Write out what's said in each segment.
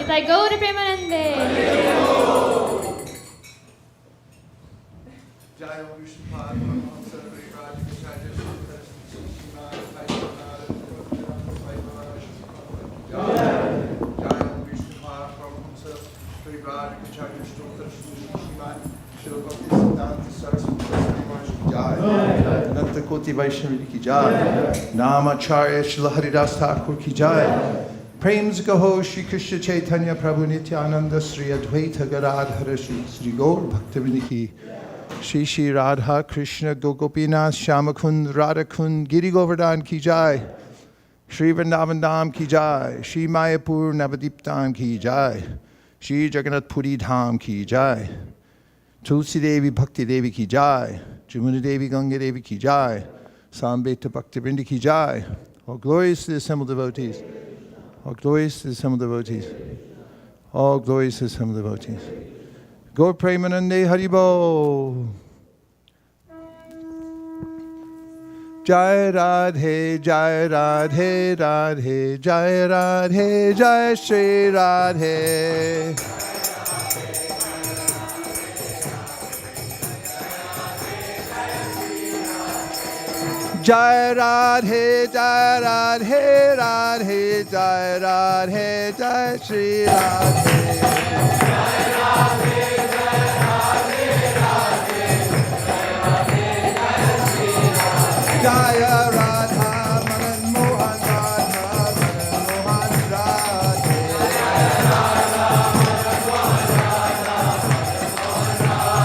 Nitai Gaura Premanande. Jai Om Vishnu Padma Sarvai Rajika Jai Jai Om Vishnu Padma Sarvai Rajika Jai Shri Bhakti Siddhanta Saraswati jai. Ananta Koti Vaishnavi ki jai. Namacharya Shri Haridas Thakur ki jai. Prem Gaho Shri Krishna Chaitanya Prabhu Nityananda Sri Advaita Gadadhara Shri Gaur Bhaktivinoda ki. Shri Shri Radha Krishna Gopinath Shamakund Radhakund Giri Govardhan ki jai. Shri Vrindavan Dham ki jai. Shri Mayapur Navadip Dham ki jai. Shri Jagannath Puri Dham ki jai. Tulsi Devi Bhakti Devi ki jai. Jamuna Devi Ganga Devi ki jai. Sambeta Bhaktivinoda ki jai. All glories to the assembled devotees. All glories to the assembled devotees. All glories to the assembled devotees. Gaur Premanande Haribo. Jai Radhe, Jai Radhe, Radhe, Jai Radhe, Jai Shri Radhe. Jai Radhe, Jai Radhe, Radhe, Jai Radhe, Jai Shri Radhe. Jai Radhe, Jai Radhe, Radhe, Jai Radha, Madan Mohan Radha, Madan Mohan Radhe. Jai Radha, Madan Mohan Radha, Madan Mohan Radhe.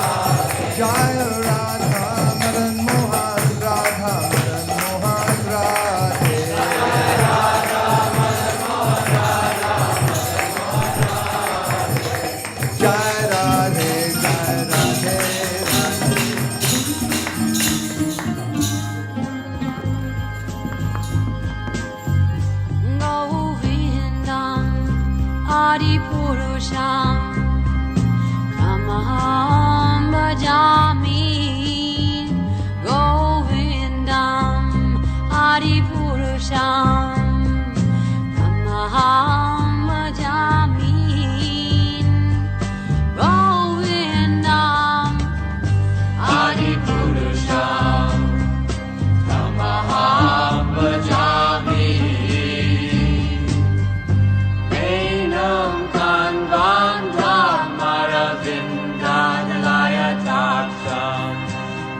Jai Radha, Madan Mohan Radha, Madan Mohan Radhe. Jai Radha, Madan Mohan Radha, Madan Mohan Radhe. Jai Radhe, Jai Radhe, Radhe. Adipurusham Namaham Bhajami Govindam Adipurusham Namaham Bhajami Govindam Adipurusham Namaham Bhajami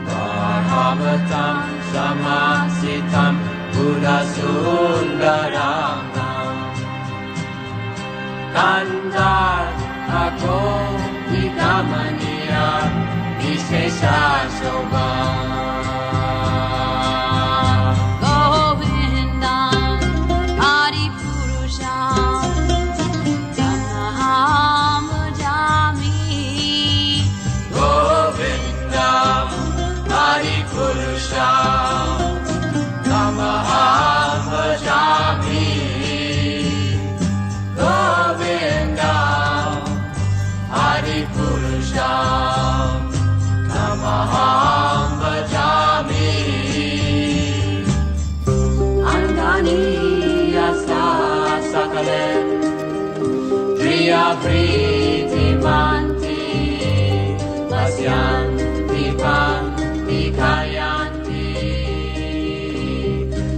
Bhagavatam Samasitam Buddha Sundaram Kandar Ako Vikamaniya Vishesha Shobham Govindam Adipurusham Tamaham Bhajami Govindam Adipurusham Tamaham Bhajami Govindam Adipurusham Tamaham Bhajami Angani Yasa Sakalen Priya Priti Manti Pasyanti Panti Kayanti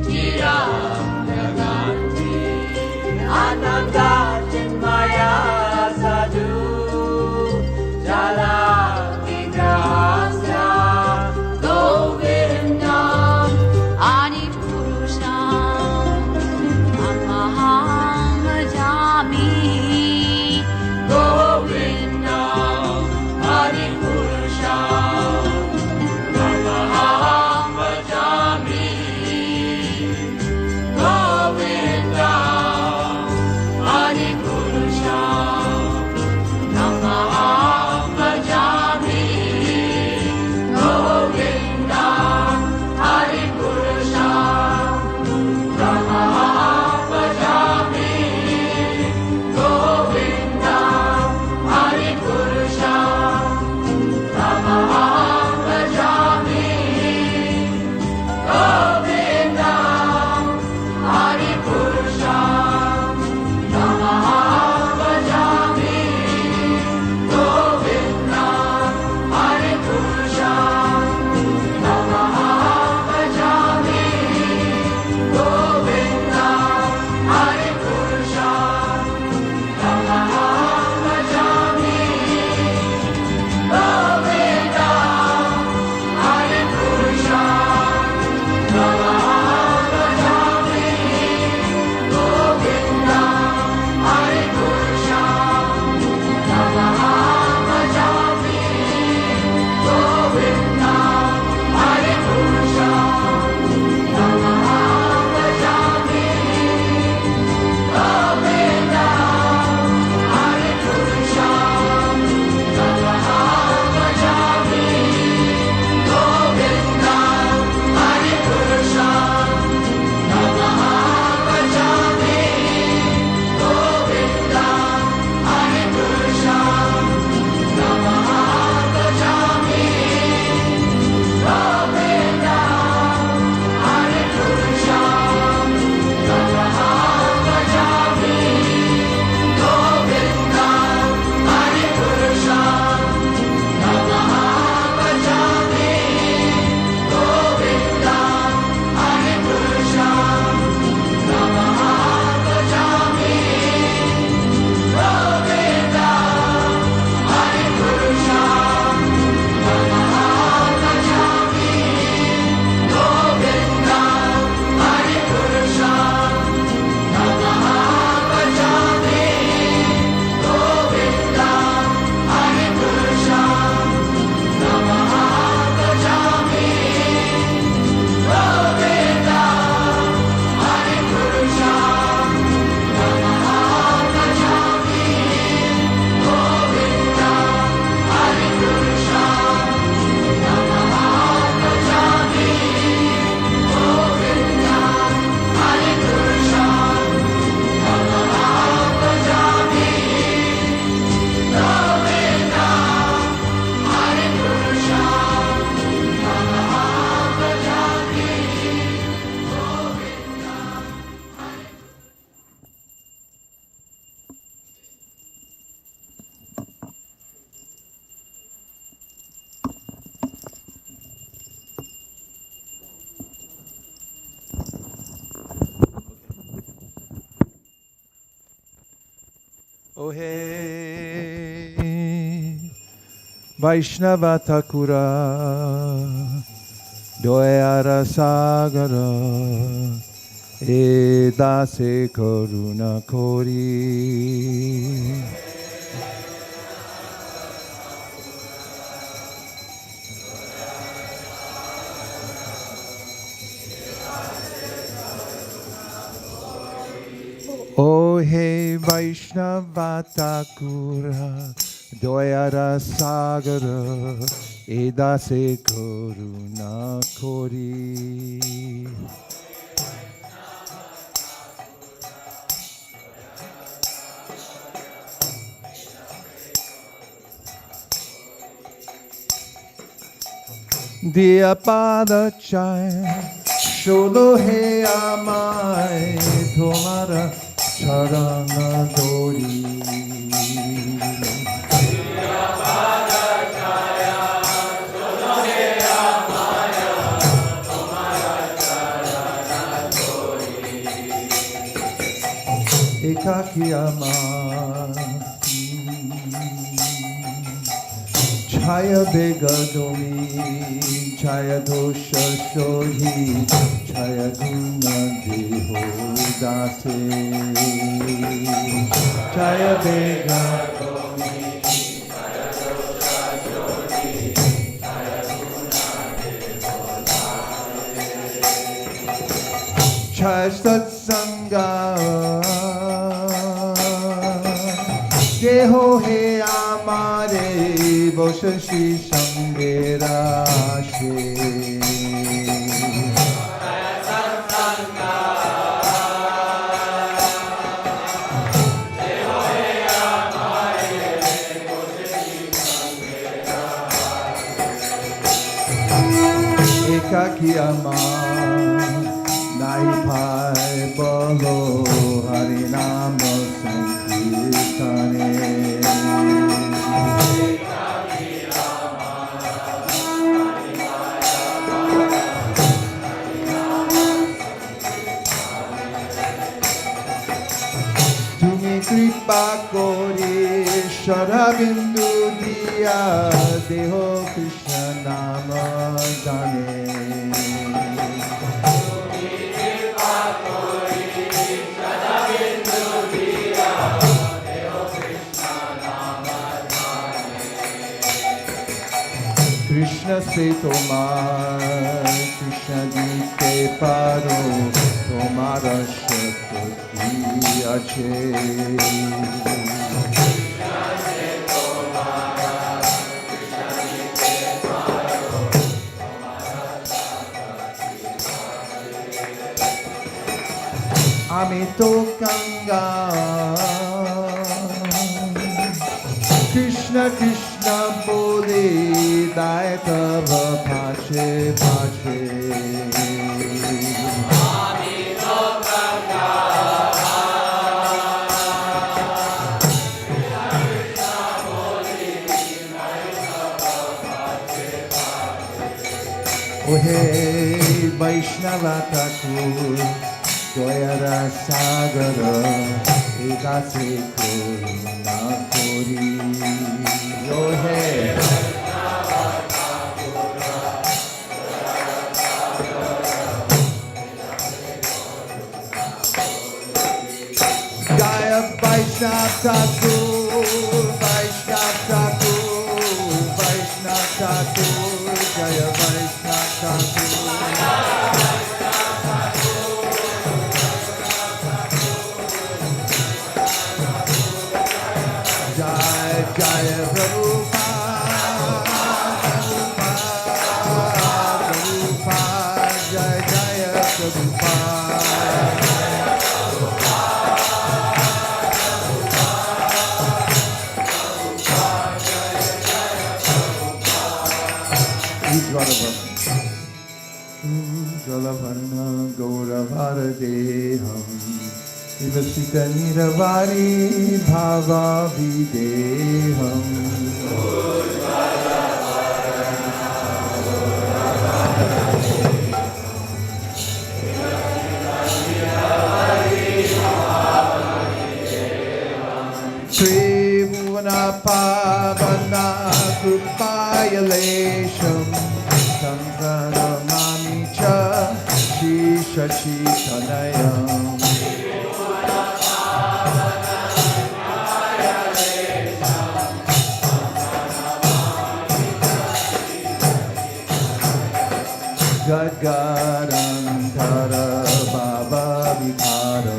Chiram Yaganti Ananda Chinmaya Sadhu Jala Vigrahasya Govindam Adipurusham Tamaham Bhajami Govindam Oh hey, Vaishnava Thakura, Doyara Sagara, E Dase Karuna Kori. Oh hey Vaishnava Thakura, Doyara Sagara, Edase Karuna Kori. Dia Pada Chai, Sholo He Amai, Tomara Charana Dori. Ekakiyama Chaya Begadomi Chaya Dosha Shohi Chaya Guna Deho Dase Chaya Begadomi Chaya Dosha Shohi Chaya Guna Deho Dase Chaya Satsanga Deho he amare boshashi sangera she. Deho he amare boshashi sangera she. Ekaki amar nai pai bolo harinama sankirtane. Kripa kori Sharabindu diya Deho Krishna nama jane. Kripa kori Sharabindu diya Deho Krishna nama jane. Krishna se tomar Krishna dite paro tomara shakti ache. Amito Ganga Krishna Krishna Bole Daita Bhache Bhache. Amito Ganga Krishna Krishna Bole Daita Bhache Bhache. Oh hey Vaishnava Thakur Doyara Sagara Edase Karuna Kori. Oh hey Jaya Vaishnava Thakur, Vaishnava Thakur, Vaishnava Thakur, Jaya Vaishnava Thakur. Jaya Prabhupada, Prabhupada, Jaya Jaya Prabhupada. Jalavarna Gauravar Deham Ivasita Niravari Bhava Videham. Sri pavana krupaya lesham tam pranamami cha Shisha Chitanayam Gadgadantara Baba Vikara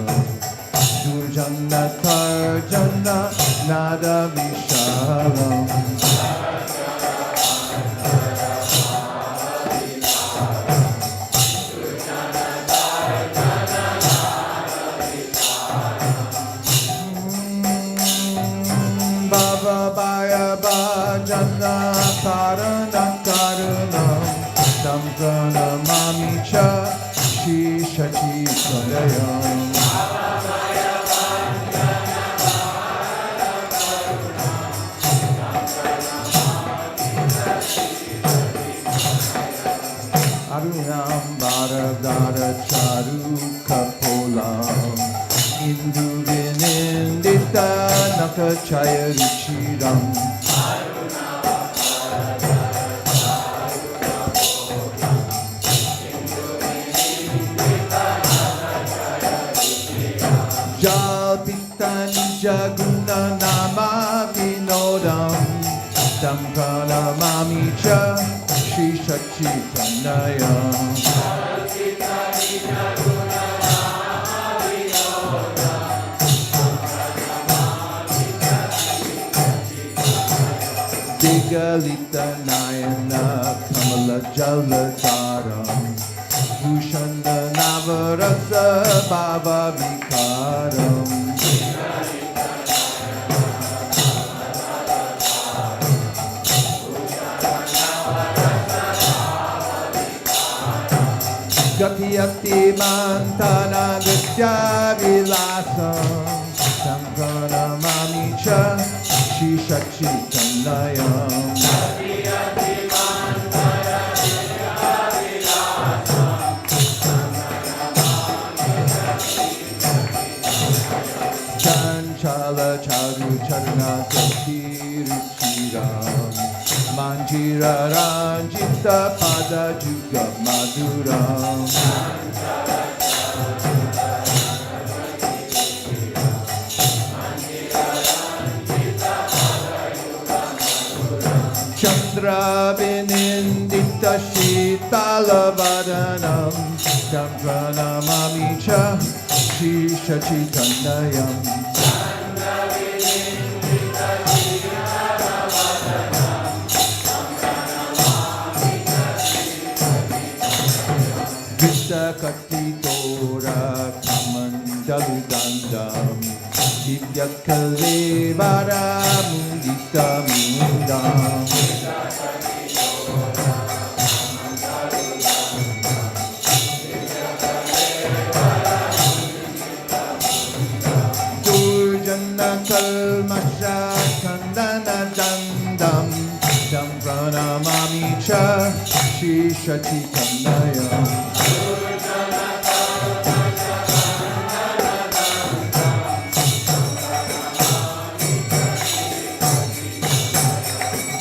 Durjana Tarjana Nada Vishalam Baba Baya Bhajana Karana Karanam Tam Pranamami Cha Shisha Chitanayam Arunam Bharadara Charu Kapolam Induvinindita Nakachaya Ruchiram Jalpita Nijaguna Nama Vinodam Tam Pranamami Cha Shri Sachitanaya Digalita Nayana Kamala Jaladaram Bhushanda Navarasa Baba Vikaram Gatiyati Mantana Gatya Vilasam Sankranamami Cha Shisha Chitanayam Chanchala Charu Charna Kakirichiram Manjira Ranjita Pada Juga Maduram Chandra Vinindita Shitala Vadanam Champranamami Cha Shisha Chitanayam Vista Katitora Kamandaludandam Divyakale Vara Mundita Mundam Durjana Kalmasha Kandana Dandam Jam Pranamami Cha Shisha Chitanayam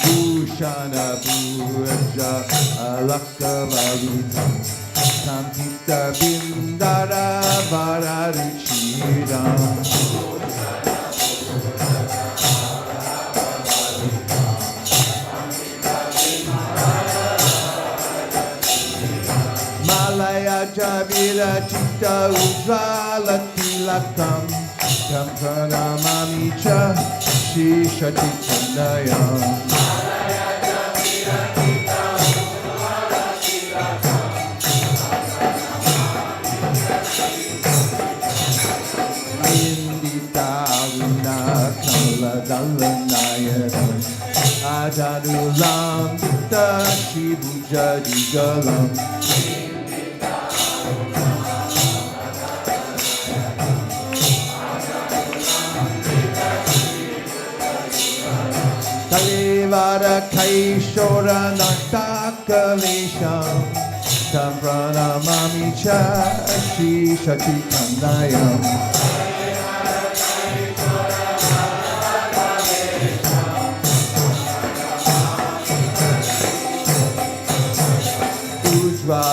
Bhushana Bhuraja Alakavalitam Santita Bindara Vararuchiram Malaya Javira Chitta Ujvala Tilakam Tam Pranamami Cha Shisha Chitanayam Indita Aruna Kamala Dalanayam Ajadulam Dita Shibuja Digalam Kalevara Kaishora Natakalesham Tam Pranamami Cha Shisha Chitanayam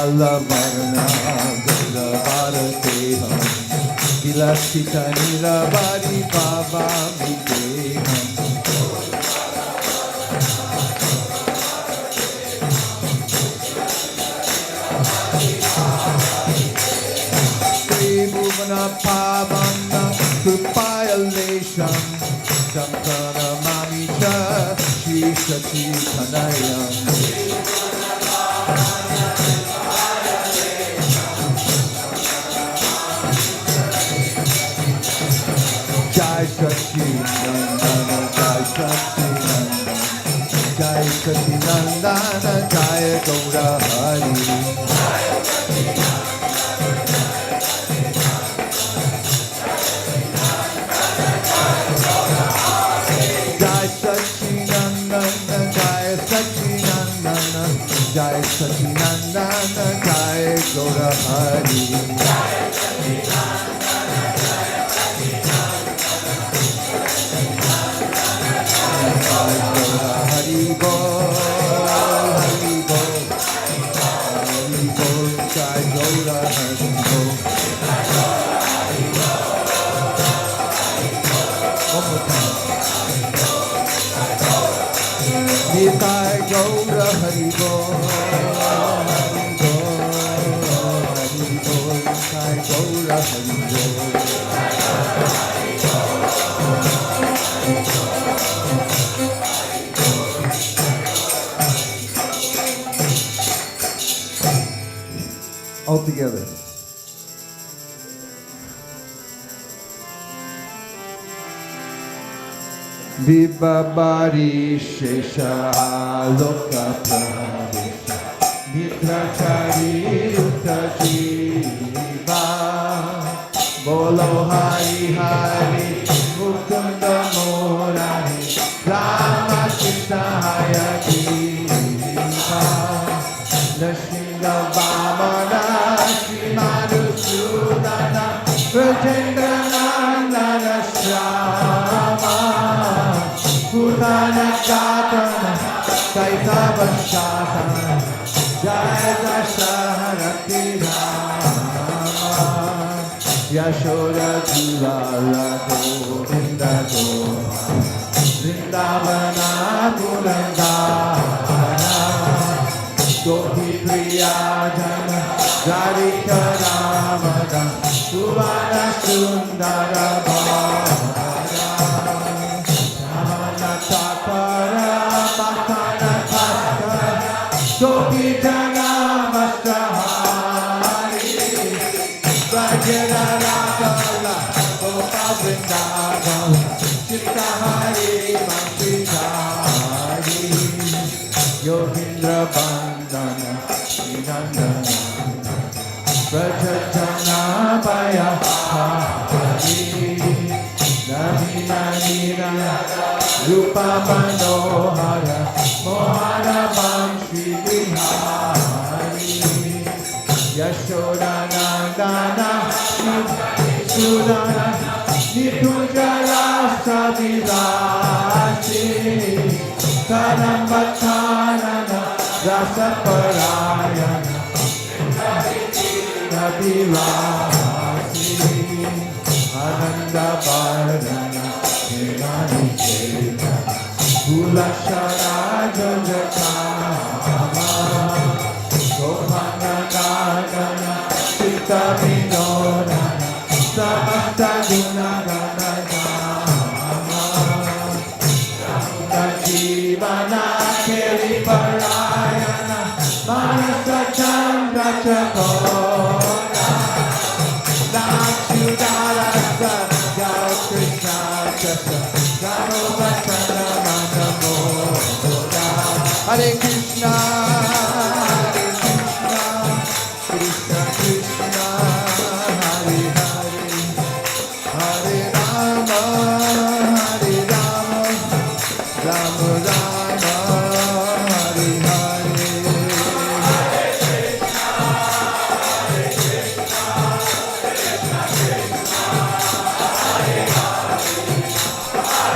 Malavarna Gauravarteham Vilasita Niravari Baba Videham Bhuvana Pavana Krupaya Lesham Sampana Mamisha Shri Sati Kanayam Jai Sati Nandana Jai Sati Nandana Jai Sati Nandana Jai Gaura Hari Jai Sachinandana, Jai Sachinandana, Jai Sachinandana, Jai Gaura Hari. Hari Bol, Hari Bol, Hari Bol, Jai Gaura Hari Bol. One more time. Nitai Gaura Hari Bol, Hari Bol, Hari Bol, Nitai Gaura Hari Bol. All together. Vibhabari Shesha Loka Pradesha Nitrachari Utajiva Bolo Hari Hari Mukunda Morari Rama Krishna Hayativa Nashinga Vamana Shrimadu Sudana Rajendra Nandana Shama Purana Katana Kaitava Shatana Jaya Dasharati Rama Yashoda Dulala Govinda Goha Vrindavana Purandana Gopi Priyajana Radhika Ramada Suvana Sundara Bhara Gopi Jana Mastahari Vajra Rakala Gopa Vrindavana Chittahari Bhaktihari Yogendra Bandana Srinandana Vrajajana Bhaya Hari Navina Nira Rupa Manohara Mohana Vamshi Vihari Yashoda Nandana Sudana Nitujala Savirasi Kadambatanana Rasa Parayana Navirasi Ananda Bharana Himani Cheta Kulashara Janjakama Gopanga Nagana Sita Vinodana Samasta Gunagana Dhamma Ramda Jivana Keri Parayana Manasa Chandra Chakora Nakshudalasa Jai Krishna Chasa Gano Vachana Manamo Hare Krishna Hare Krishna Krishna Krishna Hare Hare Hare Rama Hare Rama Rama Rama Hare Hare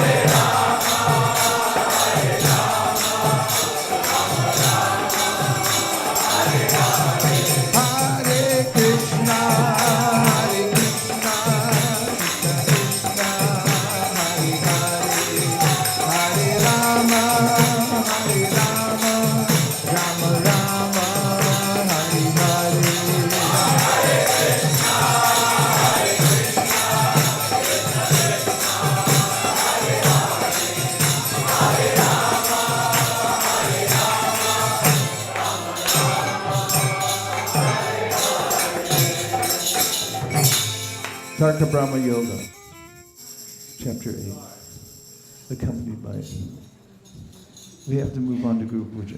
Hare Tarka Brahma Yoga, Chapter 8, accompanied by... We have to move on to Guru Puja.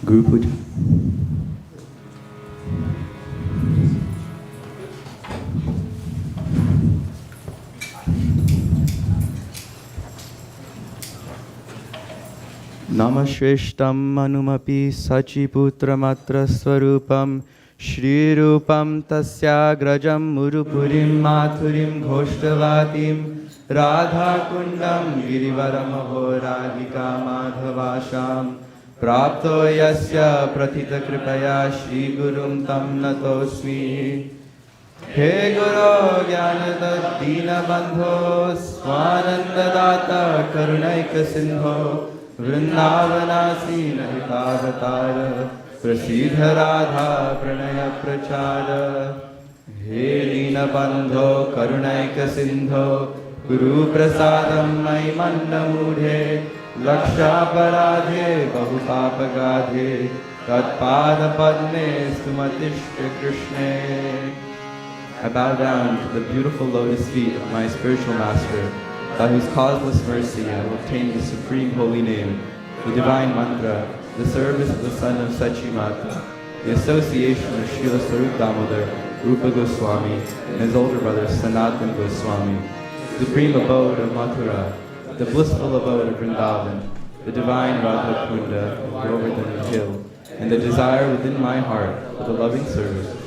Guru Puja. Namashveshtam manumapi sachiputramatra swarupam Shri Rupam tasya grajam murupurim mathurim ghoštavatim Radha kundam girivaram ahoradhika madhavasham Prapto yasya pratita kripaya Shri Gurum tam natosmi He Guru Jnanada Dina Bandho Swananda Data Karunaika Sindho Vrindavanasi Nahitavatara Prasidha Radha Pranaya Prachara He Dina Bandho Karunaika Sindho Guru Prasadam Maimanda Mudhe Laksha Paradhe Bahupapagade Tatpada Padme Sumatishta Krishna. I bow down to the beautiful lotus feet of my spiritual master, by whose causeless mercy I will obtain the supreme holy name, the divine mantra, the service of the son of Sachimata, the association of Srila Sarup Damodar, Rupa Goswami, and his older brother Sanatan Goswami, the supreme abode of Mathura, the blissful abode of Vrindavan, the divine Radha Kunda of Govardhan Hill, and the desire within my heart for the loving service of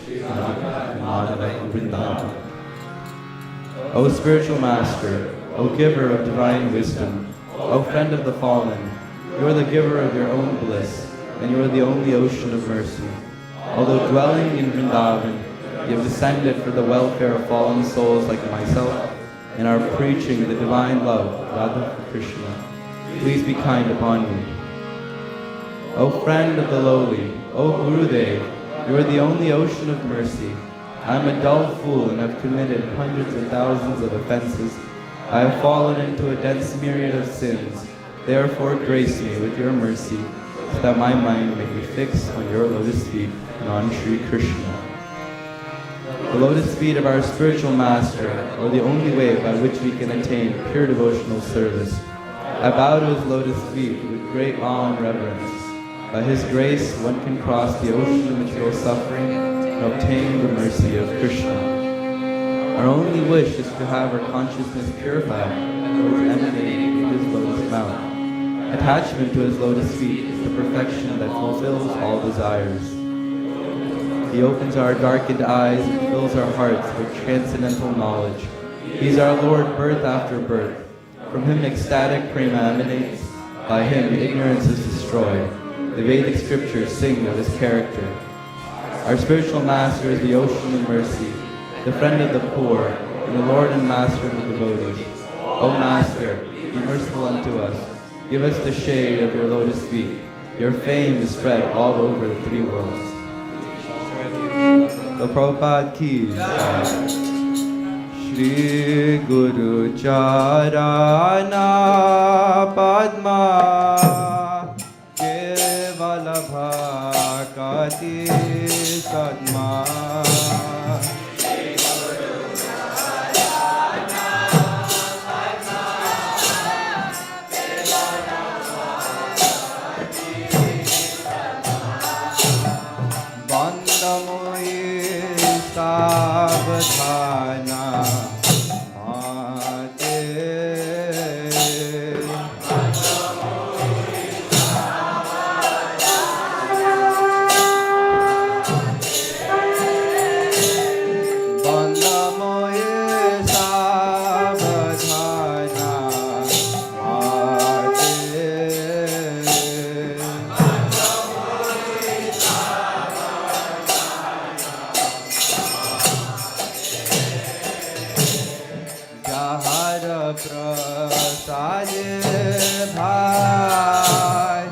Madhava and Vrindavan. O spiritual master, O giver of divine wisdom, O friend of the fallen, you are the giver of your own bliss, and you are the only ocean of mercy. Although dwelling in Vrindavan, you have descended for the welfare of fallen souls like myself, and are preaching the divine love of Radha Krishna. Please be kind upon me. O friend of the lowly, O Gurudev, you are the only ocean of mercy. I am a dull fool and have committed hundreds of thousands of offenses. I have fallen into a dense myriad of sins. Therefore grace me with your mercy, so that my mind may be fixed on your lotus feet and on Sri Krishna. The lotus feet of our spiritual master are the only way by which we can attain pure devotional service. I bow to his lotus feet with great awe and reverence. By his grace, one can cross the ocean of material suffering and obtain the mercy of Krishna. Our only wish is to have our consciousness purified towards emanating from his lotus mount. Attachment to his lotus feet is the perfection that fulfills all desires. He opens our darkened eyes and fills our hearts with transcendental knowledge. He is our Lord birth after birth. From him ecstatic prema emanates. By him ignorance is destroyed. The Vedic scriptures sing of his character. Our spiritual master is the ocean of mercy, the friend of the poor, and the Lord and master of the devotees. O Master, be merciful unto us. Give us the shade of your lotus feet. Your fame is spread all over the three worlds. The Prabhupada ki jai. Shri Guru Charana Padma Kevala Bhakati Sadma Savadhana Mate যাহার প্রসাদে ভাই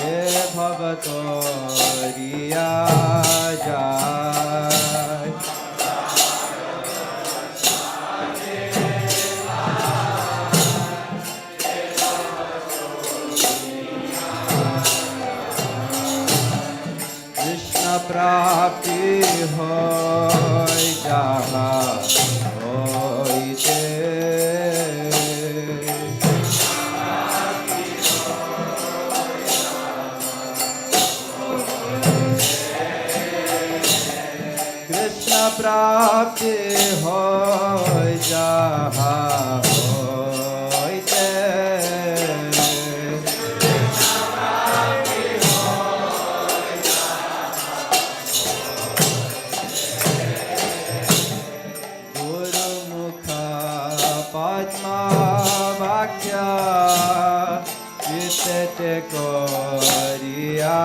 এ ভবতরিয়া যায়। কৃষ্ণ প্রাপ্তি হয় যাহা হইতে কৃষ্ণ প্রাপ্তি হয় যাহা হইতে গুরুমুখ পদ্মা বাক্য চিত্তে করিয়া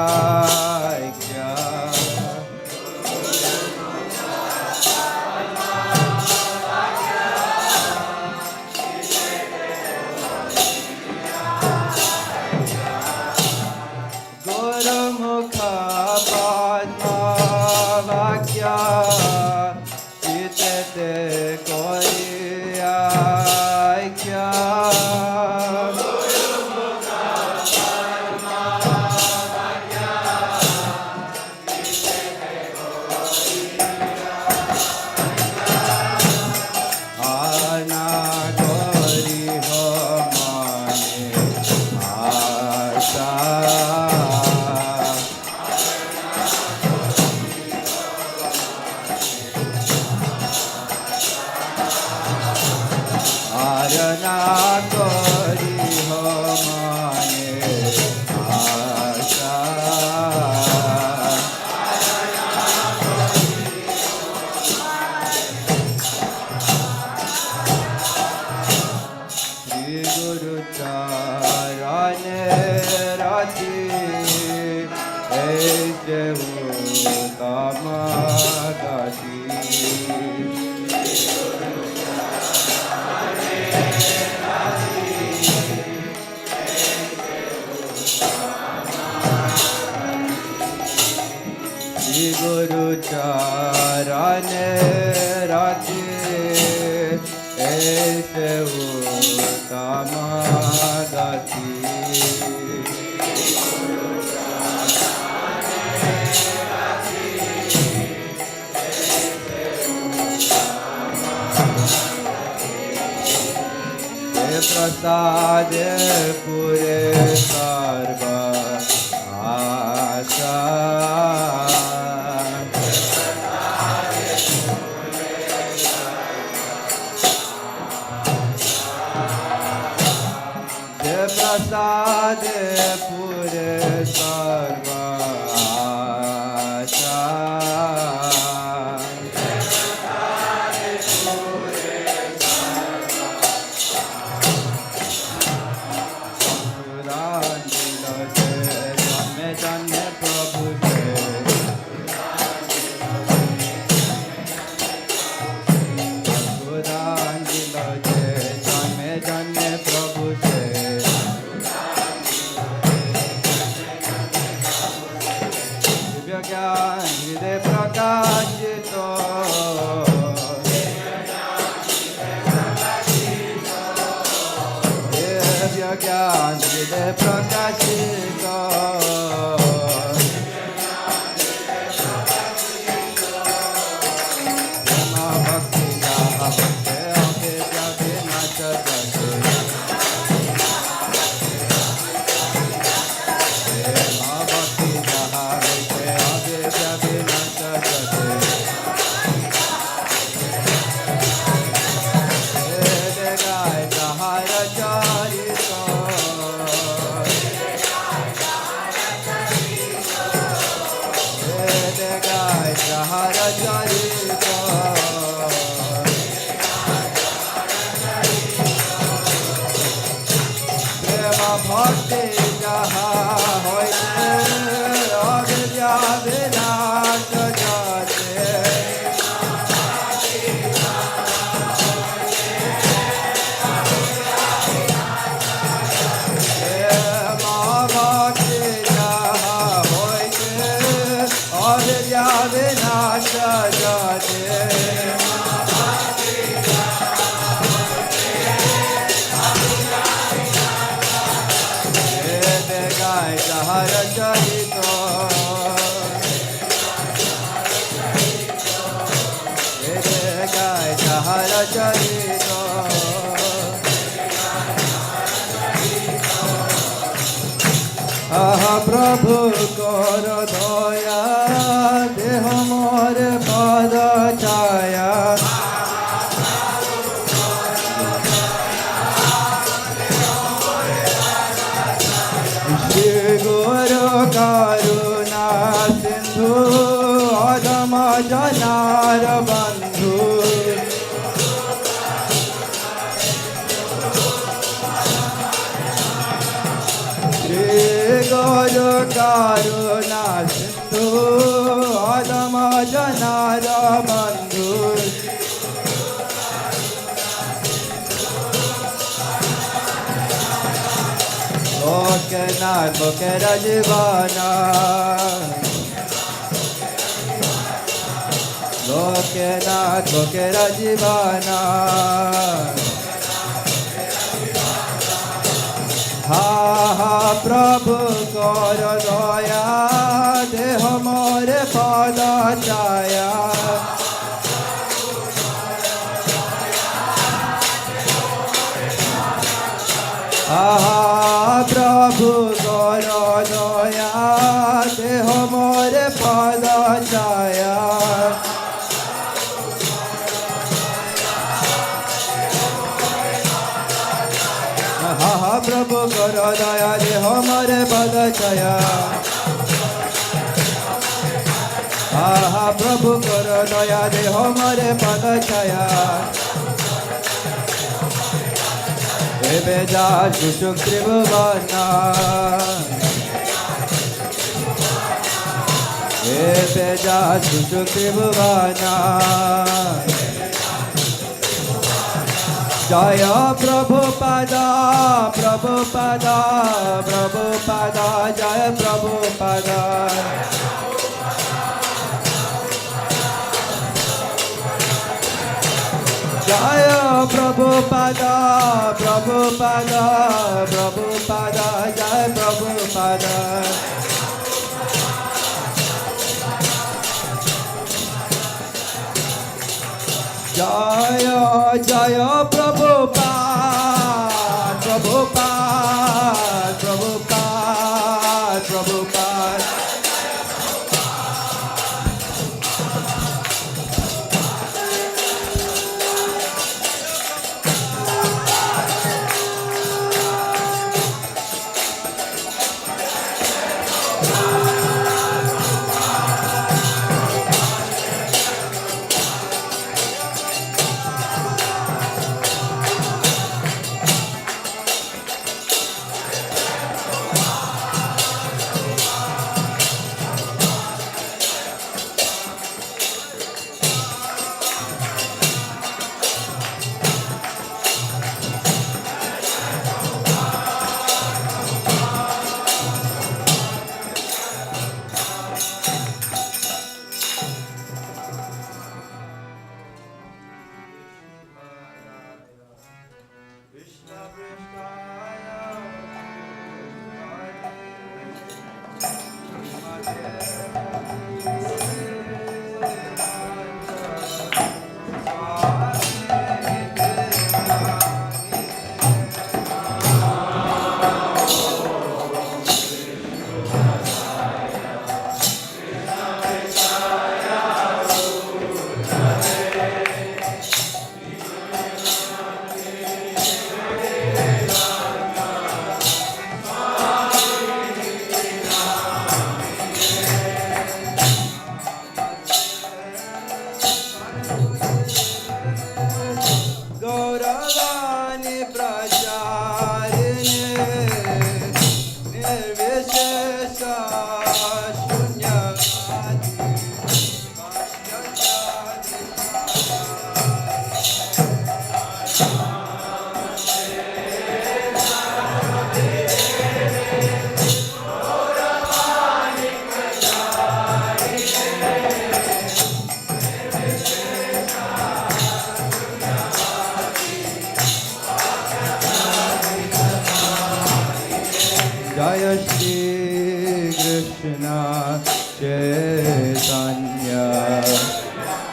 গুরুমুখ পদ্মা বাক্য চিত্তে করিয়া আনা করিহ মনে আশা আরনা করিহ মনে আশা শ্রী গুরু চরণে রাতি এই দেব তম গতি শ্রী গুরু চরণে রাতি এসে উত্তম গতি प्रसाद पुरे सर्व आशा प्रसाद पुरे सर्व आशा जन्मे प्रभु से पुरांजिल जन्मे जन्मे प्रभु से दिव्य ज्ञान हृदय प्रकाशित दिव्य ज्ञान हृदय प्रकाशित ভক্তি যাহা হইতে অবিদ্যা বিনাশ যাতে প্রভু কর দয়া দেহ মোর পদ ছায়া শ্রী গুরু করুণা সিন্ধু অধম জনার বন্ধু শ্রী গুরু করুণা সিন্ধু অধম জনার বন্ধু লোকনাথ মুখের জীবনা লোকনাথ মুখের জীবনা হা হা প্রভু কর দয়া দেহ মোর পদ ছায়া আহা প্রভু কর দয়া দেহ মোর পদ ছায়া আহা প্রভু কর দয়া দেহ মোর পদ ছায়া আহা প্রভু কর দয়া দেহ মোর পদ ছায়া এবে যা সুসুখ ত্রিভুবনা এবে যা সুসুখ ত্রিভুবনা জয় প্রভুপাদা প্রভুপাদা প্রভুপাদা জয় প্রভুপাদা জয় প্রভুপাদা প্রভুপাদা প্রভুপাদা জয় প্রভুপাদা জয় জয় Prabhupada Prabhupada Prabhupada Prabhupada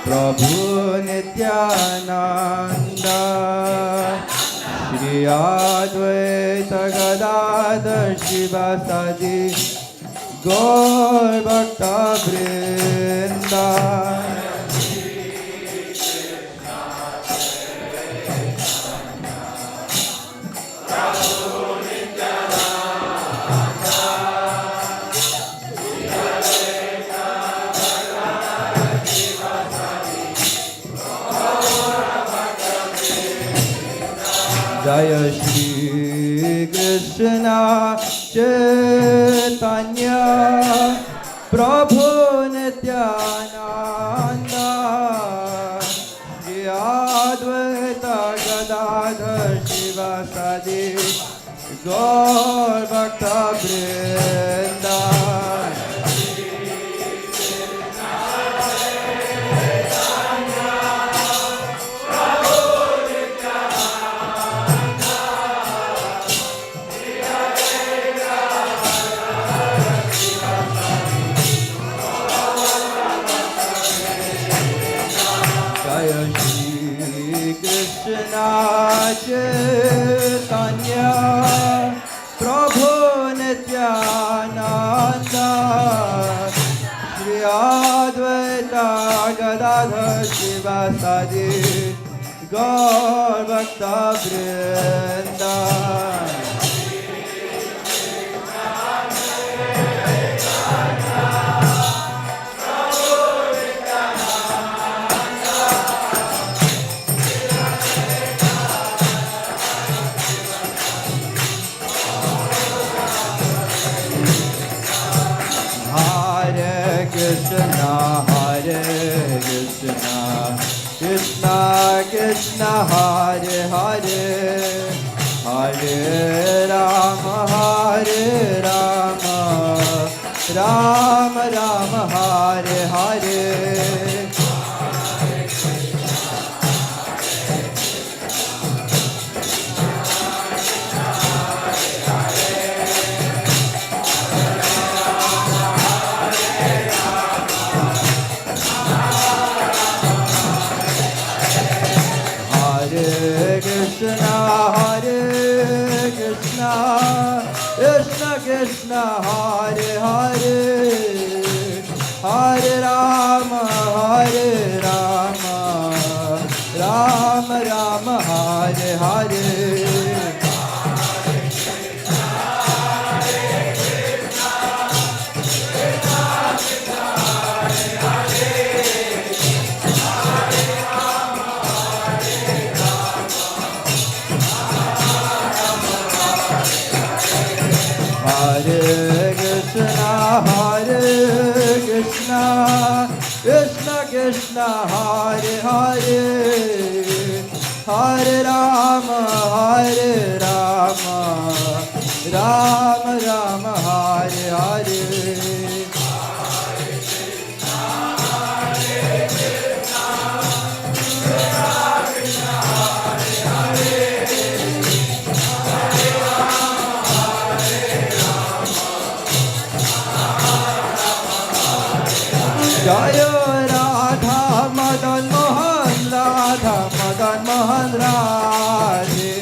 Prabhu Nityananda Shri Advaita Gadadhar Shivasadi Gaur Bhakta Vrinda. Jaya Shri Krishna Chaitanya Prabhu Nityananda Shri Advaita Gadadhar Shivasadi Gaur Bhakta Vrinda. Krishna Chaitanya Prabhu Nityananda Shri Advaita Gadadhar Shivasadi Gaur Bhakta Vrinda. Krishna Hare Krishna Krishna Krishna Hare Hare Hare Rama Hare Rama Rama Rama Hare Hare. Krishna Hare Krishna Krishna Krishna Hare Hare Hare Rama Hare Rama Rama Rama Hare Hare. Hare Krishna Krishna Krishna Hare Hare Hare Rama Hare Rama Rama Rama Hare Hare. Jaya Radha Madan Mohan Radha Madan Mohan Radhe.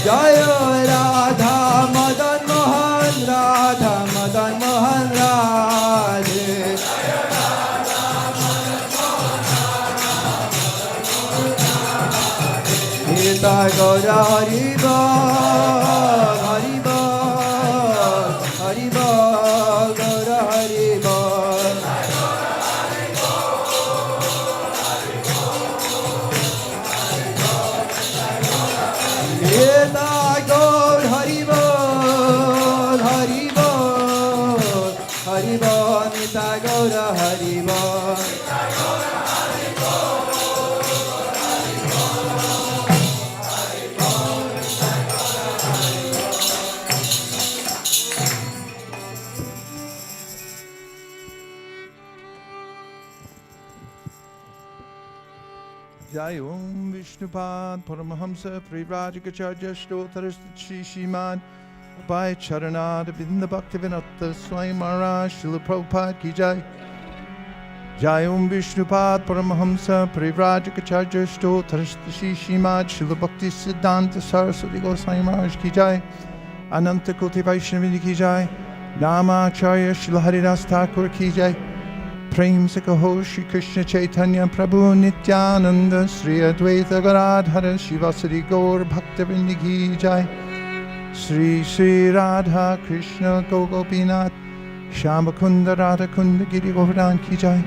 Jaya Radha Madan Mohan Radha Madan Mohan Radhe. Gita Gaura Hari Bol Hari Bol Hari Bol Gaura Hari Bol. Gita Gaur Hari Bol Hari Bol Hari Bol Gita Gaura Hari Bol. Jai Om Vishnupad Paramahamsa Privrajikacharya Shtotar Shri Shriman Abhay Charanad Vinda Bhaktivinoda Swami Maharaj Srila Prabhupada Ki Jai. Jayum Vishnupad Paramahamsa Parivrajakacarya Stotrashtashi Shimad Srila Bhakti Siddhanta Saraswati Goswami Maharaj Ki Jai Ananta Koti Vaishnavini Ki Jai Namacharya Srila Haridas Thakur Ki Jai Prem Sakaho Shri Krishna Chaitanya Prabhu Nityananda Sri Advaita Garadhara Shivasari Gaur Bhaktivinoda Ki Jai Sri Sri Radha Krishna Gopinath Shama Kunda Radha Kunda Giri Govardhan Ki Jai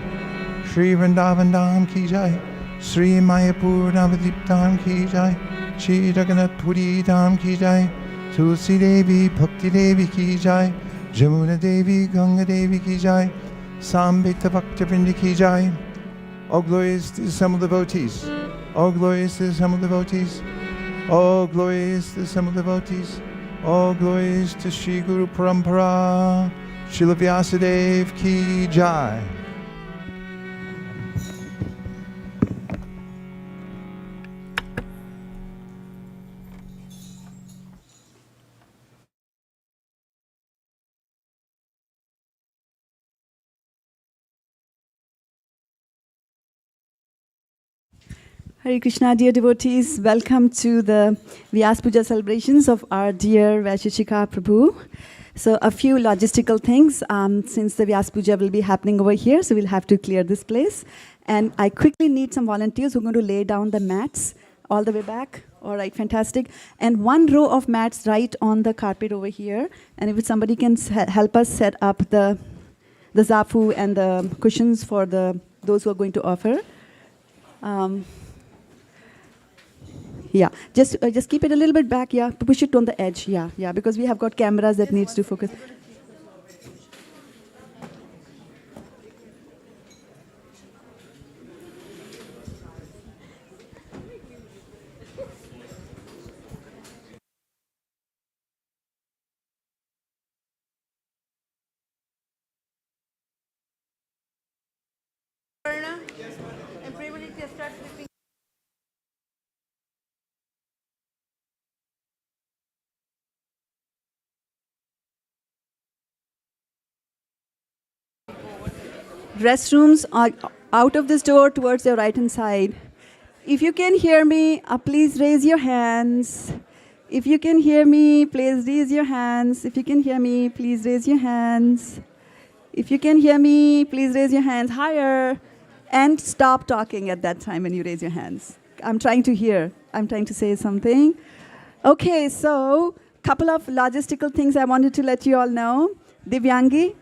Sri Vrindavan Dham Ki Jai Sri Mayapur Navadip Dham Ki Jai Sri Jagannath Puri Dham Ki Jai Tulsi Devi Bhakti Devi Ki Jai Jamuna Devi Ganga Devi Ki Jai Sambhita Bhaktivinoda Ki Jai. All glories to the assembled devotees. All glories to the assembled devotees. All glories to the assembled devotees. All glories to Sri Guru Parampara. Srila Vyasadeva Ki Jai. Hare Krishna, dear devotees. Welcome to the Vyas Puja celebrations of our dear Vaisesika Prabhu. So a few logistical things, since the Vyas Puja will be happening over here, so we'll have to clear this place. And I quickly need some volunteers who are going to lay down the mats all the way back. All right, fantastic. And one row of mats right on the carpet over here. And if somebody can help us set up the zafu and the cushions for those who are going to offer. Yeah, just keep it a little bit back, yeah, push it on the edge, yeah, because we have got cameras that needs to focus. Restrooms are out of this door towards your right hand side. If you can hear me, please raise your hands. If you can hear me, please raise your hands. If you can hear me, please raise your hands. If you can hear me, please raise your hands higher. And stop talking at that time when you raise your hands. I'm trying to hear. I'm trying to say something. Okay, so couple of logistical things I wanted to let you all know. Divyangi,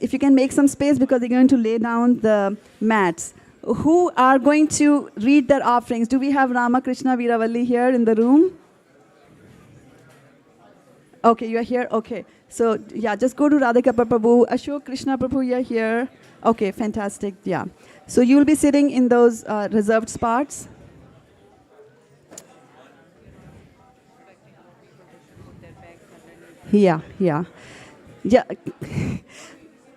if you can make some space because they're going to lay down the mats. Who are going to read their offerings? Do we have Ramakrishna Veeravalli here in the room? Okay, you're here? Okay. So, yeah, just go to Radhika Prabhu, Ashok Krishna Prabhu, you're here. Okay, fantastic, yeah. So you'll be sitting in those reserved spots. Yeah.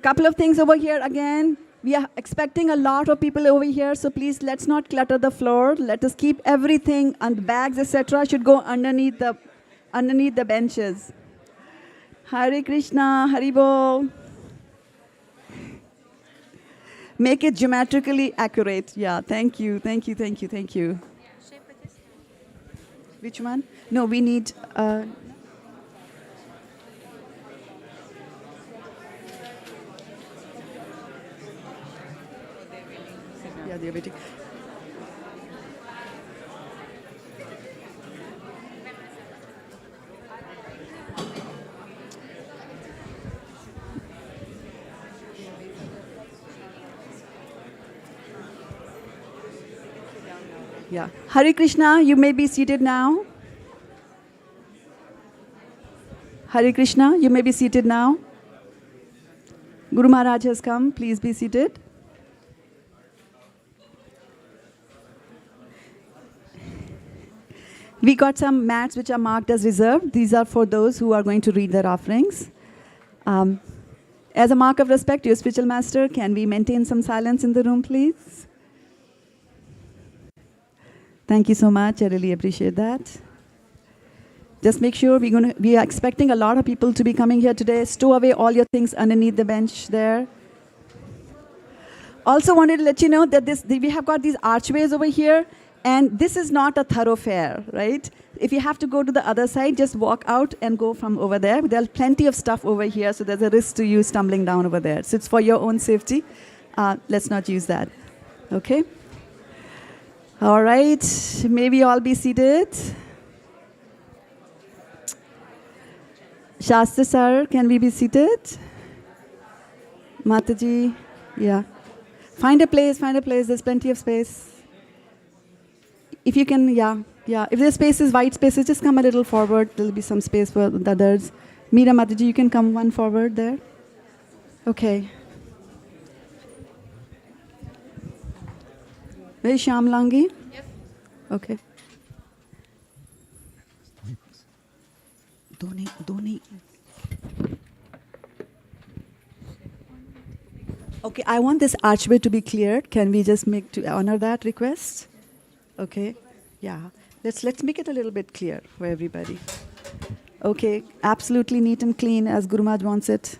Couple of things over here again. We are expecting a lot of people over here, so please let's not clutter the floor. Let us keep everything, and bags, etc. should go underneath the benches. Hare Krishna, Hari Bol. Make it geometrically accurate. Yeah, thank you. Which one? No, we need... Yeah, they're waiting. Yeah. Hare Krishna, you may be seated now. Hare Krishna, you may be seated now. Guru Maharaj has come. Please be seated. We got some mats which are marked as reserved. These are for those who are going to read their offerings. As a mark of respect to your spiritual master, can we maintain some silence in the room, please? Thank you so much. I really appreciate that. Just make sure we are expecting a lot of people to be coming here today. Stow away all your things underneath the bench there. Also wanted to let you know that we have got these archways over here, and this is not a thoroughfare, right? If you have to go to the other side, just walk out and go from over there. There's plenty of stuff over here, so there's a risk to you stumbling down over there. So it's for your own safety. Let's not use that. Okay? All right. Maybe all be seated. Shastra sir, can we be seated? Mataji, yeah. Find a place, there's plenty of space. If you can, yeah. If there's spaces, white spaces, just come a little forward. There'll be some space for the others. Meera Mataji, you can come one forward there. Okay. Where is Shamlangi? Yep. Okay. Doni. Okay, I want this archway to be cleared. Can we just make to honor that request? Okay, yeah. Let's make it a little bit clear for everybody. Okay, absolutely neat and clean as Guru Maharaj wants it.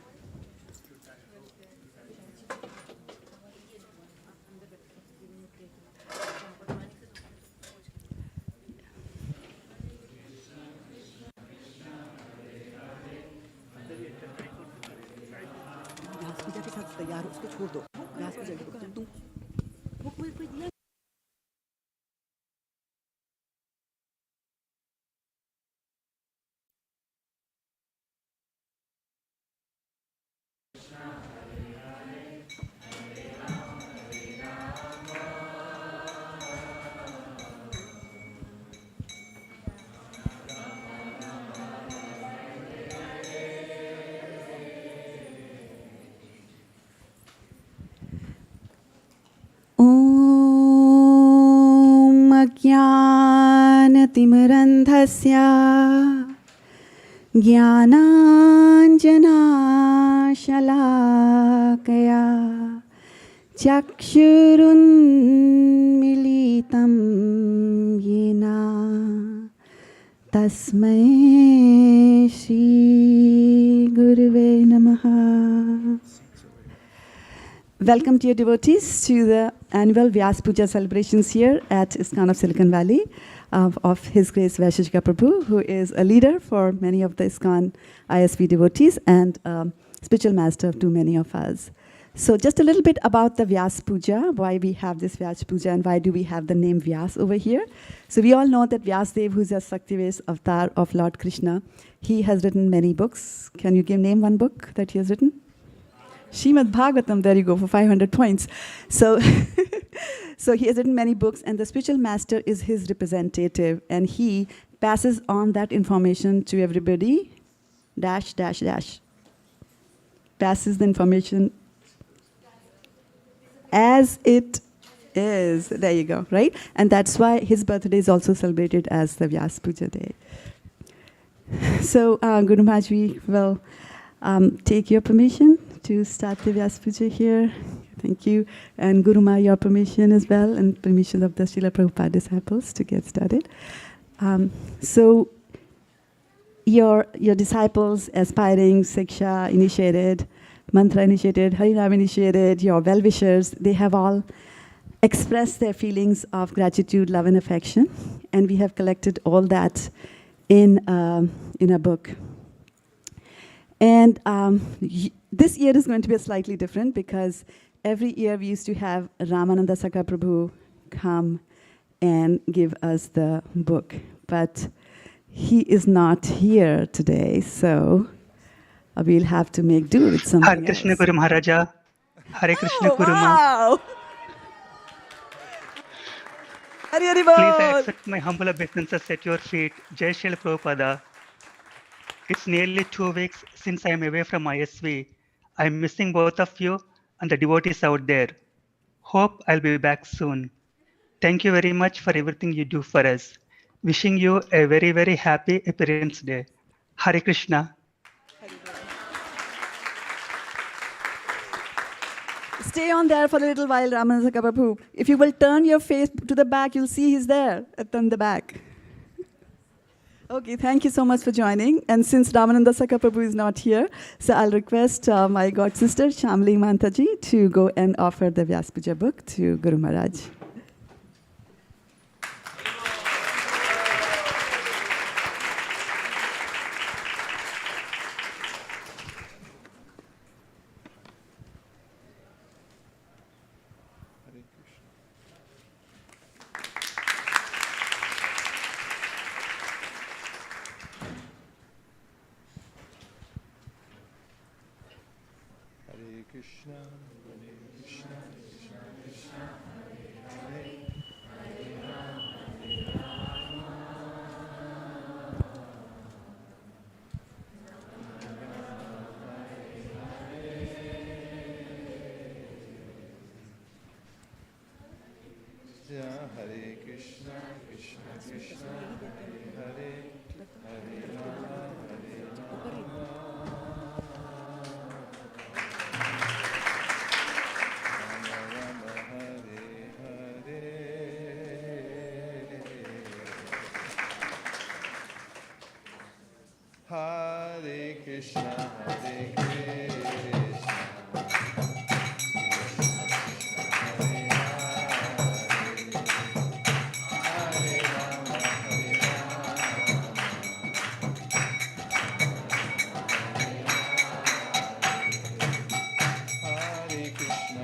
Om Ajnanatimirandhasya Jnananjanashalakaya Chakshurunmilitam Yena Tasmai Shri Guruve Namaha. Welcome, dear devotees, to the annual Vyas Puja celebrations here at ISKCON of Silicon Valley of His Grace Vaisesika Prabhu, who is a leader for many of the ISKCON ISV devotees and spiritual master to many of us. So just a little bit about the Vyas Puja, why we have this Vyas Puja and why do we have the name Vyas over here. So we all know that Vyasadeva, who's a Saktives avatar of Lord Krishna, he has written many books. Can you name one book that he has written? Srimad Bhagavatam, there you go, for 500 points. So, so he has written many books, and the spiritual master is his representative, and he passes on that information to everybody, Passes the information as it is. There you go, right? And that's why his birthday is also celebrated as the Vyas Puja Day. So, Guru Maharaj, we will take your permission to start the Vyas Puja here. Thank you. And Guru Ma, your permission as well, and permission of the Srila Prabhupada disciples to get started. So your disciples, aspiring, Siksha initiated, Mantra initiated, Harinam initiated, your well-wishers, they have all expressed their feelings of gratitude, love, and affection. And we have collected all that in a book. And this year is going to be slightly different because every year we used to have Ramananda Saka Prabhu come and give us the book. But he is not here today, so we'll have to make do with something Hare Krishna Guru Maharaja. Hare Krishna Guru Ma. Wow! Hari Bol. Please accept my humble obeisances at your feet. Jai Srila Prabhupada. It's nearly 2 weeks since I am away from ISV. I'm missing both of you and the devotees out there. Hope I'll be back soon. Thank you very much for everything you do for us. Wishing you a very, very happy appearance day. Hare Krishna. Stay on there for a little while, Ramananda Saka Prabhu. If you will turn your face to the back, you'll see he's there at the back. Okay, thank you so much for joining. And since Ramananda Saka Prabhu is not here, so I'll request my god sister Shamli Mantaji to go and offer the Vyas Puja book to Guru Maharaj. Hare Krishna, Hare Krishna, Krishna Krishna, Hare Hare, Hare Rama, Hare Rama, Hare Krishna, Krishna Krishna, Hare Hare, Hare Rama, Hare Rama. Hare Krishna, Hare Krishna, Hare Rama, Hare Rama, Hare Krishna, Hare Krishna.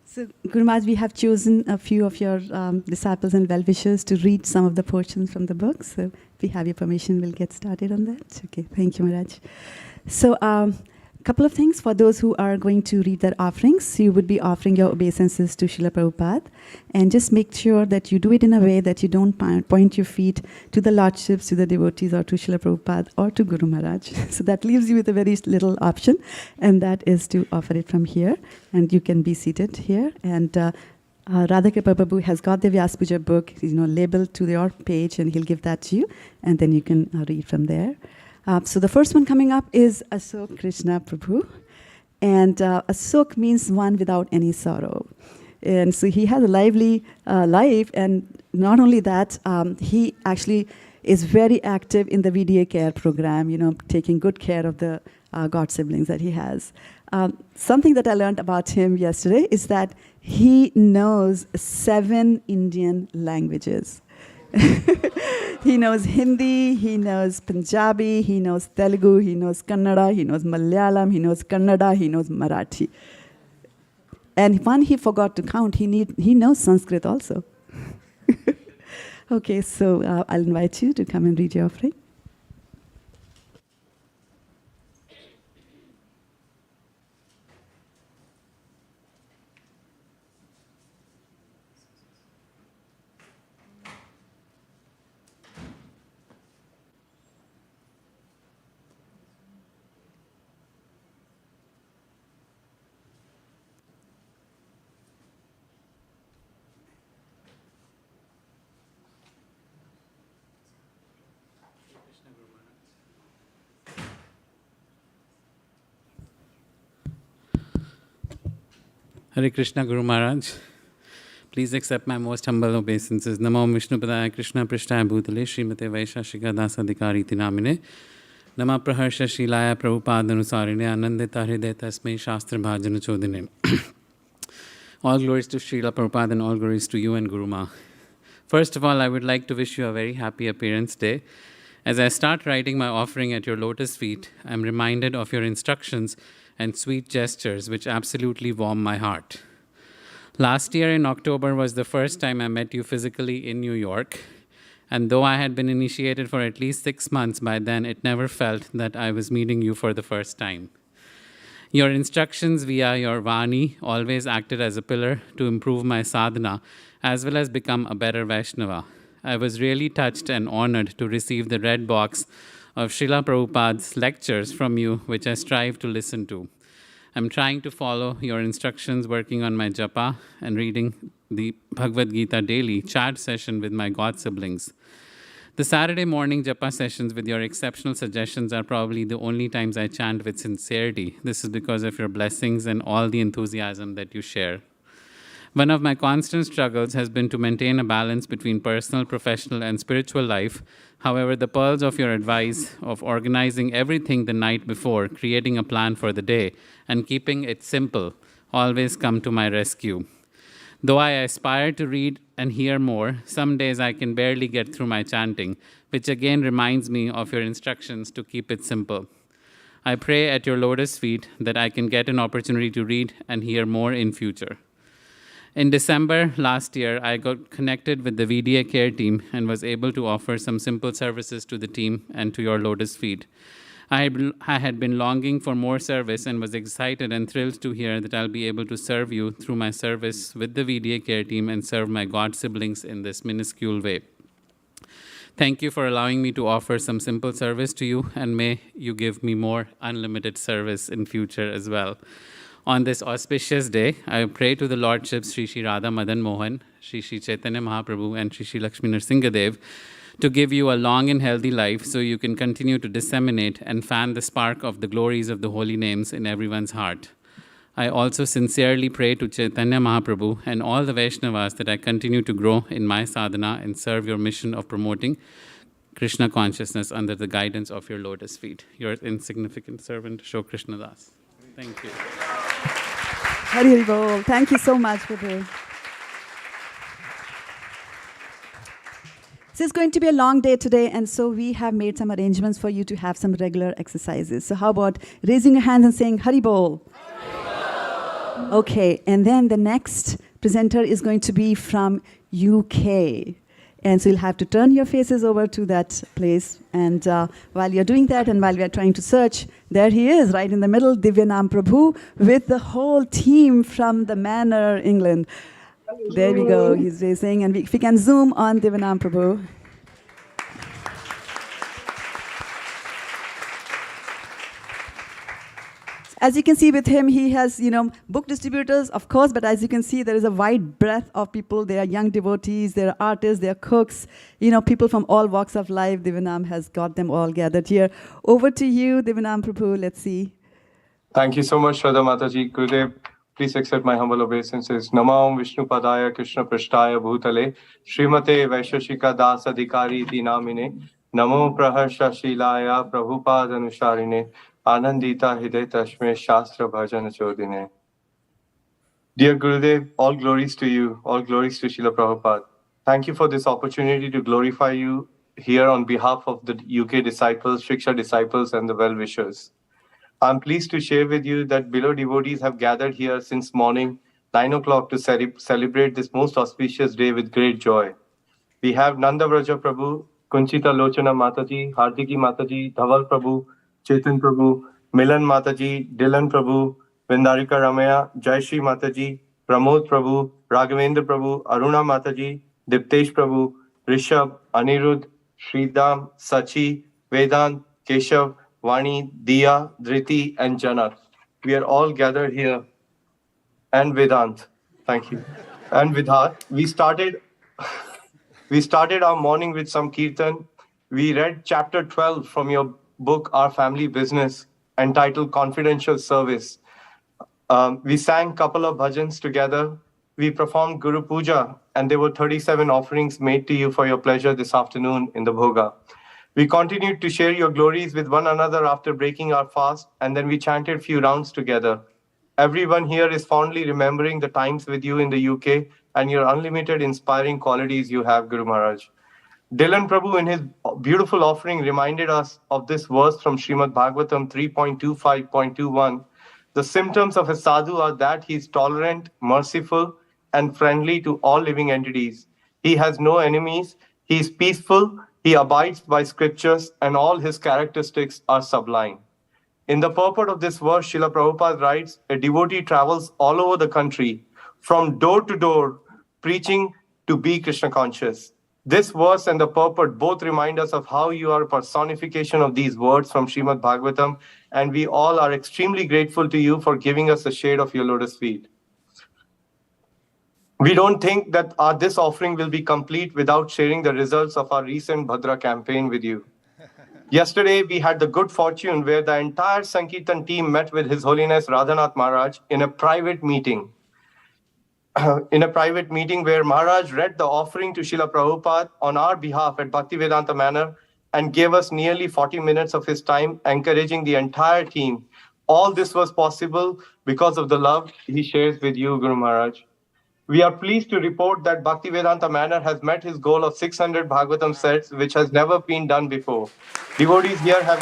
So, Guru Maharaj, we have chosen a few of your disciples and well-wishers to read some of the portions from the book. So, if we have your permission, we'll get started on that. Okay, thank you, Maharaj. So, a couple of things for those who are going to read their offerings. You would be offering your obeisances to Srila Prabhupada, and just make sure that you do it in a way that you don't point your feet to the lordships, to the devotees, or to Srila Prabhupada, or to Guru Maharaj. So that leaves you with a very little option, and that is to offer it from here. And you can be seated here. And Radhakripa Prabhu has got the Vyas Puja book, labeled to your page, and he'll give that to you, and then you can read from there. So the first one coming up is Asok Krishna Prabhu. And Asok means one without any sorrow. And so he has a lively life. And not only that, he actually is very active in the VDA care program, taking good care of the god siblings that he has. Something that I learned about him yesterday is that he knows 7 Indian languages. He knows Hindi, he knows Punjabi, he knows Telugu, he knows Kannada, he knows Malayalam, he knows Kannada, he knows Marathi. And one he forgot to count, he knows Sanskrit also. Okay, so I'll invite you to come and read your offering. Hare Krishna Guru Maharaj. Please accept my most humble obeisances. Namo Vishnu Padaya Krishna Prishtaya Bhutale Srimate Vaisesika Dasa Dikariti Namine. Nama Praharsha Shilaya Prabhupada Anusarine Anandita Hridaya Tasmai Shastra Bhajana Chodine. All glories to Srila Prabhupada and all glories to you and Guru Ma. First of all, I would like to wish you a very happy appearance day. As I start writing my offering at your lotus feet, I am reminded of your instructions and sweet gestures which absolutely warm my heart. Last year in October was the first time I met you physically in New York, and though I had been initiated for at least 6 months by then, it never felt that I was meeting you for the first time. Your instructions via your Vani always acted as a pillar to improve my sadhana as well as become a better Vaishnava. I was really touched and honored to receive the red box of Srila Prabhupada's lectures from you, which I strive to listen to. I'm trying to follow your instructions, working on my japa and reading the Bhagavad Gita daily chat session with my god siblings. The Saturday morning japa sessions with your exceptional suggestions are probably the only times I chant with sincerity. This is because of your blessings and all the enthusiasm that you share. One of my constant struggles has been to maintain a balance between personal, professional, and spiritual life. However, the pearls of your advice of organizing everything the night before, creating a plan for the day, and keeping it simple always come to my rescue. Though I aspire to read and hear more, some days I can barely get through my chanting, which again reminds me of your instructions to keep it simple. I pray at your lotus feet that I can get an opportunity to read and hear more in future. In December last year, I got connected with the VDA care team and was able to offer some simple services to the team and to your lotus feet. I had been longing for more service and was excited and thrilled to hear that I'll be able to serve you through my service with the VDA care team and serve my god siblings in this minuscule way. Thank you for allowing me to offer some simple service to you, and may you give me more unlimited service in future as well. On this auspicious day, I pray to the Lordships Sri Sri Radha Madan Mohan, Sri Sri Chaitanya Mahaprabhu, and Sri Sri Lakshmi Nrsingadev to give you a long and healthy life so you can continue to disseminate and fan the spark of the glories of the holy names in everyone's heart. I also sincerely pray to Chaitanya Mahaprabhu and all the Vaishnavas that I continue to grow in my sadhana and serve your mission of promoting Krishna consciousness under the guidance of your lotus feet. Your insignificant servant, Shok Krishna Das. Thank you. Hari Hari Bol. Thank you so much, Prabhu. This is going to be a long day today, and so we have made some arrangements for you to have some regular exercises. So how about raising your hands and saying Hari Bol? Okay, and then the next presenter is going to be from UK. And so you'll have to turn your faces over to that place. And while you're doing that and while we are trying to search, there he is, right in the middle, Divyanam Prabhu, with the whole team from the Manor, England. There we go, he's raising. And if we can zoom on Divyanam Prabhu. As you can see with him, he has, book distributors, of course, but as you can see, there is a wide breadth of people. There are young devotees, there are artists, there are cooks, people from all walks of life. Divyanam has got them all gathered here. Over to you, Divyanam Prabhu, let's see. Thank you so much, Shraddha Mataji. Gurudev, please accept my humble obeisances. Namam Vishnu Padaya Krishna Prashtaya Bhutale Srimate Vaisesika Dasa Dikari Iti Namine Namo Praharsha Shilaya Prabhupada Anusharine Anandita Hide Tashme Shastra Bhajana Chodine. Dear Gurudev, all glories to you, all glories to Srila Prabhupada. Thank you for this opportunity to glorify you here on behalf of the UK disciples, Shiksha disciples, and the well-wishers. I'm pleased to share with you that below devotees have gathered here since morning, 9 o'clock, to celebrate this most auspicious day with great joy. We have Nanda Vraja Prabhu, Kunchita Lochana Mataji, Hardiki Mataji, Dhaval Prabhu, Chetan Prabhu, Milan Mataji, Dylan Prabhu, Vindarika Ramaya, Jayashri Mataji, Pramod Prabhu, Raghavendra Prabhu, Aruna Mataji, Diptesh Prabhu, Rishabh, Anirudh, Sridham, Sachi, Vedant, Keshav, Vani, Diya, Dhriti, and Janak. We are all gathered here. And Vedant. Thank you. And Vidhat. We started our morning with some kirtan. We read chapter 12 from your book, Our Family Business, entitled Confidential Service. We sang a couple of bhajans together. We performed Guru Puja, and there were 37 offerings made to you for your pleasure this afternoon in the Bhoga. We continued to share your glories with one another after breaking our fast, and then we chanted a few rounds together. Everyone here is fondly remembering the times with you in the UK and your unlimited inspiring qualities you have, Guru Maharaj. Dylan Prabhu, in his beautiful offering, reminded us of this verse from Srimad Bhagavatam 3.25.21. The symptoms of a sadhu are that he is tolerant, merciful, and friendly to all living entities. He has no enemies, he is peaceful, he abides by scriptures, and all his characteristics are sublime. In the purport of this verse, Srila Prabhupada writes, a devotee travels all over the country, from door to door, preaching to be Krishna conscious. This verse and the purport both remind us of how you are a personification of these words from Srimad Bhagavatam, and we all are extremely grateful to you for giving us the shade of your lotus feet. We don't think that this offering will be complete without sharing the results of our recent Bhadra campaign with you. Yesterday, we had the good fortune where the entire Sankirtan team met with His Holiness Radhanath Maharaj in a private meeting. Where Maharaj read the offering to Srila Prabhupada on our behalf at Bhaktivedanta Manor and gave us nearly 40 minutes of his time, encouraging the entire team. All this was possible because of the love he shares with you, Guru Maharaj. We are pleased to report that Bhaktivedanta Manor has met his goal of 600 Bhagavatam sets, which has never been done before. Devotees here have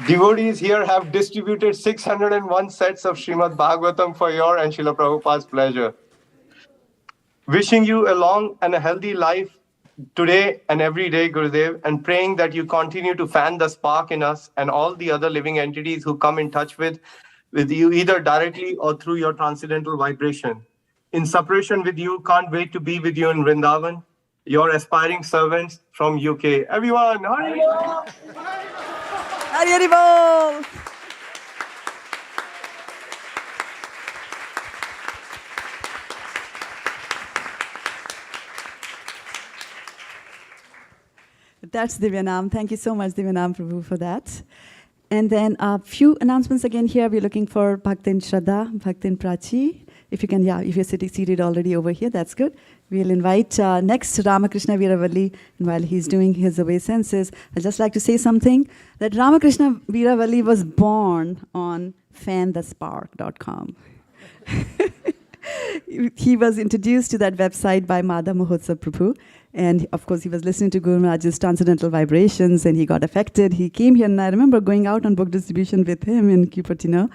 Devotees here have distributed 601 sets of Srimad Bhagavatam for your and Srila Prabhupada's pleasure. Wishing you a long and a healthy life today and every day, Gurudev, and praying that you continue to fan the spark in us and all the other living entities who come in touch with you either directly or through your transcendental vibration. In separation with you, can't wait to be with you in Vrindavan, your aspiring servants from UK. Everyone, Hari Bol! Hari Hari Bol! That's Divyanam. Thank you so much, Divyanam Prabhu, for that. And then a few announcements again here. We're looking for Bhaktin Shraddha, Bhaktin Prachi. If you can, if you're seated already over here, that's good. We'll invite next Ramakrishna Veeravalli, and while he's doing his obeisances, I'd just like to say something, that Ramakrishna Veeravalli was born on fanthespark.com. He was introduced to that website by Madha Mahotsav Prabhu. And of course, he was listening to Guru Maharaj's transcendental vibrations and he got affected. He came here, and I remember going out on book distribution with him in Cupertino.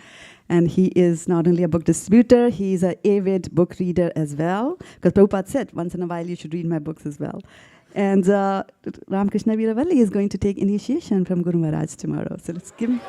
And he is not only a book distributor, he's an avid book reader as well. Because Prabhupada said, once in a while, you should read my books as well. And Ramakrishna Veeravalli is going to take initiation from Guru Maharaj tomorrow. So let's give him.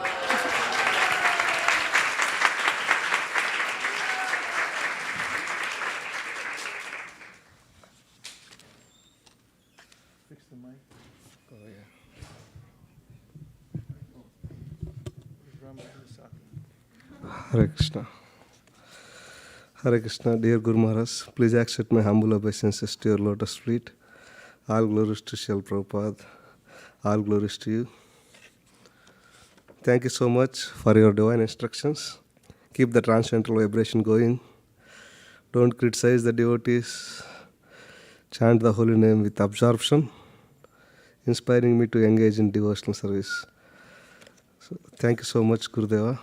Hare Krishna. Hare Krishna, dear Guru Maharaj, please accept my humble obeisances to your lotus feet. All glories to Srila Prabhupada. All glories to you. Thank you so much for your divine instructions. Keep the transcendental vibration going. Don't criticize the devotees. Chant the holy name with absorption, inspiring me to engage in devotional service. So, thank you so much, Gurudeva.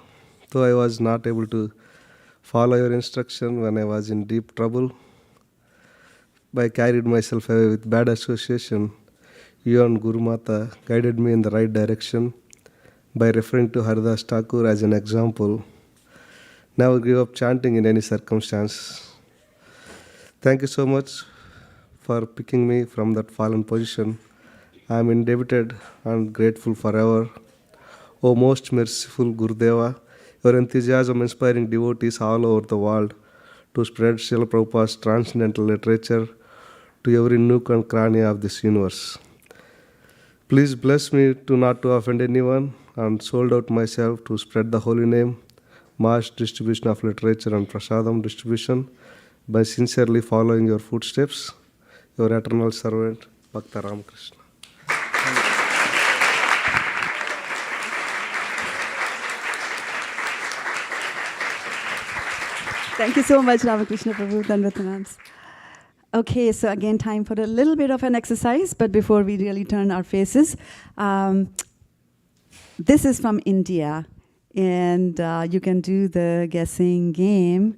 Though I was not able to follow your instruction when I was in deep trouble, I carried myself away with bad association, you and Guru Mata guided me in the right direction by referring to Haridas Thakur as an example. Never give up chanting in any circumstance. Thank you so much for picking me from that fallen position. I am indebted and grateful forever. O most merciful Gurudeva, your enthusiasm inspiring devotees all over the world to spread Srila Prabhupada's transcendental literature to every nook and cranny of this universe. Please bless me not to offend anyone and sold out myself to spread the holy name, mass distribution of literature and prasadam distribution by sincerely following your footsteps. Your eternal servant, Bhakta Ramakrishna. Thank you so much, Ramakrishna Prabhu. Dandatanams. Okay, so again, time for a little bit of an exercise, but before we really turn our faces, this is from India, and you can do the guessing game.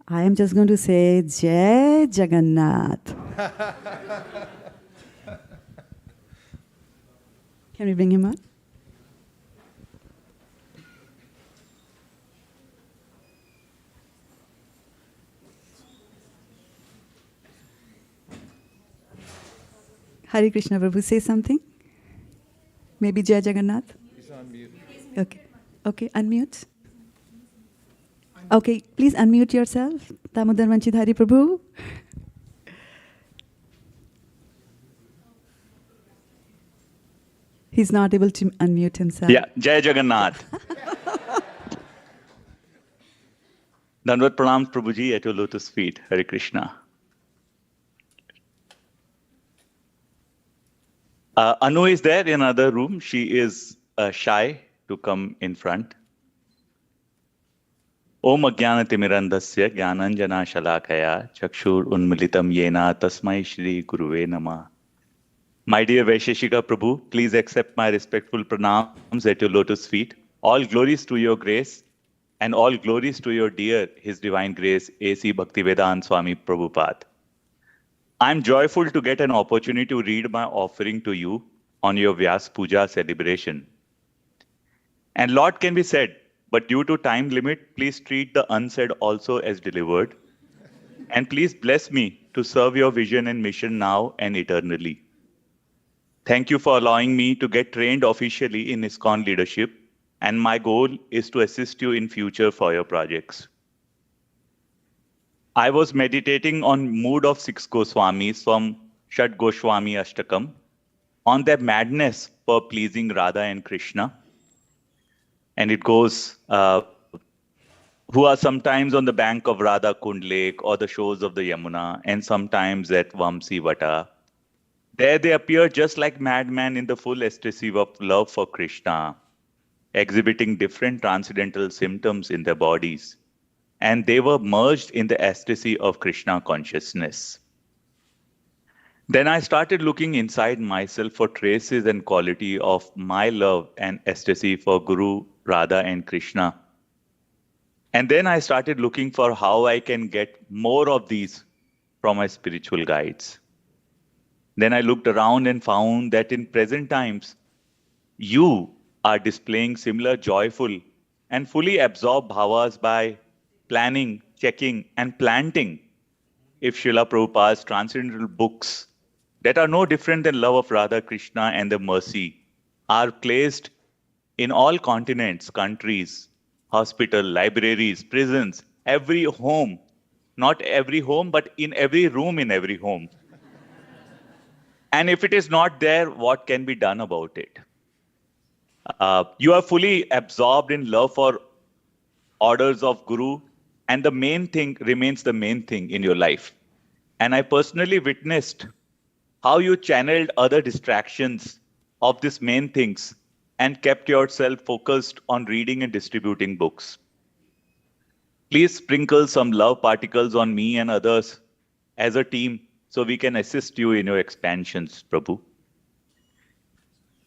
I am just going to say, Jai Jagannath. Can we bring him on? Hare Krishna Prabhu, say something. Maybe Jai Jagannath? He's on mute. Okay. Okay, unmute. Okay, please unmute yourself. Damodar Manchidhari Prabhu. He's not able to unmute himself. Yeah, Jai Jagannath. Dandavat Pranam Prabhuji at your lotus feet. Hare Krishna. Anu is there in another room. She is shy to come in front. Om Ajnanatimirandasya Jnananjana Shalakaya Chakshur Unmilitam Yena Tasmai Shri Guruve Namah. My dear Vaisesika Prabhu, please accept my respectful pranams at your lotus feet. All glories to your grace and all glories to your dear, His Divine Grace, A.C. Bhaktivedanta Swami Prabhupada. I'm joyful to get an opportunity to read my offering to you on your Vyas Puja celebration. And lot can be said, but due to time limit, please treat the unsaid also as delivered. And please bless me to serve your vision and mission now and eternally. Thank you for allowing me to get trained officially in ISKCON leadership, and my goal is to assist you in future for your projects. I was meditating on mood of 6 Goswamis from Shat Goswami Ashtakam on their madness for pleasing Radha and Krishna. And it goes, who are sometimes on the bank of Radha Kund Lake or the shores of the Yamuna, and sometimes at Vamsi Vata. There they appear just like madmen in the full ecstasy of love for Krishna, exhibiting different transcendental symptoms in their bodies. And they were merged in the ecstasy of Krishna consciousness. Then I started looking inside myself for traces and quality of my love and ecstasy for Guru, Radha, and Krishna. And then I started looking for how I can get more of these from my spiritual guides. Then I looked around and found that in present times, you are displaying similar joyful and fully absorbed bhavas by planning, checking, and planting if Srila Prabhupada's transcendental books that are no different than love of Radha Krishna and the mercy are placed in all continents, countries, hospital, libraries, prisons, every home, not every home, but in every room in every home. And if it is not there, what can be done about it? You are fully absorbed in love for orders of Guru, and the main thing remains the main thing in your life. And I personally witnessed how you channeled other distractions of these main things and kept yourself focused on reading and distributing books. Please sprinkle some love particles on me and others as a team so we can assist you in your expansions, Prabhu.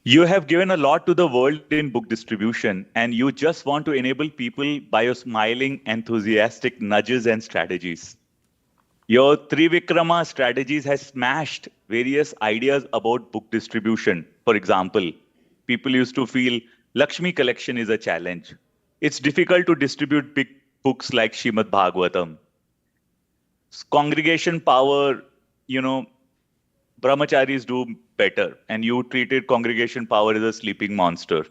You have given a lot to the world in book distribution, and you just want to enable people by your smiling, enthusiastic nudges and strategies. Your Trivikrama strategies has smashed various ideas about book distribution. For example, people used to feel Lakshmi collection is a challenge. It's difficult to distribute big books like Srimad Bhagavatam. Congregation power, brahmacharis do better, and you treated congregation power as a sleeping monster.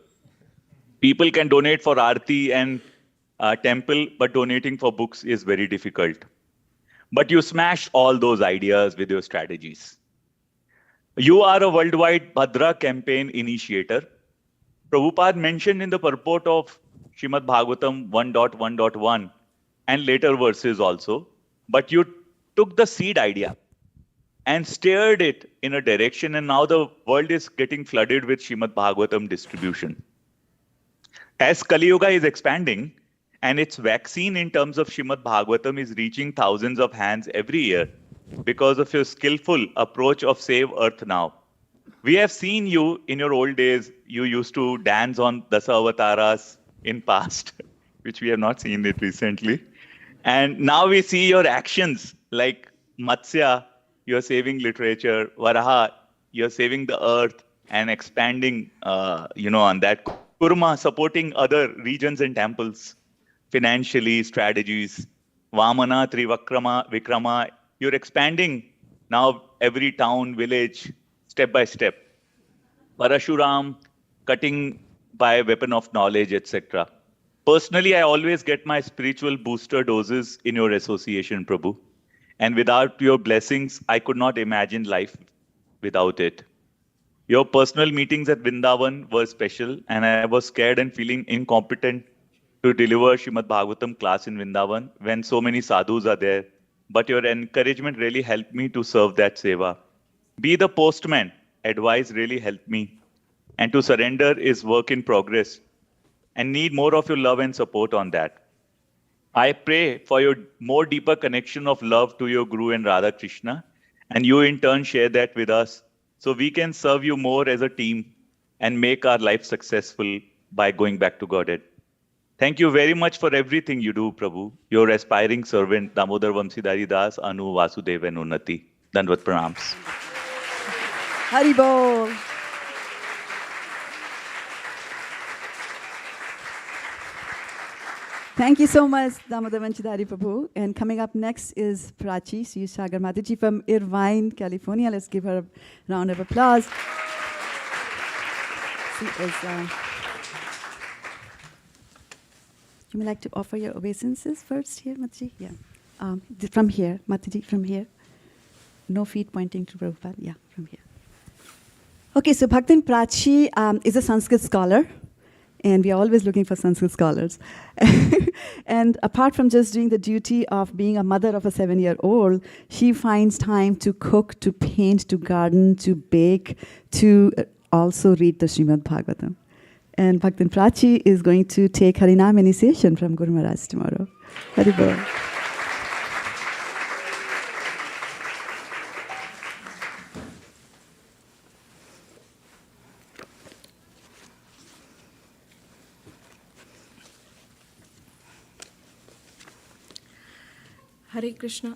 People can donate for Aarti and temple, but donating for books is very difficult. But you smashed all those ideas with your strategies. You are a worldwide Bhadra campaign initiator. Prabhupada mentioned in the purport of Srimad Bhagavatam 1.1.1 and later verses also, but you took the seed idea and steered it in a direction, and now the world is getting flooded with Srimad Bhagavatam distribution. As Kali Yuga is expanding, and its vaccine in terms of Srimad Bhagavatam is reaching thousands of hands every year because of your skillful approach of Save Earth Now. We have seen you in your old days, you used to dance on Dasa avatars in past, which we have not seen it recently. And now we see your actions like Matsya, you're saving literature, Varaha, you're saving the earth and expanding, on that. Kurma, supporting other regions and temples, financially, strategies. Vamana, Vikrama, you're expanding now every town, village, step by step. Parashuram, cutting by weapon of knowledge, etc. Personally, I always get my spiritual booster doses in your association, Prabhu. And without your blessings, I could not imagine life without it. Your personal meetings at Vrindavan were special, and I was scared and feeling incompetent to deliver Srimad Bhagavatam class in Vrindavan when so many sadhus are there. But your encouragement really helped me to serve that seva. Be the postman, advice really helped me. And to surrender is work in progress and need more of your love and support on that. I pray for your more deeper connection of love to your Guru and Radha Krishna, and you in turn share that with us so we can serve you more as a team and make our life successful by going back to Godhead. Thank you very much for everything you do, Prabhu. Your aspiring servant, Damodar Vamsidhari Das, Anu, Vasudev and Unnati. Dandvat Pranams. Hari Bol. Thank you so much, Damodar Vanchidhari Prabhu. And coming up next is Prachi Sagar Mataji from Irvine, California. Let's give her a round of applause. She is, you would like to offer your obeisances first here, Mataji? Yeah. From here, Mataji, from here. No feet pointing to Prabhupada. Yeah, from here. Okay, so Bhaktin Prachi is a Sanskrit scholar. And we are always looking for Sanskrit scholars. And apart from just doing the duty of being a mother of a 7-year-old, she finds time to cook, to paint, to garden, to bake, to also read the Srimad Bhagavatam. And Bhaktin Prachi is going to take Harinam initiation from Guru Maharaj tomorrow. Hari Bol. Hare Krishna.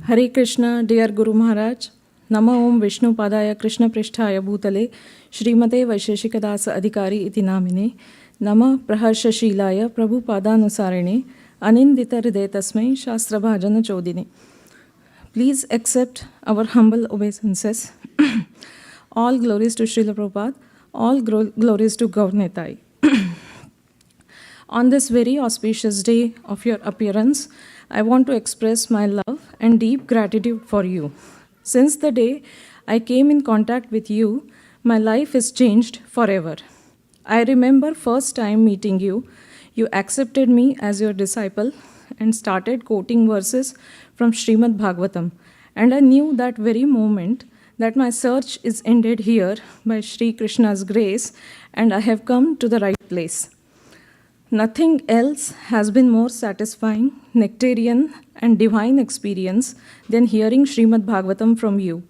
Hare Krishna, dear Guru Maharaj. Nama Om Vishnu Padaya Krishna Pristhaya Bhutale Srimate Vaisesika Dasa Adhikari iti namine Nama Praharsha Shilaya Prabhu Padanusarine Anindita Hriday Tasmai Shastra Bhajana Chodine. Please accept our humble obeisances. All glories to Srila Prabhupada. All glories to Gaurnitai. On this very auspicious day of your appearance, I want to express my love and deep gratitude for you. Since the day I came in contact with you, my life is changed forever. I remember first time meeting you, you accepted me as your disciple and started quoting verses from Srimad Bhagavatam. And I knew that very moment that my search is ended here by Sri Krishna's grace and I have come to the right place. Nothing else has been more satisfying, nectarian and divine experience than hearing Srimad Bhagavatam from you.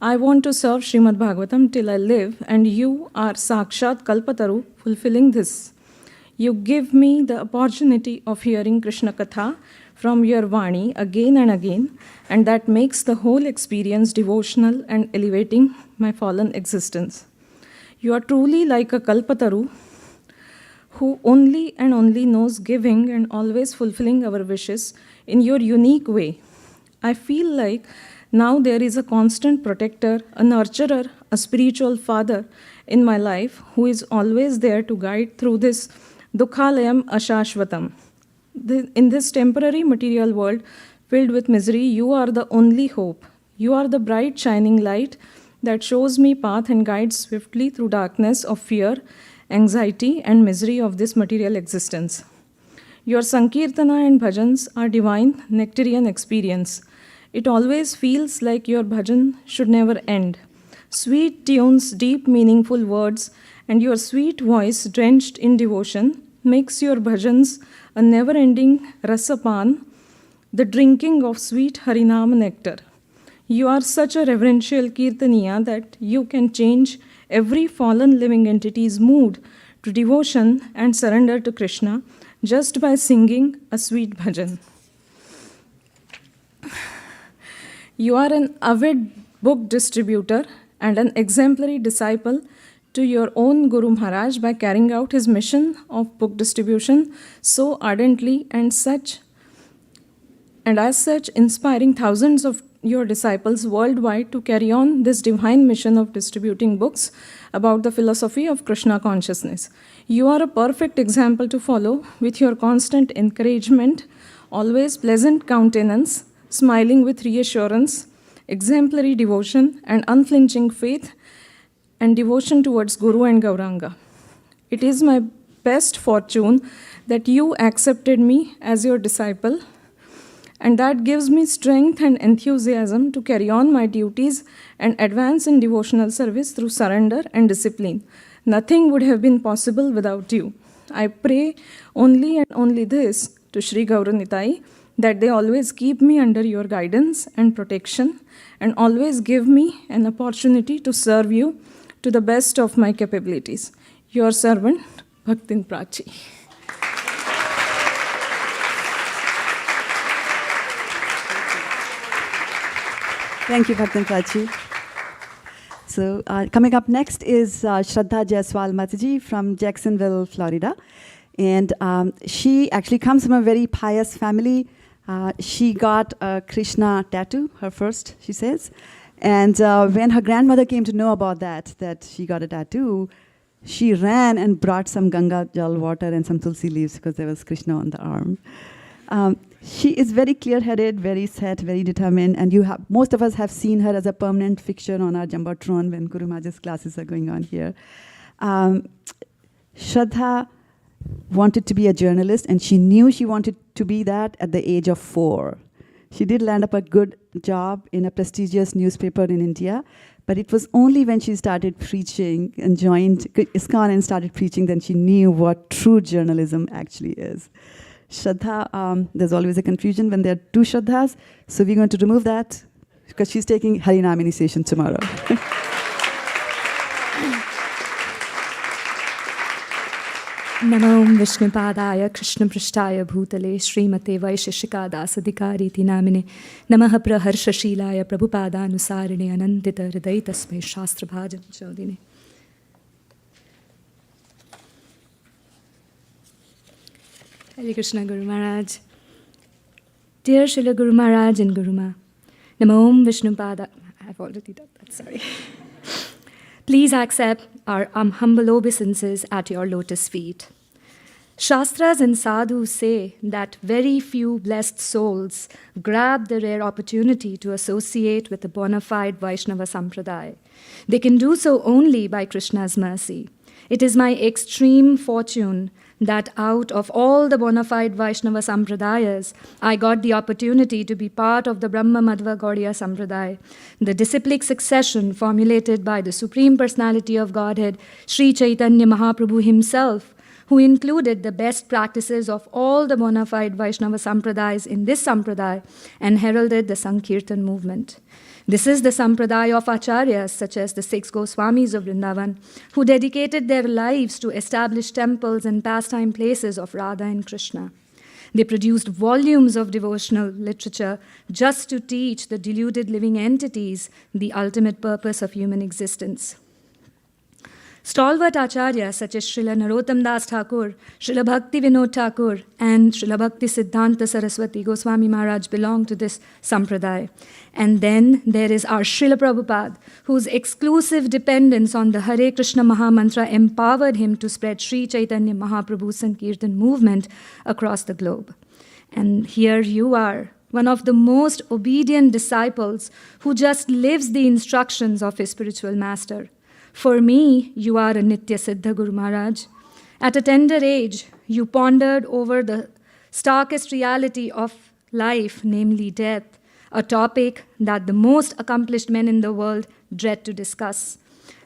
I want to serve Srimad Bhagavatam till I live and you are Sakshat Kalpataru fulfilling this. You give me the opportunity of hearing Krishna Katha from your Vani again and again, and that makes the whole experience devotional and elevating my fallen existence. You are truly like a Kalpataru who only and only knows giving and always fulfilling our wishes in your unique way. I feel like now there is a constant protector, a nurturer, a spiritual father in my life who is always there to guide through this Dukhalayam Ashashvatam. In this temporary material world filled with misery, you are the only hope. You are the bright shining light that shows me path and guides swiftly through darkness of fear, anxiety and misery of this material existence. Your Sankirtana and bhajans are divine, nectarian experience. It always feels like your bhajan should never end. Sweet tunes, deep meaningful words and your sweet voice drenched in devotion makes your bhajans a never-ending rasapan, the drinking of sweet Harinam nectar. You are such a reverential Kirtaniya that you can change every fallen living entity's mood to devotion and surrender to Krishna just by singing a sweet bhajan. You are an avid book distributor and an exemplary disciple to your own Guru Maharaj by carrying out his mission of book distribution so ardently and as such inspiring thousands of your disciples worldwide to carry on this divine mission of distributing books about the philosophy of Krishna consciousness. You are a perfect example to follow with your constant encouragement always pleasant countenance, smiling with reassurance, exemplary devotion, and unflinching faith and devotion towards Guru and Gauranga. It is my best fortune that you accepted me as your disciple, and that gives me strength and enthusiasm to carry on my duties and advance in devotional service through surrender and discipline. Nothing would have been possible without you. I pray only and only this to Sri Gauranitai, that they always keep me under your guidance and protection, and always give me an opportunity to serve you to the best of my capabilities. Your servant, Bhaktin Prachi. Thank you, Bhaktin Prachi. So coming up next is Shraddha Jaiswal Mataji from Jacksonville, Florida. And she actually comes from a very pious family. She got a Krishna tattoo, her first, she says. And when her grandmother came to know about that she got a tattoo, she ran and brought some Ganga Jal water and some tulsi leaves because there was Krishna on the arm. She is very clear-headed, very set, very determined, and most of us have seen her as a permanent fixture on our Jumbotron when Guru Maharaj's classes are going on here. Shraddha wanted to be a journalist, and she knew she wanted to be that at the age of 4. She did land up a good job in a prestigious newspaper in India, but it was only when she started preaching and joined ISKCON and started preaching that she knew what true journalism actually is. Shraddha, there's always a confusion when there are 2 Shraddhas, so we're going to remove that because she's taking Harinam initiation tomorrow. Namo Vishnupadaya Krishna Prishtaya Bhutale Srimate Vaisesika Dasa Dikariti Namine Namaha Praharsha Shilaya Prabhupada Anusarine Anandita Hriday Tasmai Shastra Bhajan Chodine. Hare Krishna Guru Maharaj. Dear Srila Guru Maharaj and Guru Ma, Namo Vishnupada. I've already done that, sorry. Please accept our humble obeisances at your lotus feet. Shastras and sadhus say that very few blessed souls grab the rare opportunity to associate with the bona fide Vaishnava Sampradaya. They can do so only by Krishna's mercy. It is my extreme fortune that out of all the bona fide Vaishnava Sampradayas, I got the opportunity to be part of the Brahma Madhva Gaudiya Sampradaya, the disciplic succession formulated by the Supreme Personality of Godhead, Sri Chaitanya Mahaprabhu himself, who included the best practices of all the bona fide Vaishnava Sampradayas in this Sampradaya and heralded the Sankirtan movement. This is the sampradaya of acharyas such as the 6 Goswamis of Vrindavan, who dedicated their lives to establish temples and pastime places of Radha and Krishna. They produced volumes of devotional literature just to teach the deluded living entities the ultimate purpose of human existence. Stalwart acharyas such as Srila Narottam Das Thakur, Srila Bhakti Vinod Thakur, and Srila Bhakti Siddhanta Saraswati Goswami Maharaj belong to this sampradaya. And then there is our Srila Prabhupada, whose exclusive dependence on the Hare Krishna Mahamantra empowered him to spread Sri Chaitanya Mahaprabhu's Sankirtan movement across the globe. And here you are, one of the most obedient disciples who just lives the instructions of his spiritual master. For me, you are a Nitya Siddha Guru Maharaj. At a tender age, you pondered over the starkest reality of life, namely death, a topic that the most accomplished men in the world dread to discuss.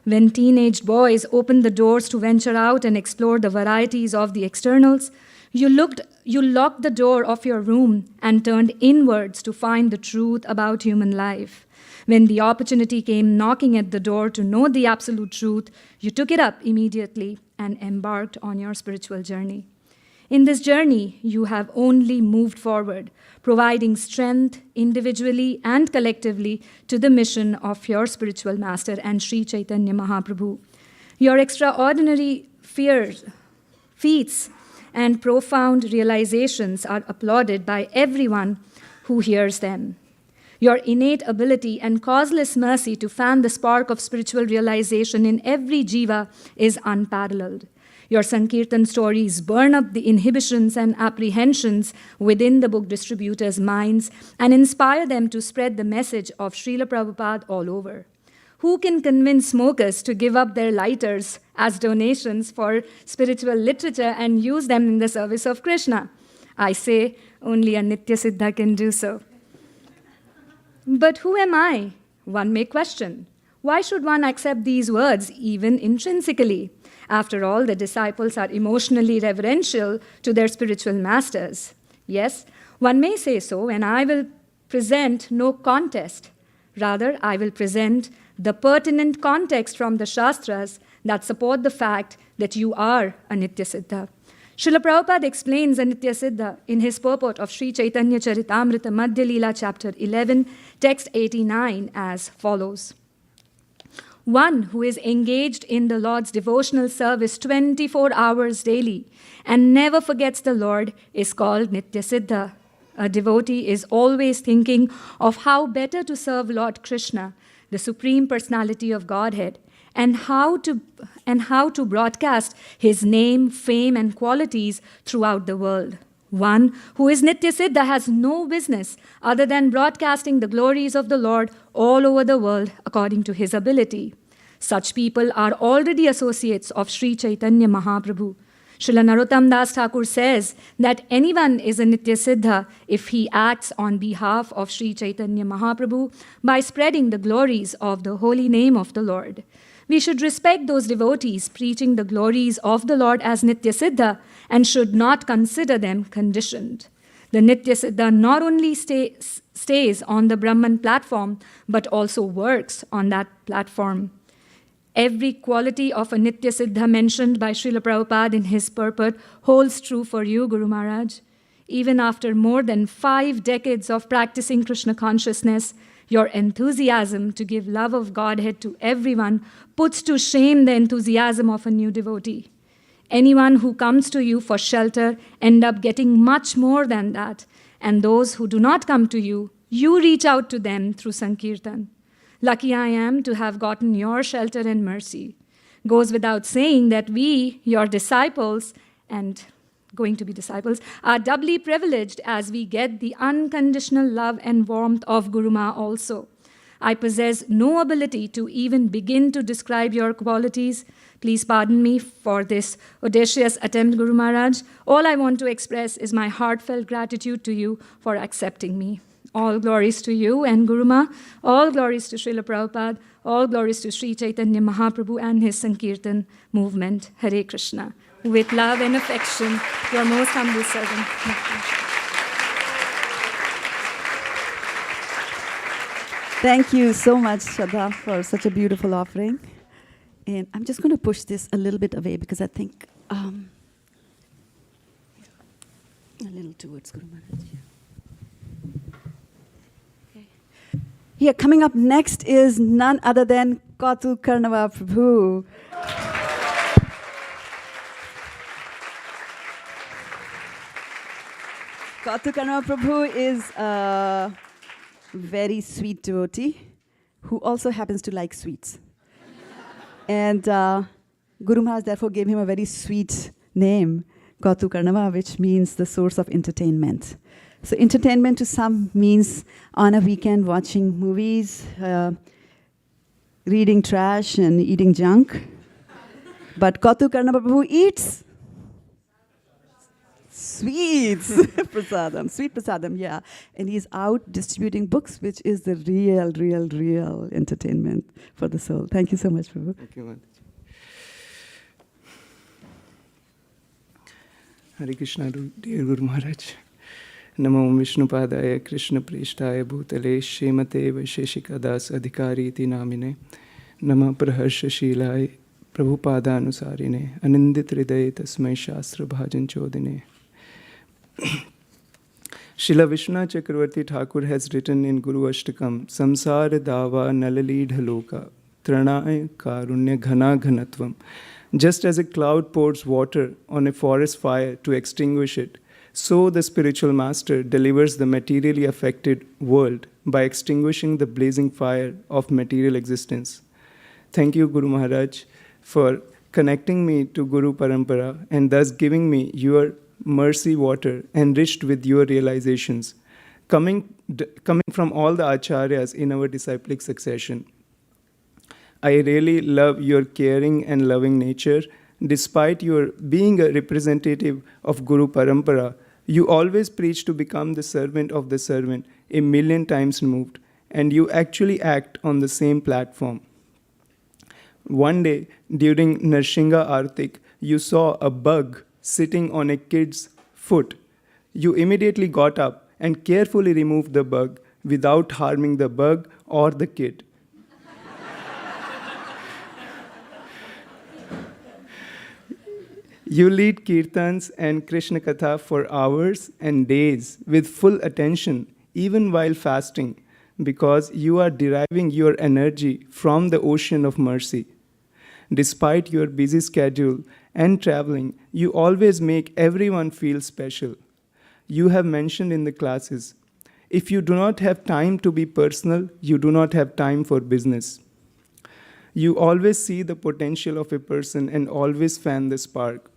When teenage boys opened the doors to venture out and explore the varieties of the externals, you locked the door of your room and turned inwards to find the truth about human life. When the opportunity came knocking at the door to know the absolute truth, you took it up immediately and embarked on your spiritual journey. In this journey, you have only moved forward, providing strength individually and collectively to the mission of your spiritual master and Sri Chaitanya Mahaprabhu. Your extraordinary feats and profound realizations are applauded by everyone who hears them. Your innate ability and causeless mercy to fan the spark of spiritual realization in every jiva is unparalleled. Your Sankirtan stories burn up the inhibitions and apprehensions within the book distributors' minds and inspire them to spread the message of Srila Prabhupada all over. Who can convince smokers to give up their lighters as donations for spiritual literature and use them in the service of Krishna? I say, only a Nitya Siddha can do so. But who am I? One may question. Why should one accept these words even intrinsically? After all, the disciples are emotionally reverential to their spiritual masters. Yes, one may say so, and I will present no contest. Rather, I will present the pertinent context from the Shastras that support the fact that you are a Nitya Siddha. Srila Prabhupada explains a Nitya Siddha in his purport of Sri Chaitanya Charitamrita Madhya Leela chapter 11, text 89 as follows. One who is engaged in the Lord's devotional service 24 hours daily and never forgets the Lord is called Nitya Siddha. A devotee is always thinking of how better to serve Lord Krishna, the Supreme Personality of Godhead, and how to broadcast his name, fame, and qualities throughout the world. One who is Nitya Siddha has no business other than broadcasting the glories of the Lord all over the world according to his ability. Such people are already associates of Sri Chaitanya Mahaprabhu. Srila Narottam Das Thakur says that anyone is a Nitya Siddha if he acts on behalf of Sri Chaitanya Mahaprabhu by spreading the glories of the holy name of the Lord. We should respect those devotees preaching the glories of the Lord as Nitya Siddha and should not consider them conditioned. The Nitya Siddha not only stays on the Brahman platform, but also works on that platform. Every quality of a Nitya Siddha mentioned by Srila Prabhupada in his purport holds true for you, Guru Maharaj. Even after more than 5 decades of practicing Krishna consciousness, your enthusiasm to give love of Godhead to everyone puts to shame the enthusiasm of a new devotee. Anyone who comes to you for shelter end up getting much more than that. And those who do not come to you, you reach out to them through Sankirtan. Lucky I am to have gotten your shelter and mercy. Goes without saying that we, your disciples, and going to be disciples, are doubly privileged as we get the unconditional love and warmth of Guru Ma also. I possess no ability to even begin to describe your qualities. Please pardon me for this audacious attempt, Guru Maharaj. All I want to express is my heartfelt gratitude to you for accepting me. All glories to you and Guru Ma. All glories to Srila Prabhupada. All glories to Sri Chaitanya Mahaprabhu and his Sankirtan movement. Hare Krishna. With love and affection, your most humble servant. Thank you so much, Shraddha, for such a beautiful offering. And I'm just going to push this a little bit away because I think a little towards Guru Maharaj. Okay. Here, coming up next is none other than Kautuk Karnava Prabhu. Kautuk Karnava Prabhu is a very sweet devotee who also happens to like sweets. And Guru Maharaj therefore gave him a very sweet name, Kautuk Karnava, which means the source of entertainment. So entertainment to some means on a weekend watching movies, reading trash and eating junk. But Kautuk Karnava Prabhu eats sweets, prasadam, sweet prasadam, yeah. And he's out distributing books, which is the real entertainment for the soul. Thank you so much, Prabhu. Thank you, Mataji. Hare Krishna, dear Guru Maharaj. Namo Vishnupadaya Krishna Prishtaya Bhutale Shrimate Vaisesika Dasa Adhikariti Namine Nama Praharsha Shilai Prabhupada Anusarine Anindit Hridaye Tasmai Shastra Bhajan Chodine. Srila Vishnu Chakravarti Thakur has written in Guru Ashtakam, Samsara Dava Nalali Dhaloka, Tranaya Karunya Ghana Ghanatvam. Just as a cloud pours water on a forest fire to extinguish it, so the spiritual master delivers the materially affected world by extinguishing the blazing fire of material existence. Thank you, Guru Maharaj, for connecting me to Guru Parampara and thus giving me your mercy water enriched with your realizations, coming from all the acharyas in our disciplic succession. I really love your caring and loving nature. Despite your being a representative of Guru Parampara, you always preach to become the servant of the servant, a million times moved, and you actually act on the same platform. One day, during Narshinga Artik, you saw a bug sitting on a kid's foot. You immediately got up and carefully removed the bug without harming the bug or the kid. You lead kirtans and Krishna Katha for hours and days with full attention, even while fasting, because you are deriving your energy from the ocean of mercy. Despite your busy schedule and traveling, you always make everyone feel special. You have mentioned in the classes, if you do not have time to be personal, you do not have time for business. You always see the potential of a person and always fan the spark.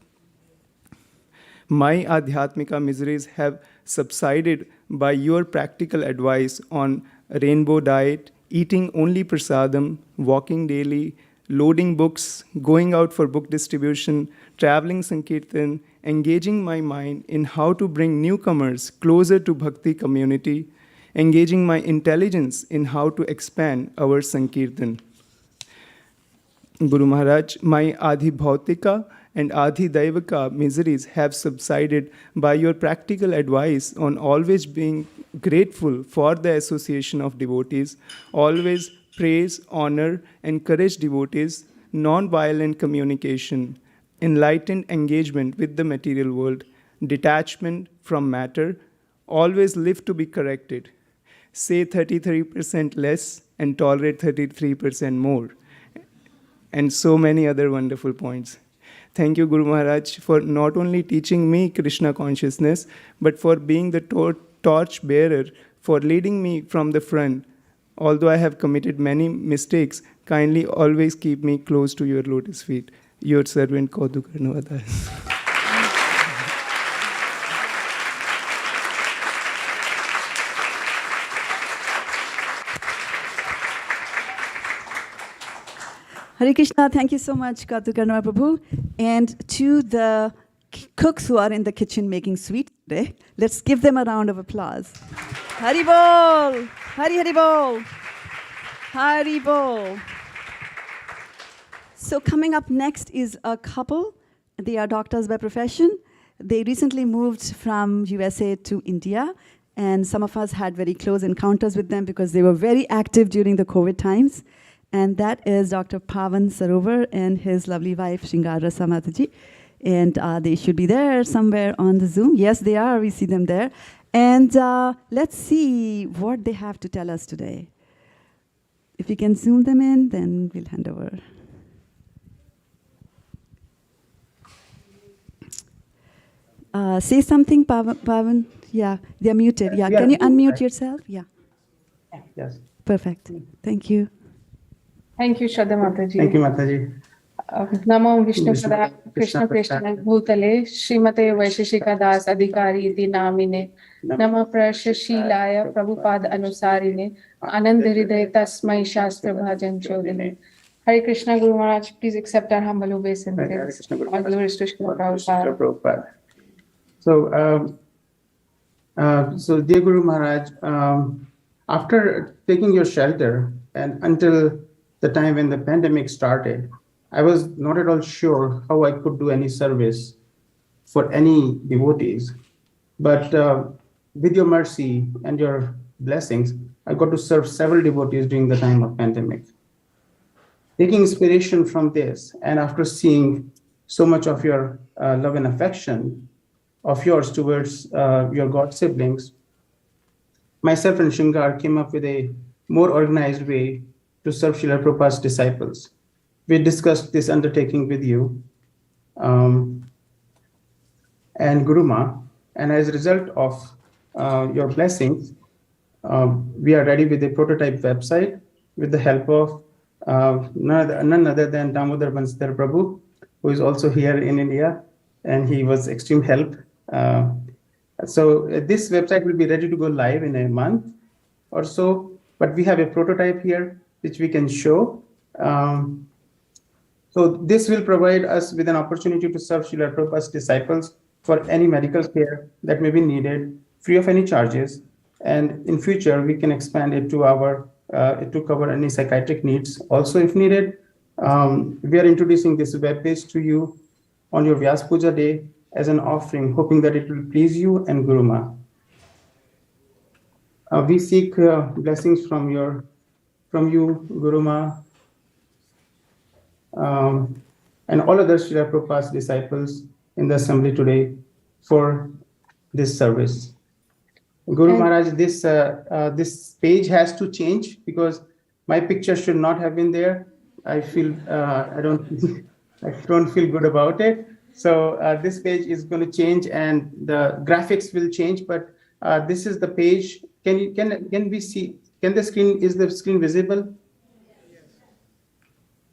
My Adhyatmika miseries have subsided by your practical advice on rainbow diet, eating only prasadam, walking daily, loading books, going out for book distribution, traveling Sankirtan, engaging my mind in how to bring newcomers closer to Bhakti community, engaging my intelligence in how to expand our Sankirtan. Guru Maharaj, my Adhi Bhautika and Adhi Daivaka miseries have subsided by your practical advice on always being grateful for the association of devotees, always praise, honor, encourage devotees, non-violent communication, enlightened engagement with the material world, detachment from matter, always live to be corrected, say 33% less and tolerate 33% more, and so many other wonderful points. Thank you, Guru Maharaj, for not only teaching me Krishna consciousness, but for being the torch bearer, for leading me from the front. Although I have committed many mistakes, kindly always keep me close to your lotus feet. Your servant, Kautu Karnavada. Hare Krishna, thank you so much, Kautu Karnava Prabhu. And to the cooks who are in the kitchen making sweet today, let's give them a round of applause. Hari Bol! Hari Hari Bol! Hari Bol! So coming up next is a couple. They are doctors by profession. They recently moved from USA to India, and some of us had very close encounters with them because they were very active during the COVID times. And that is Dr. Pavan Sarovar and his lovely wife, Shingara Samataji. And they should be there somewhere on the Zoom. Yes, they are. We see them there. And let's see what they have to tell us today. If you can zoom them in, then we'll hand over. Say something, Pavan. Yeah, they're muted. Yeah, can you unmute yourself? Yeah. Yes. Perfect. Thank you. Thank you, Shraddha Mataji. Thank you, Mataji. Namo Vishnu Pada Krishna Krishna Bhutale Srimate Vaisesika Das Adhikari Iti Namine Nama Prasya Shilaya Prabhupada Anusarine Anand Hriday Tasmai Shastra Bhajan Chodine. Hare Krishna Guru Maharaj, please accept our humble obeisances. All glories to Srila Prabhupada. So, dear Guru Maharaj, after taking your shelter and until the time when the pandemic started, I was not at all sure how I could do any service for any devotees. But with your mercy and your blessings, I got to serve several devotees during the time of pandemic. Taking inspiration from this, and after seeing so much of your love and affection of yours towards your God siblings, myself and Shingar came up with a more organized way to serve Srila Prabhupada's disciples. We discussed this undertaking with you and Guru Ma, and as a result of your blessings, we are ready with a prototype website with the help of none other than Damodar Bansidhar Prabhu who is also here in India, and he was extreme help. So this website will be ready to go live in a month or so, but we have a prototype here which we can show. So this will provide us with an opportunity to serve Srila Prabhupada's disciples for any medical care that may be needed, free of any charges. And in future, we can expand it to cover any psychiatric needs. Also, if needed, we are introducing this web page to you on your Vyas Puja day as an offering, hoping that it will please you and Guru Ma. We seek blessings from you, Guru Ma, and all other Srila Prabhupada's disciples in the assembly today for this service. Guru Maharaj, this page has to change because my picture should not have been there. I feel I don't feel good about it. So this page is going to change and the graphics will change. But this is the page. Can we see? Can the screen? Is the screen visible?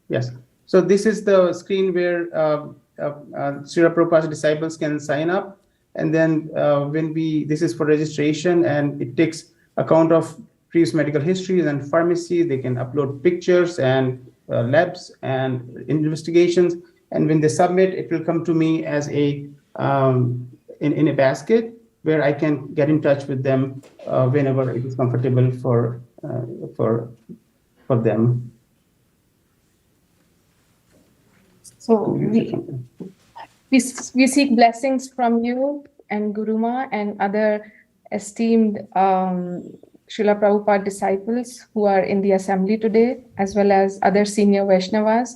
Yes. So this is the screen where Srila Prabhupada's disciples can sign up. And then this is for registration, and it takes account of previous medical histories and pharmacy. They can upload pictures and labs and investigations. And when they submit, it will come to me as in a basket where I can get in touch with them whenever it is comfortable for them. So we seek blessings from you and Guru Ma and other esteemed Srila Prabhupada disciples who are in the assembly today, as well as other senior Vaishnavas,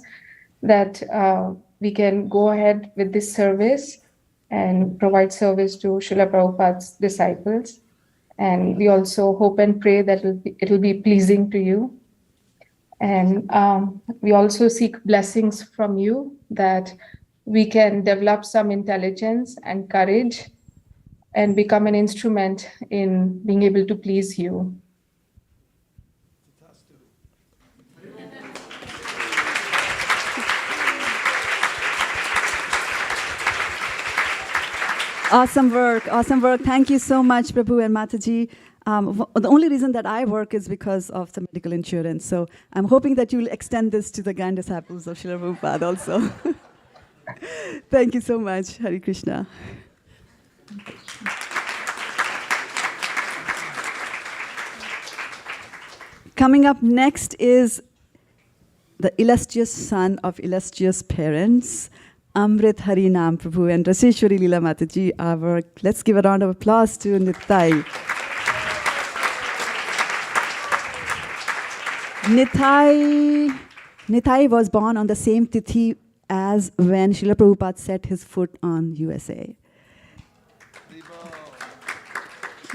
that we can go ahead with this service and provide service to Srila Prabhupada's disciples. And we also hope and pray that it will be pleasing to you. And we also seek blessings from you that we can develop some intelligence and courage and become an instrument in being able to please you. Awesome work, awesome work. Thank you so much, Prabhu and Mataji. The only reason that I work is because of the medical insurance. So I'm hoping that you will extend this to the grand disciples of Srila Prabhupada also. Thank you so much. Hare Krishna. Coming up next is the illustrious son of illustrious parents, Amrit Harinam Prabhu and Raseshwari Leela Mataji. Let's give a round of applause to Nitai. Nitai was born on the same tithi as when Srila Prabhupada set his foot on USA.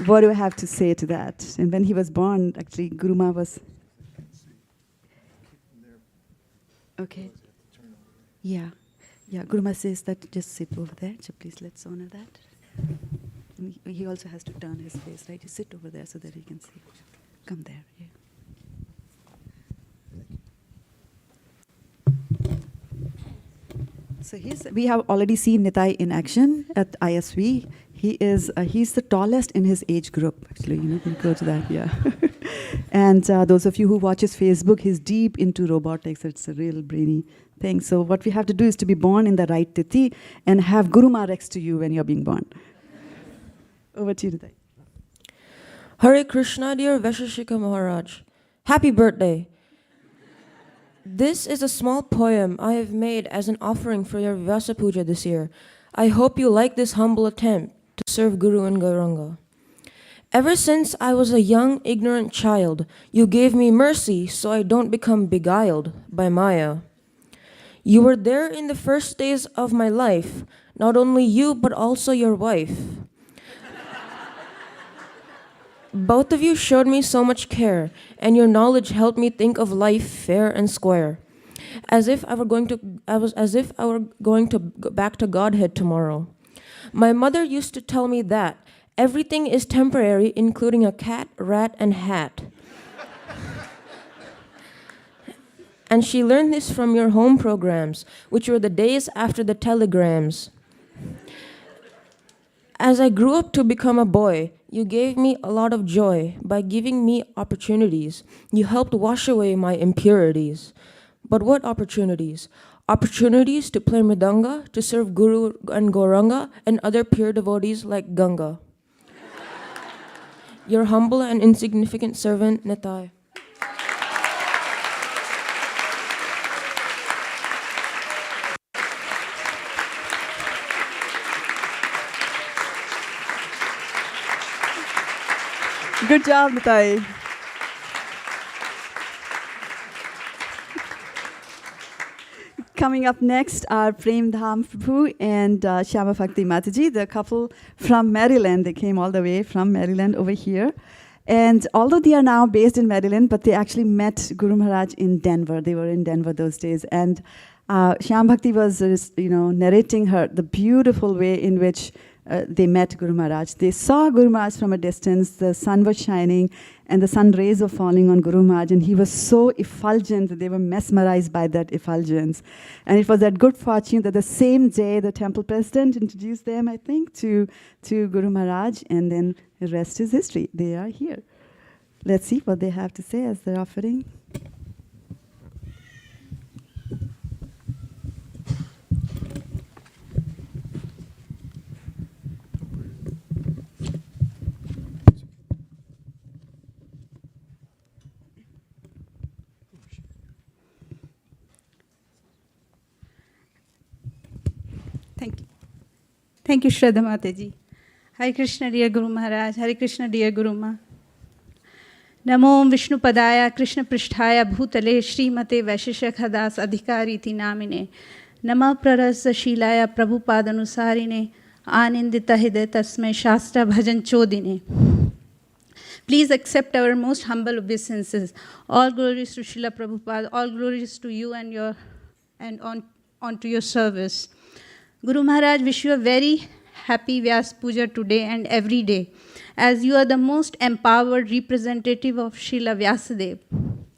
What do I have to say to that? And when he was born, actually, Guru Ma was... Okay. Yeah. Yeah, Guru Ma says that just sit over there. So please, let's honor that. He also has to turn his face, right? You sit over there so that he can see. Come there. Yeah. So we have already seen Nitai in action at ISV. He's the tallest in his age group, actually. You can go to that, yeah. And those of you who watch his Facebook, he's deep into robotics. It's a real brainy thing. So what we have to do is to be born in the right tithi and have Guru Ma next to you when you're being born. Over to you, Nitai. Hare Krishna, dear Vaisesika Maharaj. Happy birthday. This is a small poem I have made as an offering for your Vyasa Puja this year. I hope you like this humble attempt to serve Guru and Gauranga. Ever since I was a young, ignorant child, you gave me mercy so I don't become beguiled by Maya. You were there in the first days of my life, not only you, but also your wife. Both of you showed me so much care, and your knowledge helped me think of life fair and square, as if I were going to go back to Godhead tomorrow. My mother used to tell me that everything is temporary, including a cat, rat, and hat. And she learned this from your home programs, which were the days after the telegrams. As I grew up to become a boy, you gave me a lot of joy by giving me opportunities. You helped wash away my impurities. But what opportunities? Opportunities to play mridanga, to serve Guru and Gauranga, and other pure devotees like Ganga. Your humble and insignificant servant, Nitai. Good job, Nitai. Coming up next are Prem Dham Prabhu and Shyama Bhakti Mataji, the couple from Maryland. They came all the way from Maryland over here. And although they are now based in Maryland, but they actually met Guru Maharaj in Denver. They were in Denver those days. And Shyam Bhakti was narrating the beautiful way in which they met Guru Maharaj. They saw Guru Maharaj from a distance. The sun was shining and the sun rays were falling on Guru Maharaj, and he was so effulgent that they were mesmerized by that effulgence. And it was that good fortune that the same day the temple president introduced them, I think, to Guru Maharaj, and then the rest is history. They are here. Let's see what they have to say as their offering. Thank you. Thank you, Shraddha Mataji. Hare Krishna, dear Guru Maharaj. Hare Krishna, dear Guru Ma. Namo Vishnu Padaya Krishna Pristhaya Bhutale Srimate Vaisesika Das Adhikari Ti Namine. Nama Prarasa Shilaya Prabhupadanusarine Anindita Hide Tasmai Shastra Bhajan Chodine. Please accept our most humble obeisances. All glories to Srila Prabhupada, all glories to you and onto your service. Guru Maharaj, wish you a very happy Vyas Puja today and every day, as you are the most empowered representative of Srila Vyasadeva.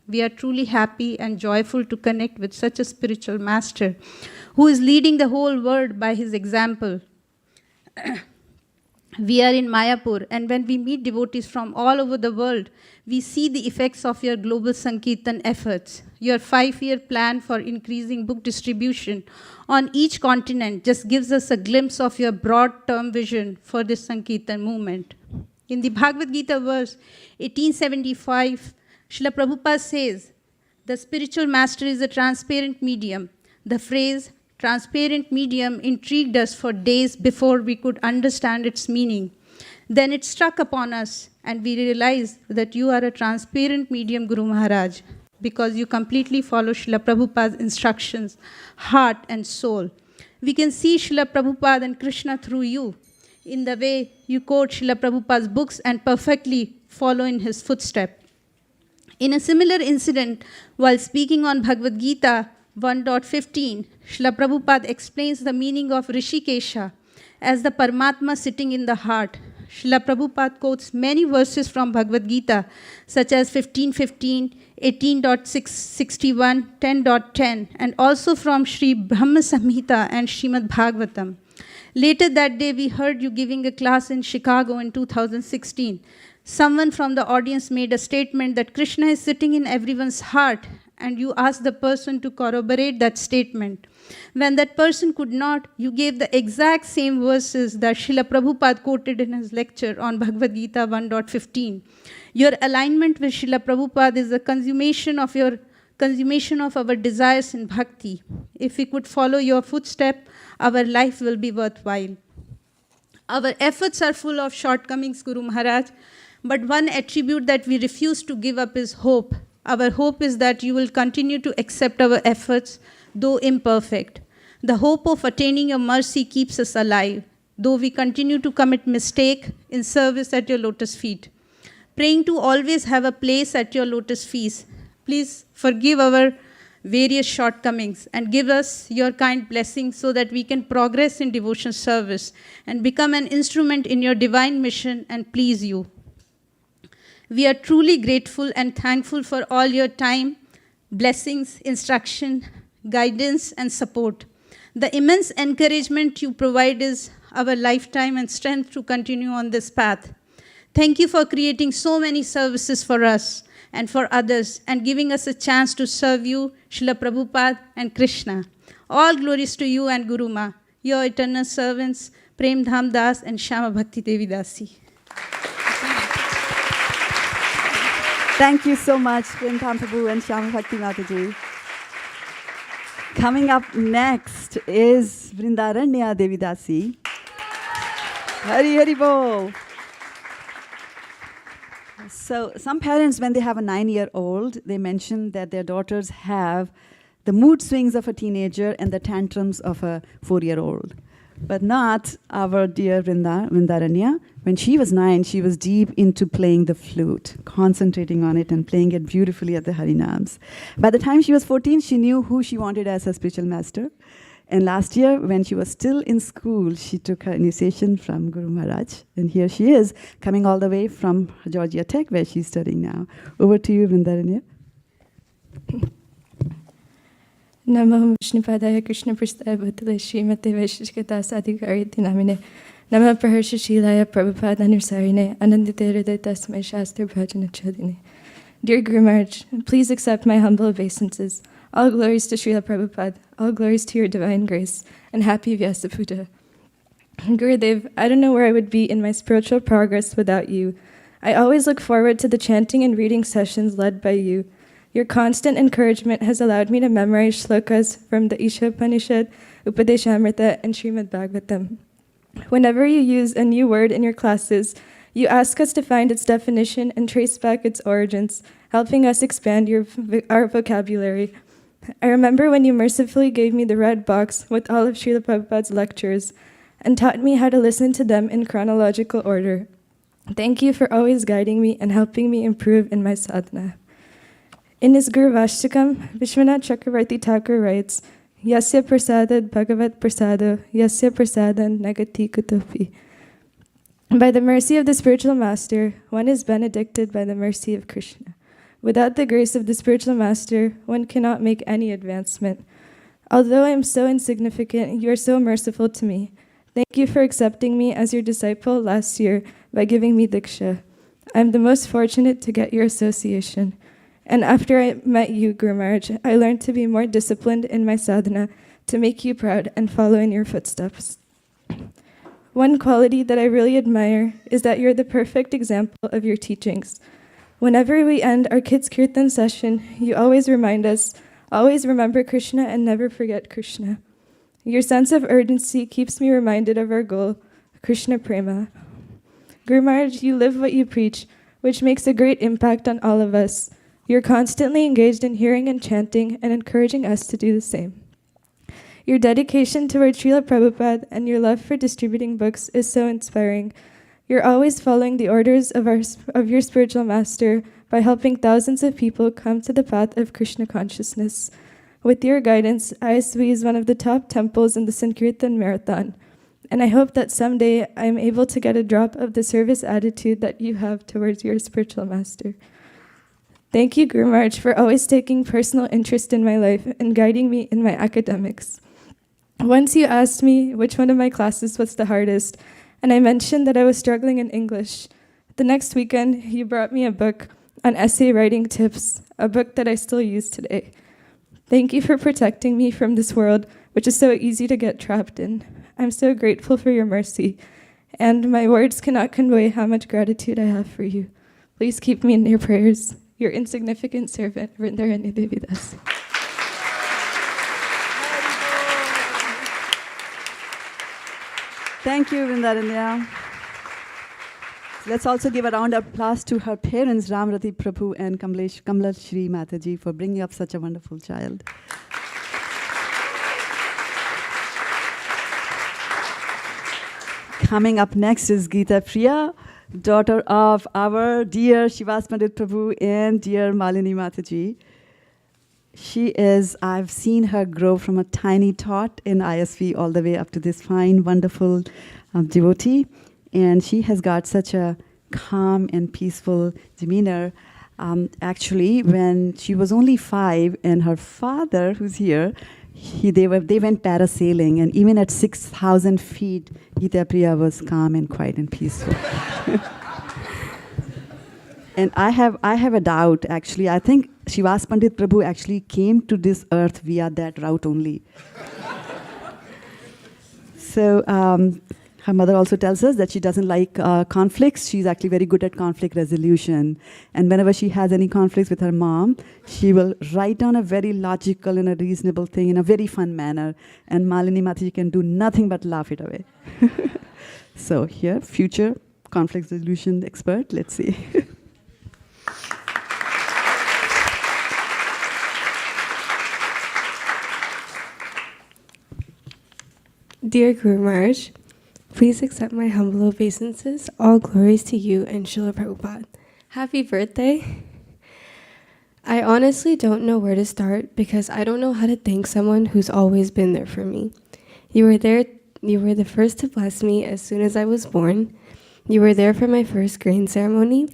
We are truly happy and joyful to connect with such a spiritual master who is leading the whole world by his example. We are in Mayapur, and when we meet devotees from all over the world, we see the effects of your global Sankirtan efforts. Your 5-year plan for increasing book distribution on each continent just gives us a glimpse of your broad-term vision for this Sankirtan movement. In the Bhagavad Gita verse 1875, Srila Prabhupada says, the spiritual master is a transparent medium. The phrase transparent medium intrigued us for days before we could understand its meaning. Then it struck upon us, and we realized that you are a transparent medium, Guru Maharaj, because you completely follow Srila Prabhupada's instructions, heart and soul. We can see Srila Prabhupada and Krishna through you, in the way you quote Srila Prabhupada's books and perfectly follow in his footsteps. In a similar incident, while speaking on Bhagavad Gita 1.15, Srila Prabhupada explains the meaning of Rishikesha as the Paramatma sitting in the heart. Srila Prabhupada quotes many verses from Bhagavad Gita, such as 15.15, 18.61, 10.10, and also from Sri Brahma Samhita and Srimad Bhagavatam. Later that day, we heard you giving a class in Chicago in 2016. Someone from the audience made a statement that Krishna is sitting in everyone's heart, and you asked the person to corroborate that statement. When that person could not, you gave the exact same verses that Srila Prabhupada quoted in his lecture on Bhagavad Gita 1.15. Your alignment with Srila Prabhupada is the consummation of our desires in bhakti. If we could follow your footstep, our life will be worthwhile. Our efforts are full of shortcomings, Guru Maharaj, but one attribute that we refuse to give up is hope. Our hope is that you will continue to accept our efforts, though imperfect. The hope of attaining your mercy keeps us alive, though we continue to commit mistake in service at your lotus feet. Praying to always have a place at your lotus feet. Please forgive our various shortcomings and give us your kind blessings so that we can progress in devotion service and become an instrument in your divine mission and please you. We are truly grateful and thankful for all your time, blessings, instruction, guidance, and support. The immense encouragement you provide is our lifetime and strength to continue on this path. Thank you for creating so many services for us and for others and giving us a chance to serve you, Srila Prabhupada and Krishna. All glories to you and Guru Ma, your eternal servants, Prem Dham Das and Shama Bhakti Devi Dasi. Thank you so much, Prem Dham Prabhu and Shama Bhakti Mataji. Coming up next is Vrindaranya Devi Dasi. Hari Hari Bol. So some parents, when they have a 9-year-old, they mention that their daughters have the mood swings of a teenager and the tantrums of a 4-year-old. But not our dear Vrindaranya. When she was 9, she was deep into playing the flute, concentrating on it and playing it beautifully at the Harinams. By the time she was 14, she knew who she wanted as her spiritual master. And last year, when she was still in school, she took her initiation from Guru Maharaj. And here she is, coming all the way from Georgia Tech, where she's studying now. Over to you, Vrindaranya. Namo Vishnupadaya Krishna Prasthaya Bhutale Srimate Vaisesika Dasa Adhikari Namine Nama Praharsha Shilaya Prabhupada Anusarine Anandite Hriday Tasmai Shastra Bhajana Chodine. Dear Guru Maharaj, please accept my humble obeisances. All glories to Srila Prabhupada, all glories to your divine grace, and happy Vyasa Puja. Gurudev, I don't know where I would be in my spiritual progress without you. I always look forward to the chanting and reading sessions led by you. Your constant encouragement has allowed me to memorize shlokas from the Isha Upanishad, Upadeshamrita, and Srimad Bhagavatam. Whenever you use a new word in your classes, you ask us to find its definition and trace back its origins, helping us expand our vocabulary. I remember when you mercifully gave me the red box with all of Srila Prabhupada's lectures and taught me how to listen to them in chronological order. Thank you for always guiding me and helping me improve in my sadhana. In his Guru Vashtakam, Vishwanath Chakravarti Thakur writes, Yasya prasadad bhagavat prasado, yasya prasadan nagati kutopi. By the mercy of the spiritual master, one is benedicted by the mercy of Krishna. Without the grace of the spiritual master, one cannot make any advancement. Although I am so insignificant, you are so merciful to me. Thank you for accepting me as your disciple last year by giving me Diksha. I am the most fortunate to get your association. And after I met you, Guru Maharaj, I learned to be more disciplined in my sadhana to make you proud and follow in your footsteps. One quality that I really admire is that you're the perfect example of your teachings. Whenever we end our kids' kirtan session, you always remind us, always remember Krishna and never forget Krishna. Your sense of urgency keeps me reminded of our goal, Krishna Prema. Guru Maharaj, you live what you preach, which makes a great impact on all of us. You're constantly engaged in hearing and chanting and encouraging us to do the same. Your dedication towards Srila Prabhupada and your love for distributing books is so inspiring. You're always following the orders of your spiritual master by helping thousands of people come to the path of Krishna consciousness. With your guidance, ISV is one of the top temples in the Sankirtan Marathon, and I hope that someday I'm able to get a drop of the service attitude that you have towards your spiritual master. Thank you, Guru Maharaj, for always taking personal interest in my life and guiding me in my academics. Once you asked me which one of my classes was the hardest, and I mentioned that I was struggling in English. The next weekend, you brought me a book on essay writing tips, a book that I still use today. Thank you for protecting me from this world, which is so easy to get trapped in. I'm so grateful for your mercy, and my words cannot convey how much gratitude I have for you. Please keep me in your prayers. Your insignificant servant, Vrindaranya Devi Dasa. Thank you, Vrindaranya. Let's also give a round of applause to her parents, Ramrati Prabhu and Kamla Shri Mataji, for bringing up such a wonderful child. Coming up next is Geeta Priya, daughter of our dear Shivas Pandit Prabhu and dear Malini Mataji. She is, I've seen her grow from a tiny tot in ISV all the way up to this fine, wonderful devotee. And she has got such a calm and peaceful demeanor. Actually, when she was only 5, and her father, who's here, they went parasailing, and even at 6,000 feet, Gita Priya was calm and quiet and peaceful. And I have a doubt, actually. I think Shivas Pandit Prabhu actually came to this earth via that route only. So her mother also tells us that she doesn't like conflicts. She's actually very good at conflict resolution. And whenever she has any conflicts with her mom, she will write down a very logical and a reasonable thing in a very fun manner. And Malini Mataji can do nothing but laugh it away. So here, future conflict resolution expert, let's see. Dear Guru Maharaj, please accept my humble obeisances. All glories to you and Srila Prabhupada. Happy birthday. I honestly don't know where to start because I don't know how to thank someone who's always been there for me. You were the first to bless me as soon as I was born. You were there for my first grain ceremony.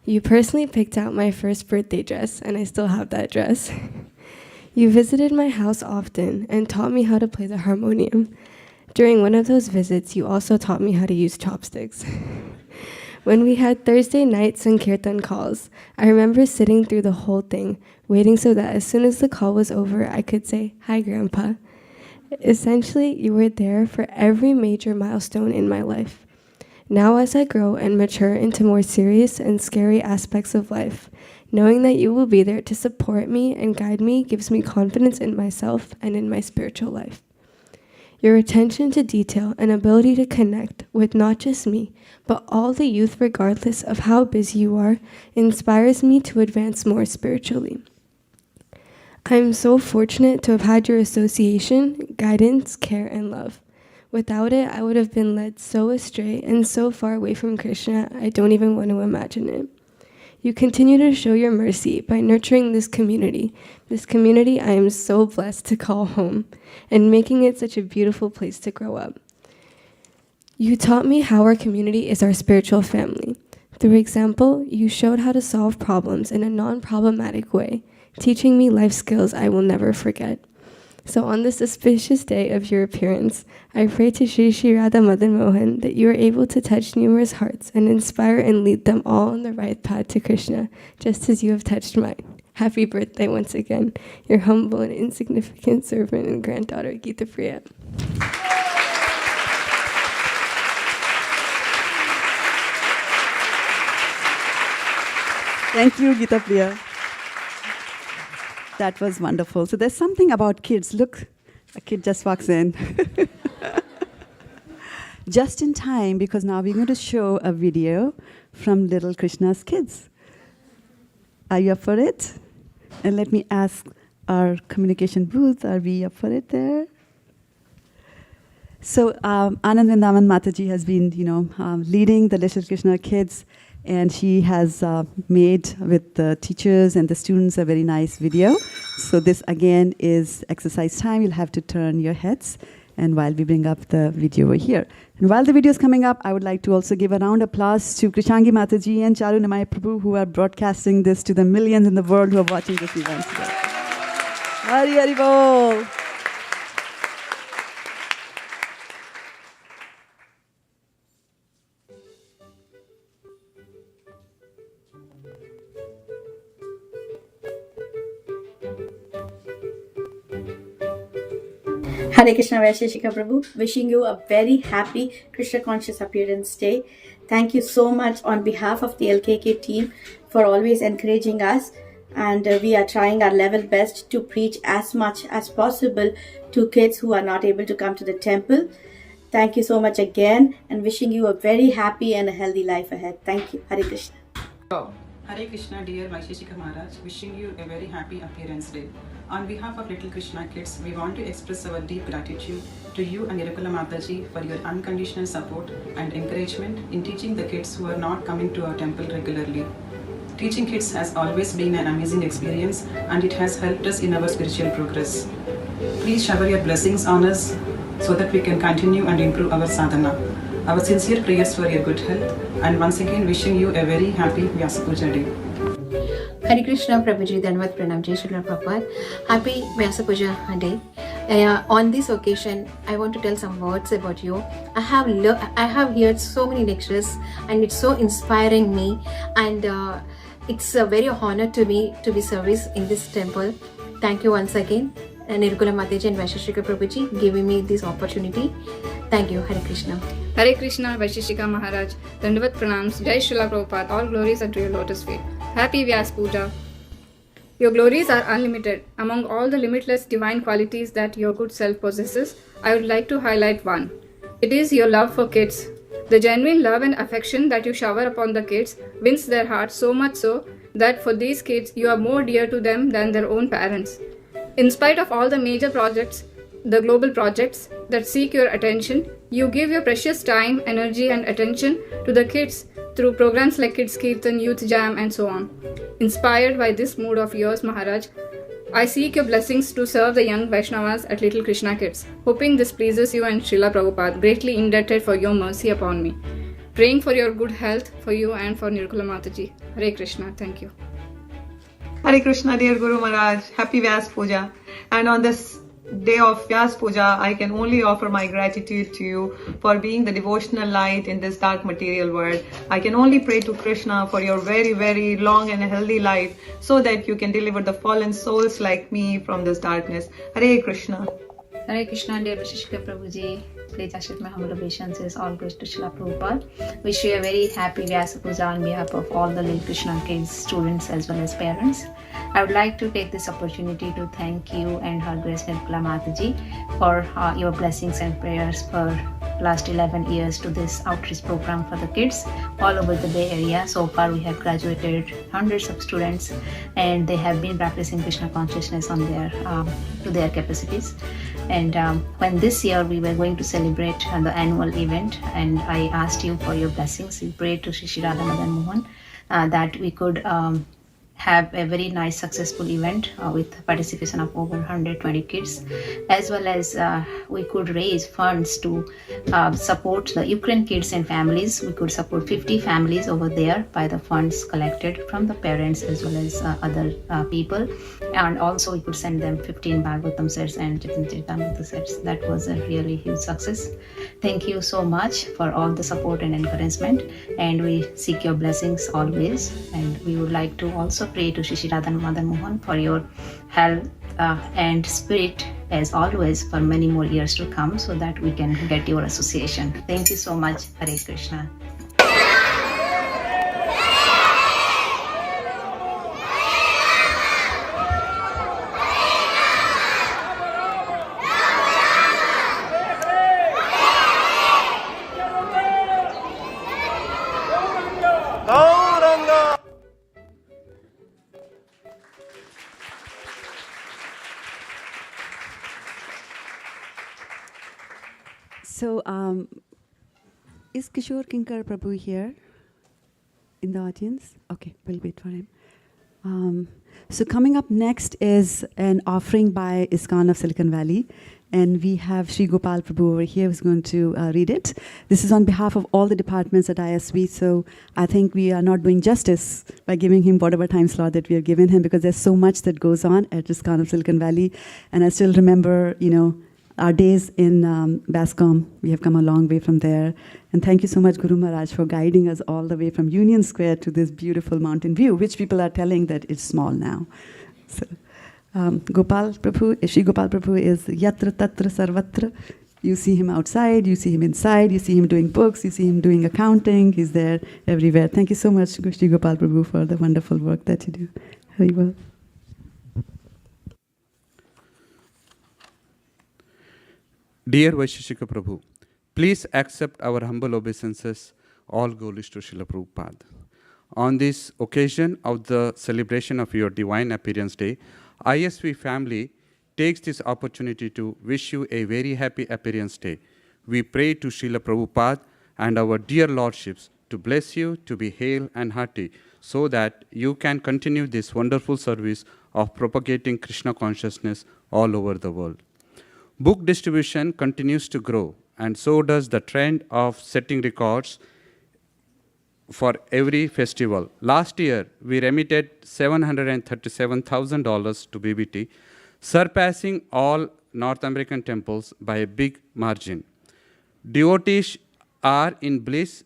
You personally picked out my first birthday dress, and I still have that dress. You visited my house often and taught me how to play the harmonium. During one of those visits, you also taught me how to use chopsticks. When we had Thursday night Sankirtan calls, I remember sitting through the whole thing, waiting so that as soon as the call was over, I could say, "Hi, Grandpa." Essentially, you were there for every major milestone in my life. Now, as I grow and mature into more serious and scary aspects of life, knowing that you will be there to support me and guide me gives me confidence in myself and in my spiritual life. Your attention to detail and ability to connect with not just me, but all the youth regardless of how busy you are, inspires me to advance more spiritually. I am so fortunate to have had your association, guidance, care, and love. Without it, I would have been led so astray and so far away from Krishna, I don't even want to imagine it. You continue to show your mercy by nurturing this community I am so blessed to call home, and making it such a beautiful place to grow up. You taught me how our community is our spiritual family. Through example, you showed how to solve problems in a non-problematic way, teaching me life skills I will never forget. So on this auspicious day of your appearance, I pray to Shri Shri Radha Madan Mohan that you are able to touch numerous hearts and inspire and lead them all on the right path to Krishna, just as you have touched mine. Happy birthday once again, your humble and insignificant servant and granddaughter, Gita Priya. Thank you, Gita Priya. That was wonderful. So there's something about kids. Look, a kid just walks in. Just in time, because now we're going to show a video from Little Krishna's kids. Are you up for it? And let me ask our communication booth, are we up for it there? So Anand Vrindavan Mataji has been, leading the Little Krishna kids, and she has made with the teachers and the students a very nice video. So this again is exercise time. You'll have to turn your heads, and while we bring up the video over here. And while the video is coming up, I would like to also give a round of applause to Krishangi Mataji and Charu Nimai Prabhu, who are broadcasting this to the millions in the world who are watching this event today. Hari Hari Bol. Hare Krishna, Vaisesika Prabhu. Wishing you a very happy Krishna Conscious Appearance Day. Thank you so much on behalf of the LKK team for always encouraging us. And we are trying our level best to preach as much as possible to kids who are not able to come to the temple. Thank you so much again, and wishing you a very happy and a healthy life ahead. Thank you. Hare Krishna. Hare Krishna, dear Vaisesika Maharaj, wishing you a very happy Appearance Day. On behalf of Little Krishna Kids, we want to express our deep gratitude to you and Irukula Mataji for your unconditional support and encouragement in teaching the kids who are not coming to our temple regularly. Teaching kids has always been an amazing experience, and it has helped us in our spiritual progress. Please shower your blessings on us so that we can continue and improve our sadhana. Our sincere prayers for your good health, and once again wishing you a very happy Vyasa Puja day. Hare Krishna, Prabhuji, Dhanvat Pranam, Jai Shri Prabhupada. Happy Vyasa Puja day. On this occasion, I want to tell some words about you. I have heard so many lectures, and it's so inspiring me. And it's a very honor to me to be service in this temple. Thank you once again, Nirukula Mataji and Vaisesika Prabhuji, giving me this opportunity. Thank you. Hare Krishna. Hare Krishna, Vaisesika Maharaj, Dandavat Pranams, Jai Srila Prabhupada, all glories are to your lotus feet. Happy Vyas Puja. Your glories are unlimited. Among all the limitless divine qualities that your good self possesses, I would like to highlight one. It is your love for kids. The genuine love and affection that you shower upon the kids wins their hearts so much so that for these kids you are more dear to them than their own parents. In spite of all the major projects, the global projects that seek your attention, you give your precious time, energy and attention to the kids through programs like Kids Kirtan, Youth Jam and so on. Inspired by this mood of yours, Maharaj, I seek your blessings to serve the young Vaishnavas at Little Krishna Kids, hoping this pleases you and Srila Prabhupada, greatly indebted for your mercy upon me. Praying for your good health for you and for Nirukula Mataji. Hare Krishna. Thank you. Hare Krishna, dear Guru Maharaj. Happy Vyas Puja. And on this day of Vyas Puja, I can only offer my gratitude to you for being the devotional light in this dark material world. I can only pray to Krishna for your very, very long and healthy life so that you can deliver the fallen souls like me from this darkness. Hare Krishna. Hare Krishna, dear Vaisesika Prabhuji. Please accept my humble obeisances. All goes to Srila Prabhupada. Wish you a very happy Vyasa Puja on behalf of all the Little Krishna Kids, students as well as parents. I would like to take this opportunity to thank you and Her Grace Nirukula Mataji for your blessings and prayers for last 11 years to this outreach program for the kids all over the Bay Area. So far we have graduated hundreds of students and they have been practicing Krishna consciousness on their to their capacities. And when this year we were going to celebrate the annual event, and I asked you for your blessings, we prayed to Shri Radha Madan Mohan that we could have a very nice successful event with participation of over 120 kids, as well as we could raise funds to support the Ukraine kids and families. We could support 50 families over there by the funds collected from the parents as well as other people, and also we could send them 15 Bhagavatam sets and Charitamrita sets. That was a really huge success. Thank you so much for all the support and encouragement, and we seek your blessings always. And we would like to also pray to Shri Radha Madan Mohan for your health and spirit as always for many more years to come, so that we can get your association. Thank you so much. Hare Krishna. So, is Kishore Kinkar Prabhu here in the audience? Okay, we'll wait for him. So coming up next is an offering by ISKCON of Silicon Valley. And we have Sri Gopal Prabhu over here who's going to read it. This is on behalf of all the departments at ISV, so I think we are not doing justice by giving him whatever time slot that we have given him, because there's so much that goes on at ISKCON of Silicon Valley. And I still remember, our days in Bascom. We have come a long way from there. And thank you so much, Guru Maharaj, for guiding us all the way from Union Square to this beautiful mountain view, which people are telling that it's small now. So, Gopal Prabhu, Shri Gopal Prabhu is Yatra Tatra Sarvatra. You see him outside, you see him inside, you see him doing books, you see him doing accounting. He's there everywhere. Thank you so much, Shri Gopal Prabhu, for the wonderful work that you do. Very well. Dear Vaisesika Prabhu, please accept our humble obeisances. All glories to Srila Prabhupada. On this occasion of the celebration of your Divine Appearance Day, ISV family takes this opportunity to wish you a very happy Appearance Day. We pray to Srila Prabhupada and our dear lordships to bless you to be hale and hearty, so that you can continue this wonderful service of propagating Krishna consciousness all over the world. Book distribution continues to grow, and so does the trend of setting records for every festival. Last year, we remitted $737,000 to BBT, surpassing all North American temples by a big margin. Devotees are in bliss,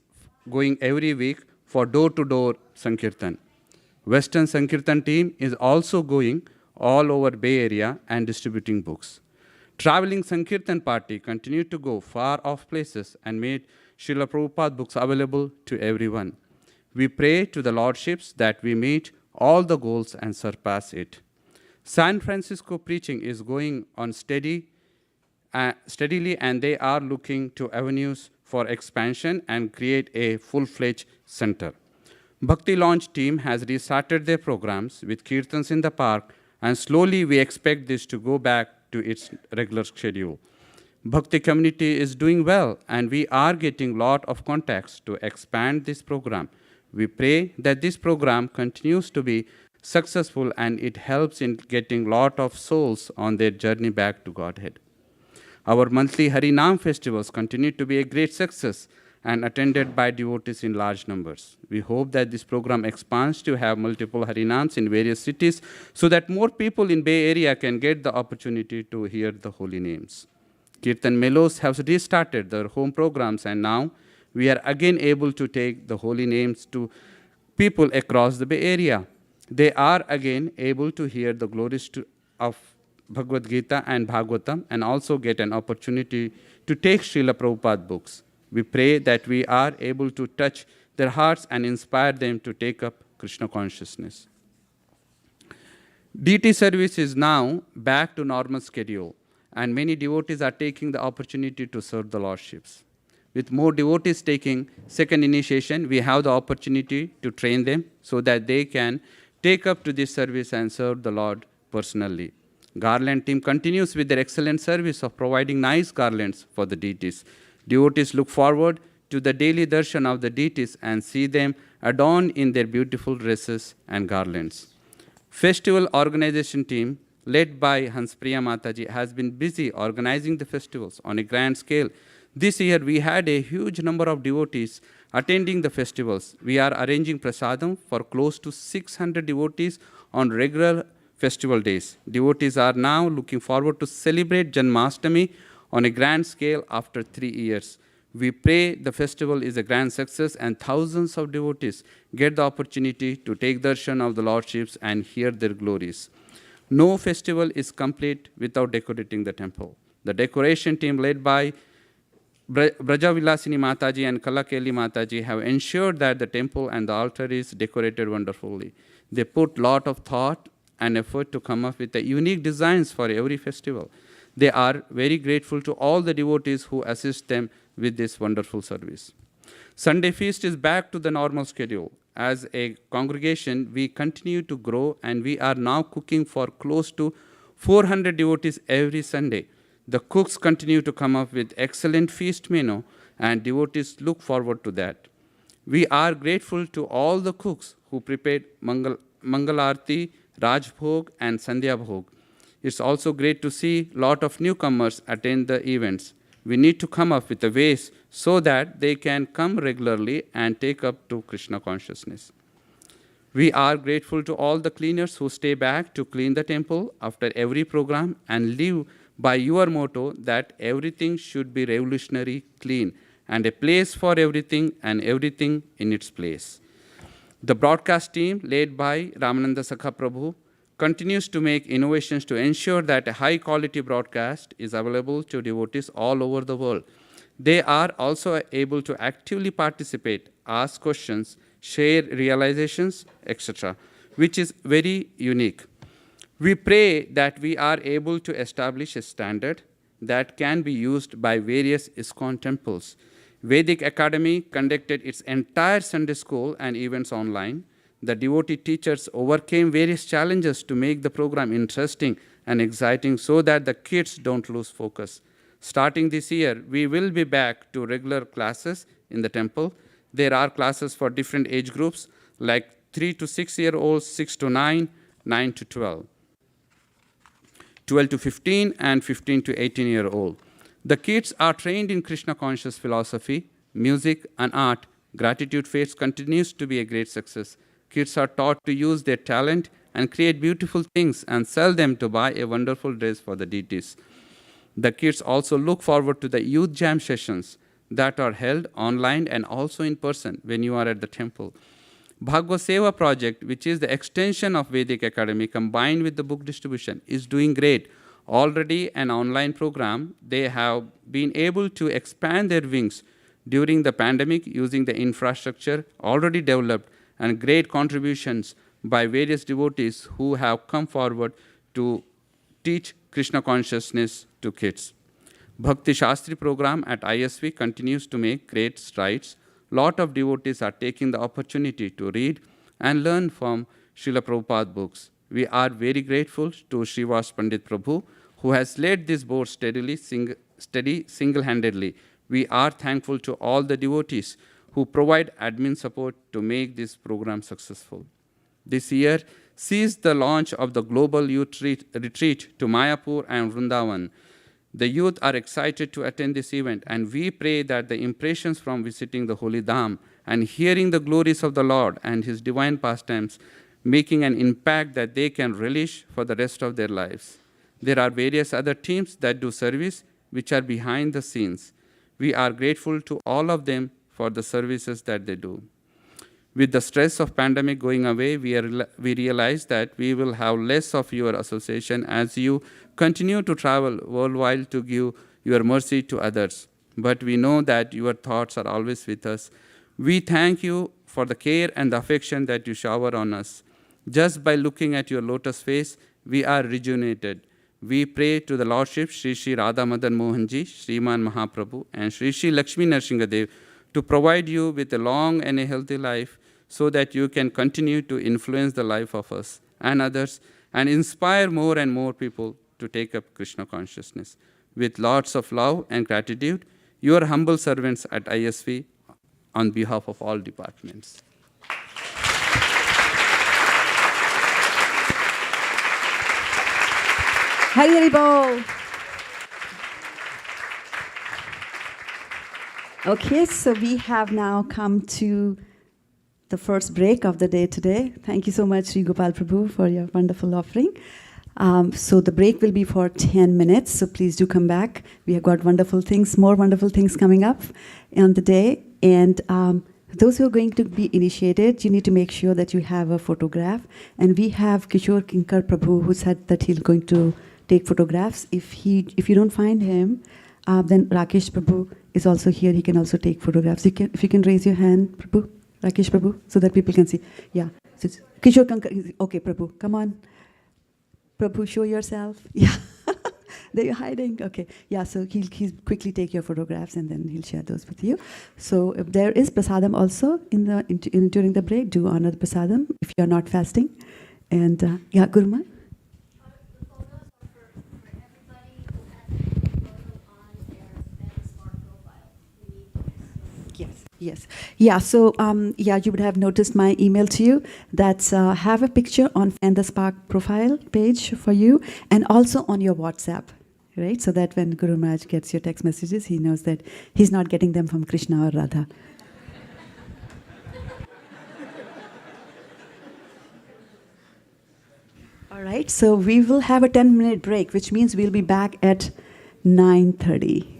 going every week for door-to-door Sankirtan. Western Sankirtan team is also going all over Bay Area and distributing books. Traveling Sankirtan party continued to go far off places and made Srila Prabhupada books available to everyone. We pray to the Lordships that we meet all the goals and surpass it. San Francisco preaching is going on steadily, and they are looking to avenues for expansion and create a full-fledged center. Bhakti Launch team has restarted their programs with kirtans in the park, and slowly we expect this to go back to its regular schedule. Bhakti community is doing well, and we are getting a lot of contacts to expand this program. We pray that this program continues to be successful and it helps in getting a lot of souls on their journey back to Godhead. Our monthly Harinam festivals continue to be a great success and attended by devotees in large numbers. We hope that this program expands to have multiple Harinams in various cities so that more people in Bay Area can get the opportunity to hear the holy names. Kirtan Melos have restarted their home programs, and now we are again able to take the holy names to people across the Bay Area. They are again able to hear the glories of Bhagavad Gita and Bhagavatam and also get an opportunity to take Srila Prabhupada books. We pray that we are able to touch their hearts and inspire them to take up Krishna consciousness. DT service is now back to normal schedule, and many devotees are taking the opportunity to serve the Lordships. With more devotees taking second initiation, we have the opportunity to train them so that they can take up to this service and serve the Lord personally. Garland team continues with their excellent service of providing nice garlands for the deities. Devotees look forward to the daily darshan of the deities and see them adorned in their beautiful dresses and garlands. Festival organization team led by Hanspriya Mataji has been busy organizing the festivals on a grand scale. This year we had a huge number of devotees attending the festivals. We are arranging prasadam for close to 600 devotees on regular festival days. Devotees are now looking forward to celebrate Janmashtami on a grand scale after 3 years. We pray the festival is a grand success and thousands of devotees get the opportunity to take darshan of the Lordships and hear their glories. No festival is complete without decorating the temple. The decoration team led by Brajavilasini Mataji and Kalakeli Mataji have ensured that the temple and the altar is decorated wonderfully. They put a lot of thought and effort to come up with the unique designs for every festival. They are very grateful to all the devotees who assist them with this wonderful service. Sunday feast is back to the normal schedule. As a congregation, we continue to grow, and we are now cooking for close to 400 devotees every Sunday. The cooks continue to come up with excellent feast menu, and devotees look forward to that. We are grateful to all the cooks who prepared Mangalarti, Rajbhog, and Sandhya Bhog. It's also great to see a lot of newcomers attend the events. We need to come up with a ways so that they can come regularly and take up to Krishna consciousness. We are grateful to all the cleaners who stay back to clean the temple after every program and live by your motto that everything should be revolutionary clean and a place for everything and everything in its place. The broadcast team led by Ramananda Sakha Prabhu continues to make innovations to ensure that a high-quality broadcast is available to devotees all over the world. They are also able to actively participate, ask questions, share realizations, etc., which is very unique. We pray that we are able to establish a standard that can be used by various ISKCON temples. Vedic Academy conducted its entire Sunday school and events online. The devotee teachers overcame various challenges to make the program interesting and exciting so that the kids don't lose focus. Starting this year, we will be back to regular classes in the temple. There are classes for different age groups like 3 to 6 year olds, 6 to 9, 9 to 12, 12 to 15, and 15 to 18 year old. The kids are trained in Krishna conscious philosophy, music, and art Gratitude Fest continues to be a great success. Kids are taught to use their talent and create beautiful things and sell them to buy a wonderful dress for the deities. The kids also look forward to the youth jam sessions that are held online and also in person when you are at the temple. Bhagavad Seva project, which is the extension of Vedic Academy combined with the book distribution, is doing great. Already an online program, they have been able to expand their wings during the pandemic using the infrastructure already developed and great contributions by various devotees who have come forward to teach Krishna consciousness to kids. Bhakti Shastri program at ISV continues to make great strides. Lot of devotees are taking the opportunity to read and learn from Srila Prabhupada books. We are very grateful to Srivas Pandit Prabhu, who has led this board steady single-handedly. We are thankful to all the devotees who provide admin support to make this program successful. This year sees the launch of the Global Youth Retreat to Mayapur and Vrindavan. The youth are excited to attend this event, and we pray that the impressions from visiting the Holy Dham and hearing the glories of the Lord and His divine pastimes making an impact that they can relish for the rest of their lives. There are various other teams that do service which are behind the scenes. We are grateful to all of them for the services that they do. With the stress of pandemic going away, we realize that we will have less of your association as you continue to travel worldwide to give your mercy to others. But we know that your thoughts are always with us. We thank you for the care and the affection that you shower on us. Just by looking at your lotus face, we are rejuvenated. We pray to the Lordship Sri Sri Radha Madan Mohanji, Sriman Mahaprabhu, and Sri Sri Lakshmi Narsingadev to provide you with a long and a healthy life so that you can continue to influence the life of us and others and inspire more and more people to take up Krishna consciousness. With lots of love and gratitude, your humble servants at ISV on behalf of all departments. Hari Hari Bol. Okay, so we have now come to the first break of the day today. Thank you so much, Sri Gopal Prabhu, for your wonderful offering. So the break will be for 10 minutes, so please do come back. We have got wonderful things, more wonderful things coming up on the day. And those who are going to be initiated, you need to make sure that you have a photograph. And we have Kishore Kinkar Prabhu, who said that he's going to take photographs. If you don't find him, then Rakesh Prabhu is also here. He can also take photographs. If you can raise your hand, Prabhu, Rakesh Prabhu, so that people can see. Yeah. So Kishore Kinkar. Okay, Prabhu, come on. Prabhu, show yourself. Yeah. There you're hiding. Okay. Yeah, so he'll quickly take your photographs and then he'll share those with you. So if there is prasadam also during the break. Do honor the prasadam if you're not fasting. And yeah, Guruma. Yes. Yeah, so you would have noticed my email to you that have a picture on Fan the Spark profile page for you and also on your WhatsApp, right? So that when Guru Maharaj gets your text messages, he knows that he's not getting them from Krishna or Radha. All right, so we will have a 10-minute break, which means we'll be back at 9:30.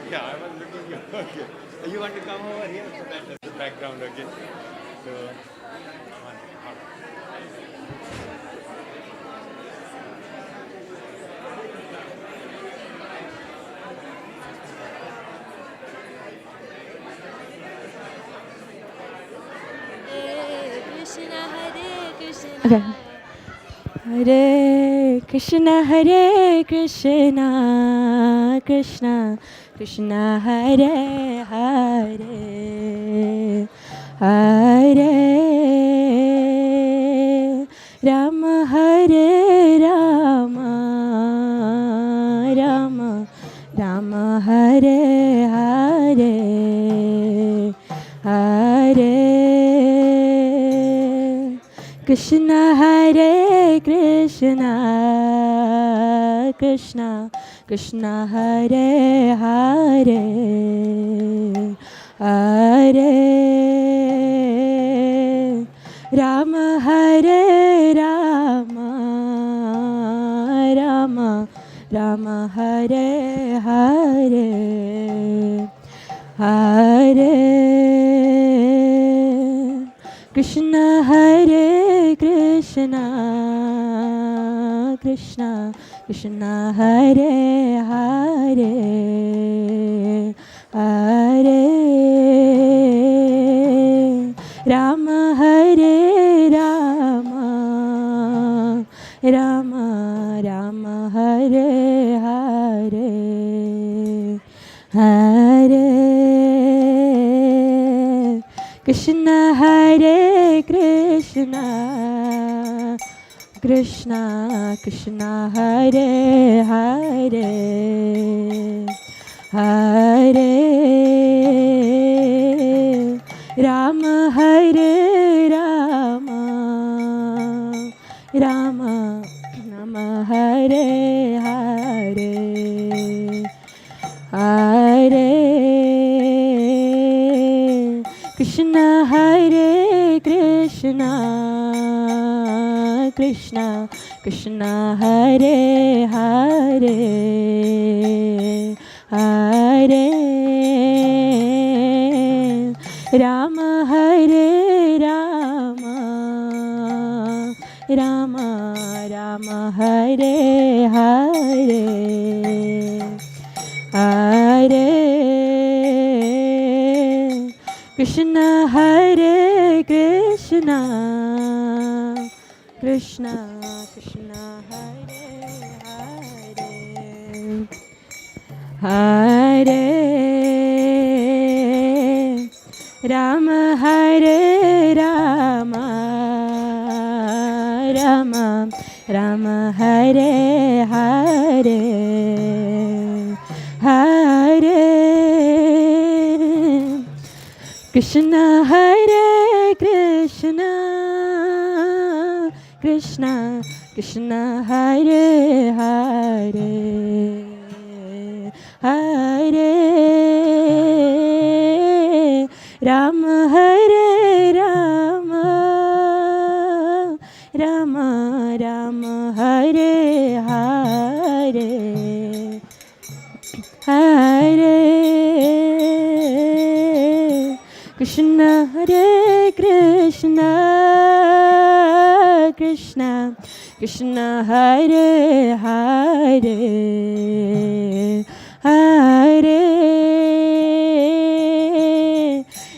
Yeah, I was looking. Okay. You want to come over here so that the background, okay? So, Okay. Hare Krishna, Krishna Krishna, Hare Hare, Hare Rama, Hare Rama, Rama Rama, Hare Hare, Hare Krishna, Hare Krishna, Krishna Krishna, Hare Hare, Hare Rama, Hare Rama, Rama Rama, Hare Hare, Hare Krishna, Hare Krishna, Krishna Krishna, Hare Hare, Hare Rama, Hare Rama, Rama Rama, Hare Hare, Hare Krishna, Hare Krishna, Krishna Krishna, Hare Hare, Hare Rama, Hare Rama, Rama Rama, Hare Hare, Hare Krishna, Hare Krishna, Krishna Krishna, Hare Hare, Hare Rama, Hare Rama, Rama Rama, Hare Hare, Hare Krishna, Hare Krishna, Krishna Krishna, Hare Hare, Hare Rama, Hare Rama, Rama Rama, Hare Hare, Hare Krishna, Hare Krishna, Krishna Krishna, Hare Hare, Hare Rama, Hare Rama, Rama Rama, Hare Hare, Hare Krishna, Hare Krishna, Krishna Krishna, Hare Hare, Hare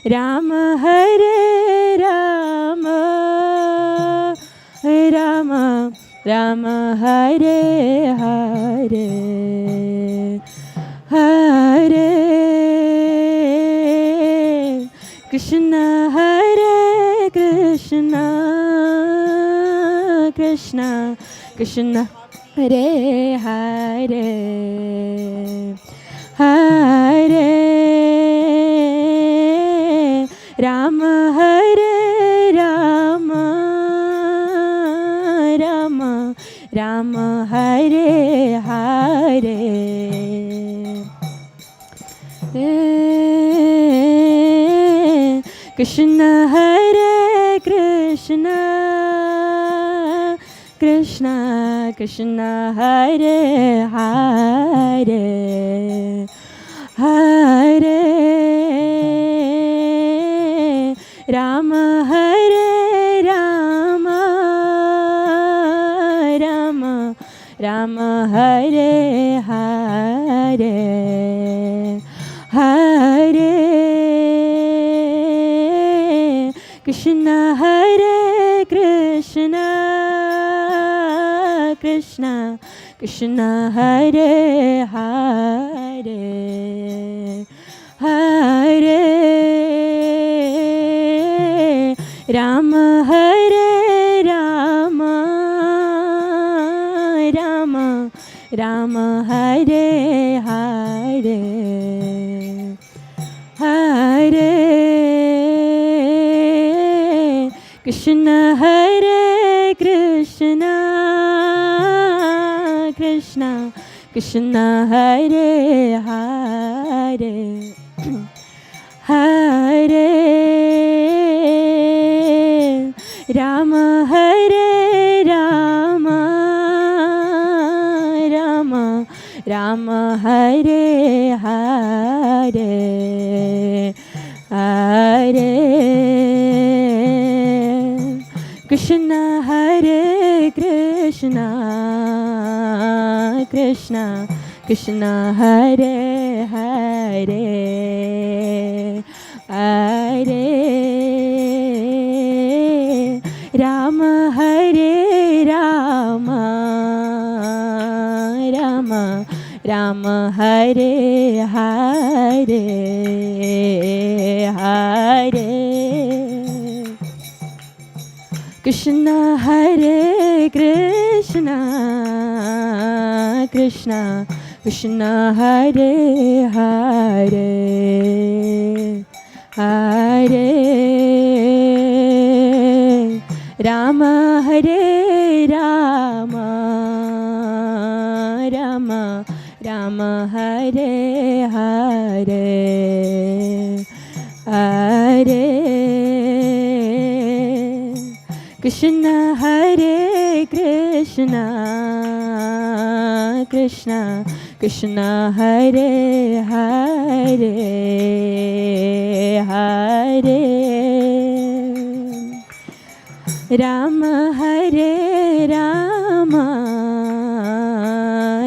Rama, Hare Rama, Rama Rama, Hare Hare, Hare Krishna, Hare Krishna, Krishna Krishna, Hare Hare, Hare Rama, Hare Rama, Rama Rama, Hare Hare, Krishna, Hare Krishna, Krishna Krishna, Hare Hare, Hare Rama, Hare Rama, Rama Rama, Hare Hare, Hare Krishna, Hare Krishna, Krishna Krishna, Hare Hare, Hare Rama, Hare Rama, Rama Rama, Hare Hare, Hare Krishna, Hare Krishna, Krishna Krishna, Hare Hare, Hare Rama, Hare Rama, Rama Rama, Hare Hare, Hare Krishna, Hare Krishna, Krishna Krishna, Hare Hare, Hare Rama, Hare Rama, Rama Rama, Hare Hare, Hare Krishna, Hare Krishna, Krishna Krishna, Hare Hare, Hare Rama, Hare Rama, Rama Rama, Hare Hare, Hare Krishna, Hare Krishna, Krishna Krishna, Hare Hare, Hare Rama, Hare Rama,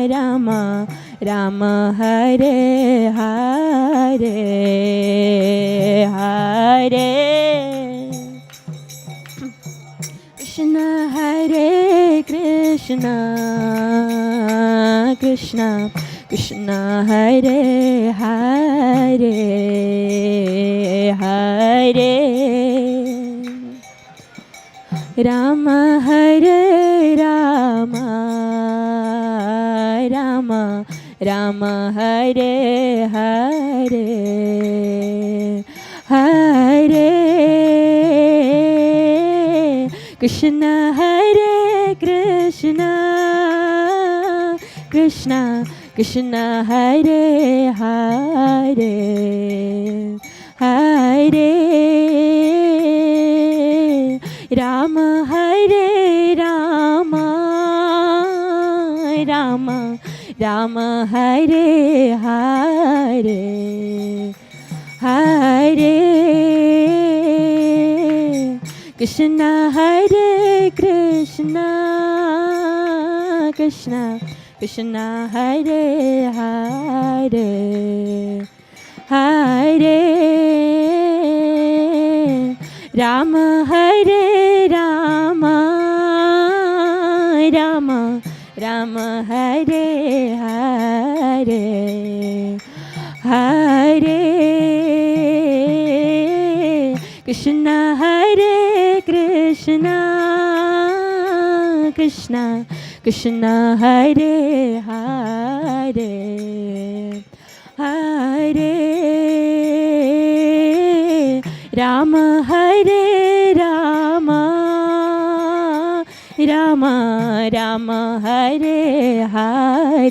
Rama Rama, Hare Hare, Hare Krishna, Hare Krishna, Krishna Krishna, Hare Hare, Hare Rama, Hare Rama, Rama Rama, Hare Hare, Hare Krishna, Hare Krishna, Krishna Krishna, Hare Hare, Hare Rama, Hare Rama, Rama Rama, Hare Hare, Hare Krishna, Hare Krishna, Krishna Krishna, Hare Hare, Hare Rama, Hare Rama, Rama Rama, Hare Hare, Hare Krishna, Hare Krishna, Krishna Krishna, Hare Hare, Hare Rama, Hare Rama, Rama Rama, Hare Hare,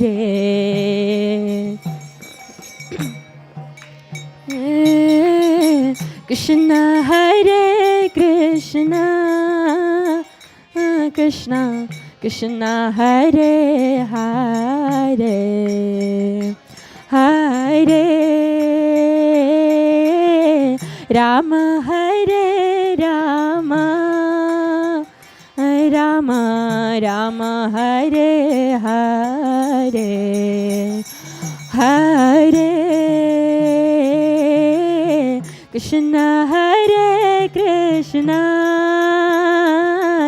Krishna, Hare Krishna, Krishna Krishna, Hare Hare, Hare Hare Rama Hare Rama Rama Rama Hare Hare Hare Krishna Hare Krishna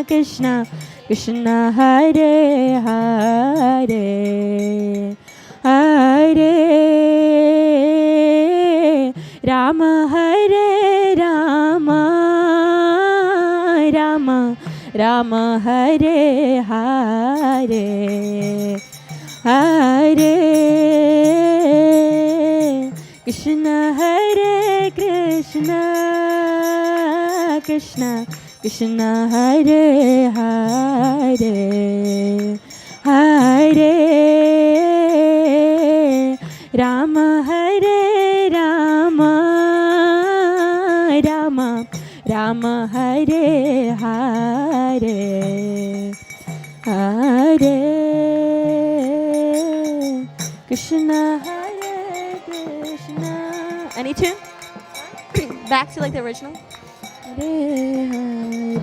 Krishna Krishna Hare Hare Hare Rama Hare Rama Rama Rama Hare Hare Hare Krishna Hare Krishna Krishna Krishna Hare Hare Hare Rama Hare Rama Rama Rama Hare Hare Hare Krishna Hare Krishna. Any tune? Back to like the original. Hare Hare.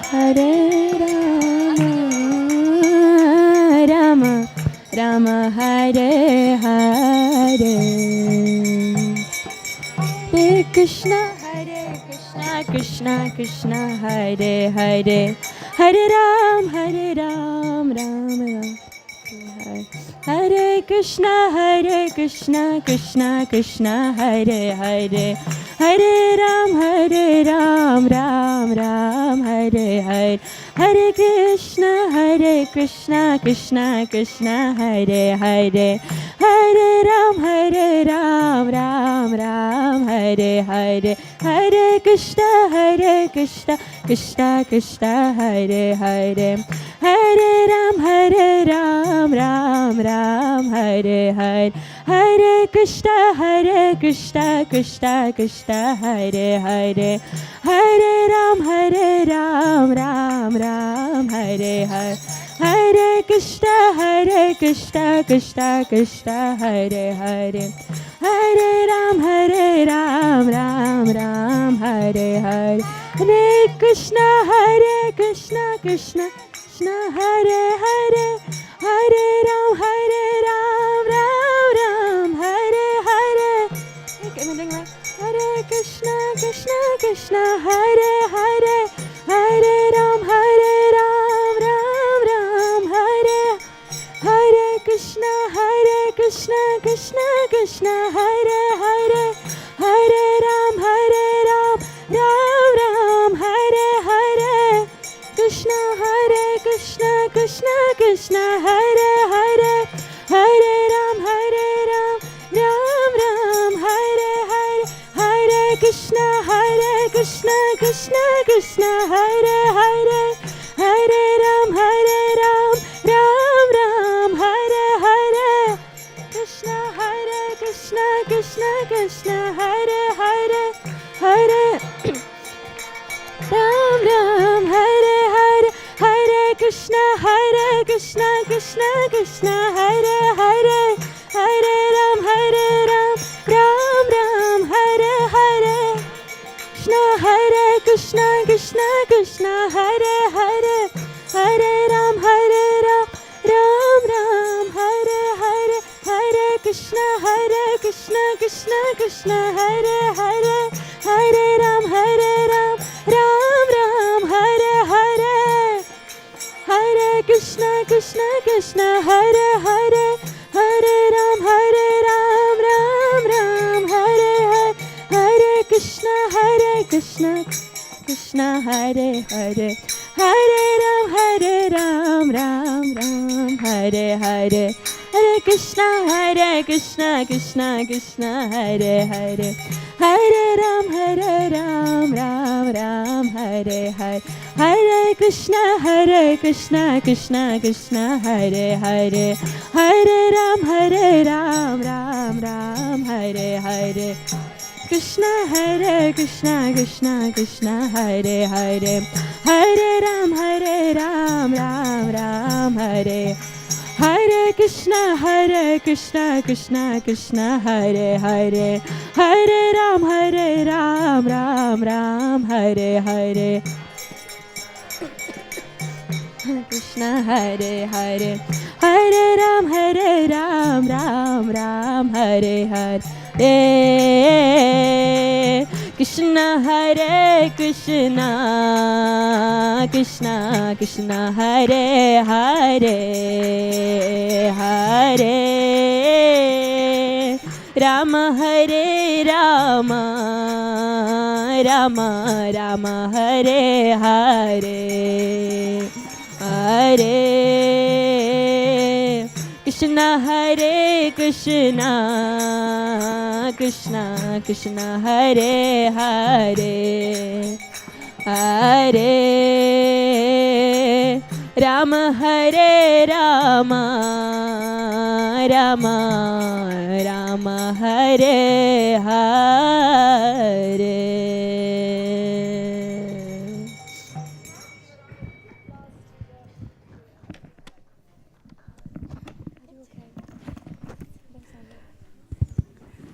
Hare Rama Rama Rama Hare Hare Hare Krishna Krishna Krishna Hare Hare Hare Ram Ram Ram Hare Krishna Krishna Krishna Hare Hare Hare Ram Ram Ram Hare Hare Hare Krishna Krishna Krishna Hare Hare Hare Ram Ram Ram Hare Hare Hare Krishna Krishna Hare Hare Hare Ram Ram Hare Hare Hare Krishna Krishna Hare Hare Hare Ram Ram Hare Hare Hare Krishna Krishna Hare Hare Hare Ram Ram Hare Hare Hare Krishna Krishna Hare Hare Hare Ram Ram Hare Hare Hare Krishna Krishna Hare Hare Hare Ram Ram Hare Hare Krishna Krishna Hare Hare Hare Ram Ram Hare Hare Krishna Krishna Hare Hare Hare Ram Ram Hare Hare Hare Krishna Krishna Hare Hare Hare Ram Ram Hare Hare Krishna Krishna Hare Hare Hare Ram Hare Hare Hare Krishna Krishna Hare Hare Hare Ram Ram Hare Hare Krishna Krishna Hare Hare Hare Ram Ram Hare Hare Hare Krishna Krishna Hare Hare Hare Ram Ram Hare Hare Hare Krishna Hare Hare Hare Ram Ram Hare Hare Hare Krishna Krishna Hare Hare Hare Ram Ram Hare Hare Hare Krishna Krishna Hare Hare Hare Ram Ram Hare Hare Hare Krishna Krishna Hare Hare Hare Ram Ram Hare Hare Krishna Hare Krishna Krishna Krishna Hare Hare Hare Ram Ram Ram Hare Hare Krishna Krishna Krishna Hare Hare Hare Ram Ram Hare Hare Krishna Hare Hare Hare Ram Ram Hare Hare Krishna Hare Krishna Krishna Krishna Hare Hare Hare Rama Hare Rama Rama Rama Hare Hare Hare Krishna Hare Krishna Krishna Krishna Hare Hare Hare Rama Hare Rama Rama Rama Hare Hare.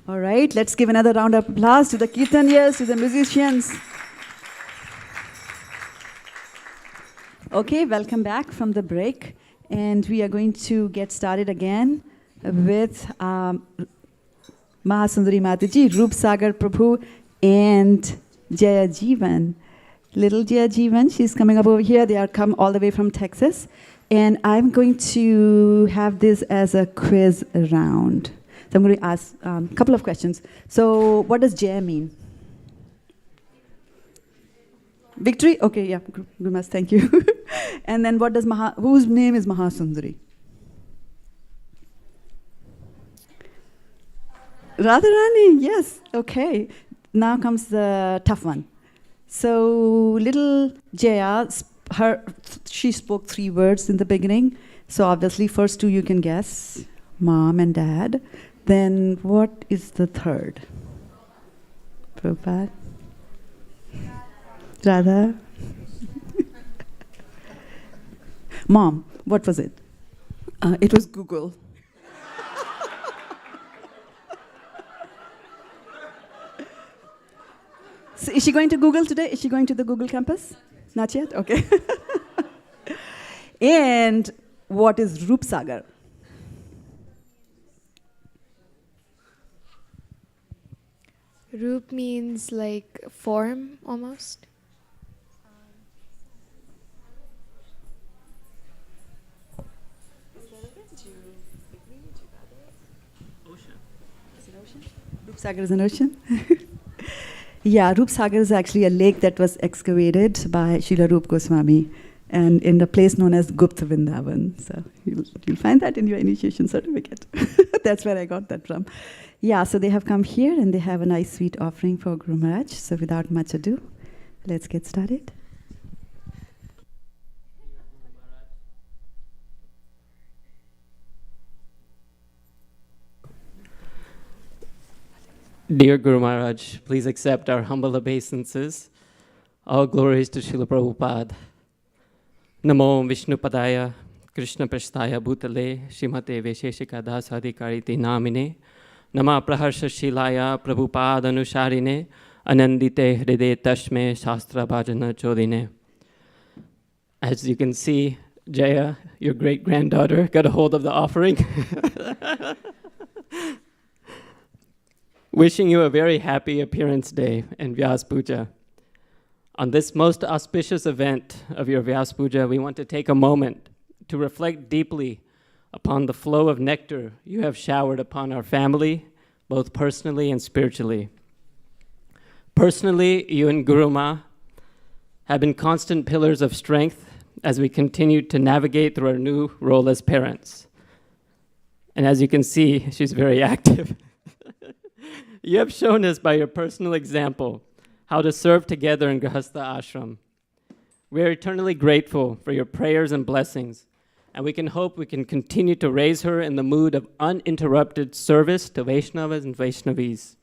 All right, let's give another round of applause to the kirtanias, to the musicians. Okay, welcome back from the break. And we are going to get started again with Mahasundari Mataji, Roop Sagar Prabhu, and Jaya Jeevan. Little Jaya Jeevan, she's coming up over here. They are come all the way from Texas. And I'm going to have this as a quiz round. So I'm going to ask a couple of questions. So what does Jaya mean? Victory? Okay, yeah, Gurumas, thank you. And then what does whose name is Mahasundari? Radharani, yes, okay. Now comes the tough one. So little Jaya, she spoke 3 words in the beginning. So obviously first 2 you can guess, mom and dad. Then what is the third? Prabhupada? Radha? Mom, what was it? It was Google. So is she going to Google today? Is she going to the Google campus? Not yet? Okay. And what is Roop Sagar? Roop means like form almost. Roop Sagar is an ocean? Yeah, Roop Sagar is actually a lake that was excavated by Srila Rup Goswami and in a place known as Gupta Vrindavan. So you'll find that in your initiation certificate. That's where I got that from. Yeah, so they have come here and they have a nice sweet offering for Guru Maharaj. So without much ado, let's get started. Dear Guru Maharaj, please accept our humble obeisances. All glories to Srila Prabhupada. Namo Vishnu Padaya, Krishna Prasthaya Bhutale, Shrimate Vaisesika Dasa Adhikariti Namine, Nama Praharsha Shilaya Prabhupada Anusharine, Anandite Hride Tashme Shastra Bhajana Chodine. As you can see, Jaya, your great-granddaughter, got a hold of the offering. Wishing you a very happy appearance day and Vyas Puja. On this most auspicious event of your Vyas Puja, we want to take a moment to reflect deeply upon the flow of nectar you have showered upon our family, both personally and spiritually. Personally, you and Guru Ma have been constant pillars of strength as we continue to navigate through our new role as parents. And as you can see, she's very active. You have shown us by your personal example how to serve together in Grihastha Ashram. We are eternally grateful for your prayers and blessings, and we can hope we can continue to raise her in the mood of uninterrupted service to Vaishnavas and Vaishnavis.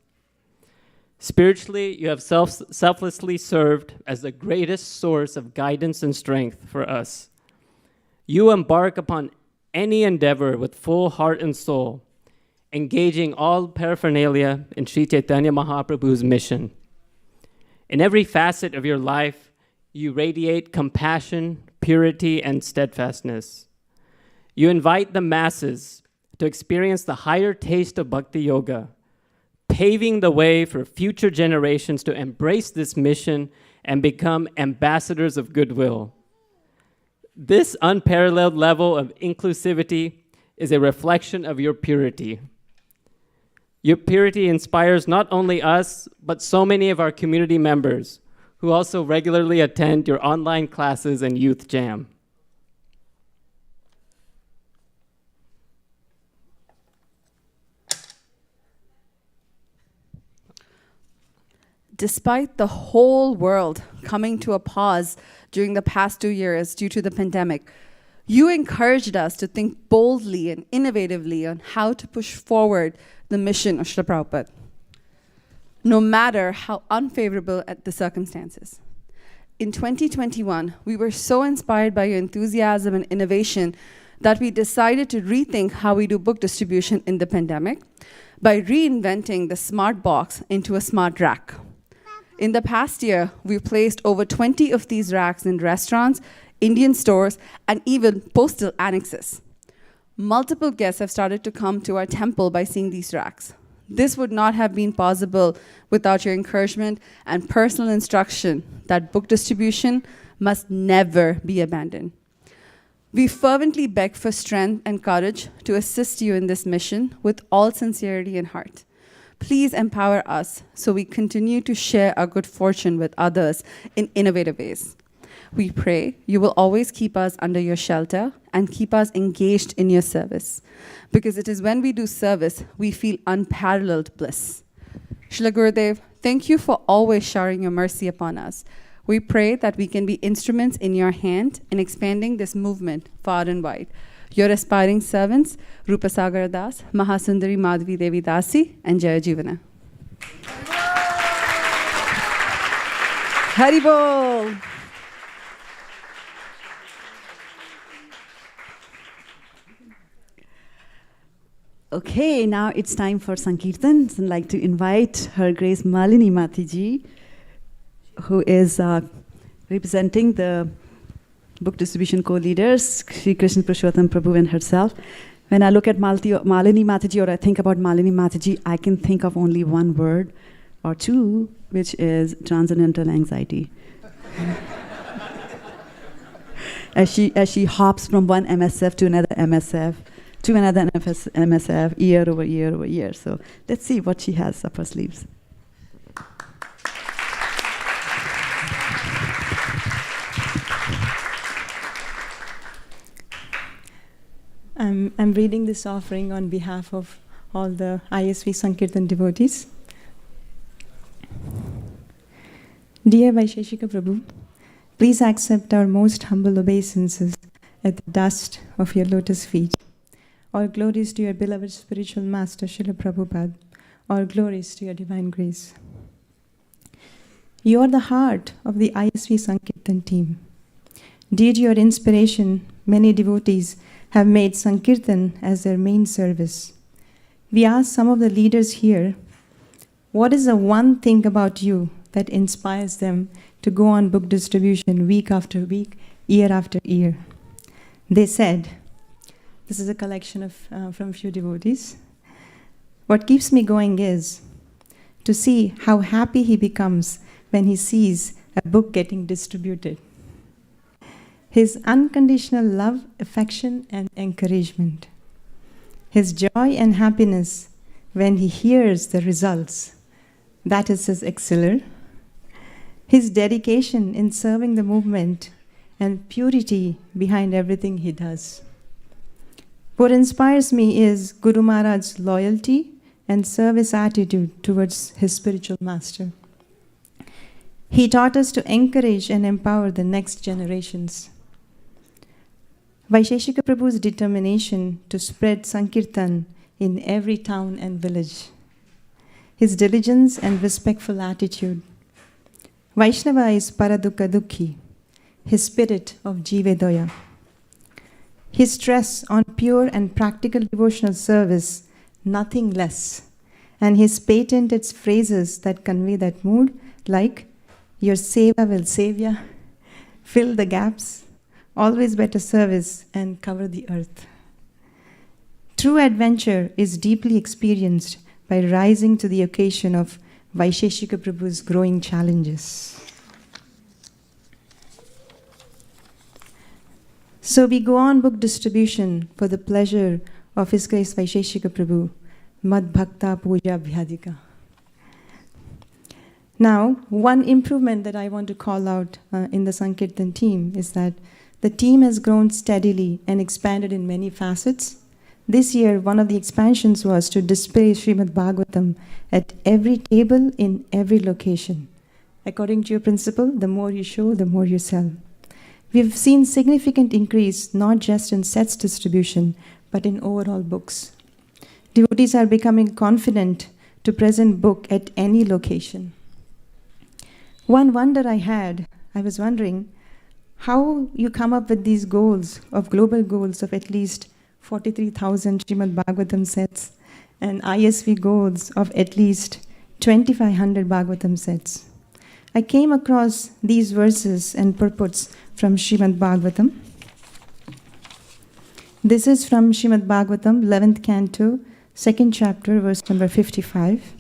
Spiritually, you have selflessly served as the greatest source of guidance and strength for us. You embark upon any endeavor with full heart and soul, engaging all paraphernalia in Sri Chaitanya Mahaprabhu's mission. In every facet of your life, you radiate compassion, purity, and steadfastness. You invite the masses to experience the higher taste of Bhakti Yoga, paving the way for future generations to embrace this mission and become ambassadors of goodwill. This unparalleled level of inclusivity is a reflection of your purity. Your purity inspires not only us, but so many of our community members who also regularly attend your online classes and youth jam. Despite the whole world coming to a pause during the past 2 years due to the pandemic, you encouraged us to think boldly and innovatively on how to push forward the mission of Srila Prabhupada, no matter how unfavorable at the circumstances. In 2021, we were so inspired by your enthusiasm and innovation that we decided to rethink how we do book distribution in the pandemic by reinventing the smart box into a smart rack. In the past year, we've placed over 20 of these racks in restaurants, Indian stores, and even postal annexes. Multiple guests have started to come to our temple by seeing these racks. This would not have been possible without your encouragement and personal instruction that book distribution must never be abandoned. We fervently beg for strength and courage to assist you in this mission with all sincerity and heart. Please empower us so we continue to share our good fortune with others in innovative ways. We pray you will always keep us under your shelter and keep us engaged in your service, because it is when we do service we feel unparalleled bliss. Srila Gurudev, thank you for always showering your mercy upon us. We pray that we can be instruments in your hand in expanding this movement far and wide. Your aspiring servants, Rupasagar Das, Mahasundari Madhavi Devi Dasi, and Jaya Jivana. Haribol! Okay, now it's time for Sankirtan. I'd like to invite Her Grace Malini Matiji, who is representing the book distribution co-leaders, Sri Krishna Purushottam Prabhu and herself. When I look at Malini Mataji, or I think about Malini Mataji, I can think of only one word or two, which is transcendental anxiety. as she hops from one MSF to another MSF, to another MSF, year over year over year. So let's see what she has up her sleeves. I'm reading this offering on behalf of all the ISV Sankirtan devotees. Dear Vaisesika Prabhu, please accept our most humble obeisances at the dust of your lotus feet. All glories to your beloved spiritual master, Srila Prabhupada. All glories to your divine grace. You are the heart of the ISV Sankirtan team. Due to your inspiration, many devotees have made Sankirtan as their main service. We asked some of the leaders here, what is the one thing about you that inspires them to go on book distribution week after week, year after year? They said, this is a collection of from a few devotees, what keeps me going is to see how happy he becomes when he sees a book getting distributed. His unconditional love, affection, and encouragement. His joy and happiness when he hears the results. That is his exceller. His dedication in serving the movement and purity behind everything he does. What inspires me is Guru Maharaj's loyalty and service attitude towards his spiritual master. He taught us to encourage and empower the next generations. Vaisesika Prabhu's determination to spread Sankirtan in every town and village. his diligence and respectful attitude. Vaishnava is Paradukha Dukhi, his spirit of Jivedoya. His stress on pure and practical devotional service, nothing less, and his patented phrases that convey that mood, like, your seva will save ya, fill the gaps, always better service, and cover the earth. True adventure is deeply experienced by rising to the occasion of Vaisesika Prabhu's growing challenges. So we go on book distribution for the pleasure of His Grace Vaisesika Prabhu, Mad Bhakta Puja Bhyadika. Now, one improvement that I want to call out in the Sankirtan team is that the team has grown steadily and expanded in many facets. This year, one of the expansions was to display Srimad Bhagavatam at every table in every location. According to your principle, the more you show, the more you sell. We've seen significant increase not just in sets distribution, but in overall books. Devotees are becoming confident to present book at any location. One wonder I was wondering how you come up with these goals of global goals of at least 43,000 Srimad Bhagavatam sets and ISV goals of at least 2,500 Bhagavatam sets. I came across these verses and purports from Srimad Bhagavatam. This is from Srimad Bhagavatam, 11th Canto, 2nd chapter, verse number 55.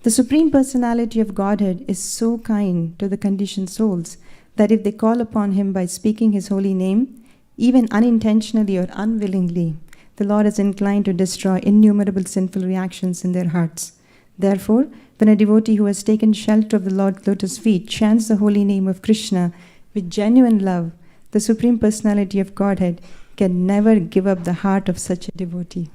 The Supreme Personality of Godhead is so kind to the conditioned souls that if they call upon Him by speaking His holy name, even unintentionally or unwillingly, the Lord is inclined to destroy innumerable sinful reactions in their hearts. Therefore, when a devotee who has taken shelter of the Lord's lotus feet chants the holy name of Krishna with genuine love, the Supreme Personality of Godhead can never give up the heart of such a devotee.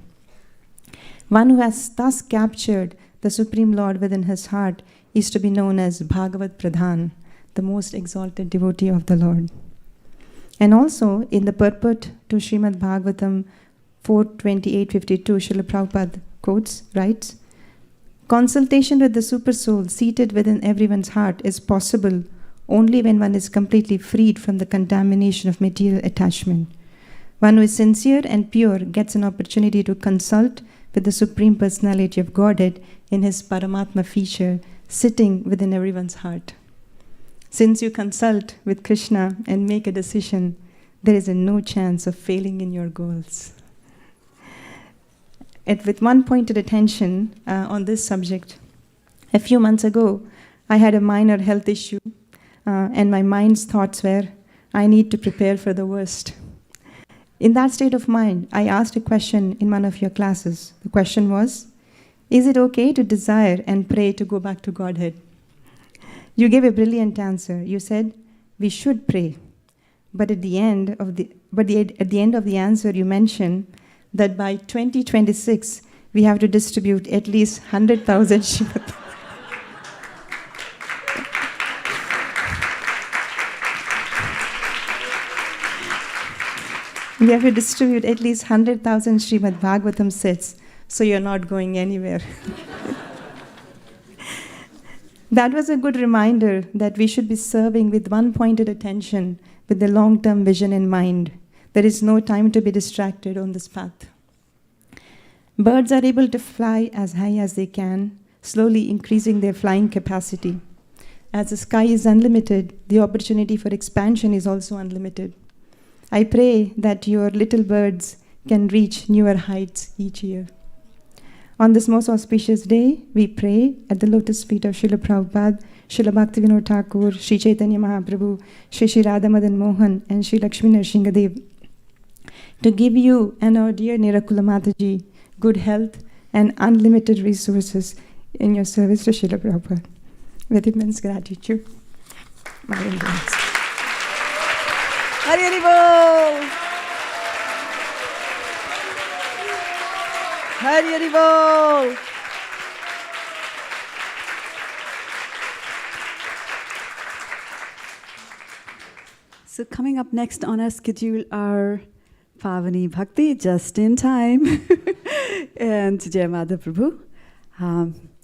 One who has thus captured the Supreme Lord within his heart is to be known as Bhagavat Pradhan, the most exalted devotee of the Lord. And also, in the purport to Srimad Bhagavatam 4:28-52, Srila Prabhupada quotes, writes, consultation with the Super Soul seated within everyone's heart is possible only when one is completely freed from the contamination of material attachment. One who is sincere and pure gets an opportunity to consult with the Supreme Personality of Godhead in His Paramatma feature, sitting within everyone's heart. Since you consult with Krishna and make a decision, there is no chance of failing in your goals. With one pointed attention on this subject, a few months ago, I had a minor health issue, and my mind's thoughts were, I need to prepare for the worst. In that state of mind, I asked a question in one of your classes. The question was, is it okay to desire and pray to go back to Godhead? You gave a brilliant answer. You said, we should pray. But at the end of the answer, you mentioned that by 2026, we have to distribute at least 100,000 Srimad. We have to distribute at least 100,000 Srimad Bhagavatam sets, so you're not going anywhere. That was a good reminder that we should be serving with one pointed attention, with the long-term vision in mind. There is no time to be distracted on this path. Birds are able to fly as high as they can, slowly increasing their flying capacity. As the sky is unlimited, the opportunity for expansion is also unlimited. I pray that your little birds can reach newer heights each year. On this most auspicious day, we pray at the lotus feet of Srila Prabhupada, Srila Bhaktivinoda Thakur, Sri Chaitanya Mahaprabhu, Sri Radha Madan Mohan, and Sri Lakshmi Nrsingadev, to give you and our dear Nirakula Mataji good health and unlimited resources in your service to Srila Prabhupada. With immense gratitude, my indulgence. Hari Hari Bol! Hari Hari Bol! So coming up next on our schedule are Pavani Bhakti, just in time, and Jai Madhav Prabhu.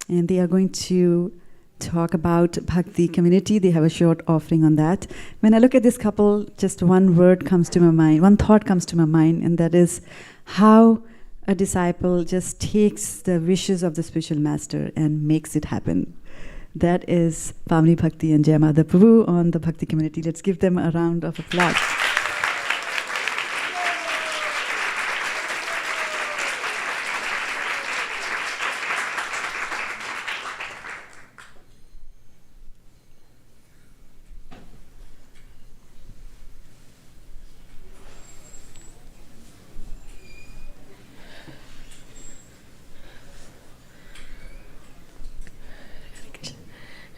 and they are going to talk about Bhakti community. They have a short offering on that. When I look at this couple, just one word comes to my mind, one thought comes to my mind, and that is how a disciple just takes the wishes of the spiritual master and makes it happen. That is Pamni Bhakti and Jai Madhav Prabhu on the Bhakti community. Let's give them a round of applause.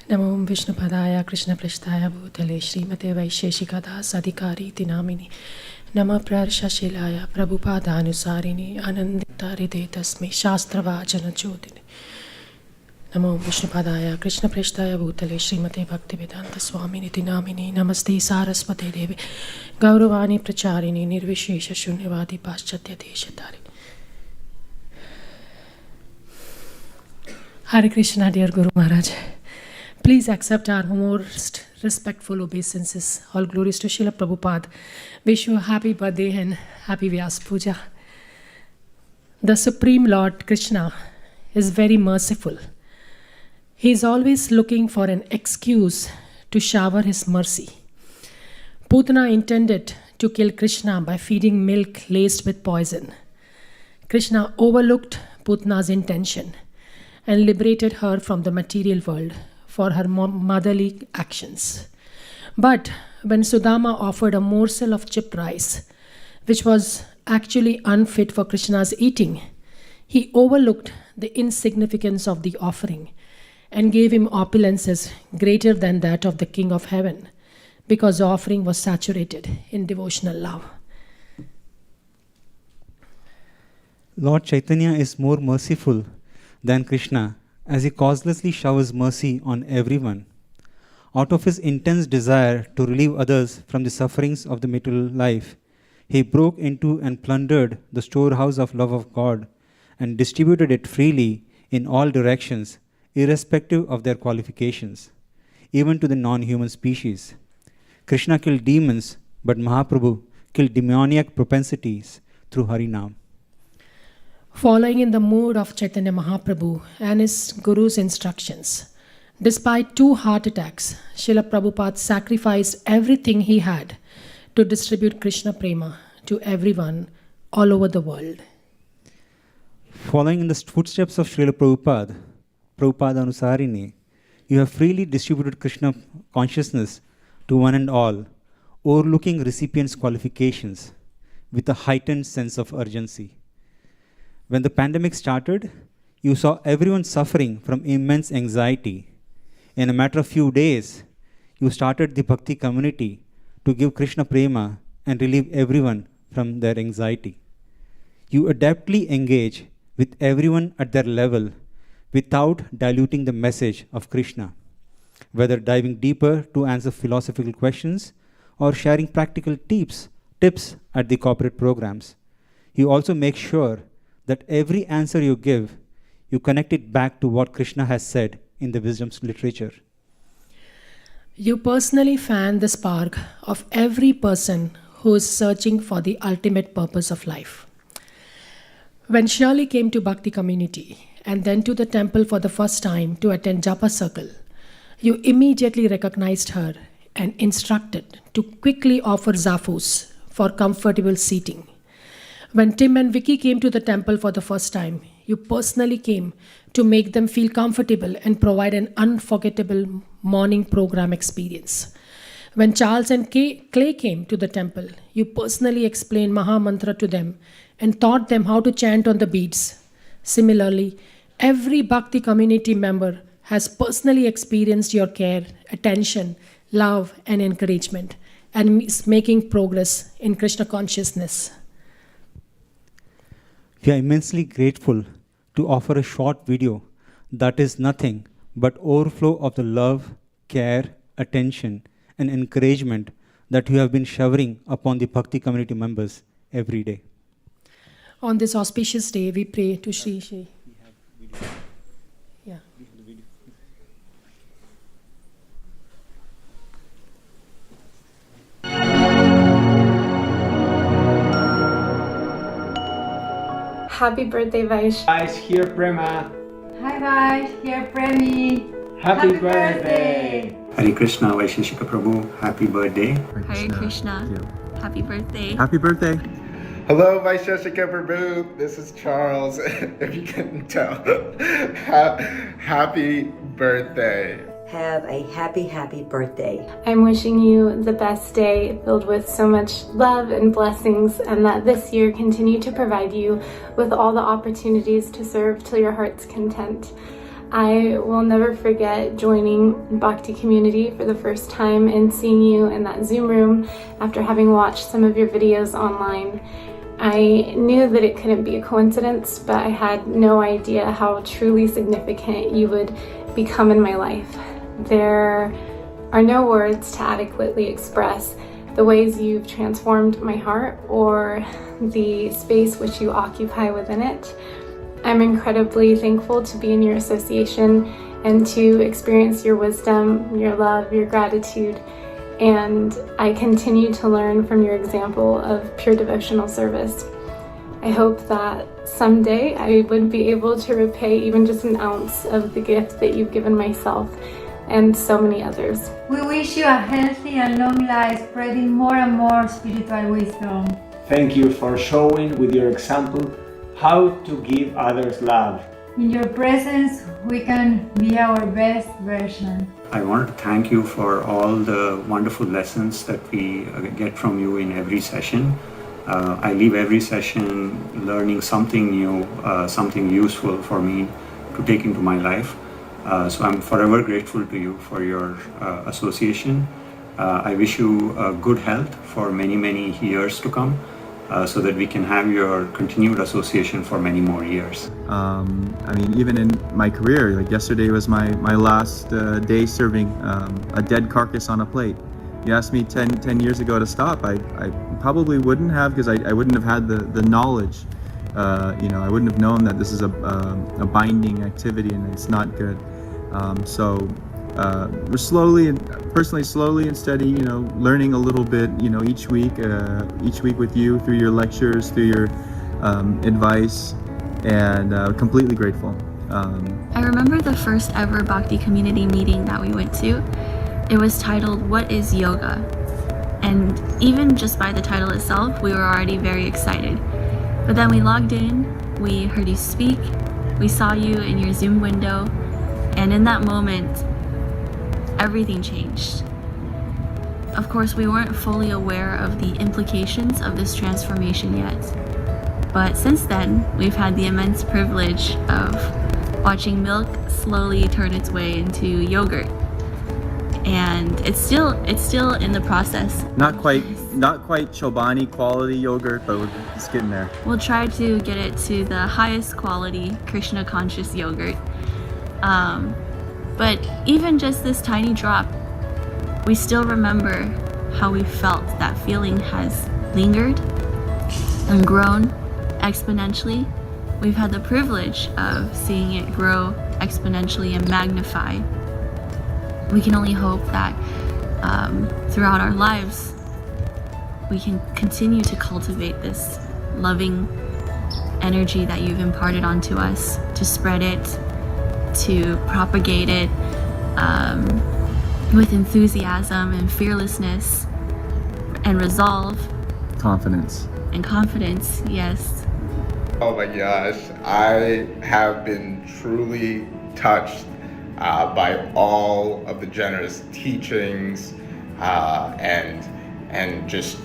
Namo Vishnupadaya Krishna Prasthaya Bhutale Srimate Vaisesika Dasa Adhikari Tinamini Nama Prarshashilaya Prabhupada Anusarini Ananditari Tasme Shastra Vajana Jyotini Namo Vishnupadaya Krishna Prasthaya Bhutale Srimate Bhaktivedanta Swamini Tinamini Namaste Saraswate Devi Gauravani Pracharini Nirvishesha Shunyavadi Paschatya Deshatari. Hare Krishna, dear Guru Maharaj. Please accept our most respectful obeisances. All glories to Srila Prabhupada. Wish you a happy birthday and happy Vyas Puja. The Supreme Lord Krishna is very merciful. He is always looking for an excuse to shower his mercy. Putana intended to kill Krishna by feeding milk laced with poison. Krishna overlooked Putana's intention and liberated her from the material world for her motherly actions. But when Sudama offered a morsel of chipped rice, which was actually unfit for Krishna's eating, he overlooked the insignificance of the offering and gave him opulences greater than that of the King of Heaven, because the offering was saturated in devotional love. Lord Chaitanya is more merciful than Krishna, as he causelessly showers mercy on everyone. Out of his intense desire to relieve others from the sufferings of the material life, he broke into and plundered the storehouse of love of God and distributed it freely in all directions, irrespective of their qualifications, even to the non-human species. Krishna killed demons, but Mahaprabhu killed demoniac propensities through Harinam. Following in the mood of Chaitanya Mahaprabhu and his Guru's instructions, despite 2 heart attacks, Srila Prabhupada sacrificed everything he had to distribute Krishna Prema to everyone all over the world. Following in the footsteps of Srila Prabhupada, Prabhupada Anusarini, you have freely distributed Krishna consciousness to one and all, overlooking recipients' qualifications with a heightened sense of urgency. When the pandemic started, you saw everyone suffering from immense anxiety. In a matter of few days, you started the Bhakti community to give Krishna Prema and relieve everyone from their anxiety. You adeptly engage with everyone at their level without diluting the message of Krishna, whether diving deeper to answer philosophical questions or sharing practical tips at the corporate programs. You also make sure that every answer you give, you connect it back to what Krishna has said in the wisdom literature. You personally fan the spark of every person who is searching for the ultimate purpose of life. When Shirley came to Bhakti community and then to the temple for the first time to attend Japa circle, you immediately recognized her and instructed to quickly offer zafus for comfortable seating. When Tim and Vicky came to the temple for the first time, you personally came to make them feel comfortable and provide an unforgettable morning program experience. When Charles and Clay came to the temple, you personally explained Maha Mantra to them and taught them how to chant on the beads. Similarly, every Bhakti community member has personally experienced your care, attention, love, and encouragement, and is making progress in Krishna consciousness. We are immensely grateful to offer a short video that is nothing but overflow of the love, care, attention, and encouragement that you have been showering upon the Bhakti community members every day. On this auspicious day, we pray to Shri. We Happy birthday, Vaish. Vaish, here Prema. Hi Vaish, here Premi. Happy birthday. Hare Krishna, Vaisesika Prabhu, happy birthday. Hare Krishna, happy birthday. Happy birthday. Hello, Vaisesika Prabhu. This is Charles, if you couldn't tell. Happy birthday. Have a happy birthday. I'm wishing you the best day filled with so much love and blessings, and that this year continue to provide you with all the opportunities to serve till your heart's content. I will never forget joining Bhakti community for the first time and seeing you in that Zoom room after having watched some of your videos online. I knew that it couldn't be a coincidence, but I had no idea how truly significant you would become in my life. There are no words to adequately express the ways you've transformed my heart or the space which you occupy within it. I'm incredibly thankful to be in your association and to experience your wisdom, your love, your gratitude, and I continue to learn from your example of pure devotional service. I hope that someday I would be able to repay even just an ounce of the gift that you've given myself and so many others. We wish you a healthy and long life, spreading more and more spiritual wisdom. Thank you for showing with your example how to give others love. In your presence, we can be our best version. I want to thank you for all the wonderful lessons that we get from you in every session. I leave every session learning something new, something useful for me to take into my life. So I'm forever grateful to you for your association. I wish you good health for many years to come, so that we can have your continued association for many more years. I mean, even in my career, like yesterday was my last day serving a dead carcass on a plate. You asked me 10 years ago to stop, I probably wouldn't have, because I wouldn't have had the knowledge. I wouldn't have known that this is a binding activity and it's not good. We're slowly and steady, learning a little bit, each week with you through your lectures, through your advice, and completely grateful. I remember the first ever Bhakti community meeting that we went to. It was titled, "What is Yoga?" And even just by the title itself, we were already very excited. But then we logged in, we heard you speak, we saw you in your Zoom window, and in that moment, everything changed. Of course, we weren't fully aware of the implications of this transformation yet. But since then, we've had the immense privilege of watching milk slowly turn its way into yogurt. And it's still in the process. Not quite Chobani quality yogurt, but we're just getting there. We'll try to get it to the highest quality Krishna conscious yogurt. But even just this tiny drop, we still remember how we felt. That feeling has lingered and grown exponentially. We've had the privilege of seeing it grow exponentially and magnify. We can only hope that throughout our lives, we can continue to cultivate this loving energy that you've imparted onto us, to spread it, to propagate it with enthusiasm and fearlessness and resolve. Confidence. And confidence, yes. Oh my gosh, I have been truly touched by all of the generous teachings and just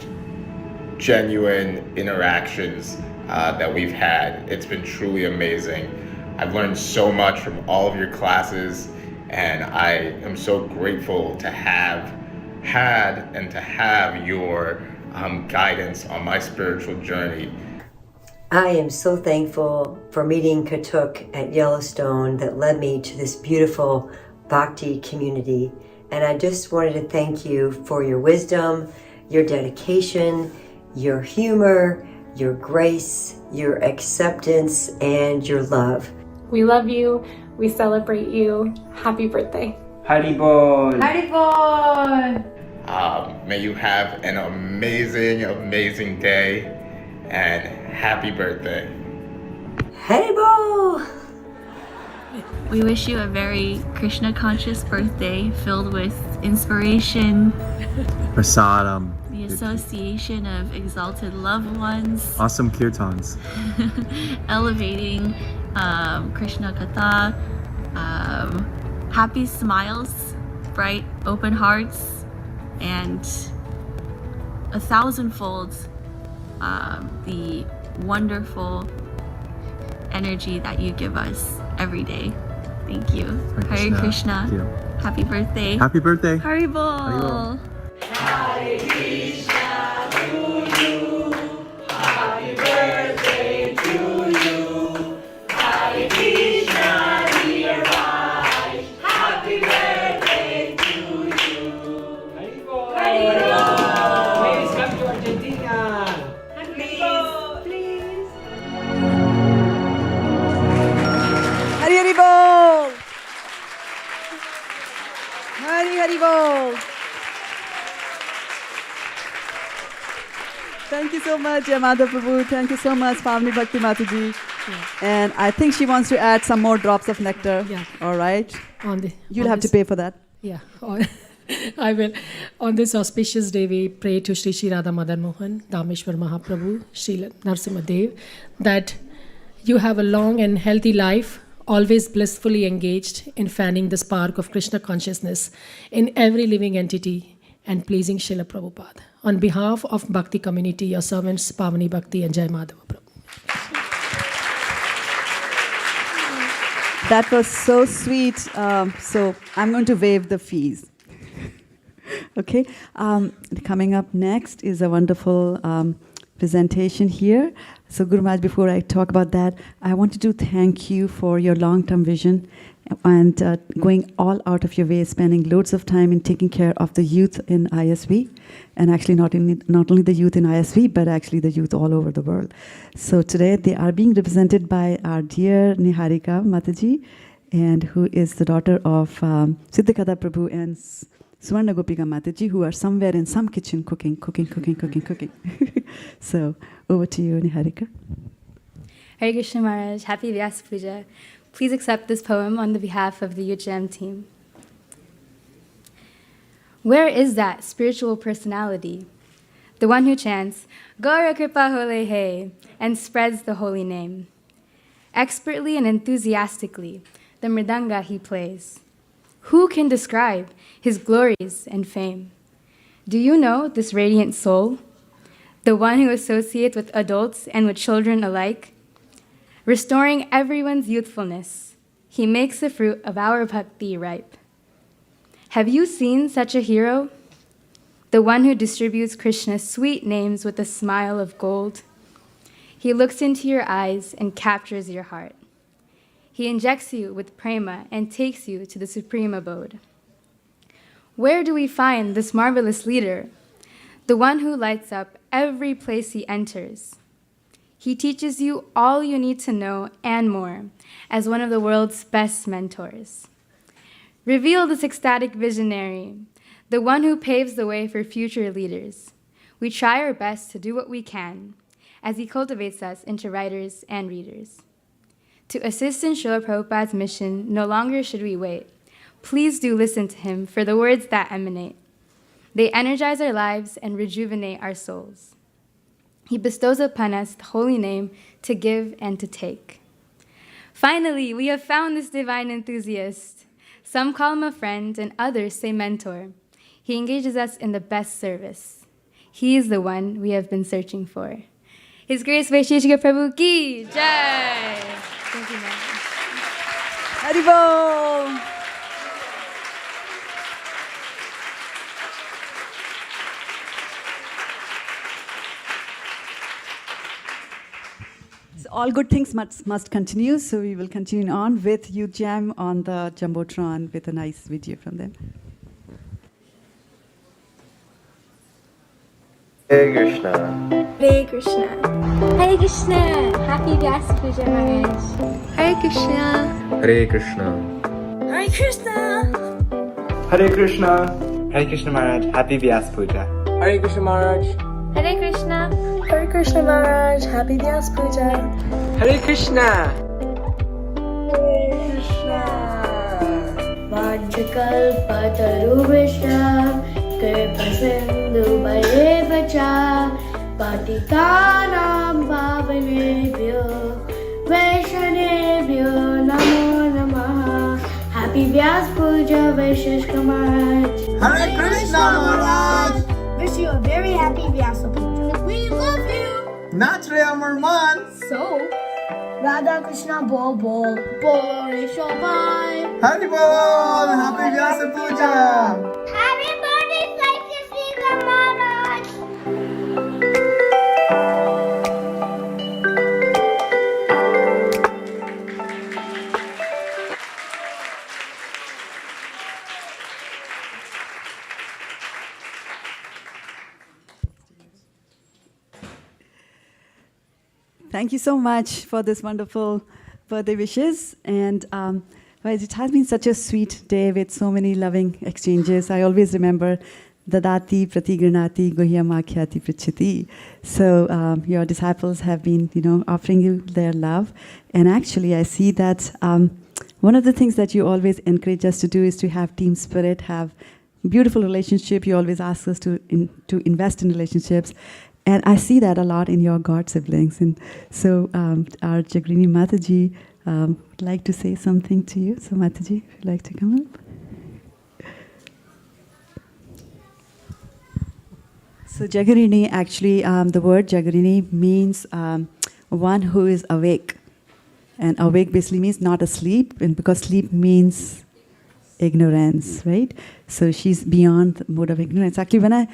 genuine interactions that we've had. It's been truly amazing. I've learned so much from all of your classes, and I am so grateful to have had and to have your guidance on my spiritual journey. I am so thankful for meeting Katuk at Yellowstone that led me to this beautiful Bhakti community. And I just wanted to thank you for your wisdom, your dedication, your humor, your grace, your acceptance, and your love. We love you. We celebrate you. Happy birthday. Haribol. Haribol. May you have an amazing day, and happy birthday. Haribol! We wish you a very Krishna conscious birthday filled with inspiration, Prasadam. the association of exalted loved ones, Awesome kirtans. elevating Krishna Katha, happy smiles, bright open hearts, and 1,000-fold the wonderful energy that you give us every day. Thank you. Hare Krishna. Thank you. Happy birthday. Happy birthday. Haribol. Hare Krishna to you. Happy birthday to you. Hare Krishna, dear Vai. Happy birthday to you. Haribol. Please come to Argentina. Please. Hari Hari Bol! Hari Hari Bol! Thank you so much, Madhav Prabhu. Thank you so much, Pavni Bhakti Mataji. And I think she wants to add some more drops of nectar. Yeah. All right. You'll on have to this- pay for that. Yeah, I will. On this auspicious day, we pray to Sri Sri Radha Madan Mohan, Dameshwar Mahaprabhu, Sri Narasimha Dev, that you have a long and healthy life, always blissfully engaged in fanning the spark of Krishna consciousness in every living entity and pleasing Srila Prabhupada. On behalf of Bhakti community, your servants, Pavani Bhakti and Jai Madhava Prabhu. That was so sweet. So I'm going to waive the fees. Okay. Coming up next is a wonderful presentation here. So Guru Maharaj, before I talk about that, I wanted to thank you for your long-term vision and going all out of your way, spending loads of time in taking care of the youth in ISV, and actually not only the youth in ISV, but actually the youth all over the world. So today they are being represented by our dear Niharika Mataji, and who is the daughter of Siddhakada Prabhu and Swarna Gopika Mataji, who are somewhere in some kitchen cooking. So over to you, Niharika. Hare Krishna Maharaj, happy Vyasa Puja. Please accept this poem on the behalf of the UJM team. Where is that spiritual personality? The one who chants, Gaura Kripa Hole He, and spreads the holy name. Expertly and enthusiastically, the mridanga he plays. Who can describe his glories and fame? Do you know this radiant soul? The one who associates with adults and with children alike? Restoring everyone's youthfulness, he makes the fruit of our bhakti ripe. Have you seen such a hero? The one who distributes Krishna's sweet names with a smile of gold. He looks into your eyes and captures your heart. He injects you with prema and takes you to the supreme abode. Where do we find this marvelous leader? The one who lights up every place he enters. He teaches you all you need to know and more as one of the world's best mentors. Reveal this ecstatic visionary, the one who paves the way for future leaders. We try our best to do what we can as he cultivates us into writers and readers. To assist in Srila Prabhupada's mission, no longer should we wait. Please do listen to him for the words that emanate. They energize our lives and rejuvenate our souls. He bestows upon us the holy name to give and to take. Finally, we have found this divine enthusiast. Some call him a friend and others say mentor. He engages us in the best service. He is the one we have been searching for. His Grace Vaisesika Prabhu ki jai. Thank you, ma'am. Haribol! So all good things must continue, so we will continue on with Youth Jam on the Jumbotron with a nice video from them. Hare Krishna. Hare Krishna. Hare Krishna. Happy Vyasa Puja Maharaj. Hare Krishna. Hare Krishna. Hare Krishna. Hare Krishna. Hare Krishna Maharaj. Happy Vyasa Puja. Hare Krishna Maharaj. Hare Krishna. Hare Krishna. Krishna Maharaj. Happy Vyas Puja. Hare Krishna. Vajjakalpatarubhishya Kripasindhu Bhayevacha Patitanam Pavanebhyo Vaishnavebhyo Namo Namaha. Happy Vyas Puja, Vaisesika Maharaj. Hare Krishna Maharaj. Wish you a very happy Vyasa Puja. We love you. Natre Amar Man. So, Radha Krishna Bol Bol Bol Shobai. Hari Bol. Happy Vyasa Puja. Happy birthday, Vaisesika Maharaj. Thank you so much for this wonderful birthday wishes. And it has been such a sweet day with so many loving exchanges. I always remember Dadati Pratigranati Guhyamakyati Prichiti. So your disciples have been, offering you their love. And actually, I see that one of the things that you always encourage us to do is to have team spirit, have beautiful relationship. You always ask us to invest in relationships. And I see that a lot in your God siblings. And so our Jagrini Mataji would like to say something to you. So Mataji, if you'd like to come up. So Jagarini, actually, the word Jagarini means one who is awake. And awake basically means not asleep, and because sleep means ignorance, right? So she's beyond the mode of ignorance. Actually, when I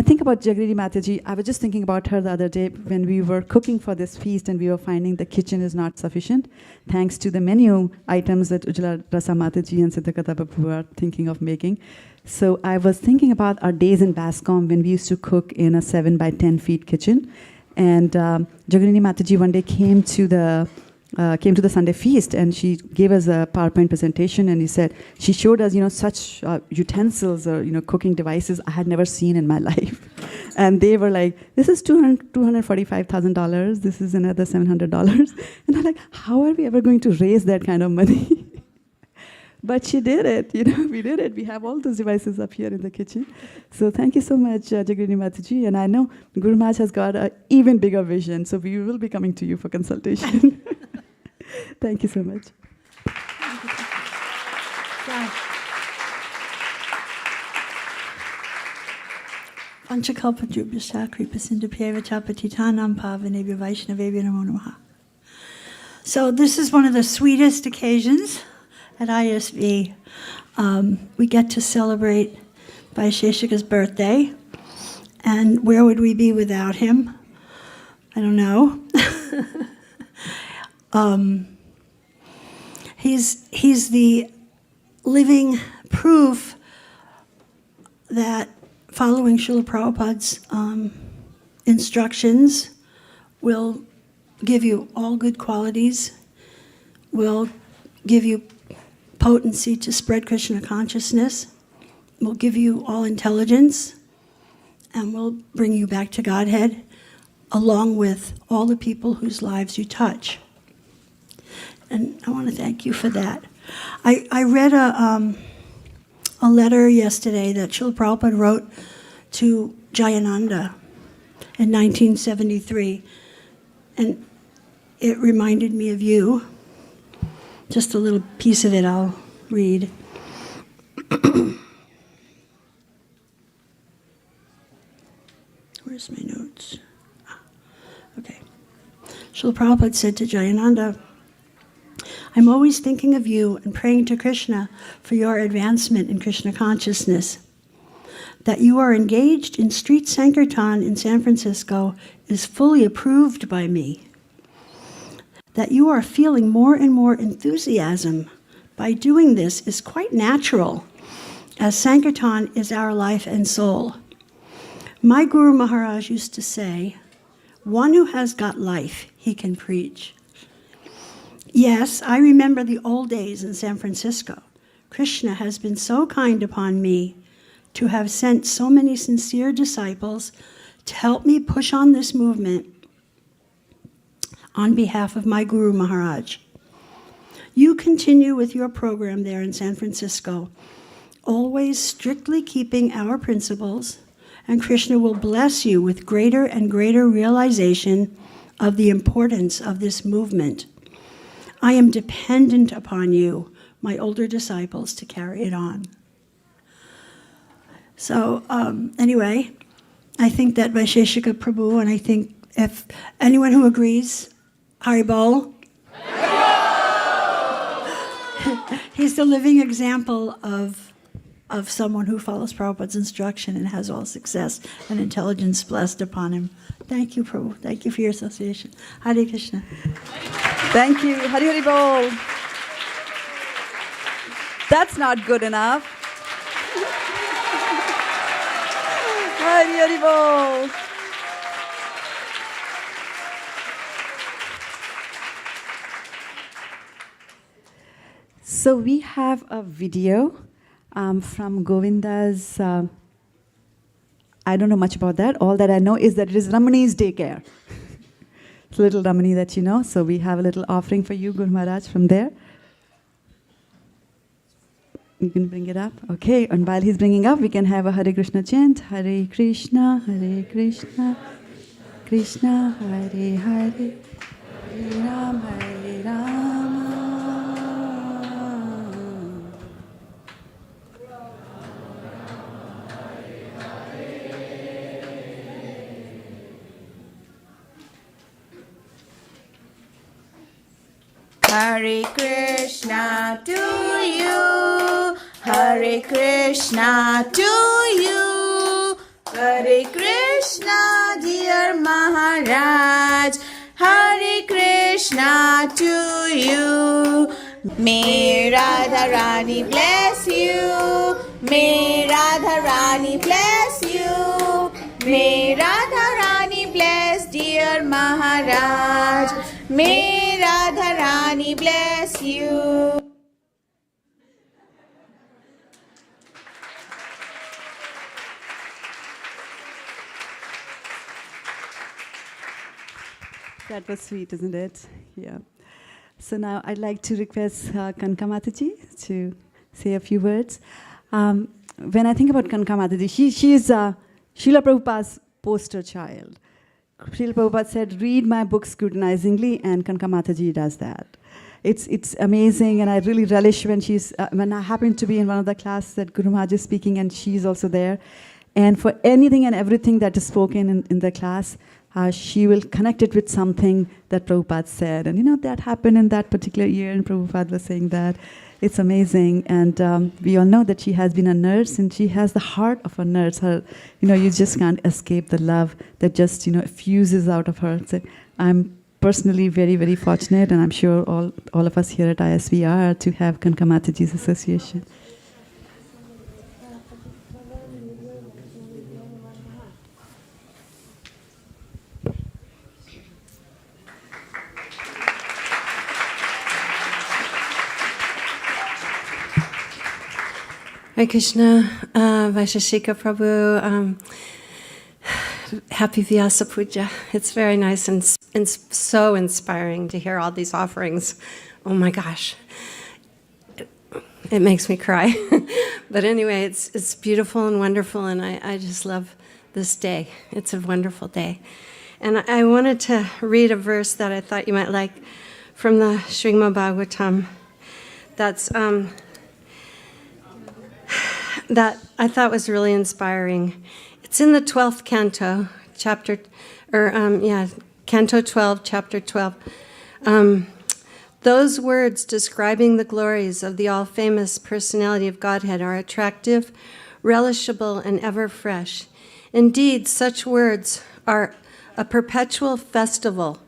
think about Jagrini Mataji, I was just thinking about her the other day when we were cooking for this feast and we were finding the kitchen is not sufficient, thanks to the menu items that Ujjwala Rasa Mataji and Siddhakata Babu are thinking of making. So I was thinking about our days in Bascom when we used to cook in a 7 by 10 feet kitchen. And Jagrini Mataji one day came to the Sunday feast, and she gave us a PowerPoint presentation, and she showed us, such utensils or, cooking devices I had never seen in my life. And they were like, this is $245,000, this is another $700. And I'm like, how are we ever going to raise that kind of money? But she did it, we did it. We have all those devices up here in the kitchen. So thank you so much, Jagrini Mataji. And I know Guru Maharaj has got an even bigger vision, so we will be coming to you for consultation. Thank you so much. Panchakalpadrubhyascha kripasindhupyeva patitanam pavanebhyo Vaishnavebhyo namo namaha. So this is one of the sweetest occasions at ISV. We get to celebrate Vaisesika's birthday. And where would we be without him? I don't know. He's the living proof that following Srila Prabhupada's instructions will give you all good qualities, will give you potency to spread Krishna consciousness, will give you all intelligence, and will bring you back to Godhead, along with all the people whose lives you touch. And I want to thank you for that. I read a letter yesterday that Srila Prabhupada wrote to Jayananda in 1973, and it reminded me of you. Just a little piece of it I'll read. Where's my notes? Okay. Srila Prabhupada said to Jayananda, I'm always thinking of you and praying to Krishna for your advancement in Krishna consciousness. That you are engaged in street Sankirtan in San Francisco is fully approved by me. That you are feeling more and more enthusiasm by doing this is quite natural, as Sankirtan is our life and soul. My Guru Maharaj used to say, one who has got life, he can preach. Yes, I remember the old days in San Francisco. Krishna has been so kind upon me to have sent so many sincere disciples to help me push on this movement on behalf of my Guru Maharaj. You continue with your program there in San Francisco, always strictly keeping our principles, and Krishna will bless you with greater and greater realization of the importance of this movement. I am dependent upon you, my older disciples, to carry it on. So anyway, I think that Vaisesika Prabhu, and I think if anyone who agrees, Haribol. He's the living example of someone who follows Prabhupada's instruction and has all success and intelligence blessed upon him. Thank you, Prabhu. Thank you for your association. Hare Krishna. Thank you. Hari Hari Bol. That's not good enough. Hari Hari Bol. So we have a video from Govinda's, I don't know much about that. All that I know is that it is Ramani's daycare. It's a little Ramani that you know. So we have a little offering for you, Guru Maharaj, from there. You can bring it up. Okay, and while he's bringing up, we can have a Hare Krishna chant. Hare Krishna, Krishna, Hare Hare, Hare Ram, Hare Rama. Hare Krishna to you, Hare Krishna to you, Hare Krishna dear Maharaj, Hare Krishna to you. May Radha Rani bless you, may Radha Rani bless you, may Radha Rani bless dear Maharaj, may Radha Rani bless you. That was sweet, isn't it? Yeah. So now I'd like to request Kanka Mataji to say a few words. When I think about Kanka Mataji, she is Srila Prabhupada's poster child. Srila Prabhupada said, read my book scrutinizingly, and Kanka Mataji does that. It's amazing, and I really relish when when I happen to be in one of the classes that Guru Maharaj is speaking, and she's also there. And for anything and everything that is spoken in the class, she will connect it with something that Prabhupada said. And that happened in that particular year, and Prabhupada was saying that. It's amazing. And we all know that she has been a nurse, and she has the heart of a nurse. You just can't escape the love that just, fuses out of her. So I'm personally very, very fortunate, and I'm sure all of us here at ISV are, to have Kanka Mataji's association. Hare Krishna, Vaisesika Prabhu, happy Vyasa Puja. It's very nice and so inspiring to hear all these offerings. Oh my gosh, it makes me cry. But anyway, it's beautiful and wonderful, and I just love this day. It's a wonderful day. And I wanted to read a verse that I thought you might like from the Srimad Bhagavatam. That I thought was really inspiring. It's in the 12th canto, Canto 12, Chapter 12. Those words describing the glories of the all-famous personality of Godhead are attractive, relishable, and ever fresh. Indeed, such words are a perpetual festival.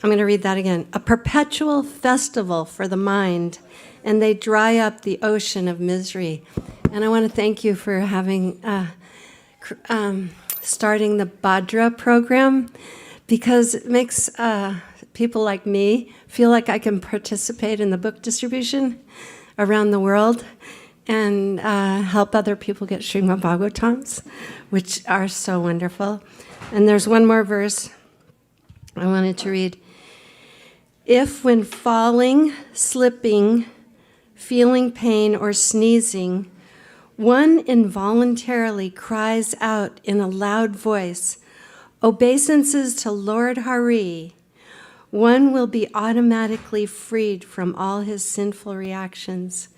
I'm going to read that again. A perpetual festival for the mind, and they dry up the ocean of misery. And I want to thank you for having starting the Bhadra program, because it makes people like me feel like I can participate in the book distribution around the world. and help other people get Srimad Bhagavatams, which are so wonderful. And there's one more verse I wanted to read. If when falling, slipping, feeling pain, or sneezing, one involuntarily cries out in a loud voice, obeisances to Lord Hari, one will be automatically freed from all his sinful reactions.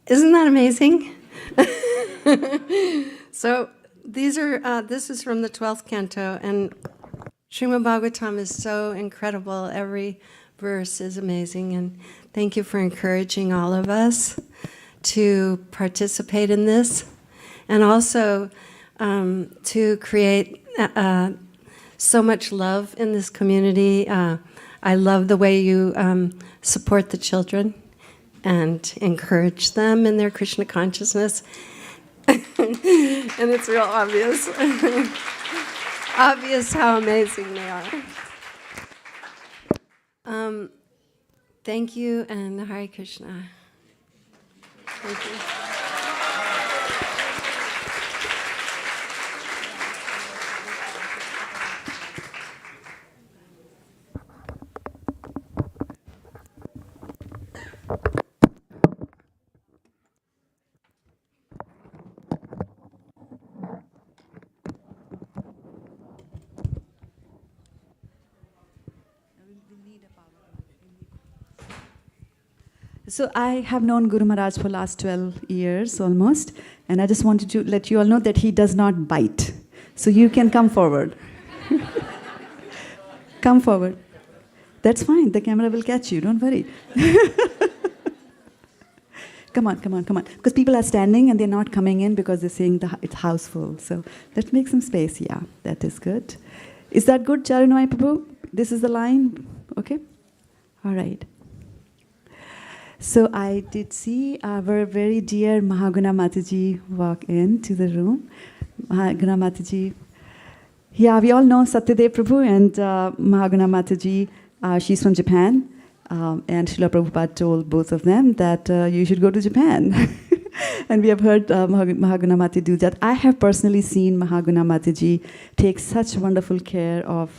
Isn't that amazing? So this is from the 12th canto, and Srimad Bhagavatam is so incredible. Every verse is amazing, and thank you for encouraging all of us to participate in this, and also to create so much love in this community. I love the way you support the children and encourage them in their Krishna consciousness. And it's real obvious. Obvious how amazing they are. Thank you, and Hare Krishna. Thank you. So I have known Guru Maharaj for last 12 years almost, and I just wanted to let you all know that he does not bite. So you can come forward. Come forward. That's fine. The camera will catch you. Don't worry. Come on, come on, come on. Because people are standing and they're not coming in because they're saying it's house full. So let's make some space. Yeah, that is good. Is that good, Charunai Prabhu? This is the line? Okay? All right. So I did see our very dear Mahaguna Mataji walk into the room. Mahaguna Mataji. Yeah, we all know Satyadev Prabhu and Mahaguna Mataji. She's from Japan. And Srila Prabhupada told both of them that you should go to Japan. And we have heard Mahaguna Mataji do that. I have personally seen Mahaguna Mataji take such wonderful care of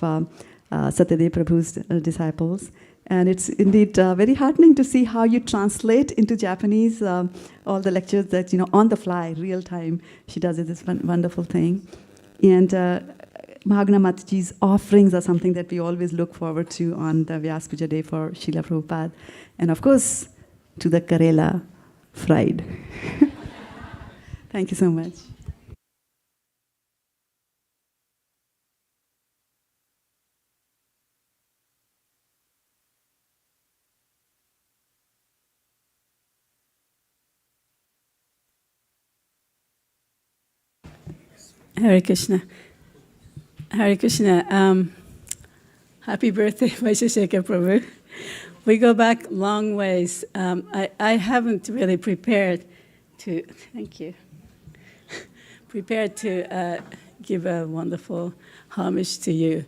Satyadev Prabhu's disciples. And it's indeed very heartening to see how you translate into Japanese all the lectures that, on the fly, real time, she does this wonderful thing. And Mahaguna Mataji's offerings are something that we always look forward to on the Vyasa Puja day for Srila Prabhupada. And of course, to the Karela fried. Thank you so much. Hare Krishna. Hare Krishna. Happy birthday, Vaisesika Prabhu. We go back long ways. I haven't really prepared to, thank you, prepared to give a wonderful homage to you.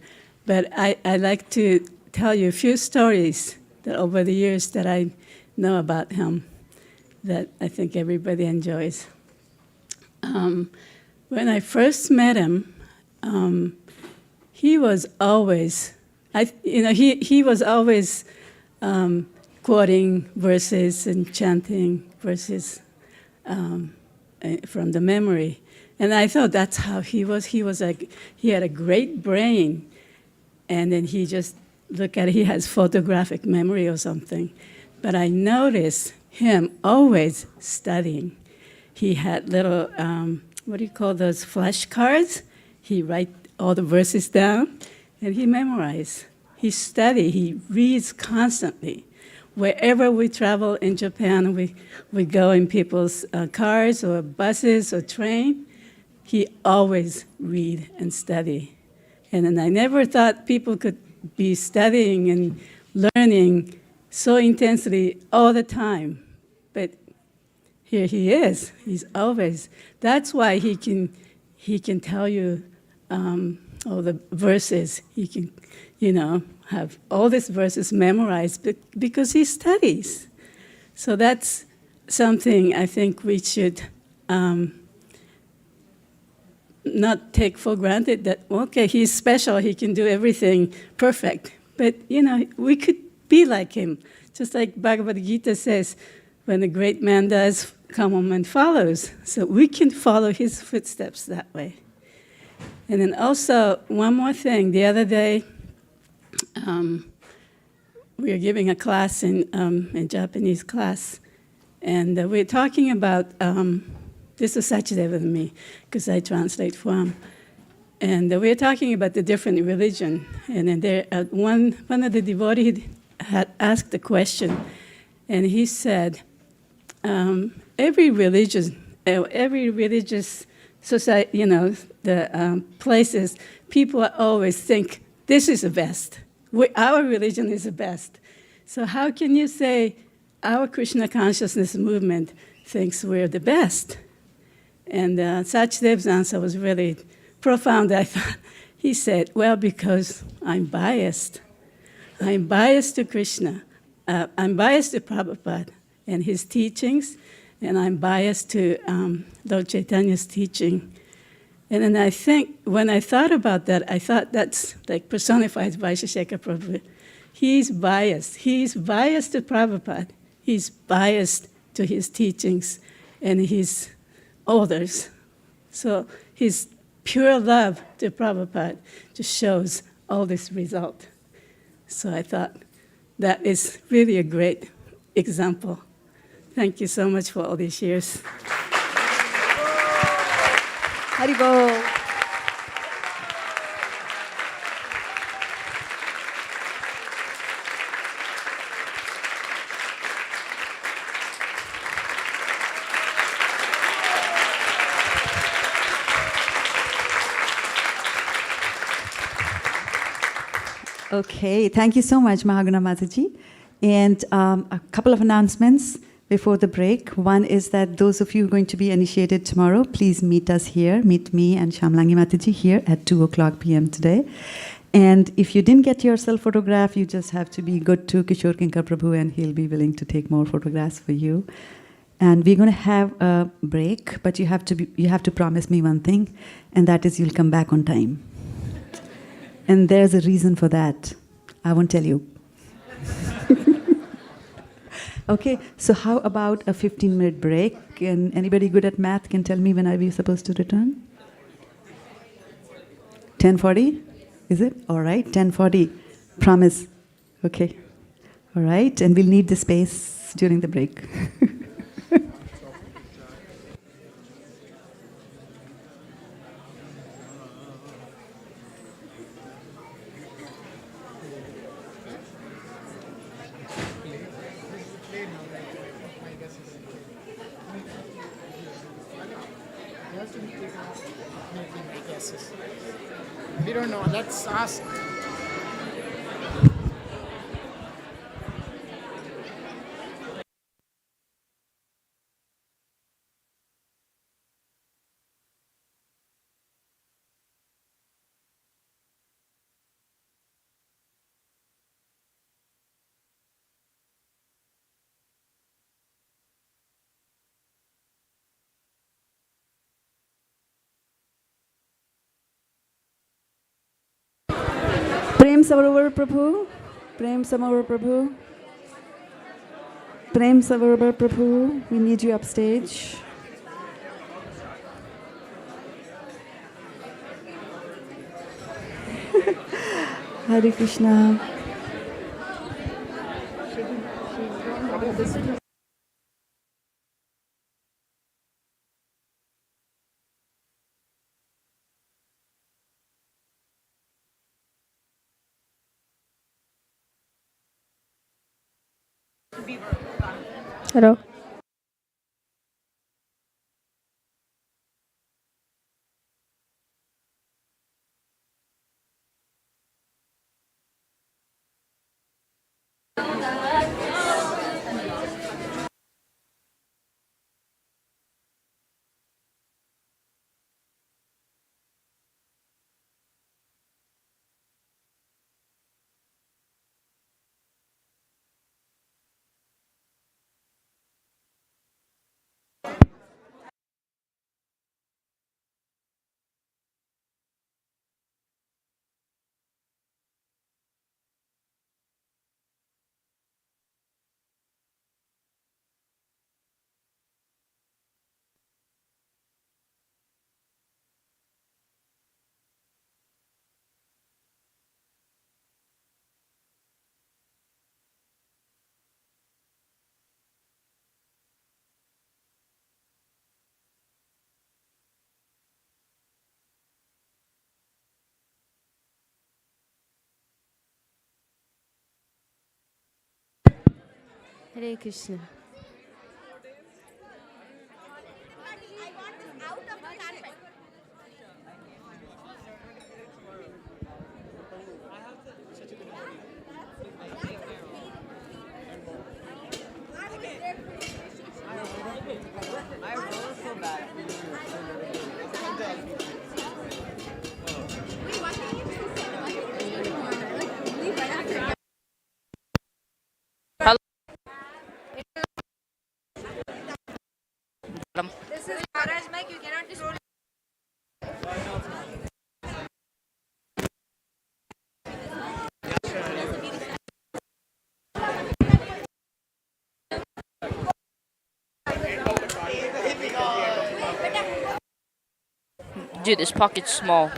But I'd like to tell you a few stories that over the years that I know about him that I think everybody enjoys. When I first met him, he was always, he was always quoting verses and chanting verses from the memory, and I thought that's how he was. He was like, he had a great brain, and then he just look at it. He has photographic memory or something, but I noticed him always studying. He had little. What do you call those flashcards? He write all the verses down, and he memorized. He studied. He reads constantly. Wherever we travel in Japan, we go in people's cars or buses or train. He always read and study. And then I never thought people could be studying and learning so intensely all the time. But here he is. He's always. That's why he can tell you all the verses. He can, have all these verses memorized because he studies. So that's something I think we should not take for granted that, okay, he's special, he can do everything perfect. But, we could be like him. Just like Bhagavad Gita says, when a great man does, common man follows. So we can follow his footsteps that way. And then also, one more thing. The other day, we were giving a class in Japanese class, and we were talking about, this is Sachideva and me, because I translate for him. And we were talking about the different religion. And then there, one of the devotees had asked a question, and he said, every religious society, the places, people always think this is the best. Our religion is the best. So how can you say our Krishna consciousness movement thinks we're the best? And Sachidev's answer was really profound, I thought. He said, well, because I'm biased. I'm biased to Krishna. I'm biased to Prabhupada and his teachings, and I'm biased to Lord Chaitanya's teaching. And then I think, when I thought about that, I thought that's like personifies Vaisesika Prabhu. He's biased. He's biased to Prabhupada. He's biased to his teachings and his orders. So his pure love to Prabhupada just shows all this result. So I thought that is really a great example. Thank you so much for all these years. Haribol. Okay, thank you so much, Mahaguna Mataji. And a couple of announcements before the break. One is that those of you who are going to be initiated tomorrow, please meet us here, meet me and Shamlangi Mataji here at 2:00 p.m. today. And if you didn't get your self-photograph, you just have to be good to Kishore Kinkar Prabhu and he'll be willing to take more photographs for you. And we're going to have a break, but you have to promise me one thing, and that is you'll come back on time. And there's a reason for that. I won't tell you. Okay, so how about a 15-minute break? And anybody good at math can tell me when are we supposed to return? 10:40? Is it? All right, 10:40. Promise. Okay. All right, and we'll need the space during the break. We don't know. Let's ask. Prem Sarovar Prabhu, Prem Sarovar Prabhu, Prem Sarovar Prabhu, we need you upstage. Hare Krishna. Hello. Hare Krishna. This is Maharaj mic, you cannot control. Dude, this pocket's small.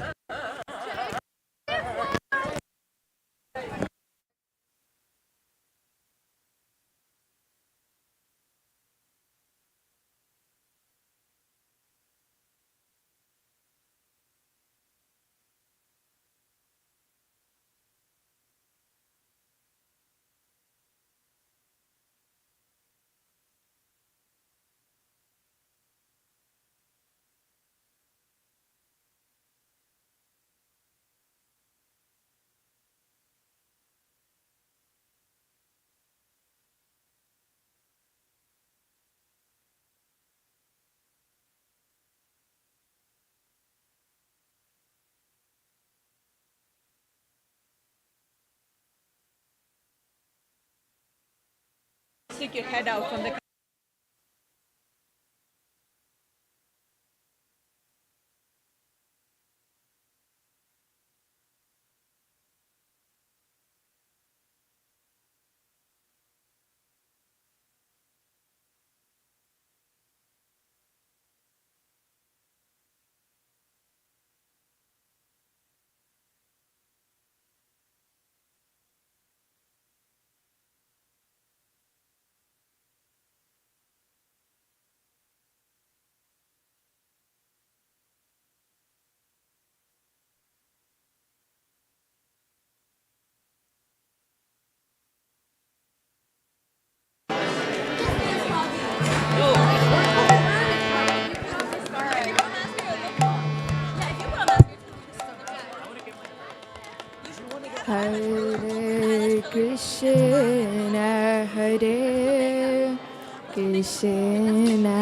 Stick your head out from the. Hare Krishna, Hare Krishna,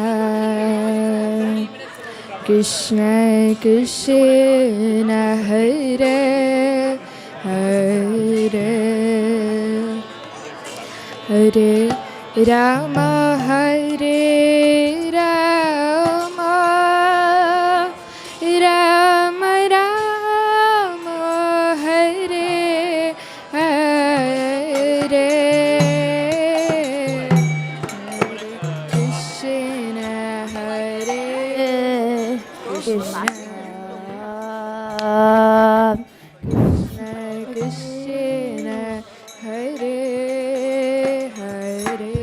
Krishna Krishna, Hare Hare, Hare Rama, Hare Rama, Rama Rama, Hare Hare, Krishna, Hare Krishna, Krishna Krishna, Hare Hare,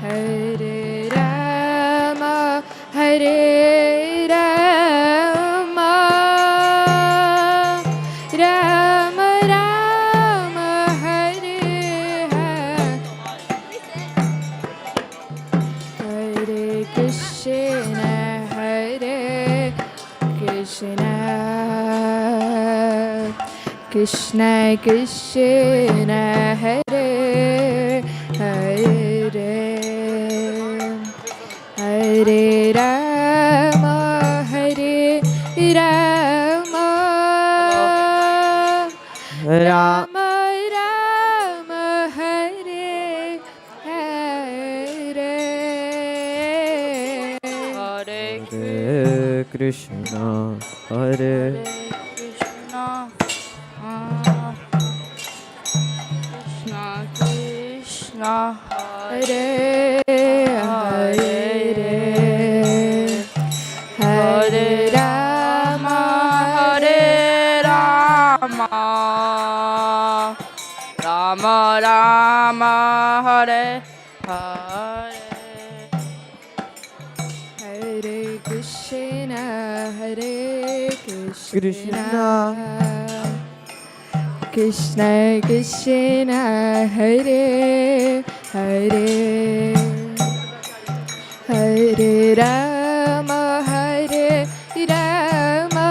Hare Rama, Hare Rama, Rama Rama, Hare Hare, Hare Krishna, Hare Krishna, Krishna Krishna, Hare Hare, Hare Rama, Hare Rama, Rama Rama, Hare Hare, Hare Krishna, Hare Krishna, Krishna Krishna, Hare Hare, Hare Rama, Hare Rama, Rama Rama, Hare Hare, Hare Krishna, Hare Krishna, Krishna Krishna Hare Hare Hare Rama Hare Rama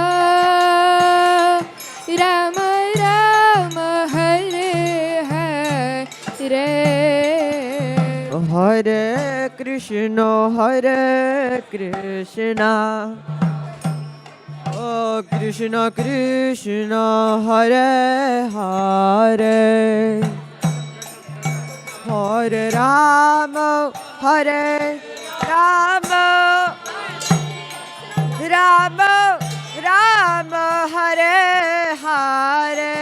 Rama Rama Hare Hare Hare Krishna Oh Krishna Krishna Hare Hare Hare Rama Rama Rama Hare Hare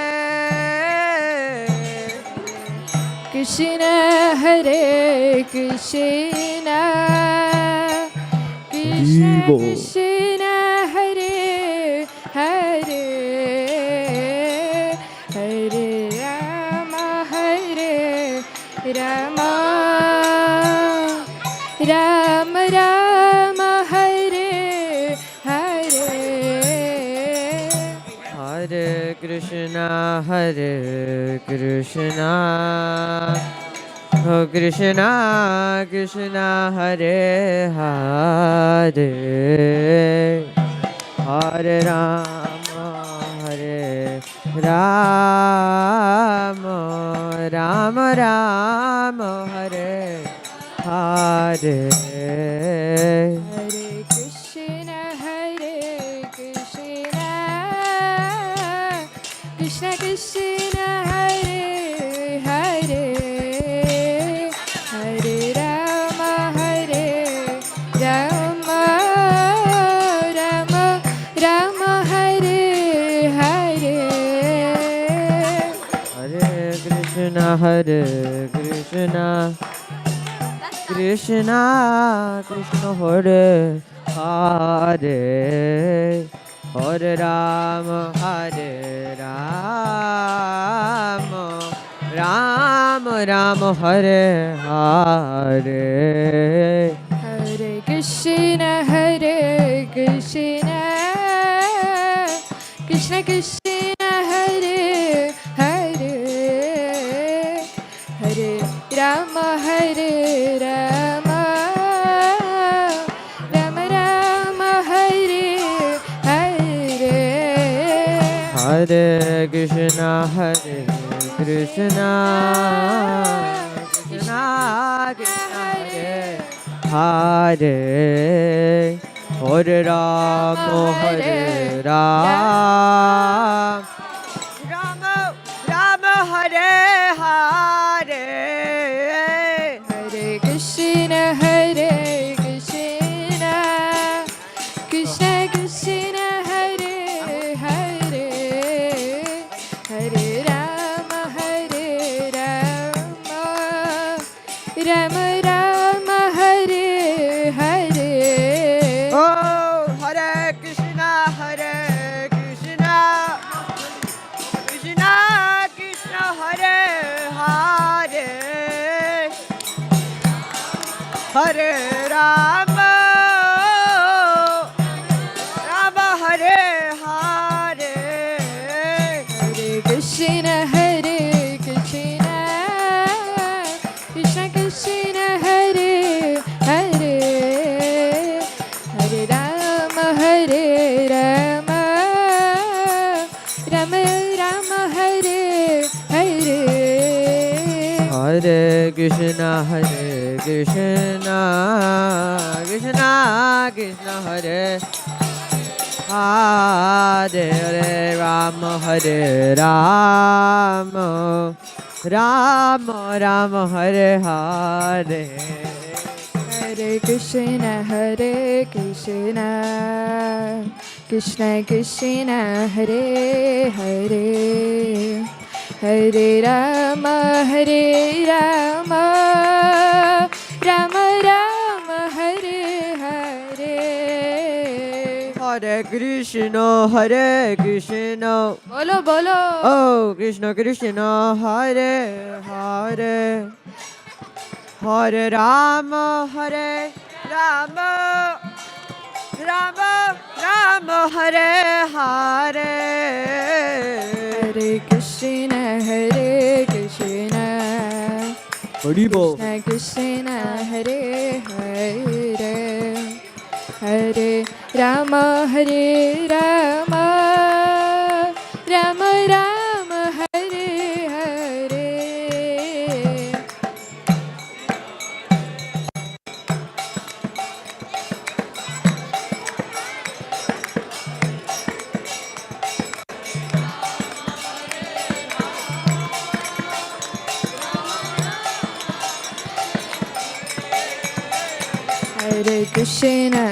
Krishna Hare Krishna Krishna Krishna Hare Hare Hare Rama Rama Rama Rama Hare Hare Hare Krishna Oh Krishna Krishna Hare Hare Hare Rama Rama Rama Hare Hare Hare Krishna Krishna Krishna Hare Hare Hare Rama Rama Rama Rama Hare Hare Hare Krishna Krishna Krishna Hare Hare Hare Rama Rama Rama Hare Hare Hare Krishna Krishna Krishna Hare Hare Hare Rama Rama Rama Rama Hare Hare Hare Krishna Krishna Krishna Hare Hare Hare Rama Rama Hare Hare Hare Krishna Krishna Krishna Hare Hare Hare Rama Rama Rama Hare Hare Oh Hare Krishna Krishna Krishna Hare Hare Hare Rama Hare Hare Hare Krishna Krishna Krishna Hare Hare Hare Rama Rama Rama Rama Hare Hare Hare Krishna Krishna Krishna Hare Hare Hare Rama Rama Rama Hare Hare Hare Krishna Krishna Krishna Hare Hare Hare Rama Rama Rama Rama Hare Hare Hare Krishna Bolo bolo Oh Krishna Krishna Hare Hare Hare Rama Rama Rama Hare Hare Hare Krishna Haribol. Krishna Krishna Hare Hare Hare Rama Hare Rama Rama Rama Hare Hare. Hare Krishna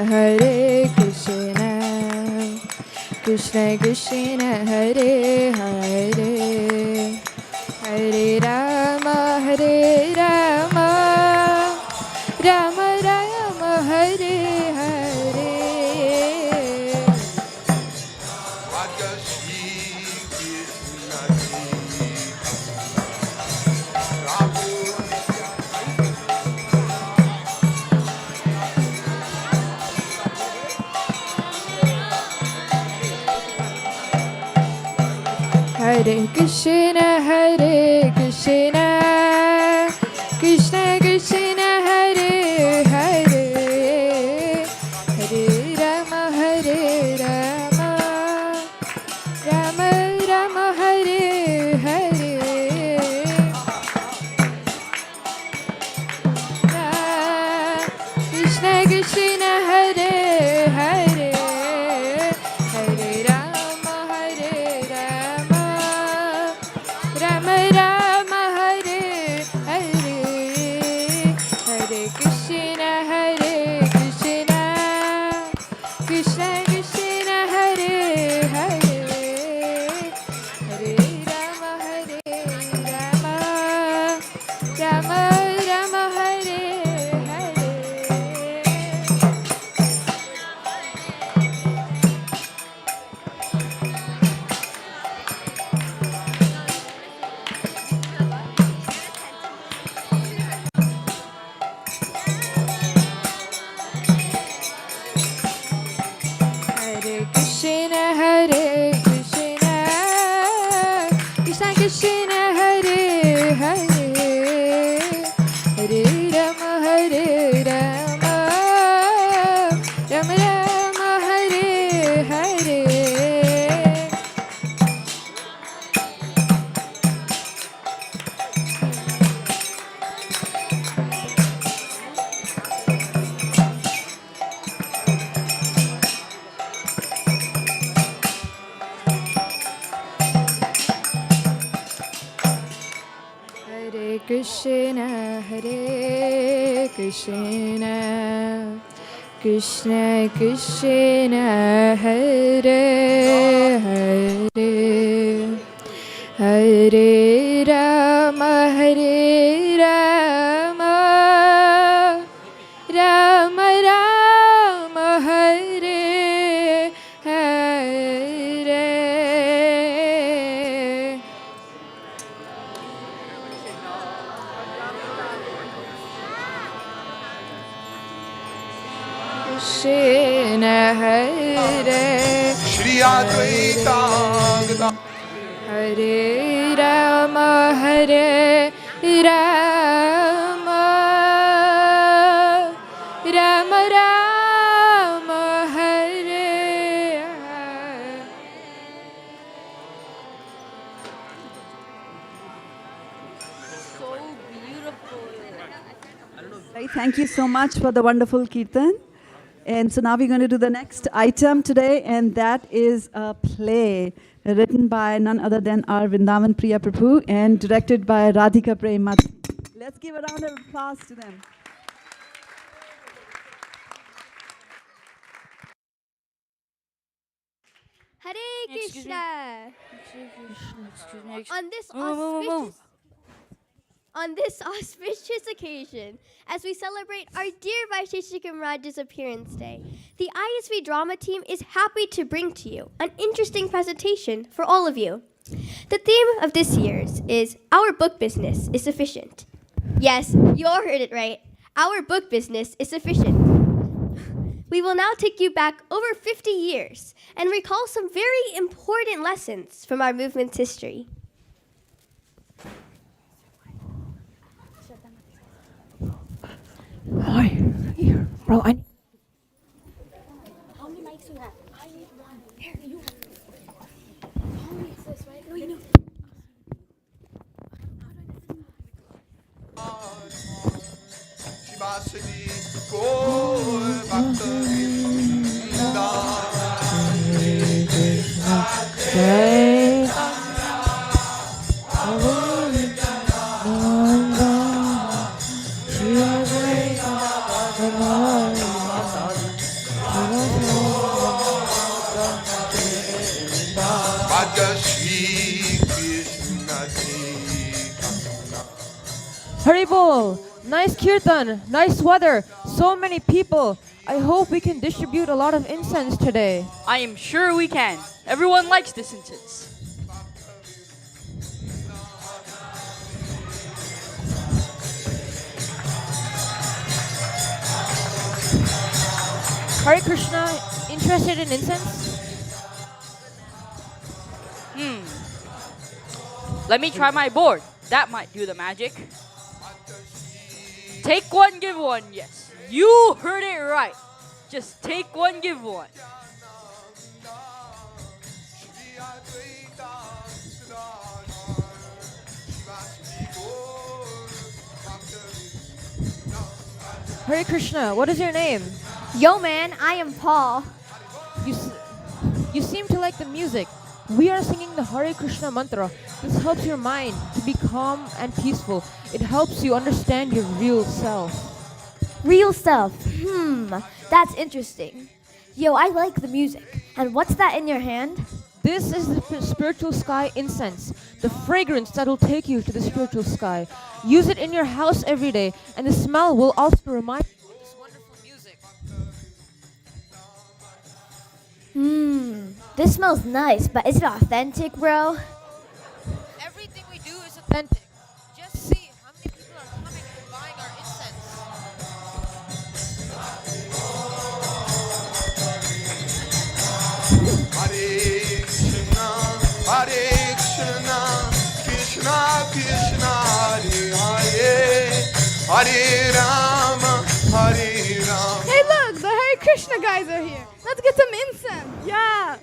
Krishna Krishna Hare Hare Hare Rama Hare Rama Rama Rama Hare Hare. Hare Krishna Krishna Krishna Hare Hare Hare Rama Hare Rama Rama Rama Hare Hare. Krishna Krishna Hare Hare Hare Rama Hare Rama Rama Rama Hare Hare. Hare Krishna Krishna Krishna Hare Hare Hare Rama Hare Rama Rama Rama Hare Hare. Hare Krishna Krishna Krishna Hare Hare Hare Rama Hare Rama Rama Rama Hare Hare. Hare Krishna Krishna Krishna Hare Hare Hare Rama Hare Rama Rama Rama Hare Hare. Krishna Hare Shri Advaita Hare Rama Hare Rama Rama Rama Hare Hare. Right, thank you so much for the wonderful kirtan. And so now we're going to do the next item today, and that is a play written by none other than our Vrindavan Priya Prabhu and directed by Radhika Prem. Let's give a round of applause to them. Hare Krishna. On this auspicious occasion, as we celebrate our dear Vaisesika Maharaj's appearance day, the ISV drama team is happy to bring to you an interesting presentation for all of you. The theme of this year's is Our Book Business is Sufficient. Yes, you all heard it right. Our book business is sufficient. We will now take you back over 50 years and recall some very important lessons from our movement's history. Hi. Here. Bro, I need... How many mics do you have? I need one. Here, you. How many is this, right? No, you know. Shivasadi Gaur Bhakta Vrinda. Hare Krishna, Jai Bhaja Shri Krishna Haribol, nice kirtan, nice weather, so many people. I hope we can distribute a lot of incense today. I am sure we can. Everyone likes this incense. Hare Krishna, interested in incense? Let me try my board. That might do the magic. Take one, give one. Yes, you heard it right. Just take one, give one. Hare Krishna, what is your name? Yo, man, I am Paul. You seem to like the music. We are singing the Hare Krishna mantra. This helps your mind to be calm and peaceful. It helps you understand your real self. Real self. That's interesting. Yo, I like the music. And what's that in your hand? This is the spiritual sky incense, the fragrance that will take you to the spiritual sky. Use it in your house every day, and the smell will also remind you of this wonderful music. This smells nice, but is it authentic, bro? Everything we do is authentic. Just see how many people are coming and buying our incense. Hare Krishna, Krishna Krishna, Hare Hare, Hare Rama, Hare Rama. Hey, look, the Hare Krishna guys are here. Let's get some incense. Yeah.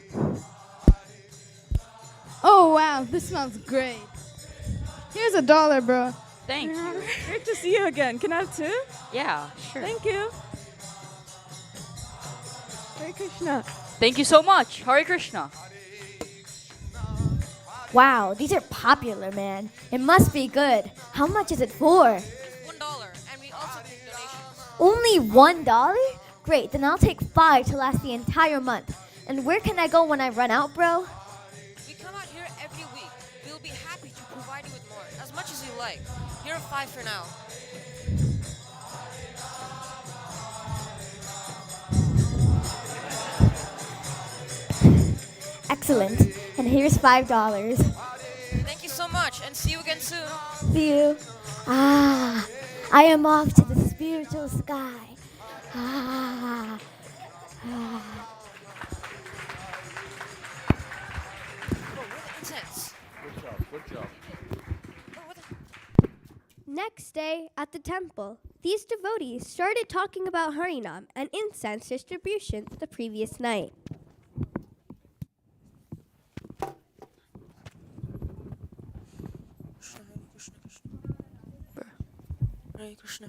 Oh, wow, this smells great. Here's $1, bro. Thanks. Great to see you again. Can I have 2? Yeah, sure. Thank you. Hare Krishna. Thank you so much. Hare Krishna. Wow, these are popular, man. It must be good. How much is it for? $1, and we also take donations. Only $1? Great, then I'll take 5 to last the entire month. And where can I go when I run out, bro? We come out here every week. We will be happy to provide you with more, as much as you like. Here are 5 for now. Excellent. And here's $5. Thank you so much, and see you again soon. See you. I am off to the spiritual sky. Incense. Good job. Next day at the temple, these devotees started talking about Harinam and incense distribution the previous night. Hare Krishna.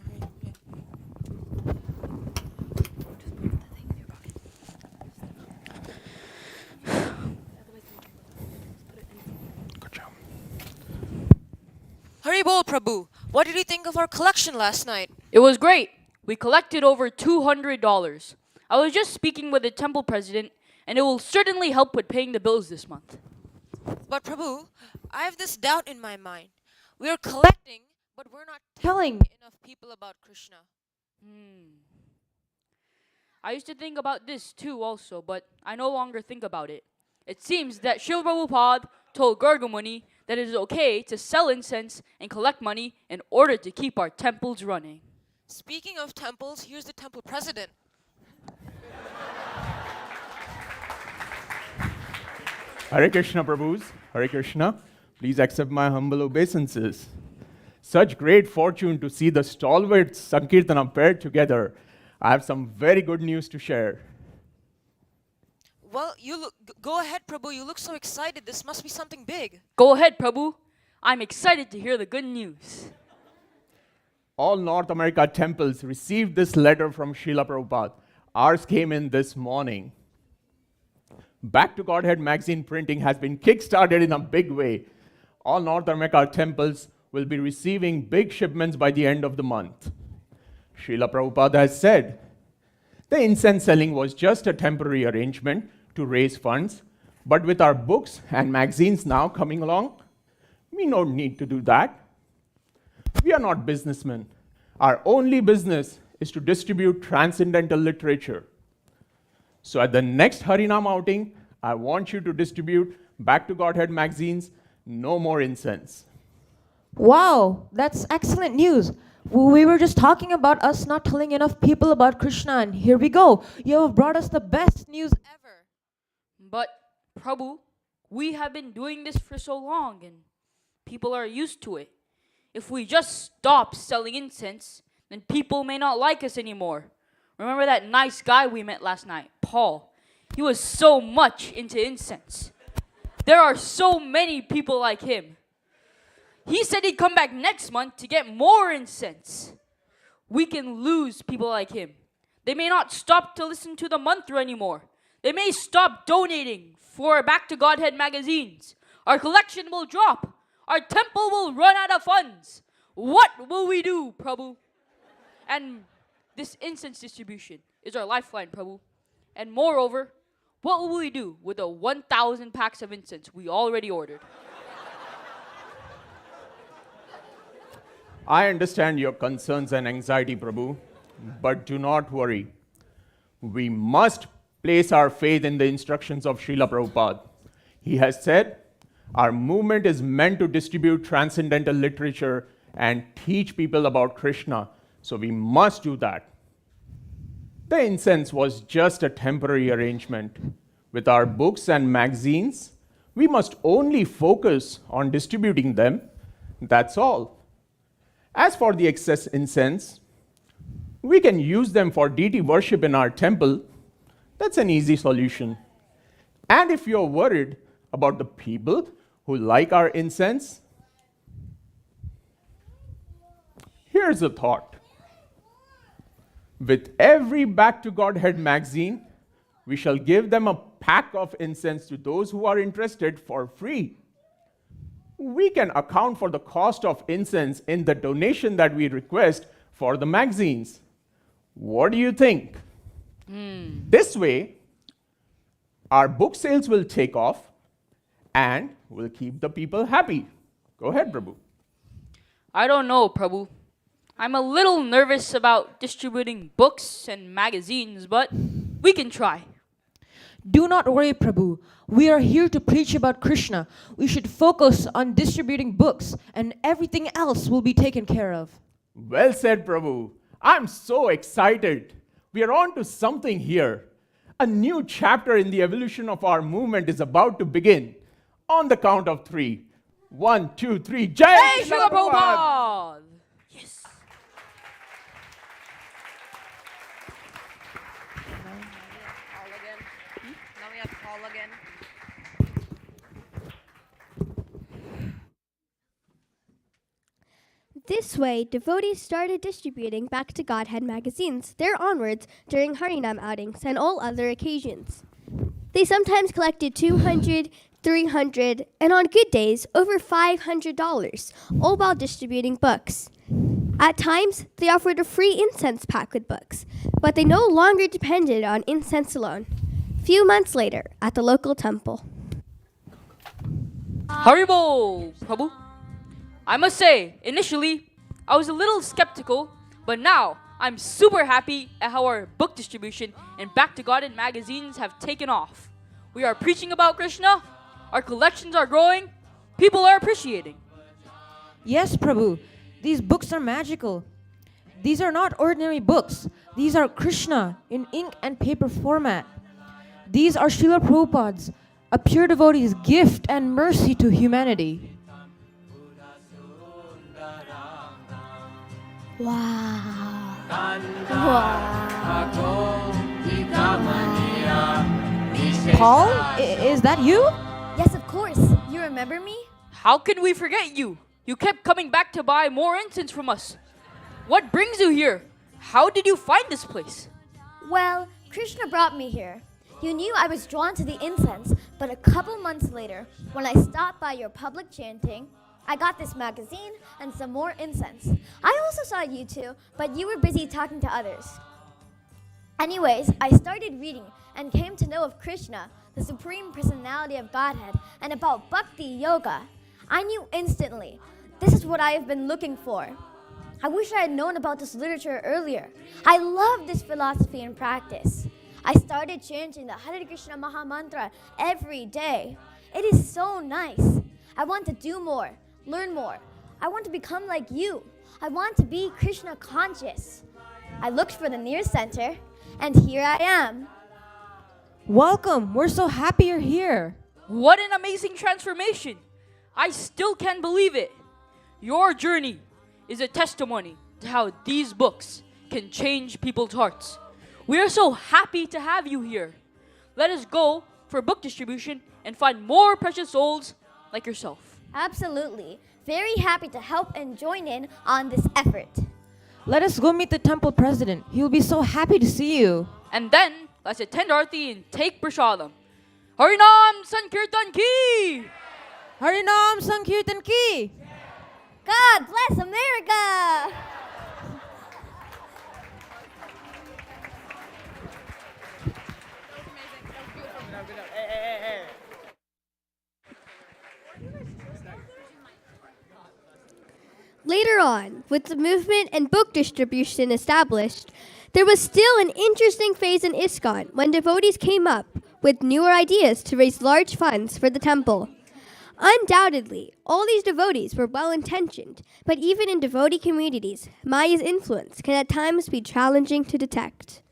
Good job. Haribol Prabhu, what did you think of our collection last night? It was great. We collected over $200. I was just speaking with the temple president, and it will certainly help with paying the bills this month. But Prabhu, I have this doubt in my mind. We are collecting, but we're not telling enough people about Krishna. I used to think about this too also, but I no longer think about it. It seems that Srila Prabhupada told Gargamuni that it is okay to sell incense and collect money in order to keep our temples running. Speaking of temples, here's the temple president. Hare Krishna Prabhus, Hare Krishna. Please accept my humble obeisances. such great fortune to see the stalwart Sankirtanam paired together, I have some very good news to share. Well, go ahead, Prabhu. You look so excited. This must be something big. Go ahead, Prabhu. I'm excited to hear the good news. All North America temples received this letter from Srila Prabhupada. Ours came in this morning. Back to Godhead magazine printing has been kick-started in a big way. All North America temples will be receiving big shipments by the end of the month. Srila Prabhupada has said, the incense selling was just a temporary arrangement to raise funds, but with our books and magazines now coming along, we don't need to do that. We are not businessmen. Our only business is to distribute transcendental literature. So at the next Harinam outing, I want you to distribute Back to Godhead magazines, no more incense. Wow, that's excellent news. We were just talking about us not telling enough people about Krishna, and here we go. You have brought us the best news ever. But, Prabhu, we have been doing this for so long and people are used to it. If we just stop selling incense, then people may not like us anymore. Remember that nice guy we met last night, Paul? He was so much into incense. There are so many people like him. He said he'd come back next month to get more incense. We can lose people like him. They may not stop to listen to the mantra anymore. They may stop donating for Back to Godhead magazines. Our collection will drop. Our temple will run out of funds. What will we do, Prabhu? And this incense distribution is our lifeline, Prabhu. And moreover, what will we do with the 1,000 packs of incense we already ordered? I understand your concerns and anxiety, Prabhu, but do not worry. We must place our faith in the instructions of Srila Prabhupada. He has said, our movement is meant to distribute transcendental literature and teach people about Krishna, so we must do that. The incense was just a temporary arrangement. With our books and magazines, we must only focus on distributing them. That's all. As for the excess incense, we can use them for deity worship in our temple. That's an easy solution. And if you're worried about the people who like our incense, here's a thought. With every Back to Godhead magazine, we shall give them a pack of incense to those who are interested for free. We can account for the cost of incense in the donation that we request for the magazines. What do you think? This way, our book sales will take off and will keep the people happy. Go ahead, Prabhu. I don't know, Prabhu. I'm a little nervous about distributing books and magazines, but we can try. Do not worry, Prabhu. We are here to preach about Krishna. We should focus on distributing books, and everything else will be taken care of. Well said, Prabhu. I'm so excited. We are on to something here. A new chapter in the evolution of our movement is about to begin. On the count of 3. 1, 2, 3. Jai Hey, Srila Srila Prabhupada! Yes. This way, devotees started distributing Back to Godhead magazines there onwards during Harinam outings and all other occasions. They sometimes collected $200, $300, and on good days, over $500, all while distributing books. At times, they offered a free incense pack with books, but they no longer depended on incense alone. Few months later, at the local temple. Haribol, Prabhu. I must say, initially, I was a little skeptical, but now I'm super happy at how our book distribution and Back to Godhead magazines have taken off. We are preaching about Krishna, our collections are growing, people are appreciating. Yes, Prabhu. These books are magical. These are not ordinary books. These are Krishna in ink and paper format. These are Srila Prabhupada's, a pure devotee's gift and mercy to humanity. Wow. Paul, is that you? Yes, of course. You remember me? How can we forget you? You kept coming back to buy more incense from us. What brings you here? How did you find this place? Well, Krishna brought me here. You knew I was drawn to the incense, but a couple months later, when I stopped by your public chanting, I got this magazine and some more incense. I also saw you two, but you were busy talking to others. Anyways, I started reading and came to know of Krishna, the Supreme Personality of Godhead, and about Bhakti Yoga. I knew instantly, this is what I have been looking for. I wish I had known about this literature earlier. I love this philosophy and practice. I started chanting the Hare Krishna Maha Mantra every day. It is so nice. I want to do more, learn more. I want to become like you. I want to be Krishna conscious. I looked for the nearest center, and here I am. Welcome. We're so happy you're here. What an amazing transformation. I still can't believe it. Your journey is a testimony to how these books can change people's hearts. We are so happy to have you here. Let us go for book distribution and find more precious souls like yourself. Absolutely. Very happy to help and join in on this effort. Let us go meet the temple president. He'll be so happy to see you. And then, let's attend Aarti and take Prasadam. Harinam Sankirtan Ki! Harinam Sankirtan Ki! God bless America! Later on, with the movement and book distribution established, there was still an interesting phase in ISKCON when devotees came up with newer ideas to raise large funds for the temple. Undoubtedly, all these devotees were well-intentioned, but even in devotee communities, Maya's influence can at times be challenging to detect.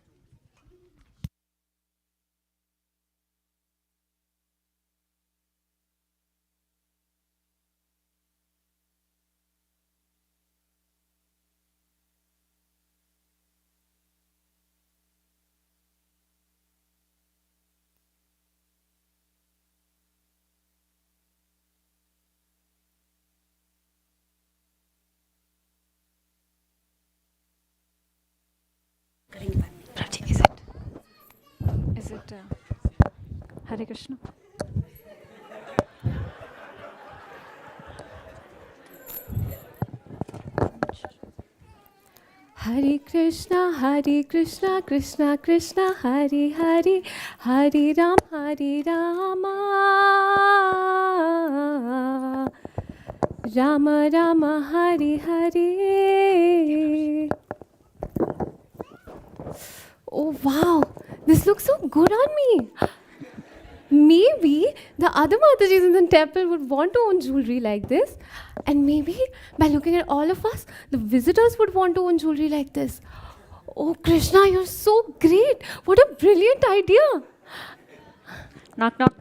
Is it Hare Krishna? Hare Krishna, Krishna Krishna, Hare Hare, Hare Rama, Rama Rama, Hare Hare. Oh wow, this looks so good on me. Maybe the other Matajis in the temple would want to own jewelry like this. And maybe by looking at all of us, the visitors would want to own jewelry like this. Oh Krishna, you're so great. What a brilliant idea. Knock, knock.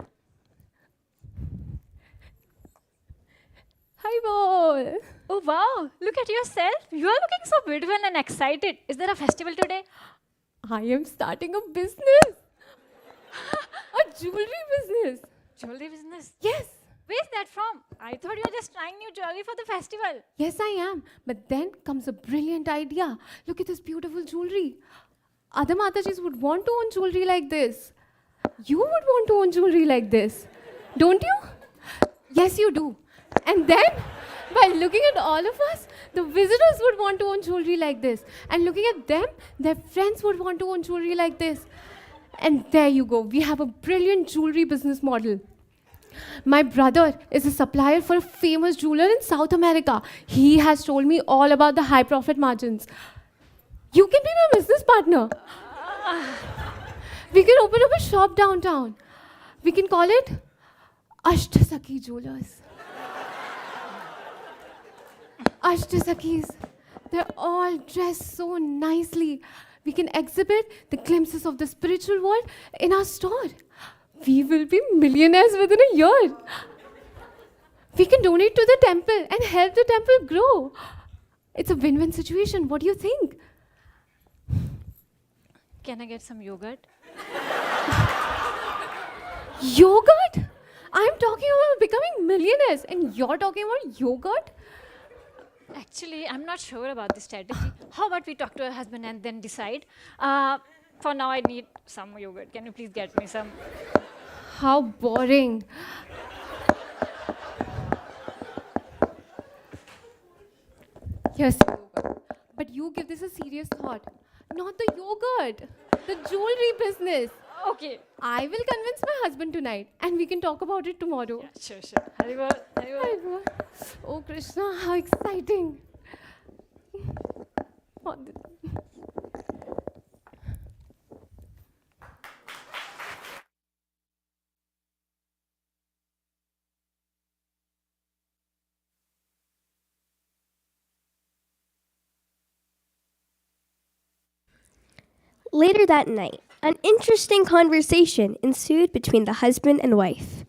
Hi, Bol. Oh wow, look at yourself. You are looking so beautiful and excited. Is there a festival today? I am starting a business. A jewelry business. Jewelry business? Yes. Where's that from? I thought you were just trying new jewelry for the festival. Yes, I am. But then comes a brilliant idea. Look at this beautiful jewelry. Other Matajis would want to own jewelry like this. You would want to own jewelry like this. Don't you? Yes, you do. And then, by looking at all of us, the visitors would want to own jewelry like this. And looking at them, their friends would want to own jewelry like this. And there you go. We have a brilliant jewelry business model. My brother is a supplier for a famous jeweler in South America. He has told me all about the high profit margins. You can be my business partner. We can open up a shop downtown. We can call it Ashtasaki Jewelers. Ashtasakis. They're all dressed so nicely. We can exhibit the glimpses of the spiritual world in our store. We will be millionaires within a year. We can donate to the temple and help the temple grow. It's a win-win situation. What do you think? Can I get some yogurt? Yogurt? I'm talking about becoming millionaires and you're talking about yogurt? Actually, I'm not sure about this strategy. How about we talk to her husband and then decide? For now, I need some yogurt. Can you please get me some? How boring. Here's the yogurt. But you give this a serious thought. Not the yogurt, the jewelry business. Okay. I will convince my husband tonight and we can talk about it tomorrow. Yeah, sure. Haribol, Haribol. Haribol. Oh, Krishna, how exciting. Later that night, an interesting conversation ensued between the husband and wife.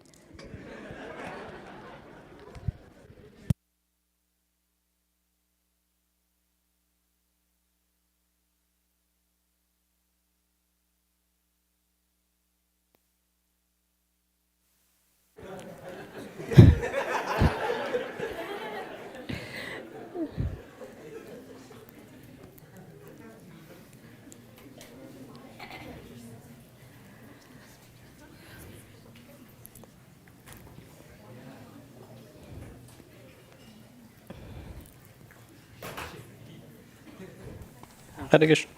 Hare Krishna.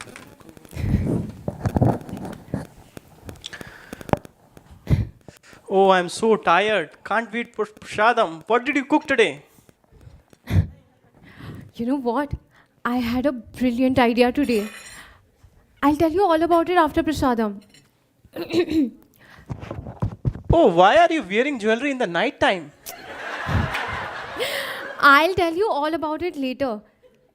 Oh, I'm so tired. Can't wait for Prashadam. What did you cook today? You know what? I had a brilliant idea today. I'll tell you all about it after Prasadam. Oh, why are you wearing jewelry in the night time? I'll tell you all about it later.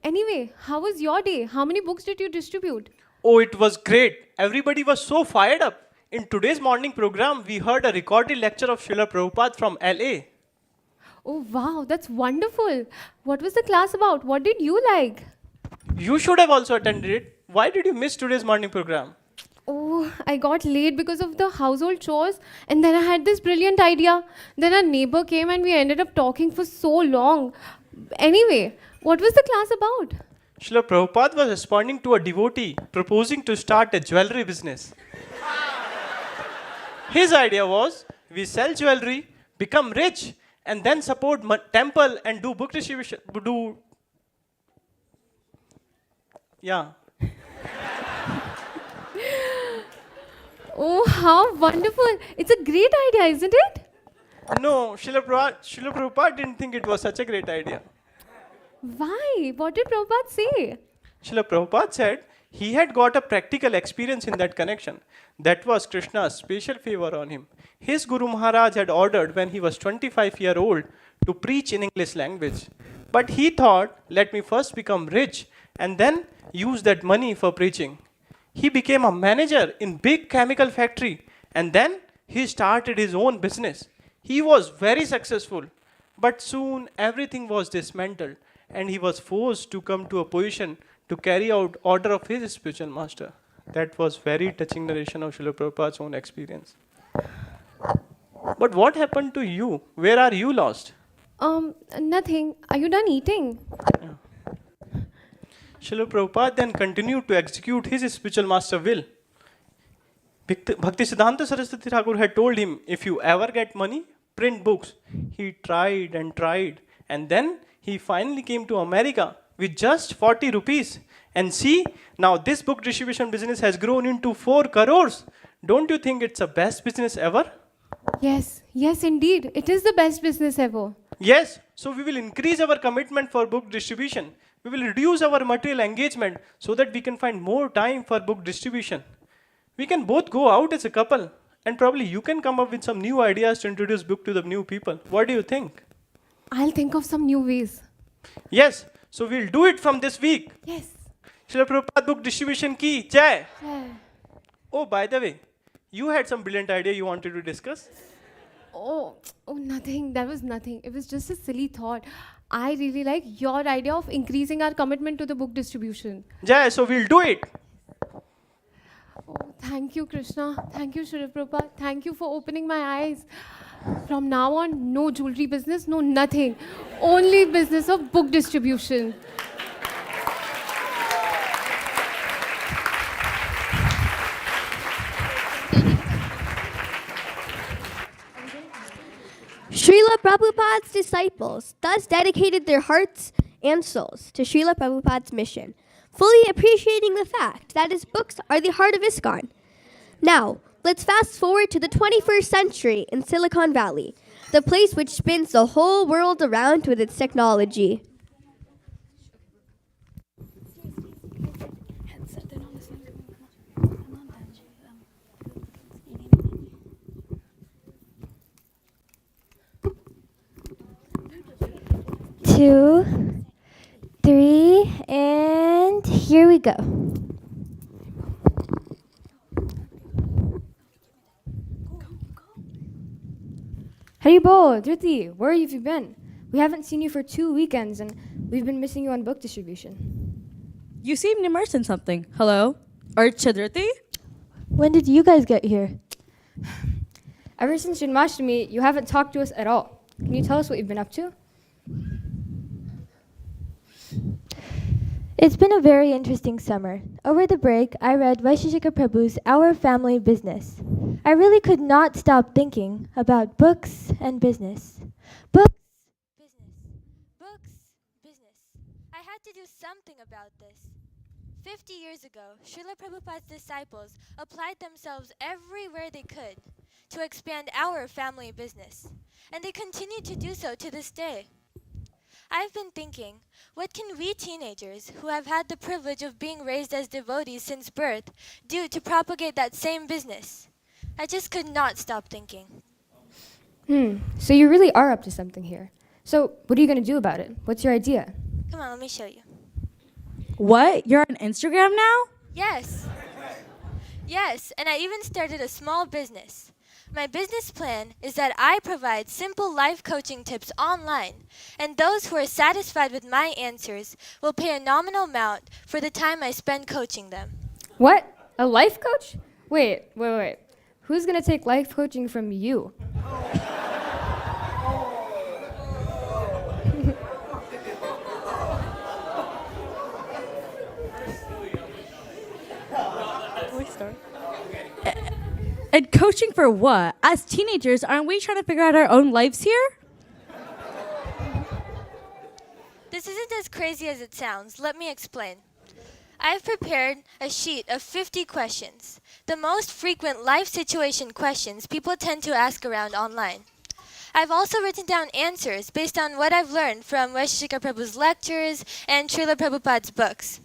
Anyway, how was your day? How many books did you distribute? Oh, it was great. Everybody was so fired up. In today's morning program, we heard a recorded lecture of Srila Prabhupada from LA. Oh, wow, that's wonderful. What was the class about? What did you like? You should have also attended it. Why did you miss today's morning program? Oh, I got late because of the household chores and then I had this brilliant idea. Then a neighbor came and we ended up talking for so long. Anyway, what was the class about? Srila Prabhupada was responding to a devotee proposing to start a jewelry business. His idea was, we sell jewelry, become rich, and then support temple and do book distribution. Yeah. Oh, how wonderful. It's a great idea, isn't it? No, Srila Prabhupada didn't think it was such a great idea. Why? What did Prabhupada say? Srila Prabhupada said he had got a practical experience in that connection. That was Krishna's special favor on him. His Guru Maharaj had ordered when he was 25 years old to preach in English language. But he thought, let me first become rich and then use that money for preaching. He became a manager in big chemical factory and then he started his own business. He was very successful, but soon everything was dismantled and he was forced to come to a position to carry out order of his spiritual master. That was very touching narration of Srila Prabhupada's own experience. But what happened to you? Where are you lost? Nothing. Are you done eating? Srila Prabhupada then continued to execute his spiritual master will. Bhaktisiddhanta Saraswati Thakur had told him, if you ever get money, print books. He tried and then he finally came to America with just 40 rupees. And see, now this book distribution business has grown into 4 crores. Don't you think it's the best business ever? Yes, indeed. It is the best business ever. Yes, so we will increase our commitment for book distribution. We will reduce our material engagement so that we can find more time for book distribution. We can both go out as a couple and probably you can come up with some new ideas to introduce book to the new people. What do you think? I'll think of some new ways. Yes, so we'll do it from this week. Yes. Srila Prabhupada book distribution ki jai. Jai. Oh, by the way, you had some brilliant idea you wanted to discuss. Oh, nothing. That was nothing. It was just a silly thought. I really like your idea of increasing our commitment to the book distribution. Yeah, so we'll do it. Oh, thank you, Krishna. Thank you, Srila Prabhupada. Thank you for opening my eyes. From now on, no jewelry business, no nothing. Only business of book distribution. Srila Prabhupada's disciples thus dedicated their hearts and souls to Srila Prabhupada's mission, fully appreciating the fact that his books are the heart of ISKCON. Now, let's fast forward to the 21st century in Silicon Valley, the place which spins the whole world around with its technology. Two, three, and here we go. Haribo, Dhriti, where have you been? We haven't seen you for 2 weekends and we've been missing you on book distribution. You seemed immersed in something. Hello? Archa Dhriti? When did you guys get here? Ever since Janmashtami, you haven't talked to us at all. Can you tell us what you've been up to? It's been a very interesting summer. Over the break, I read Vaisesika Prabhu's Our Family Business. I really could not stop thinking about books and business. Books, business. I had to do something about this. 50 years ago, Srila Prabhupada's disciples applied themselves everywhere they could to expand our family business, and they continue to do so to this day. I've been thinking, what can we teenagers who have had the privilege of being raised as devotees since birth do to propagate that same business? I just could not stop thinking. So you really are up to something here. So what are you going to do about it? What's your idea? Come on, let me show you. What? You're on Instagram now? Yes. Yes, and I even started a small business. My business plan is that I provide simple life coaching tips online, and those who are satisfied with my answers will pay a nominal amount for the time I spend coaching them. What? A life coach? Wait. Who's going to take life coaching from you? And coaching for what? As teenagers, aren't we trying to figure out our own lives here? This isn't as crazy as it sounds. Let me explain. I've prepared a sheet of 50 questions, the most frequent life situation questions people tend to ask around online. I've also written down answers based on what I've learned from Vaisesika Prabhu's lectures and Srila Prabhupada's books.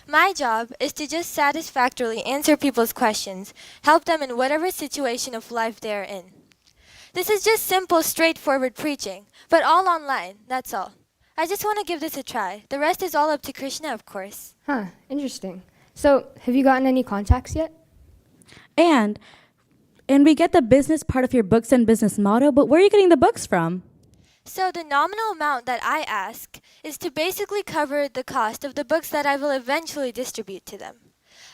My job is to just satisfactorily answer people's questions, help them in whatever situation of life they're in. This is just simple, straightforward preaching, but all online, that's all. I just want to give this a try. The rest is all up to Krishna, of course. Huh, interesting. So, have you gotten any contacts yet? And we get the business part of your books and business motto, but where are you getting the books from? So the nominal amount that I ask is to basically cover the cost of the books that I will eventually distribute to them.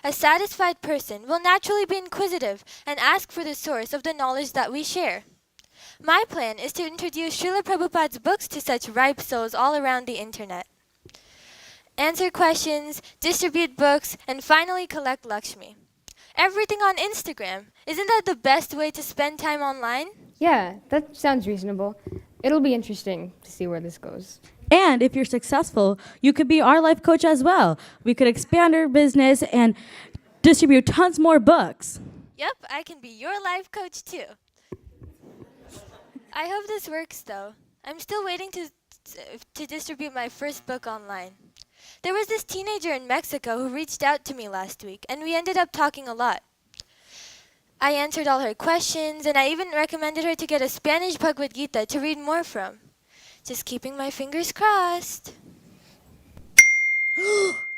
A satisfied person will naturally be inquisitive and ask for the source of the knowledge that we share. My plan is to introduce Srila Prabhupada's books to such ripe souls all around the internet. Answer questions, distribute books, and finally collect Lakshmi. Everything on Instagram. Isn't that the best way to spend time online? Yeah, that sounds reasonable. It'll be interesting to see where this goes. And if you're successful, you could be our life coach as well. We could expand our business and distribute tons more books. Yep, I can be your life coach too. I hope this works though. I'm still waiting to distribute my first book online. There was this teenager in Mexico who reached out to me last week, and we ended up talking a lot. I answered all her questions, and I even recommended her to get a Spanish Bhagavad Gita to read more from. Just keeping my fingers crossed.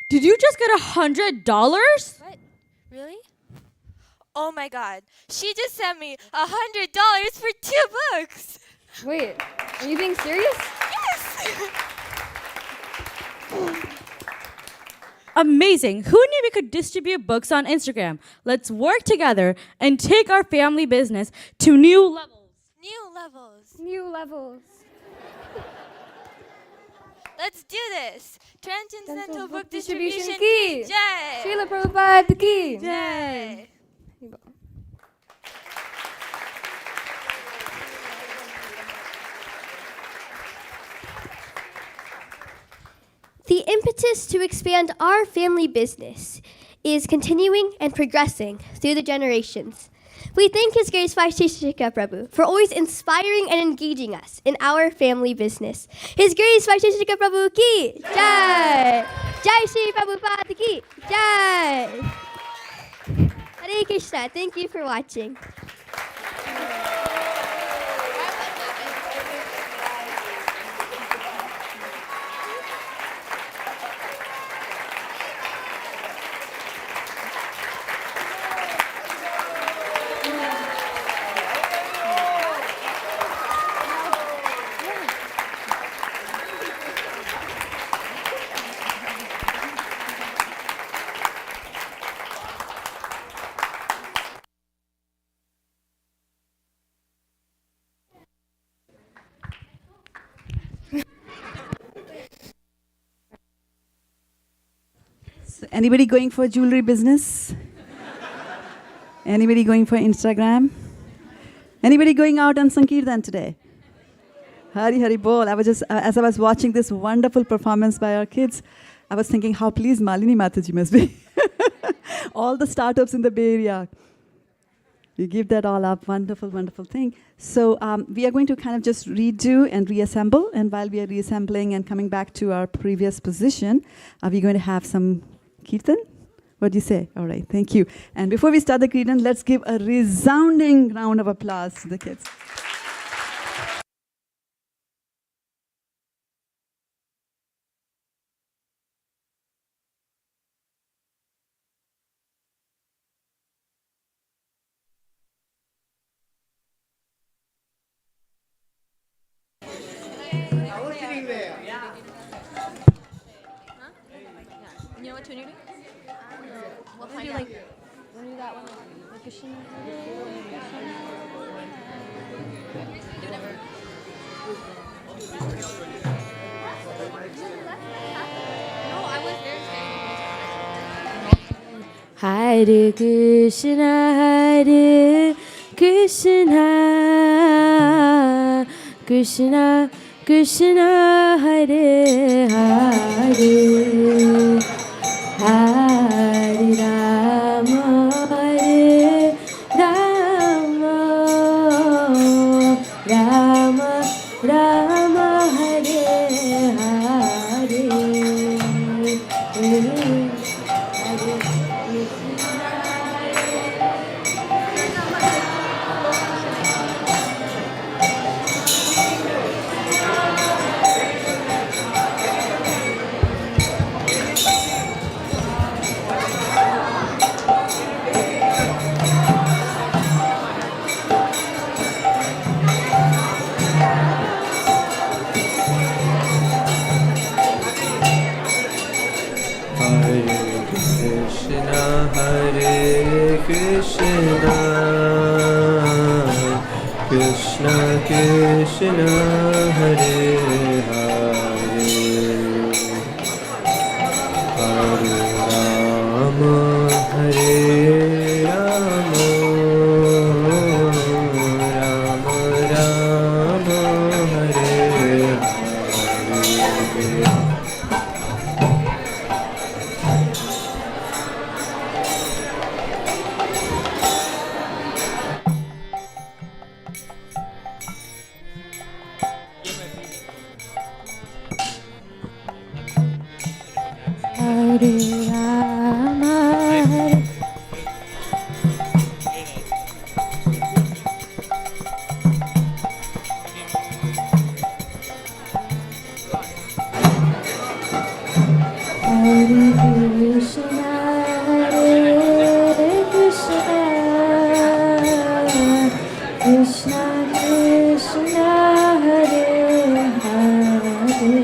Did you just get $100? What? Really? Oh my God. She just sent me $100 for 2 books. Wait, are you being serious? Yes! Amazing. Who knew we could distribute books on Instagram? Let's work together and take our family business to new levels. New levels. New levels. Let's do this. Transcendental Book Distribution Distribution Ki. Ki Jai. Srila Prabhupada Ki. Jai. The impetus to expand our family business is continuing and progressing through the generations. We thank His Grace Vaisesika Prabhu for always inspiring and engaging us in our family business. His Grace Vaisesika Prabhu Ki Jai! Jai Shri Prabhupada Ki Jai! Hare Krishna. Thank you for watching. So anybody going for jewelry business? Anybody going for Instagram? Anybody going out on Sankirtan today? Hari Hari Bol. I was just, as I was watching this wonderful performance by our kids, I was thinking how pleased Malini Mataji must be. All the startups in the Bay Area. You give that all up. Wonderful, wonderful thing. So we are going to kind of just redo and reassemble. And while we are reassembling and coming back to our previous position, we're going to have some kirtan. What do you say? All right, thank you. And before we start the kirtan, let's give a resounding round of applause to the kids. You know what tune you're doing? We'll find out. Wanna do that one? Like Krishna. Do whatever. No, I was there. Hare Krishna, Hare Krishna, Krishna Krishna, Hare Hare, Hare Rama, Hare Rama, Rama Rama, Hare Hare. Krishna Krishna, Hare Hare, Hare Rama, Hare Rama, Rama Rama, Hare Hare. Hare Rama, Hare Krishna, Hare Krishna, Krishna Krishna, Hare Hare.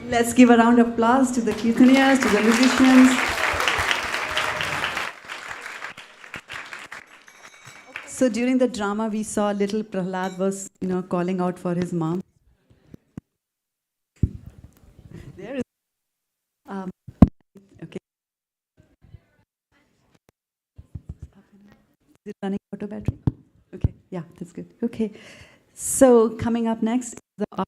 Let's give a round of applause to the kirtaniyas, to the musicians. So during the drama, we saw little Prahlad was, calling out for his mom. There is. Okay. Is it running out of battery? Okay. Yeah, that's good. Okay. So coming up next is the.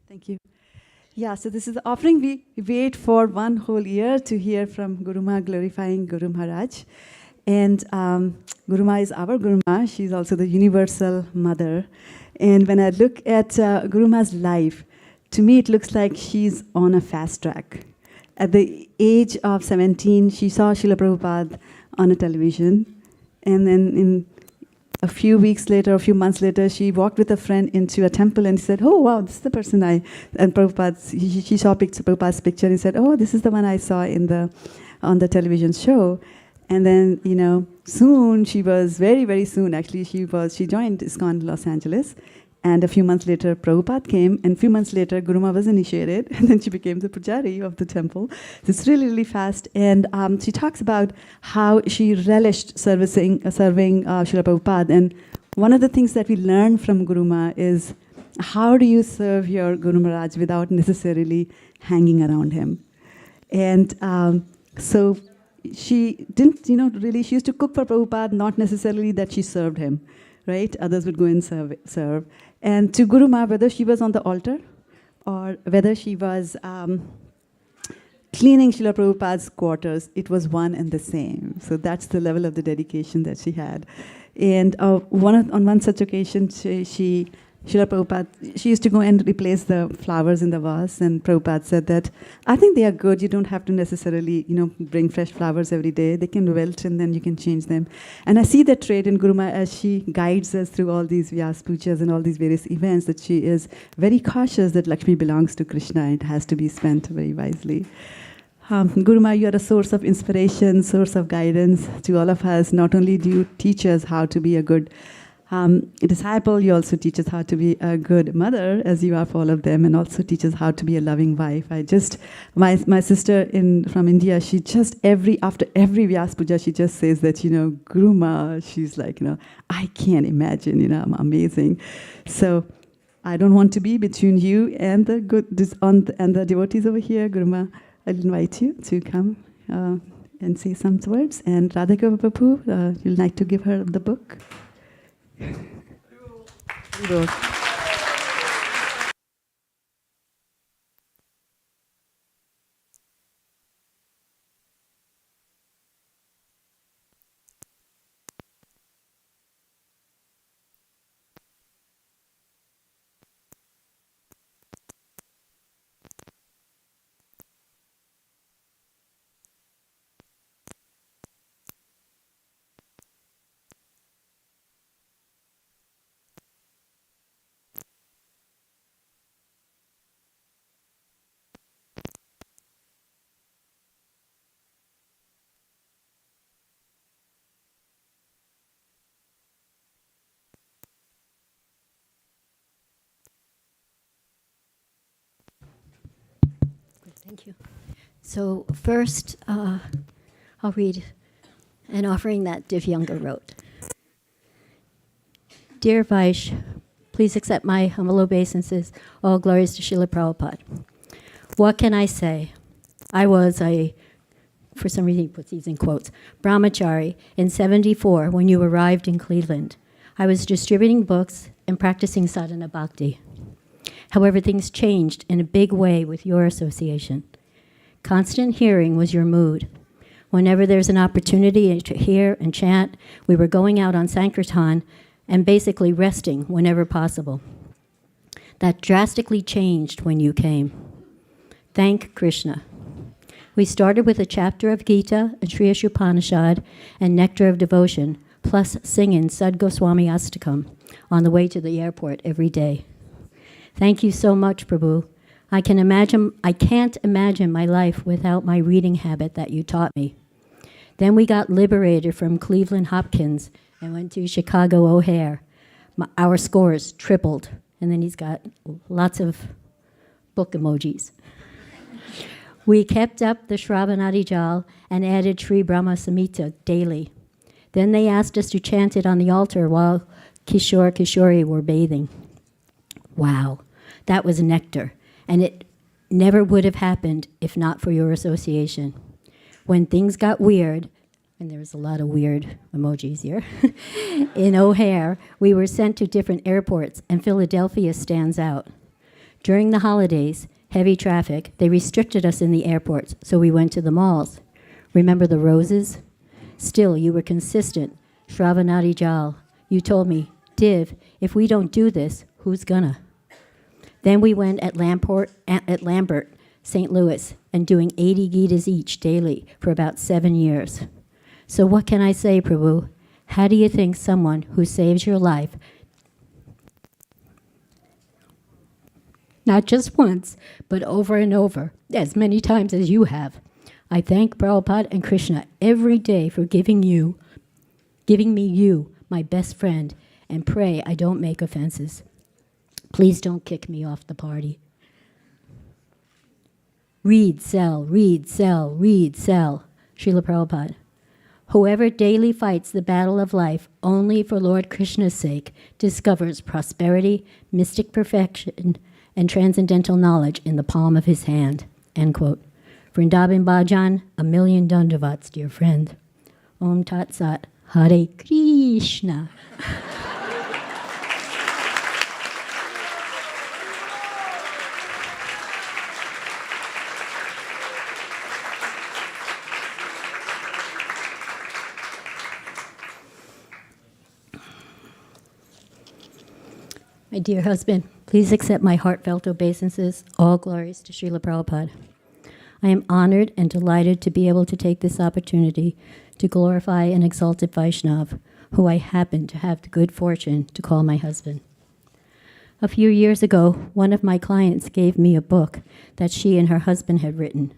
Thank you. Yeah, so this is the offering. We wait for one whole year to hear from Guru Ma glorifying Guru Maharaj. And Guru Ma is our Guru Ma. She's also the universal mother. And when I look at Guru Ma's life, to me it looks like she's on a fast track. At the age of 17, she saw Srila Prabhupada on a television. And then a few weeks later, a few months later, she walked with a friend into a temple and said, "Oh, wow, this is the person and she saw Prabhupada's picture and said, "Oh, this is the one I saw on the television show." And then, soon, she was very, very soon, actually, she joined ISKCON Los Angeles. And a few months later, Prabhupada came, and a few months later, Guru Ma was initiated, and then she became the pujari of the temple. So it's really, really fast. And she talks about how she relished serving Srila Prabhupada. And one of the things that we learned from Guru Ma is, how do you serve your Guru Maharaj without necessarily hanging around him? And so she didn't, really, she used to cook for Prabhupada, not necessarily that she served him, right? Others would go and serve. And to Guru Ma, whether she was on the altar or whether she was cleaning Srila Prabhupada's quarters, it was one and the same. So that's the level of the dedication that she had. And on one such occasion, Srila Prabhupada, she used to go and replace the flowers in the vase, and Prabhupada said that, I think they are good. You don't have to necessarily, bring fresh flowers every day. They can wilt and then you can change them. And I see that trait in Guru Ma as she guides us through all these Vyas Pujas and all these various events, that she is very cautious that Lakshmi belongs to Krishna and it has to be spent very wisely. Guru Ma, you are a source of inspiration, source of guidance to all of us. Not only do you teach us how to be a good disciple, you also teach us how to be a good mother, as you are for all of them, and also teach us how to be a loving wife. My sister from India, she just after every Vyas Puja, she just says that, Guru Ma, she's like, I can't imagine, I'm amazing. So I don't want to be between you and the devotees over here. Guru Ma, I'll invite you to come and say some words. And Radhika Bapu, you'd like to give her the book? Thank you. So first, I'll read an offering that Divyanga wrote. Dear Vaish, please accept my humble obeisances. All glories to Srila Prabhupada. What can I say? I was for some reason he puts these in quotes, brahmachari in 1974 when you arrived in Cleveland. I was distributing books and practicing sadhana bhakti. However, things changed in a big way with your association. Constant hearing was your mood. Whenever there's an opportunity to hear and chant, we were going out on Sankirtan and basically resting whenever possible. That drastically changed when you came. Thank Krishna. We started with a chapter of Gita and Sri Upanishad and Nectar of Devotion, plus singing Sad Goswami Astakam on the way to the airport every day. Thank you so much, Prabhu. I can't imagine my life without my reading habit that you taught me. Then we got liberated from Cleveland Hopkins and went to Chicago O'Hare. Our scores tripled. And then he's got lots of book emojis. We kept up the Shravanadi Jal and added Sri Brahma Samhita daily. Then they asked us to chant it on the altar while Kishore Kishori were bathing. Wow, that was nectar. And it never would have happened if not for your association. When things got weird, and there's a lot of weird emojis here, in O'Hare, we were sent to different airports, and Philadelphia stands out. During the holidays, heavy traffic, they restricted us in the airports, so we went to the malls. Remember the roses? Still, you were consistent. Shravanadi Jal. You told me, Div, if we don't do this, who's gonna? Then we went at Lambert, St. Louis, and doing 80 Gitas each daily for about 7 years. So what can I say, Prabhu? How do you think someone who saves your life, not just once, but over and over, as many times as you have? I thank Prabhupada and Krishna every day for giving me you, my best friend, and pray I don't make offenses. Please don't kick me off the party. Read, sell, read, sell, read, sell. Srila Prabhupada. Whoever daily fights the battle of life only for Lord Krishna's sake discovers prosperity, mystic perfection, and transcendental knowledge in the palm of his hand. End quote. Vrindavan Bhajan, 1,000,000 dandavats, dear friend. Om Tat Sat. Hare Krishna. My dear husband, please accept my heartfelt obeisances. All glories to Srila Prabhupada. I am honored and delighted to be able to take this opportunity to glorify an exalted Vaishnav, who I happen to have the good fortune to call my husband. A few years ago, one of my clients gave me a book that she and her husband had written.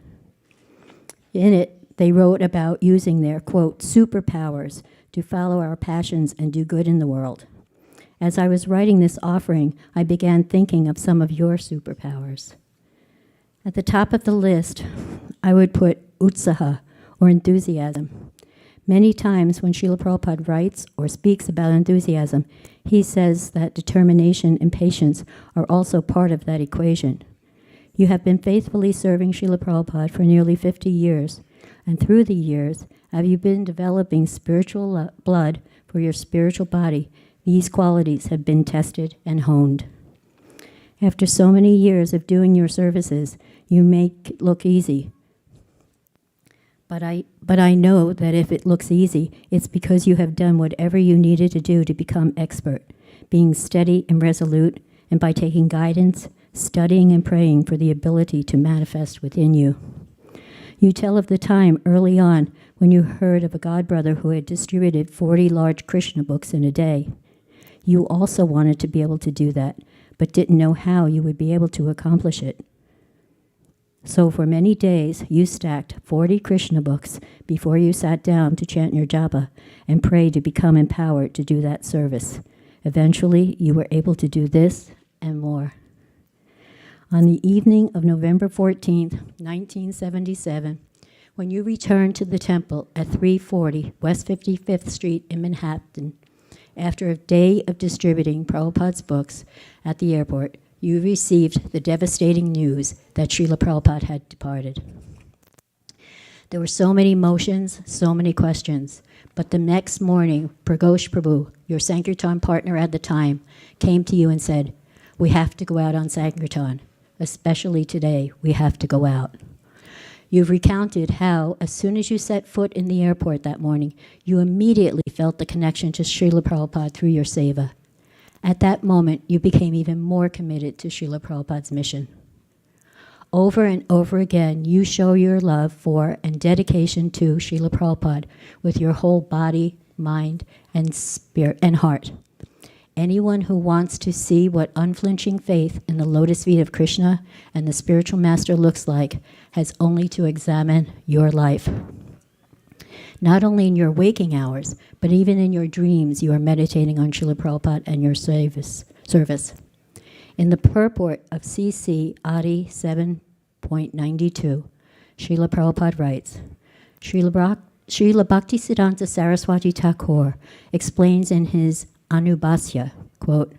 In it, they wrote about using their, quote, superpowers to follow our passions and do good in the world. As I was writing this offering, I began thinking of some of your superpowers. At the top of the list, I would put utsaha, or enthusiasm. Many times when Srila Prabhupada writes or speaks about enthusiasm, he says that determination and patience are also part of that equation. You have been faithfully serving Srila Prabhupada for nearly 50 years, and through the years, have you been developing spiritual blood for your spiritual body. These qualities have been tested and honed. After so many years of doing your services, you make it look easy. But I know that if it looks easy, it's because you have done whatever you needed to do to become expert, being steady and resolute, and by taking guidance, studying and praying for the ability to manifest within you. You tell of the time early on when you heard of a godbrother who had distributed 40 large Krishna books in a day. You also wanted to be able to do that, but didn't know how you would be able to accomplish it. So for many days, you stacked 40 Krishna books before you sat down to chant your japa and pray to become empowered to do that service. Eventually, you were able to do this and more. On the evening of November 14th, 1977, when you returned to the temple at 340 West 55th Street in Manhattan, after a day of distributing Prabhupada's books at the airport, you received the devastating news that Srila Prabhupada had departed. There were so many emotions, so many questions, but the next morning, Pragosh Prabhu, your Sankirtan partner at the time, came to you and said, "We have to go out on Sankirtan, especially today, we have to go out." You've recounted how, as soon as you set foot in the airport that morning, you immediately felt the connection to Srila Prabhupada through your seva. At that moment, you became even more committed to Srila Prabhupada's mission. Over and over again, you show your love for and dedication to Srila Prabhupada with your whole body, mind, and spirit and heart. Anyone who wants to see what unflinching faith in the lotus feet of Krishna and the spiritual master looks like has only to examine your life. Not only in your waking hours, but even in your dreams, you are meditating on Srila Prabhupada and your service. In the purport of CC Adi 7.92, Srila Prabhupada writes, Srila Bhaktisiddhanta Saraswati Thakur explains in his Anubhasya, quote,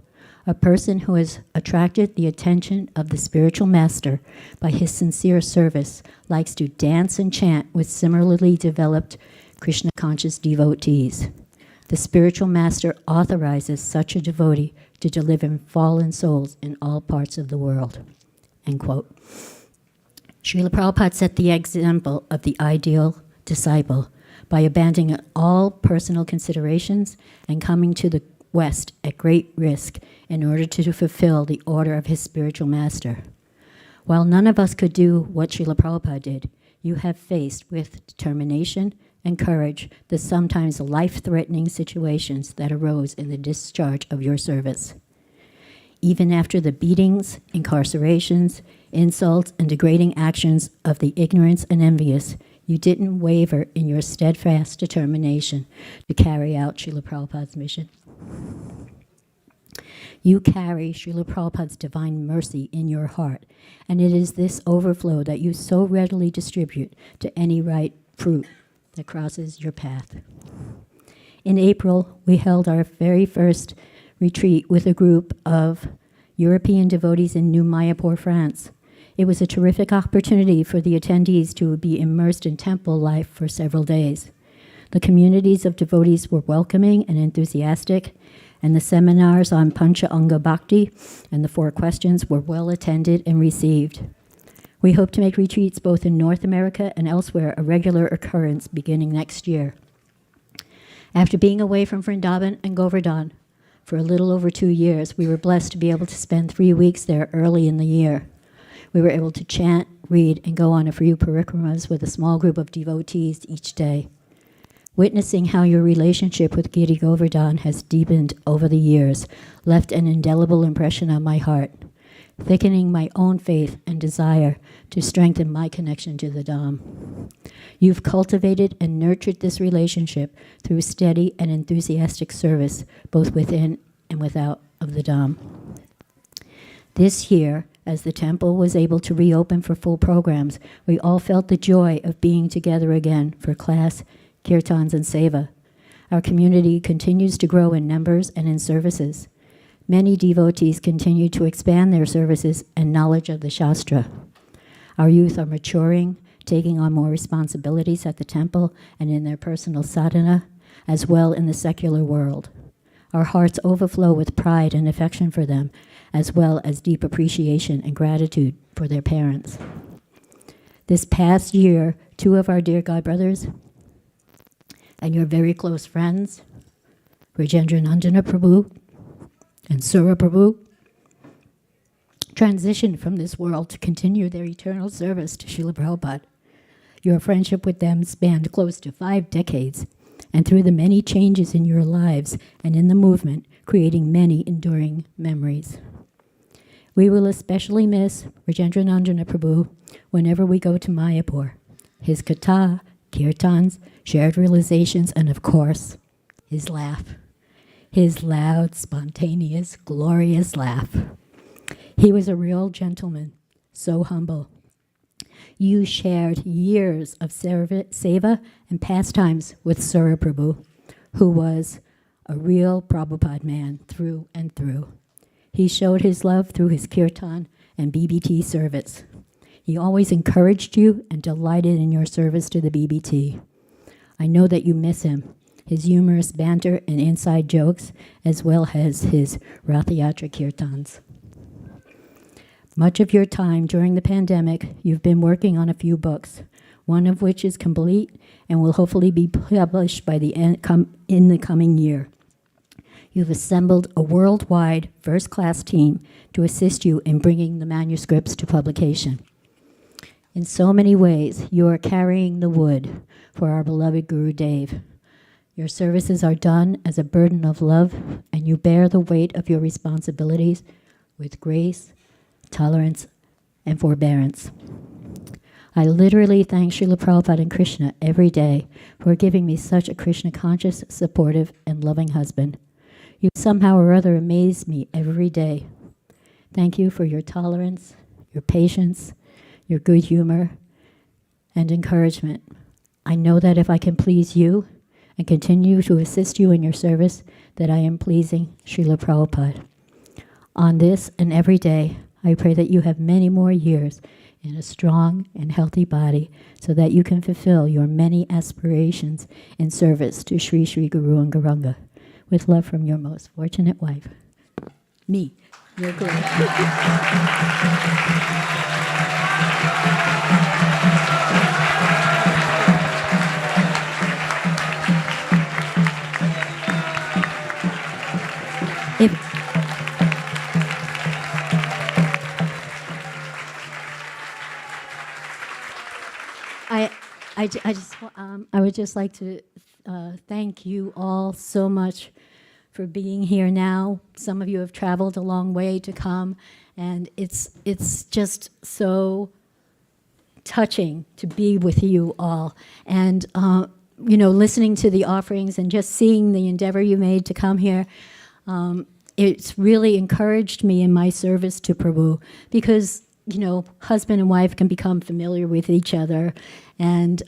"A person who has attracted the attention of the spiritual master by his sincere service likes to dance and chant with similarly developed Krishna-conscious devotees. The spiritual master authorizes such a devotee to deliver fallen souls in all parts of the world." End quote. Srila Prabhupada set the example of the ideal disciple by abandoning all personal considerations and coming to the West at great risk in order to fulfill the order of his spiritual master. While none of us could do what Srila Prabhupada did, you have faced with determination and courage the sometimes life-threatening situations that arose in the discharge of your service. Even after the beatings, incarcerations, insults, and degrading actions of the ignorant and envious, you didn't waver in your steadfast determination to carry out Srila Prabhupada's mission. You carry Srila Prabhupada's divine mercy in your heart, and it is this overflow that you so readily distribute to any right fruit that crosses your path. In April, we held our very first retreat with a group of European devotees in New Mayapur, France. It was a terrific opportunity for the attendees to be immersed in temple life for several days. The communities of devotees were welcoming and enthusiastic, and the seminars on Pancha Anga Bhakti and the 4 questions were well attended and received. We hope to make retreats both in North America and elsewhere a regular occurrence beginning next year. After being away from Vrindavan and Govardhan for a little over 2 years, we were blessed to be able to spend 3 weeks there early in the year. We were able to chant, read, and go on a few parikramas with a small group of devotees each day. Witnessing how your relationship with Giri Govardhan has deepened over the years left an indelible impression on my heart, thickening my own faith and desire to strengthen my connection to the Dham. You've cultivated and nurtured this relationship through steady and enthusiastic service, both within and without of the Dham. This year, as the temple was able to reopen for full programs, we all felt the joy of being together again for class, kirtans, and seva. Our community continues to grow in numbers and in services. Many devotees continue to expand their services and knowledge of the Shastra. Our youth are maturing, taking on more responsibilities at the temple and in their personal sadhana, as well in the secular world. Our hearts overflow with pride and affection for them, as well as deep appreciation and gratitude for their parents. This past year, 2 of our dear God brothers and your very close friends, Rajendra Nandana Prabhu and Sura Prabhu, transitioned from this world to continue their eternal service to Srila Prabhupada. Your friendship with them spanned close to 5 decades, and through the many changes in your lives and in the movement, creating many enduring memories. We will especially miss Rajendra Nandana Prabhu whenever we go to Mayapur. His katha, kirtans, shared realizations, and of course, his laugh. His loud, spontaneous, glorious laugh. He was a real gentleman, so humble. You shared years of seva and pastimes with Sura Prabhu, who was a real Prabhupada man through and through. He showed his love through his kirtan and BBT service. He always encouraged you and delighted in your service to the BBT. I know that you miss him, his humorous banter and inside jokes, as well as his Rathayatra kirtans. Much of your time during the pandemic, you've been working on a few books, one of which is complete and will hopefully be published by in the coming year. You've assembled a worldwide first-class team to assist you in bringing the manuscripts to publication. In so many ways, you are carrying the wood for our beloved Guru Dev. Your services are done as a burden of love, and you bear the weight of your responsibilities with grace, tolerance, and forbearance. I literally thank Srila Prabhupada and Krishna every day for giving me such a Krishna-conscious, supportive, and loving husband. You somehow or other amaze me every day. Thank you for your tolerance, your patience, your good humor, and encouragement. I know that if I can please you and continue to assist you in your service, that I am pleasing Srila Prabhupada. On this and every day, I pray that you have many more years in a strong and healthy body so that you can fulfill your many aspirations in service to Sri Sri Guru and Gauranga. With love from your most fortunate wife, me, your Guru. I would just like to thank you all so much for being here now. Some of you have traveled a long way to come, and it's just so touching to be with you all. And listening to the offerings and just seeing the endeavor you made to come here, it's really encouraged me in my service to Prabhu, because husband and wife can become familiar with each other, and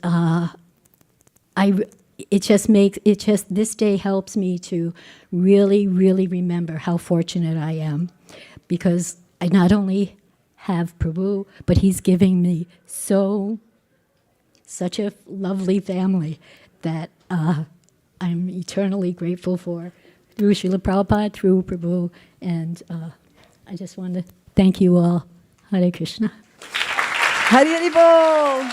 this day helps me to really, really remember how fortunate I am, because I not only have Prabhu, but he's giving me such a lovely family that I'm eternally grateful for, through Srila Prabhupada, through Prabhu, and I just want to thank you all. Hare Krishna. Hari Hari Bol.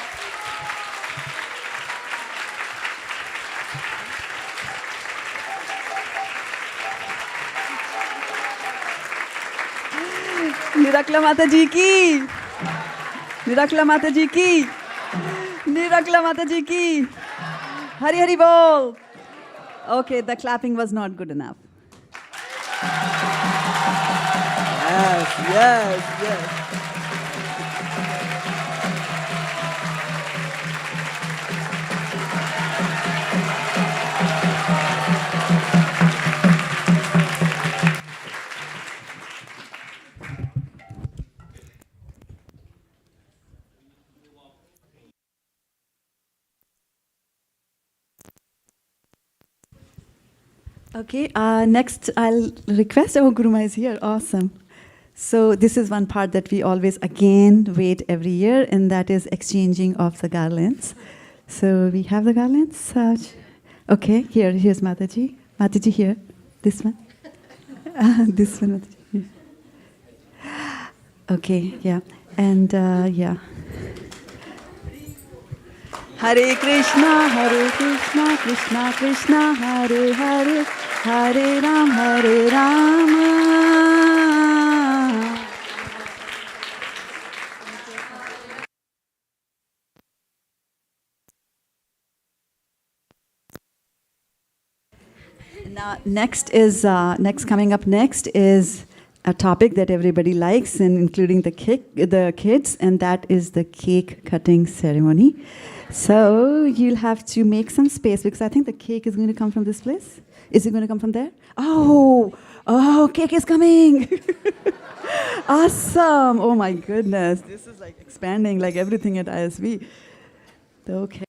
Nirakla Mata Ji ki. Nirakla Mata Ji ki. Nirakla Mata Ji ki. Hari Hari Bol. Okay, the clapping was not good enough. Yes. Okay, next I'll request, Guruma is here, awesome. So this is one part that we always again wait every year, and that is exchanging of the garlands. So we have the garlands. Okay, here's Mataji. Mataji here, this one. This one, Mataji. Yeah. Okay, yeah, and yeah. Hare Krishna, Krishna Krishna, Hare Hare, Hare Rama. Now, coming up next is a topic that everybody likes, and including the kids, and that is the cake cutting ceremony. So you'll have to make some space, because I think the cake is going to come from this place. Is it going to come from there? Oh, cake is coming. Awesome. Oh my goodness. This is like expanding like everything at ISV. Okay.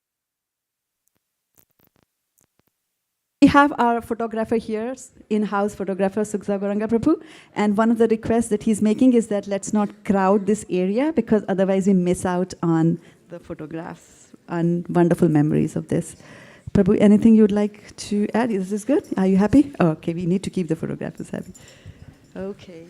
We have our photographer here, in-house photographer Sukhza Gauranga Prabhu, and one of the requests that he's making is that let's not crowd this area, because otherwise we miss out on the photographs and wonderful memories of this. Prabhu, anything you'd like to add? Is this good? Are you happy? Oh, okay, we need to keep the photographers happy. Okay.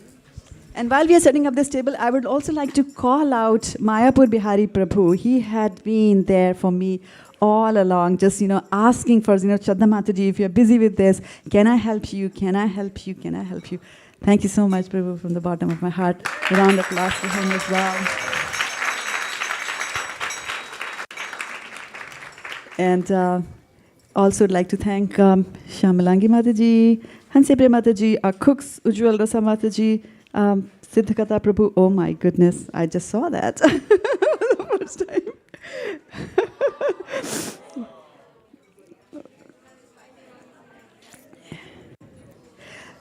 And while we are setting up this table, I would also like to call out Mayapur Bihari Prabhu. He had been there for me all along, just, asking for, Chadda Mataji, if you're busy with this, can I help you? Can I help you? Can I help you? Thank you so much, Prabhu, from the bottom of my heart. A round of applause for him as well. And also would like to thank Shamalangi Mataji, Hansepriya Mataji, our cooks, Ujjwal Rasa Mataji, Siddhakata Prabhu. Oh my goodness, I just saw that for the first time.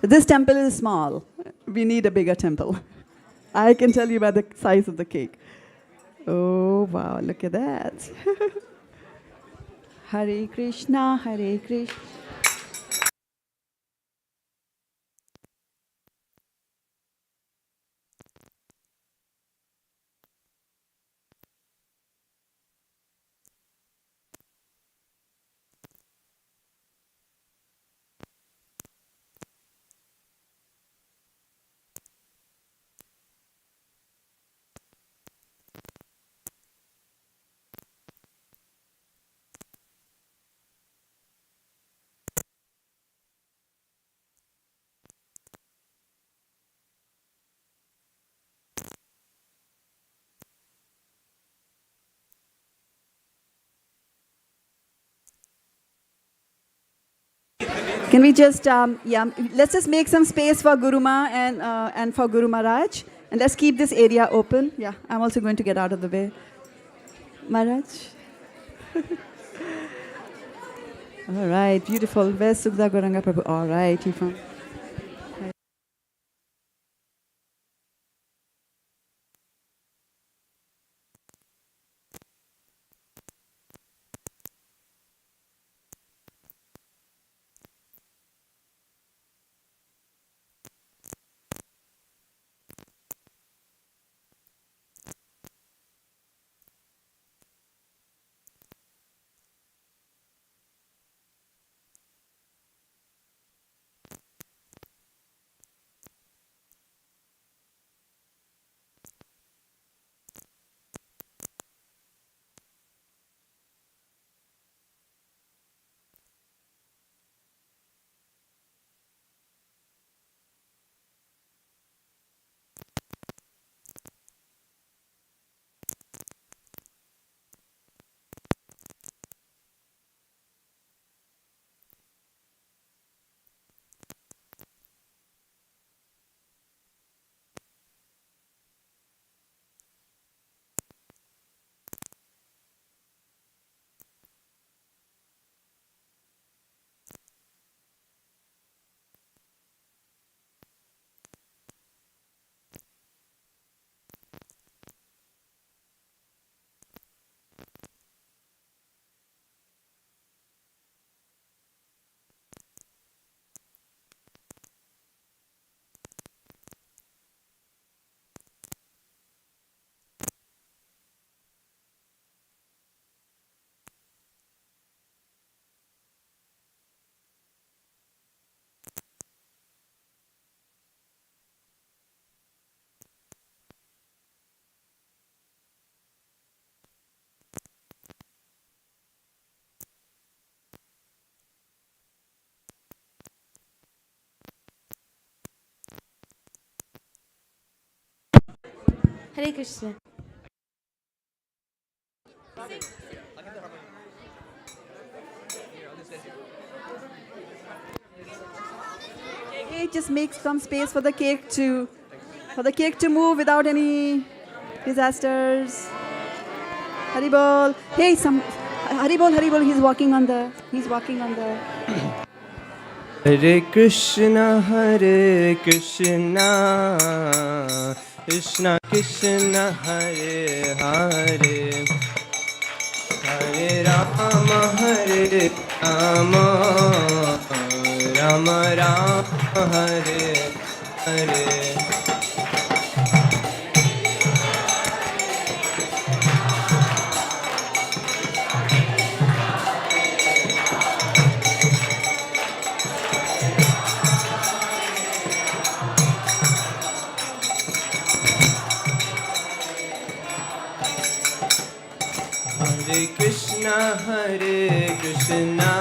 This temple is small. We need a bigger temple. I can tell you by the size of the cake. Oh, wow, look at that. Hare Krishna, Hare Krishna. Can we just, let's just make some space for Guruma and for Guru Maharaj. And let's keep this area open. Yeah, I'm also going to get out of the way. Maharaj. All right, beautiful. Where's Sukhda Gauranga Prabhu? All right, he found. Hare Krishna. Hey, just make some space for the cake to move without any disasters. Haribol. Hey, Haribol. He's walking on the. Hare Krishna, Krishna Krishna, Hare Hare, Hare Rama, Rama Rama, Hare Hare. Hare Krishna, Krishna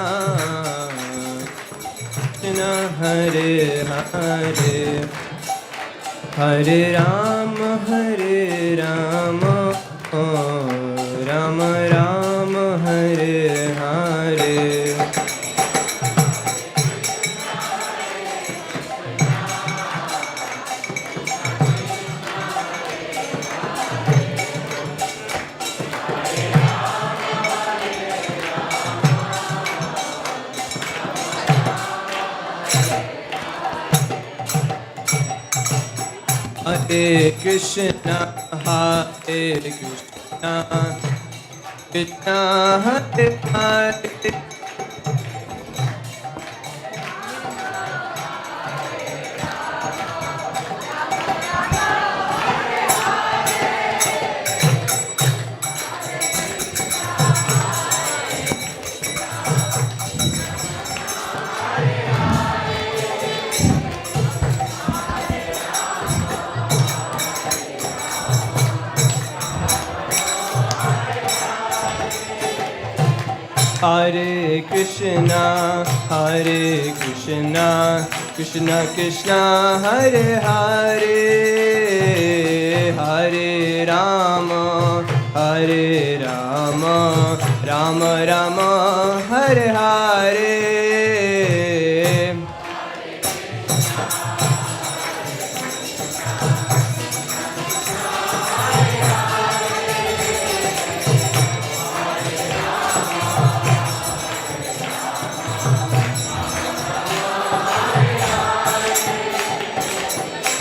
Hare Hare, Hare Rama, Rama Rama, Hare Hare. Hare Krishna, Krishna Hare Hare. Hare Krishna, Krishna Krishna, Hare Hare, Hare Rama, Rama Rama, Hare Hare.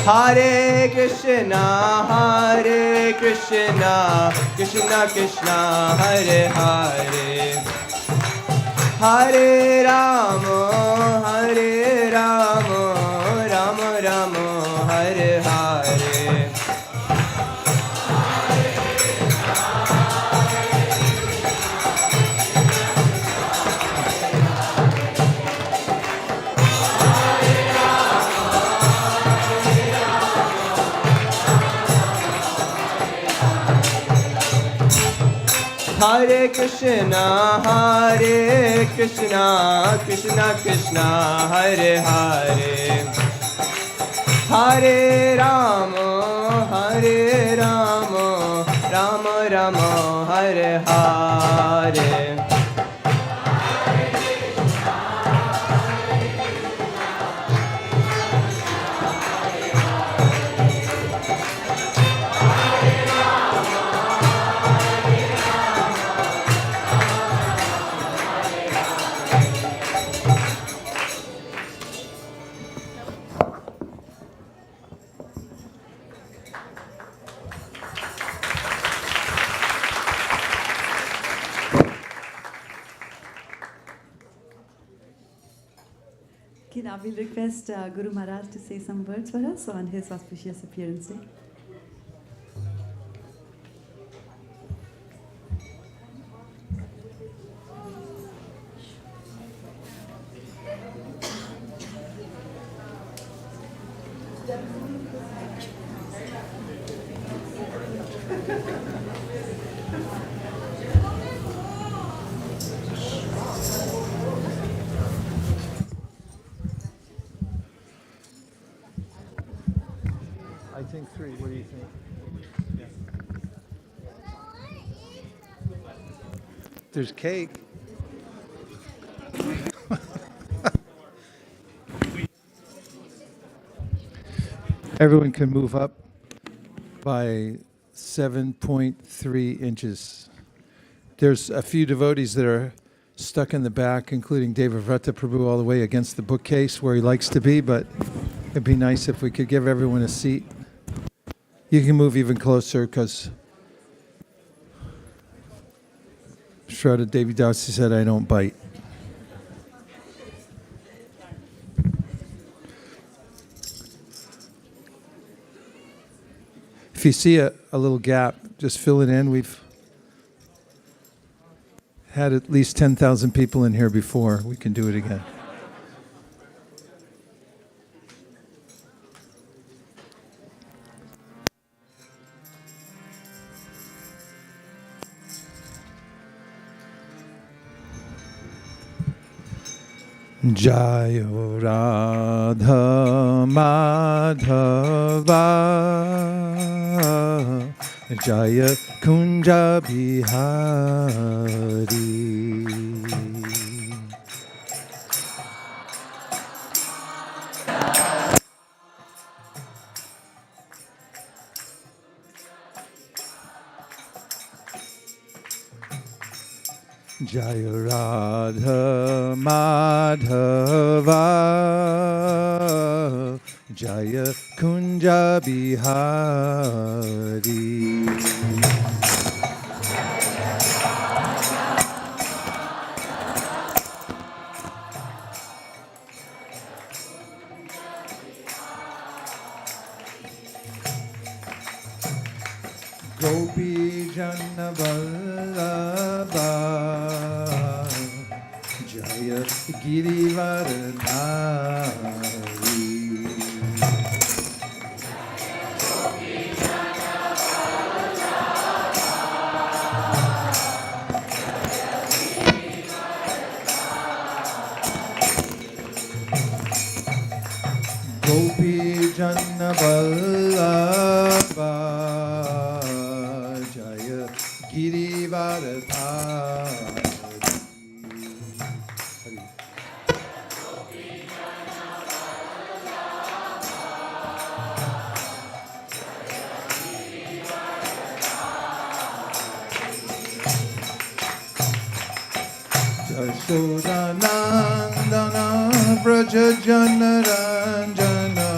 Hare Krishna, Krishna Krishna, Hare Hare, Hare Rama, Rama Rama, Hare Hare. Hare Krishna, Krishna Krishna, Hare Hare, Hare Rama, Rama Rama, Hare Hare. Okay, now we'll request Guru Maharaj to say some words for us on his auspicious appearance day. I think 3. What do you think? Yeah. There's cake. Everyone can move up by 7.3 inches. There's a few devotees that are stuck in the back, including Devavrata Prabhu all the way against the bookcase where he likes to be, but it'd be nice if we could give everyone a seat. You can move even closer because Shraddha Devi Dasi said I don't bite. If you see a little gap, just fill it in. We've had at least 10,000 people in here before. We can do it again. Jayo Radha Madhava Jaya Kunja Bihari Jaya Radha Madhava Jaya Kunja Bihari Gopi Jana Vallabha Jaya Girivaradhari Gopi Jana Vallabha Jaya Girivaradhari Yashodanandana Braja Jana Ranjana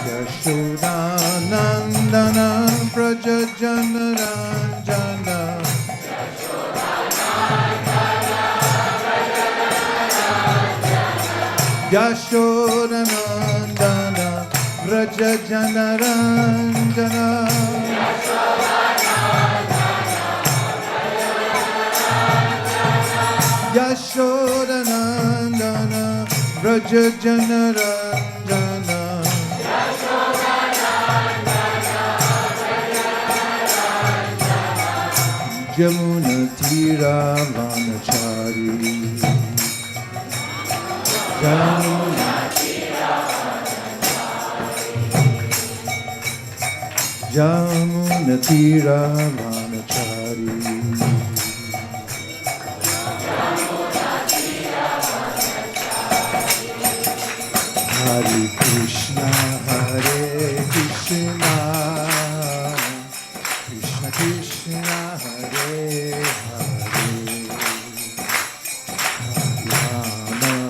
Yashodanandana Braja Jana Ranjana Yashodanandana Braja Jana Ranjana Yashodanandana Braja Jana Ranjana Jamuna Tira Vanachari Jamuna Jamuna Tira Vanachari Hare Krishna, Krishna Krishna, Hare Hare,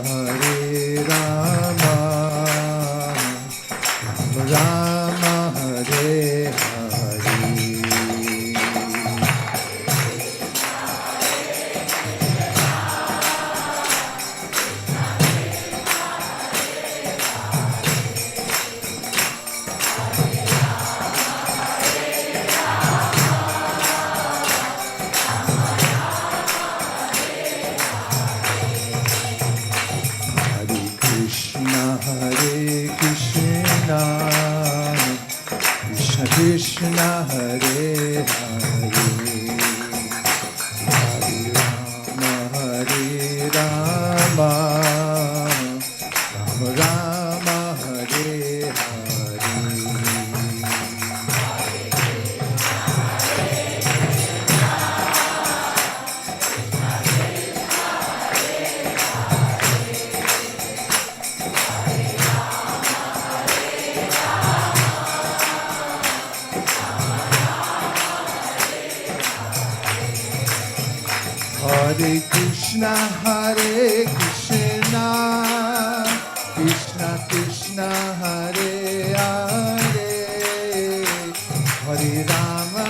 Hare Rama, Rama Hare Hare. Krishna Hare Hare Hare Rama Hare Rama Rama Rama Hare Hare Hare Krishna, Krishna Krishna, Hare Hare, Hare Rama,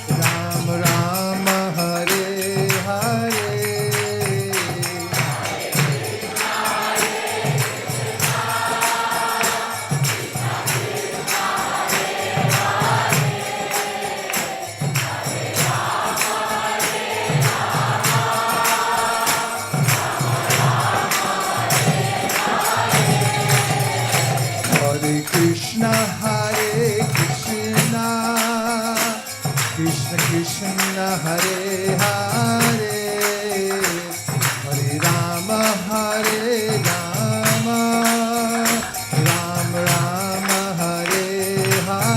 Ram Rama, Hare Hare. Hare Krishna, Krishna Krishna, Hare Hare, Hare Rama, Ram Rama, Hare Hare.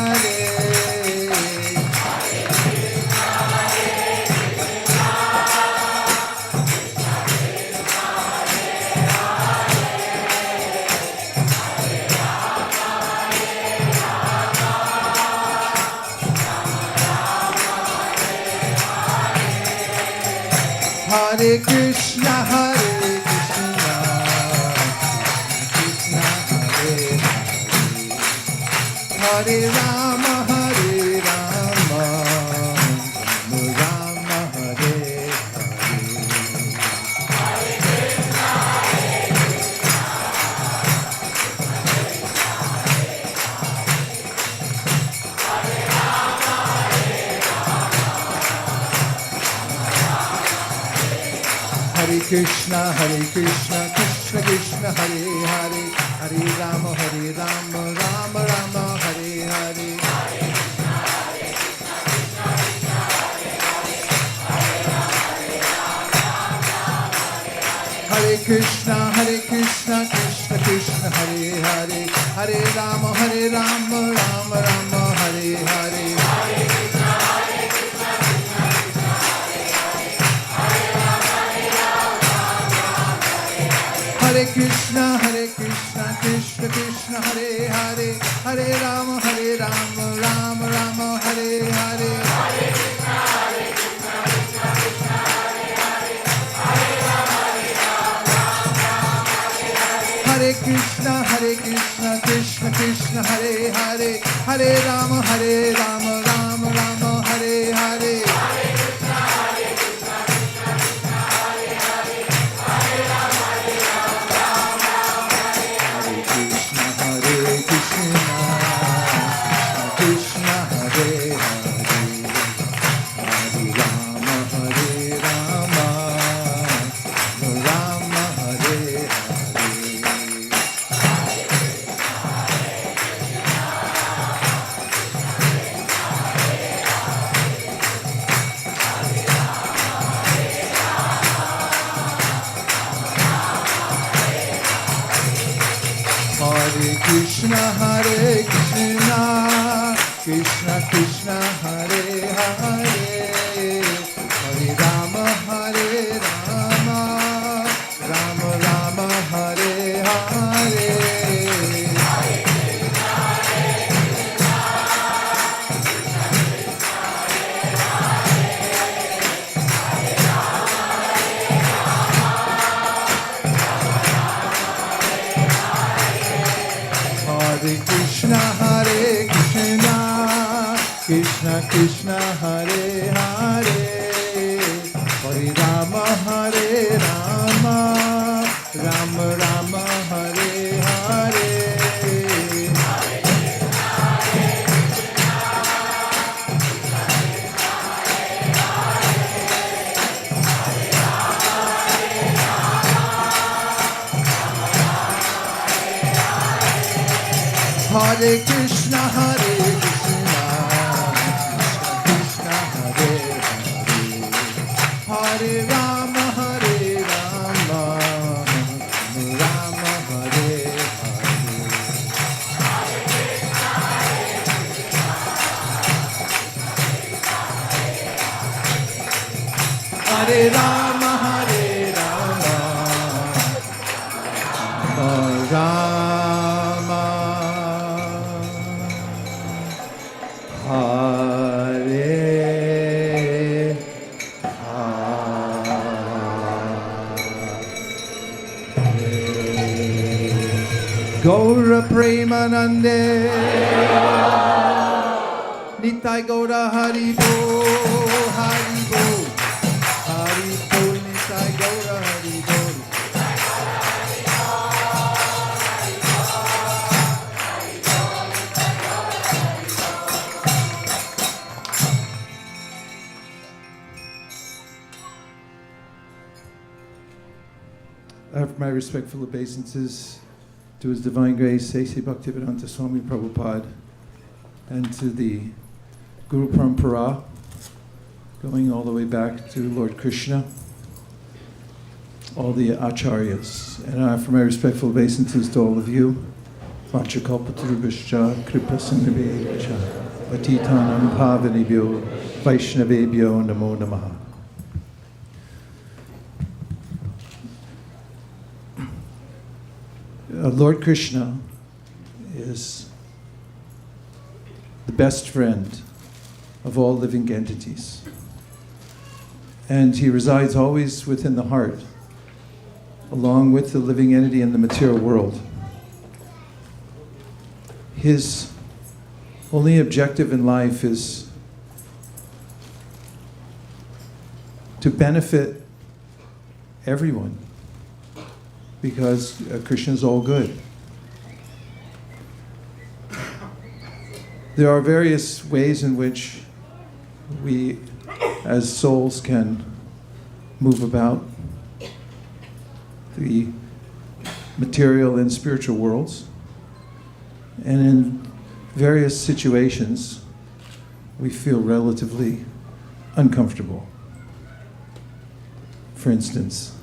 Hare Krishna, Krishna Hare Hare, Hare Rama, Rama Hare Hare Krishna, Krishna Krishna, Hare Hare, Hare Rama, Rama Rama, Hare Hare. Hare Krishna, Krishna Krishna, Hare Hare, Hare Rama, Rama Rama, Hare Hare. Hare Krishna, Krishna Krishna, Hare Hare, Hare Rama, Rama Rama, Hare Hare. Hare Krishna, Krishna Krishna, Hare Hare, Hare Rama, Rama Rama, Hare Hare. Krishna, Hare Hare, Hare Rama, Rama Hare Hare Krishna, Krishna Krishna, Hare Hare, Hare Rama, Rama Rama, Hare Hare. Hare Krishna, Krishna Krishna, Hare Hare, Hare Rama, Rama Rama, Hare Hare. Hare Krishna, Krishna Krishna, Hare Hare, Hare Rama, Rama Rama, Hare Hare Rama, Rama Hare Gaura Premanande Nitai Gaura Haribo Haribo Haribo Nitai Gaura Haribo. I offer my respectful obeisances to His Divine Grace, A.C. Bhaktivedanta Swami Prabhupada, and to the Guru Parampara, going all the way back to Lord Krishna, all the acharyas. And I offer my respectful obeisances to all of you. Vachakalpatarubhascha, Kripasindhavescha, Patitanam Pavanebhyo, Vaishnavebhyo Namo Namaha. Lord Krishna is the best friend of all living entities. And He resides always within the heart, along with the living entity in the material world. His only objective in life is to benefit everyone, because Krishna is all good. There are various ways in which we, as souls, can move about the material and spiritual worlds. And in various situations, we feel relatively uncomfortable. For instance,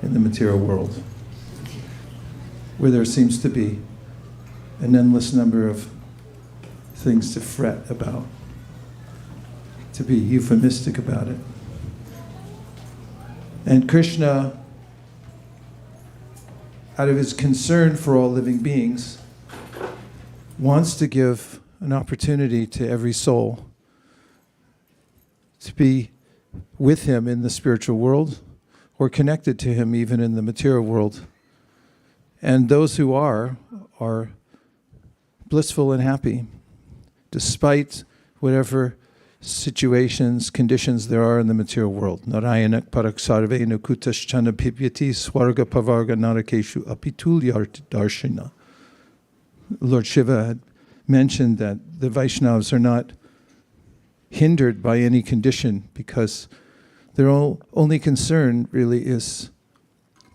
in the material world, where there seems to be an endless number of things to fret about, to be euphemistic about it. And Krishna, out of His concern for all living beings, wants to give an opportunity to every soul to be with Him in the spiritual world, or connected to Him even in the material world. And those who are blissful and happy, despite whatever situations, conditions there are in the material world. Narayanak parak sarvenu kutaschana pipyati swarga pavarga narakeshu apitulya darshina. Lord Shiva had mentioned that the Vaishnavas are not hindered by any condition, because their only concern really is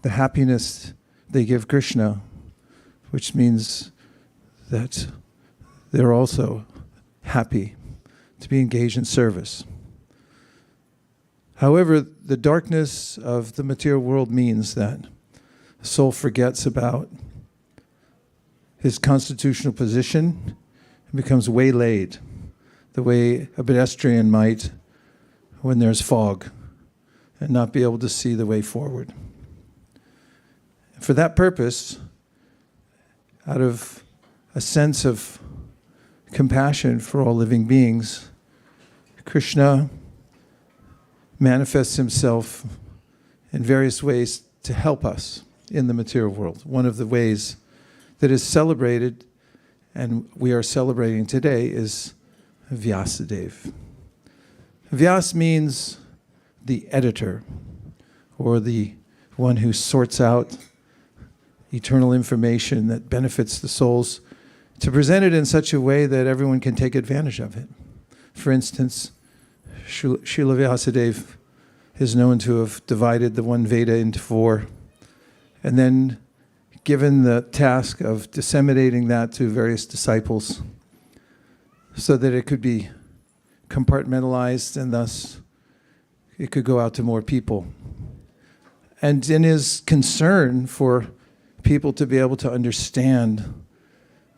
the happiness they give Krishna, which means that they're also happy to be engaged in service. However, the darkness of the material world means that the soul forgets about his constitutional position and becomes waylaid, the way a pedestrian might when there's fog, and not be able to see the way forward. For that purpose, out of a sense of compassion for all living beings, Krishna manifests Himself in various ways to help us in the material world. One of the ways that is celebrated, and we are celebrating today, is Vyasadeva. Vyas means the editor, or the one who sorts out eternal information that benefits the souls, to present it in such a way that everyone can take advantage of it. For instance, Srila Vyasadeva is known to have divided the one Veda into 4, and then given the task of disseminating that to various disciples so that it could be compartmentalized, and thus it could go out to more people. And in His concern for people to be able to understand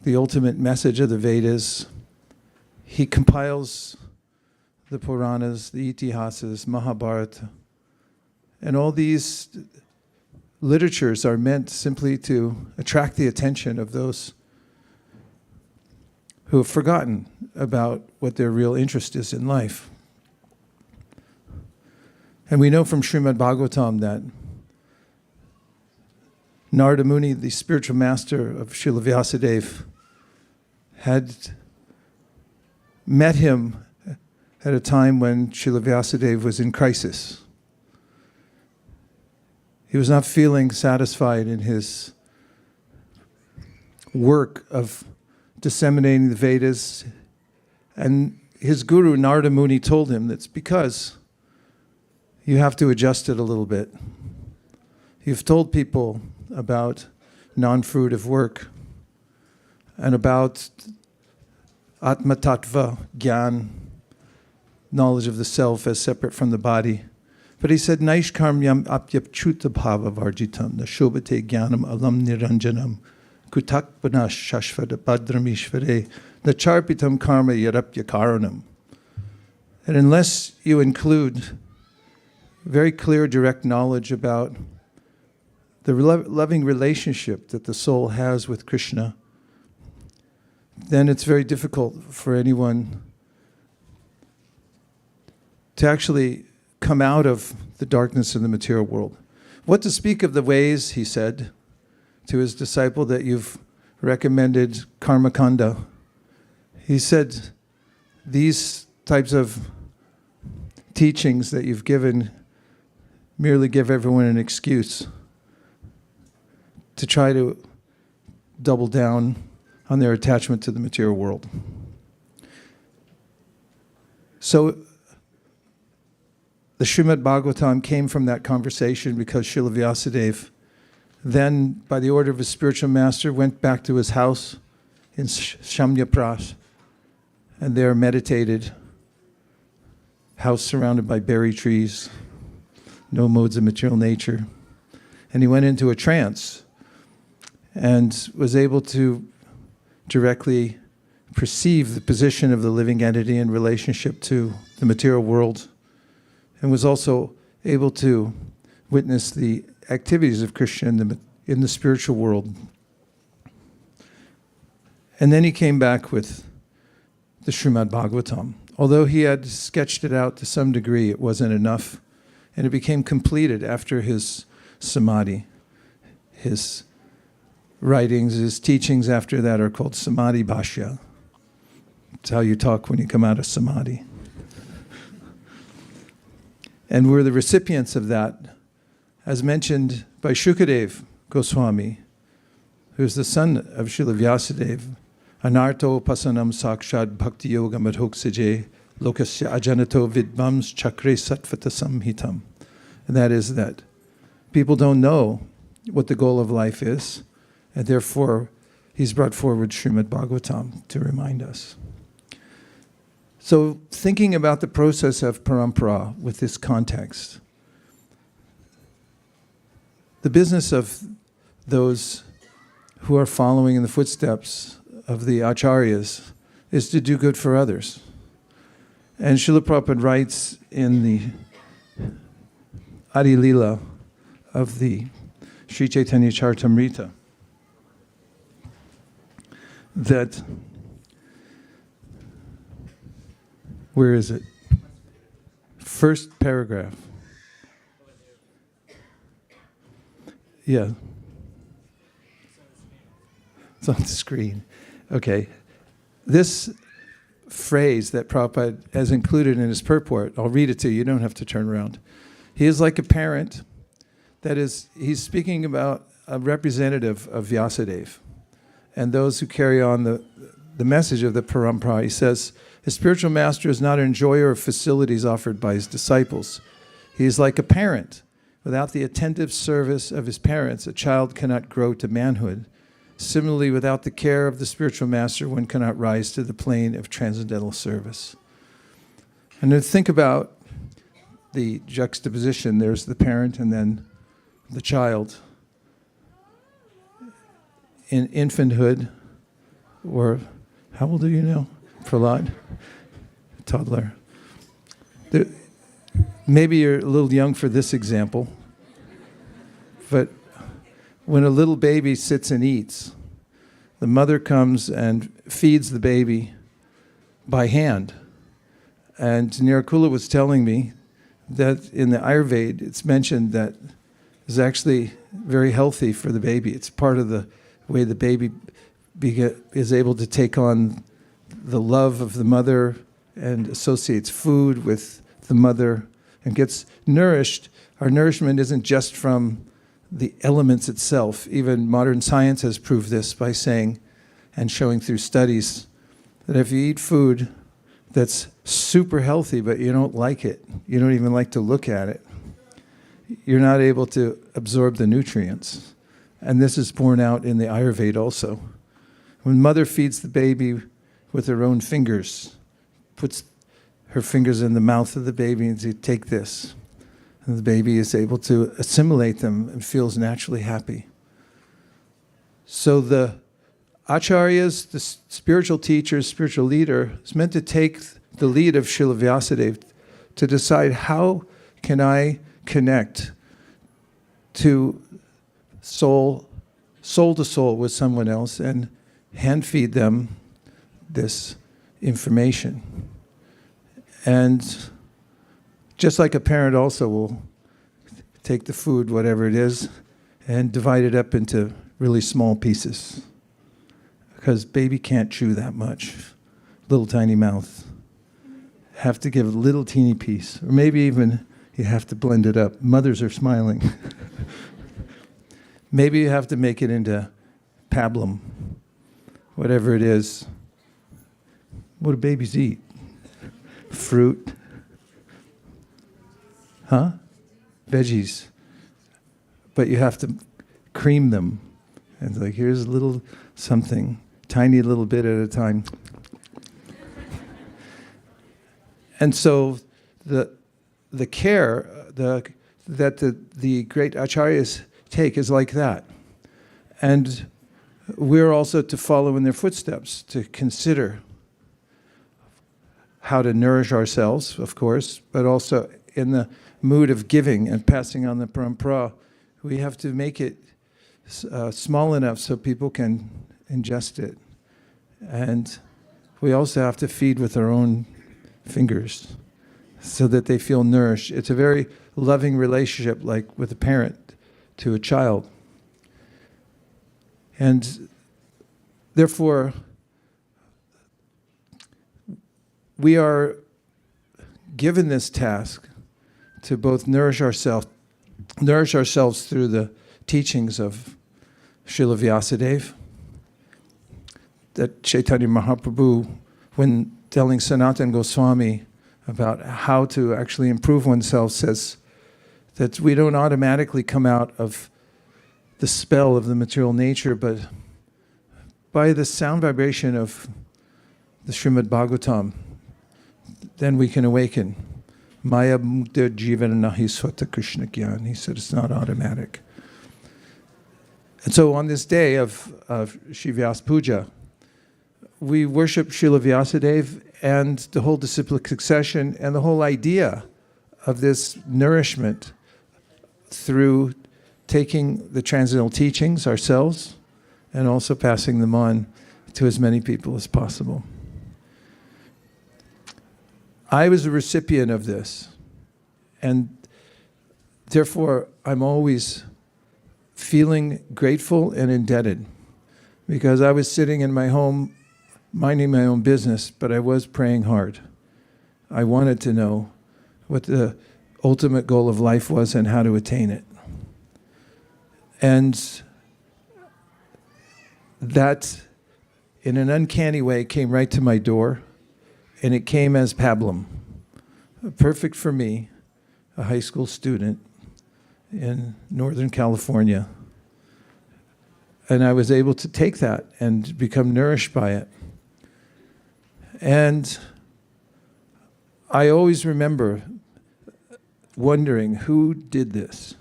the ultimate message of the Vedas, He compiles the Puranas, the Itihasas, Mahabharata, and all these literatures are meant simply to attract the attention of those who have forgotten about what their real interest is in life. And we know from Srimad Bhagavatam that Narada Muni, the spiritual master of Srila Vyasadeva, had met him at a time when Srila Vyasadeva was in crisis. He was not feeling satisfied in his work of disseminating the Vedas, and his guru Narada Muni told him that's because you have to adjust it a little bit. You've told people about non-fruitive work and about Atma Tattva, Gyan, knowledge of the self as separate from the body. But he said, Naish karmyam apyapchuta bhava varjitam, nashobate jnanam alam niranjanam, kutak panash shashvada padramishvare, nacharpitam karma yarapya karanam. And unless you include very clear, direct knowledge about the loving relationship that the soul has with Krishna, then it's very difficult for anyone to actually come out of the darkness of the material world. What to speak of the ways, he said to his disciple, that you've recommended karma kanda. He said, these types of teachings that you've given merely give everyone an excuse to try to double down on their attachment to the material world. So the Srimad Bhagavatam came from that conversation because Srila Vyasadeva then, by the order of his spiritual master, went back to his house in Shamyapras and there meditated, house surrounded by berry trees, no modes of material nature. And he went into a trance and was able to directly perceive the position of the living entity in relationship to the material world, and was also able to witness the activities of Krishna in the spiritual world. And then he came back with the Srimad Bhagavatam. Although he had sketched it out to some degree, it wasn't enough, and it became completed after his samadhi. His writings, his teachings after that are called Samadhi Bhashya. It's how you talk when you come out of samadhi. And we're the recipients of that, as mentioned by Shukadev Goswami, who's the son of Srila Vyasadeva. Anarto pasanam sakshad bhakti yoga madhoksaje lokasya ajanato vidvams chakre satvata samhitam. And that is that people don't know what the goal of life is, and therefore he's brought forward Srimad Bhagavatam to remind us. So thinking about the process of parampara with this context, the business of those who are following in the footsteps of the acharyas is to do good for others. And Srila Prabhupada writes in the Adi Lila of the Sri Chaitanya Charitamrita that, where is it? First paragraph. Yeah. It's on the screen. Okay. This phrase that Prabhupada has included in his purport, I'll read it to you, you don't have to turn around. He is like a parent, that is, he's speaking about a representative of Vyasadeva and those who carry on the message of the parampara. He says, his spiritual master is not an enjoyer of facilities offered by his disciples. He is like a parent. Without the attentive service of his parents, a child cannot grow to manhood. Similarly, without the care of the spiritual master, one cannot rise to the plane of transcendental service. And to think about the juxtaposition, there's the parent and then the child. In infanthood, or how old are you now? Prahlad? Toddler. Maybe you're a little young for this example, but when a little baby sits and eats, the mother comes and feeds the baby by hand. And Nirakula was telling me that in the Ayurveda, it's mentioned that there's actually very healthy for the baby. It's part of the way the baby is able to take on the love of the mother and associates food with the mother and gets nourished. Our nourishment isn't just from the elements itself. Even modern science has proved this by saying and showing through studies that if you eat food that's super healthy but you don't like it, you don't even like to look at it, you're not able to absorb the nutrients. And this is borne out in the Ayurveda also. When mother feeds the baby with her own fingers, puts her fingers in the mouth of the baby and says, take this. And the baby is able to assimilate them and feels naturally happy. So the acharyas, the spiritual teachers, spiritual leader, is meant to take the lead of Srila Vyasadeva to decide how can I connect to soul to soul with someone else and hand feed them this information. And just like a parent also will take the food, whatever it is, and divide it up into really small pieces. Because baby can't chew that much. Little tiny mouth. Have to give a little teeny piece. Or maybe even you have to blend it up. Mothers are smiling. Maybe you have to make it into pablum. Whatever it is. What do babies eat? Fruit. Huh? Veggies. But you have to cream them. And it's like, here's a little something, tiny little bit at a time. And so the care that the great acharyas take is like that. And we're also to follow in their footsteps, to consider how to nourish ourselves, of course, but also in the mood of giving and passing on the parampara, we have to make it small enough so people can ingest it. And we also have to feed with our own fingers so that they feel nourished. It's a very loving relationship, like with a parent to a child. And therefore, we are given this task to both nourish ourselves through the teachings of Srila Vyasadeva, that Chaitanya Mahaprabhu, when telling Sanatana Goswami about how to actually improve oneself, says that we don't automatically come out of the spell of the material nature, but by the sound vibration of the Srimad Bhagavatam, then we can awaken. Maya mukta jivana nahi swata Krishna gyan. He said it's not automatic. And so on this day of Shri Vyas Puja, we worship Srila Vyasadeva and the whole disciplic succession and the whole idea of this nourishment through taking the transcendental teachings ourselves and also passing them on to as many people as possible. I was a recipient of this, and therefore I'm always feeling grateful and indebted, because I was sitting in my home minding my own business, but I was praying hard. I wanted to know what the ultimate goal of life was and how to attain it. And that, in an uncanny way, came right to my door, and it came as pablum, perfect for me, a high school student in Northern California. And I was able to take that and become nourished by it. And I always remember wondering who did this,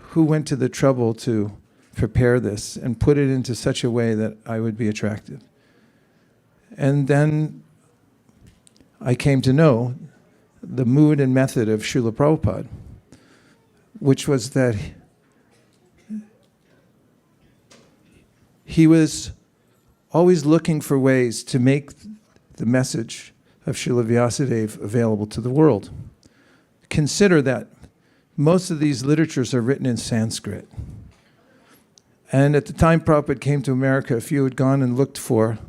who went to the trouble to prepare this and put it into such a way that I would be attractive. And then I came to know the mood and method of Srila Prabhupada, which was that he was always looking for ways to make the message of Srila Vyasadeva available to the world. Consider that most of these literatures are written in Sanskrit. And at the time Prabhupada came to America, if you had gone and looked for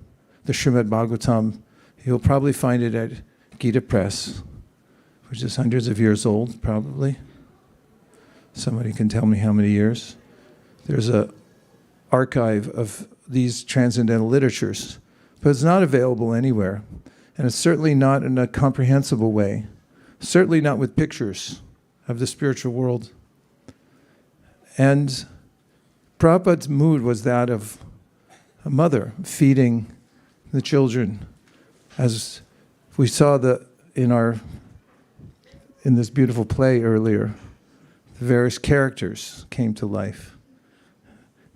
the Srimad Bhagavatam, you'll probably find it at Gita Press, which is hundreds of years old, probably. Somebody can tell me how many years. There's an archive of these transcendental literatures, but it's not available anywhere. And it's certainly not in a comprehensible way, certainly not with pictures of the spiritual world. And Prabhupada's mood was that of a mother feeding the children. As we saw in this beautiful play earlier, the various characters came to life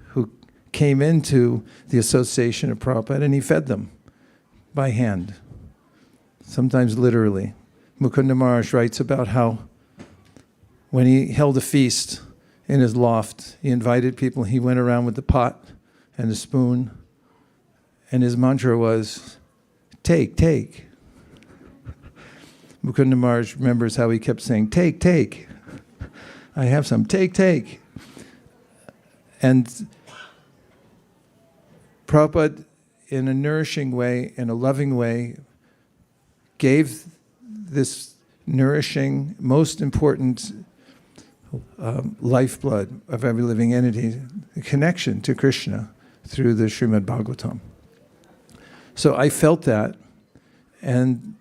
who came into the association of Prabhupada, and he fed them by hand, sometimes literally. Mukunda Maharaj writes about how when he held a feast in his loft, he invited people, he went around with the pot and the spoon, and his mantra was, take, take. Mukunda Maharaj remembers how he kept saying, take, take. I have some, take, take. And Prabhupada, in a nourishing way, in a loving way, gave this nourishing, most important lifeblood of every living entity, a connection to Krishna through the Srimad Bhagavatam. So I felt that, and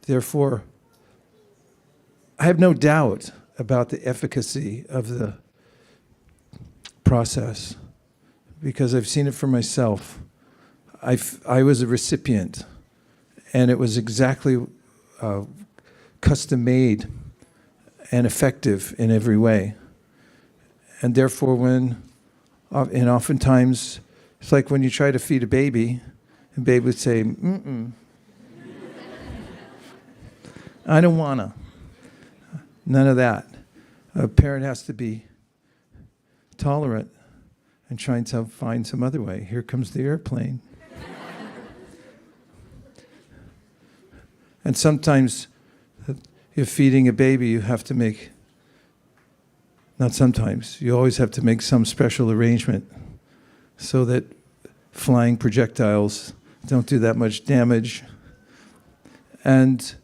therefore I have no doubt about the efficacy of the process, because I've seen it for myself. I was a recipient, and it was exactly custom-made and effective in every way. And therefore, and oftentimes, it's like when you try to feed a baby, and baby would say, mm-mm. I don't wanna. None of that. A parent has to be tolerant and trying to find some other way. Here comes the airplane. And sometimes, you're feeding a baby, you have to make, not sometimes, you always have to make some special arrangement so that flying projectiles don't do that much damage. And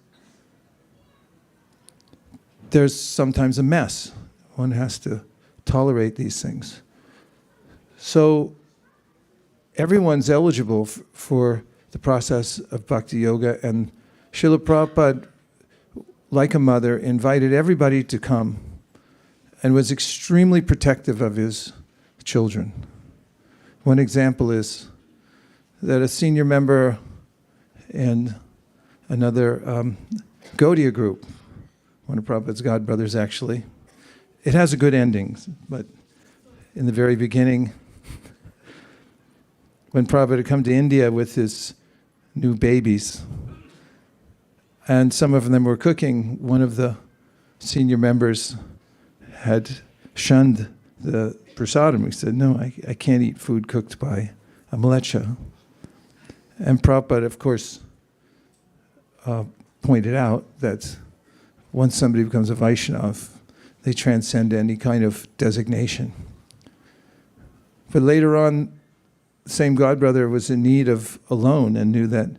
there's sometimes a mess. One has to tolerate these things. So everyone's eligible for the process of bhakti yoga, and Srila Prabhupada, like a mother, invited everybody to come and was extremely protective of his children. One example is that a senior member in another Gaudiya group, one of Prabhupada's godbrothers actually, it has a good ending, but in the very beginning, when Prabhupada had come to India with his new babies, and some of them were cooking, one of the senior members had shunned the prasadam. He said, no, I can't eat food cooked by a mlecha. And Prabhupada, of course, pointed out that once somebody becomes a Vaishnava, they transcend any kind of designation. But later on, the same godbrother was in need of a loan and knew that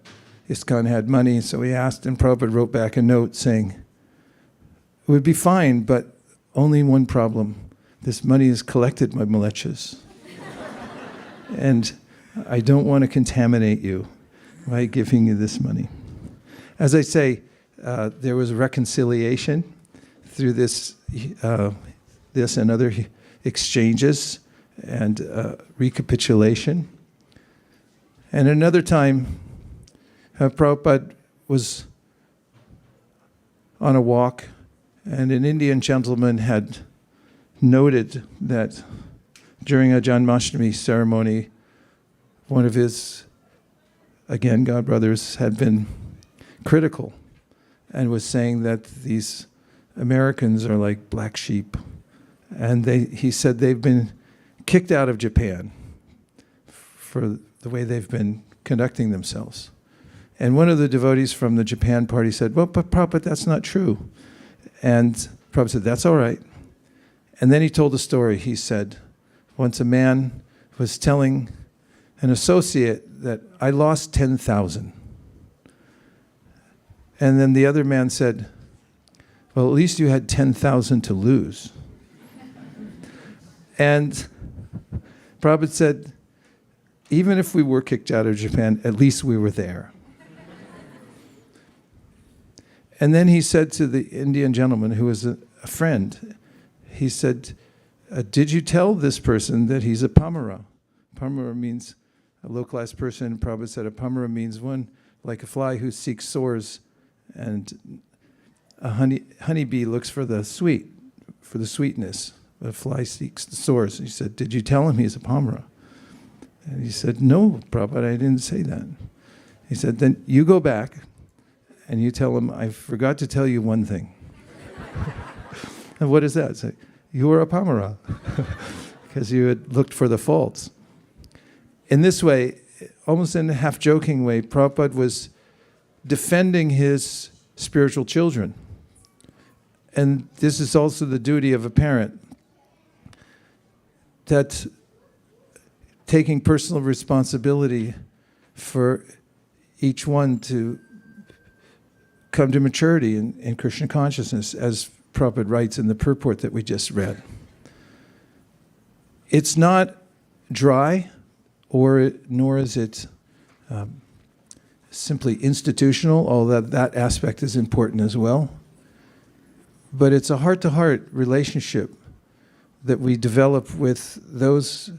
ISKCON had money, so he asked, and Prabhupada wrote back a note saying, it would be fine, but only one problem. This money is collected by mlechas. And I don't want to contaminate you by giving you this money. As I say, there was reconciliation through this and other exchanges and recapitulation. And another time, Prabhupada was on a walk, and an Indian gentleman had noted that during a Janmashtami ceremony, one of his, again, godbrothers had been critical and was saying that these Americans are like black sheep. And he said they've been kicked out of Japan for the way they've been conducting themselves. And one of the devotees from the Japan party said, well, but Prabhupada, that's not true. And Prabhupada said, that's all right. And then he told a story. He said, once a man was telling an associate that I lost 10,000. And then the other man said, well, at least you had 10,000 to lose. And Prabhupada said, even if we were kicked out of Japan, at least we were there. And then he said to the Indian gentleman, who was a friend, he said, did you tell this person that he's a pamara? Pamara means a localized person. Prabhupada said a pamara means one like a fly who seeks soars, and a honeybee looks for the sweetness. A fly seeks the source. He said, did you tell him he's a pamara? And he said, no, Prabhupada, I didn't say that. He said, then you go back and you tell him, I forgot to tell you one thing. And what is that? It's like, you were a pamara, because you had looked for the faults. In this way, almost in a half-joking way, Prabhupada was defending his spiritual children. And this is also the duty of a parent, that taking personal responsibility for each one to come to maturity in Krishna consciousness, as Prabhupada writes in the purport that we just read. It's not dry, nor is it simply institutional, although that aspect is important as well. But it's a heart-to-heart relationship that we develop with those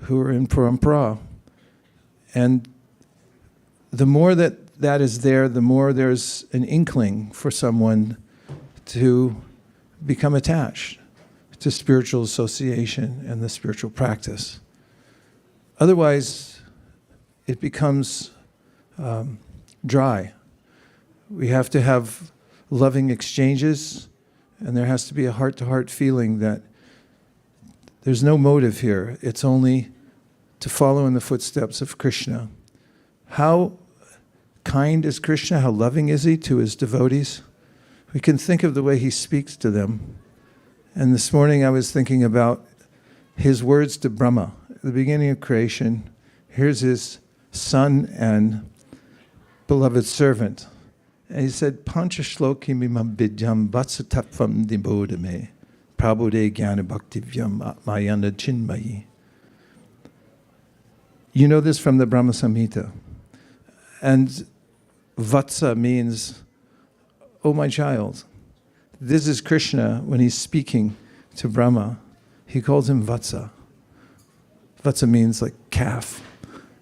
who are in parampara. And the more that is there, the more there's an inkling for someone to become attached to spiritual association and the spiritual practice. Otherwise, it becomes dry. We have to have loving exchanges, and there has to be a heart-to-heart feeling that there's no motive here. It's only to follow in the footsteps of Krishna. How kind is Krishna? How loving is he to his devotees? We can think of the way he speaks to them. And this morning I was thinking about his words to Brahma at the beginning of creation. Here's his son and beloved servant. And he said, Pancha shloki mimam vidyam vatsatapvam dibodame prabhude jnana bhaktivyam atmayana chinmayi. You know this from the Brahma Samhita. And Vatsa means, oh my child. This is Krishna when he's speaking to Brahma. He calls him Vatsa. Vatsa means like calf.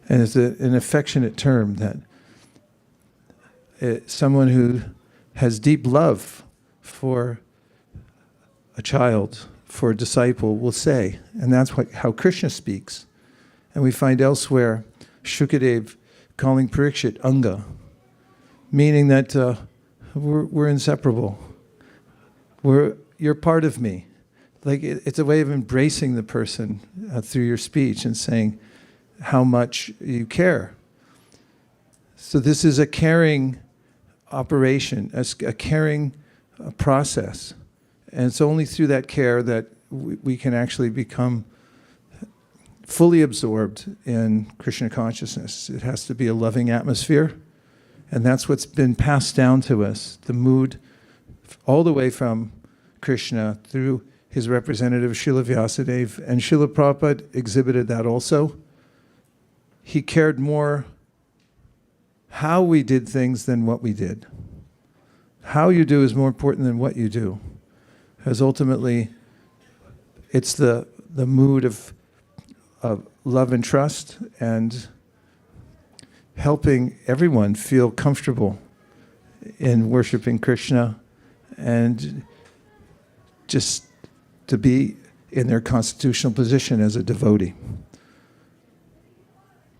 And it's an affectionate term that someone who has deep love for a child, for a disciple, will say. And that's how Krishna speaks. And we find elsewhere Shukadev calling Parikshit Anga, meaning that we're inseparable. You're part of me. Like it's a way of embracing the person through your speech and saying how much you care. So this is a caring operation, a caring process. And it's only through that care that we can actually become fully absorbed in Krishna consciousness. It has to be a loving atmosphere. And that's what's been passed down to us, the mood all the way from Krishna through his representative Srila Vyasadeva. And Srila Prabhupada exhibited that also. He cared more how we did things than what we did. How you do is more important than what you do. Because ultimately, it's the mood of love and trust and helping everyone feel comfortable in worshiping Krishna and just to be in their constitutional position as a devotee.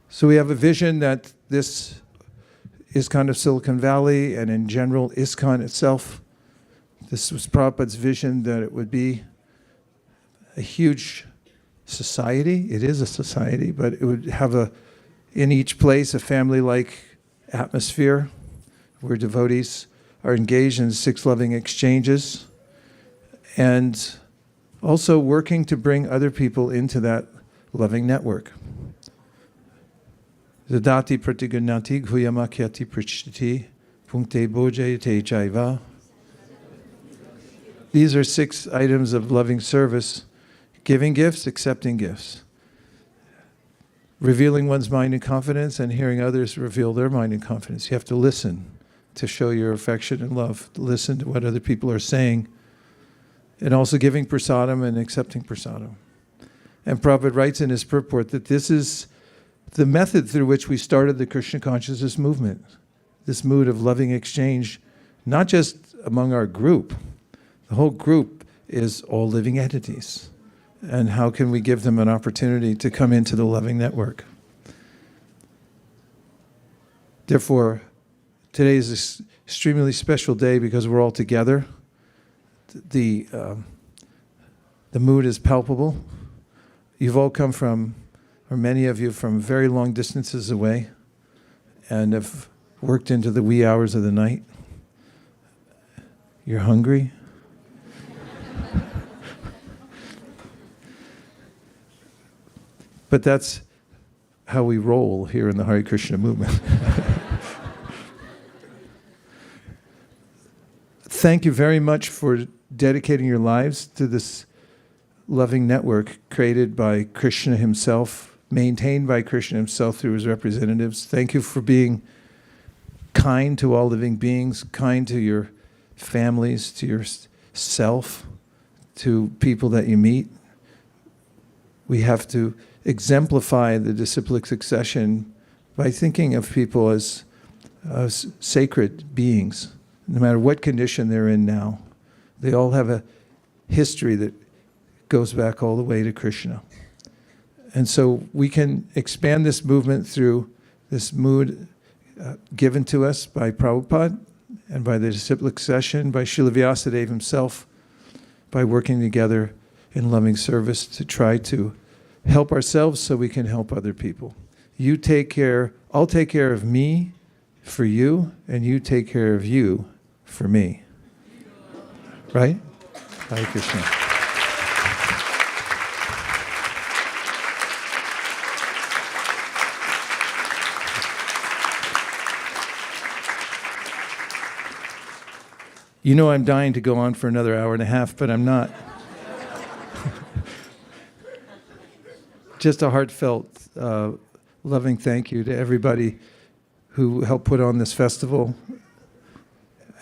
So we have a vision that this ISKCON of Silicon Valley and in general ISKCON itself, this was Prabhupada's vision that it would be a huge society. It is a society, but it would have in each place a family-like atmosphere where devotees are engaged in 6 loving exchanges and also working to bring other people into that loving network. Zadati pratigunati guyamakyati prachiti punkte boje te jaiva. These are 6 items of loving service: giving gifts, accepting gifts, revealing one's mind and confidence, and hearing others reveal their mind and confidence. You have to listen to show your affection and love, listen to what other people are saying, and also giving prasadam and accepting prasadam. And Prabhupada writes in his purport that this is the method through which we started the Krishna consciousness movement, this mood of loving exchange, not just among our group. The whole group is all living entities. And how can we give them an opportunity to come into the loving network? Therefore, today is an extremely special day because we're all together. The mood is palpable. You've all come from, or many of you, from very long distances away and have worked into the wee hours of the night. You're hungry. But that's how we roll here in the Hare Krishna movement. Thank you very much for dedicating your lives to this loving network created by Krishna himself, maintained by Krishna himself through his representatives. Thank you for being kind to all living beings, kind to your families, to yourself, to people that you meet. We have to exemplify the disciplic succession by thinking of people as sacred beings, no matter what condition they're in now. They all have a history that goes back all the way to Krishna. And so we can expand this movement through this mood given to us by Prabhupada and by the disciplic succession, by Srila Vyasadeva himself, by working together in loving service to try to help ourselves so we can help other people. You take care, I'll take care of me for you, and you take care of you for me. Right? Hare Krishna. You know I'm dying to go on for another hour and a half, but I'm not. Just a heartfelt, loving thank you to everybody who helped put on this festival.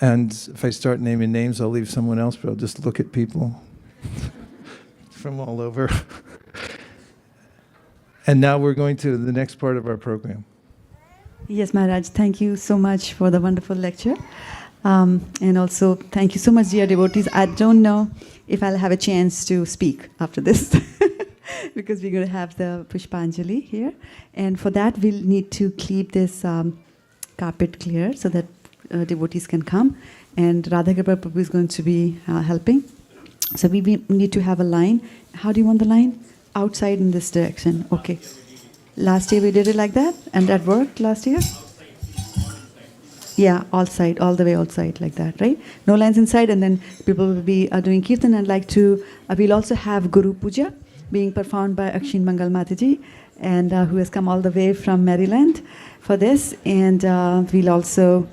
And if I start naming names, I'll leave someone else, but I'll just look at people from all over. And now we're going to the next part of our program. Yes, Maharaj, thank you so much for the wonderful lecture. And also, thank you so much, dear devotees. I don't know if I'll have a chance to speak after this. Because we're going to have the Pushpanjali here. And for that, we'll need to keep this carpet clear so that devotees can come. And Radhakripa Prabhu is going to be helping. So we need to have a line. How do you want the line? Outside in this direction. Okay. Last year we did it like that? And that worked last year? Yeah, all side, all the way outside like that, right? No lines inside, and then people will be doing kirtan. And we'll also have Guru Puja being performed by Akshin Mangal Mataji, and who has come all the way from Maryland for this. And we'll also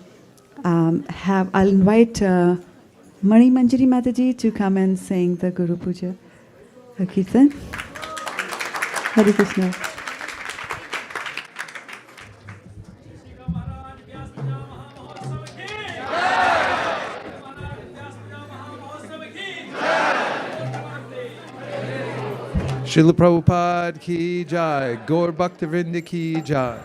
I'll invite Mani Manjari Mataji to come and sing the Guru Puja Kirtan. Hare Krishna. Srila Prabhupada ki jai, Gaur Bhaktivinoda ki jai.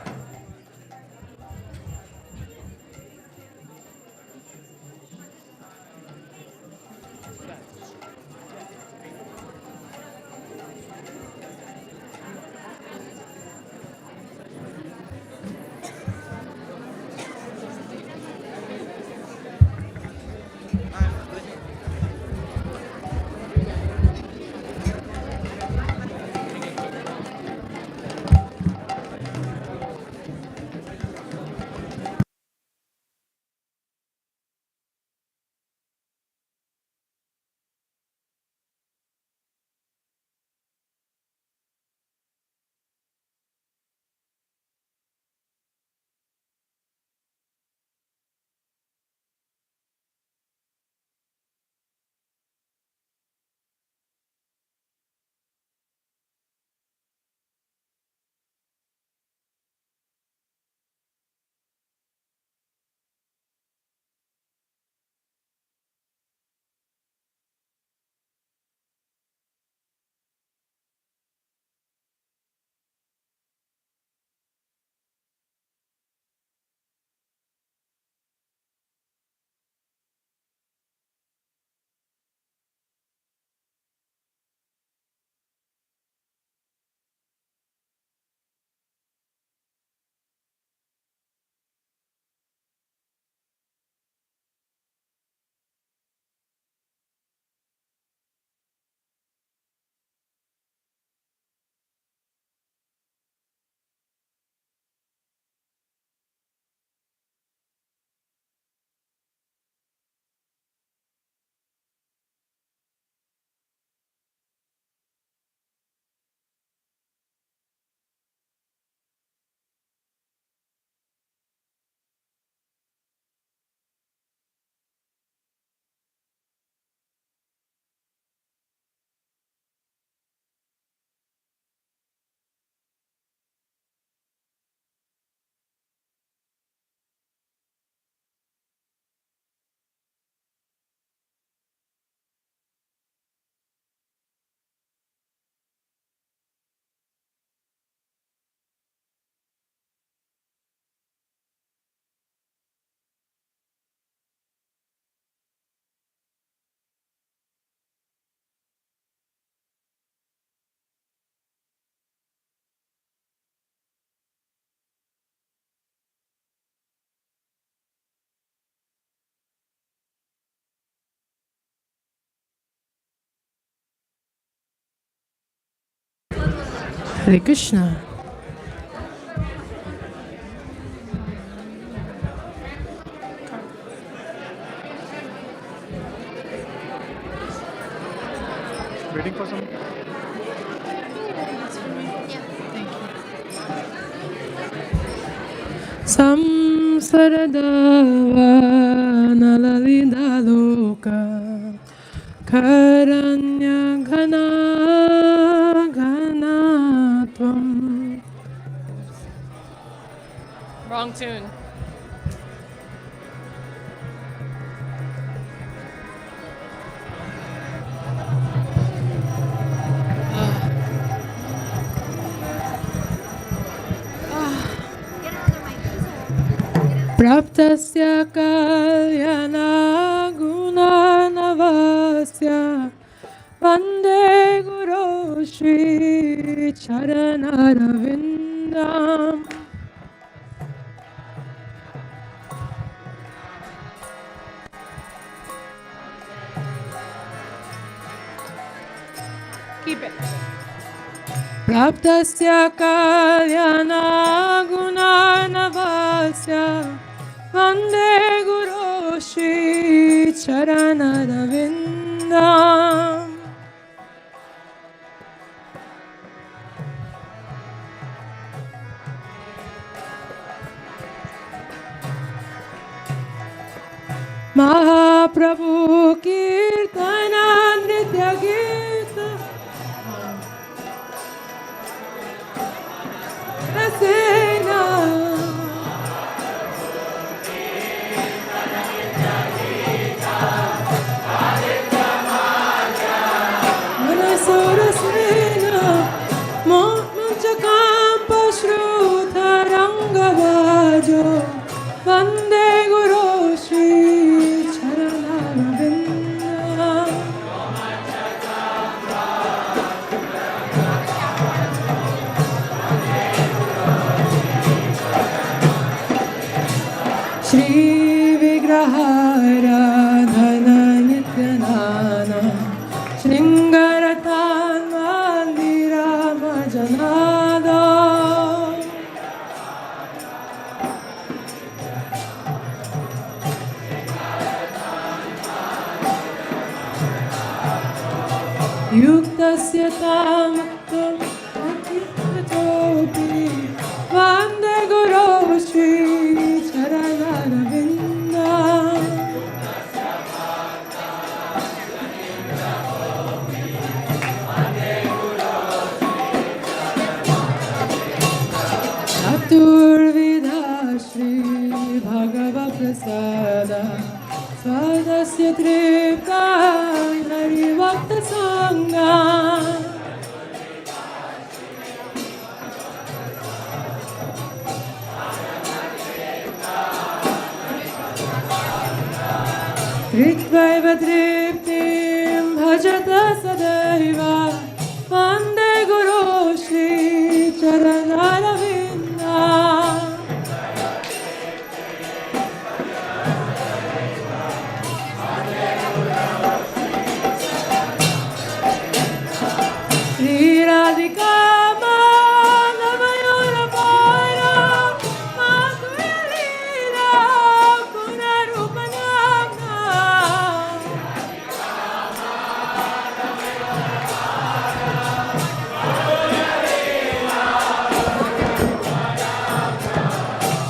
Hare Krishna. Waiting for some. Samsaradava nalalidaloka karanya ghana ghanatvam. Wrong tune. Praptasya kalyana gunanavasya Vande Guru Shri Charanarvindam. Keep it. Praptasya kalyana gunanavasya Vande Guru Shri Charanarvindam. Mahaprabhu Kirtana Nritya Gita Rasena Manasarasena Manchakampa Shruta Rangavajo Vande Guru Shri Charanarvindam. Shri Vigrahara Dhana Nityanana Shringaratan Mandira Majanada. Yuktasya tamaktam akitatopi Vande Guru Shri Charanarvindam. Chaturvidha Shri Bhagava Prasada Swadasya Tripta Harivakta Sangha. Ritvaiva Triptim Bhajata Sadaiva Vande Guru Shri Charanarvindam. Shri Radhika Manavayura Para Madhurya Leela Punarupanamna.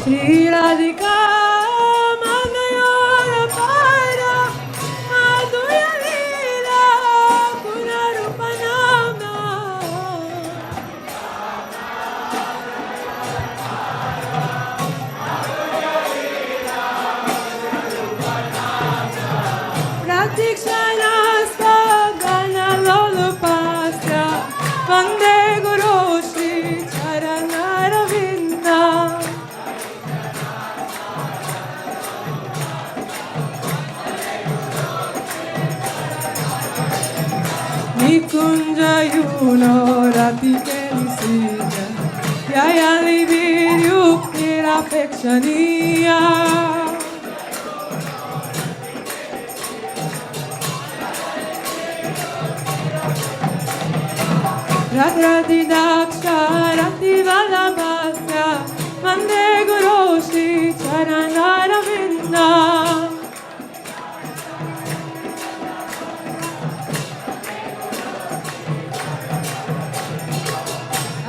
Shri Radhika Manavayura Para Madhurya Leela Punarupanamna. Pratikshana Gana Lolupasya Vande Guru Shri Charanarvindam. Nikunja Yuno Rati Kelisija Yayali Viryuktira Pekshaniya. Ratrati Daksha Rati Vallabhasya Vande Guru Shri Charanaravinda.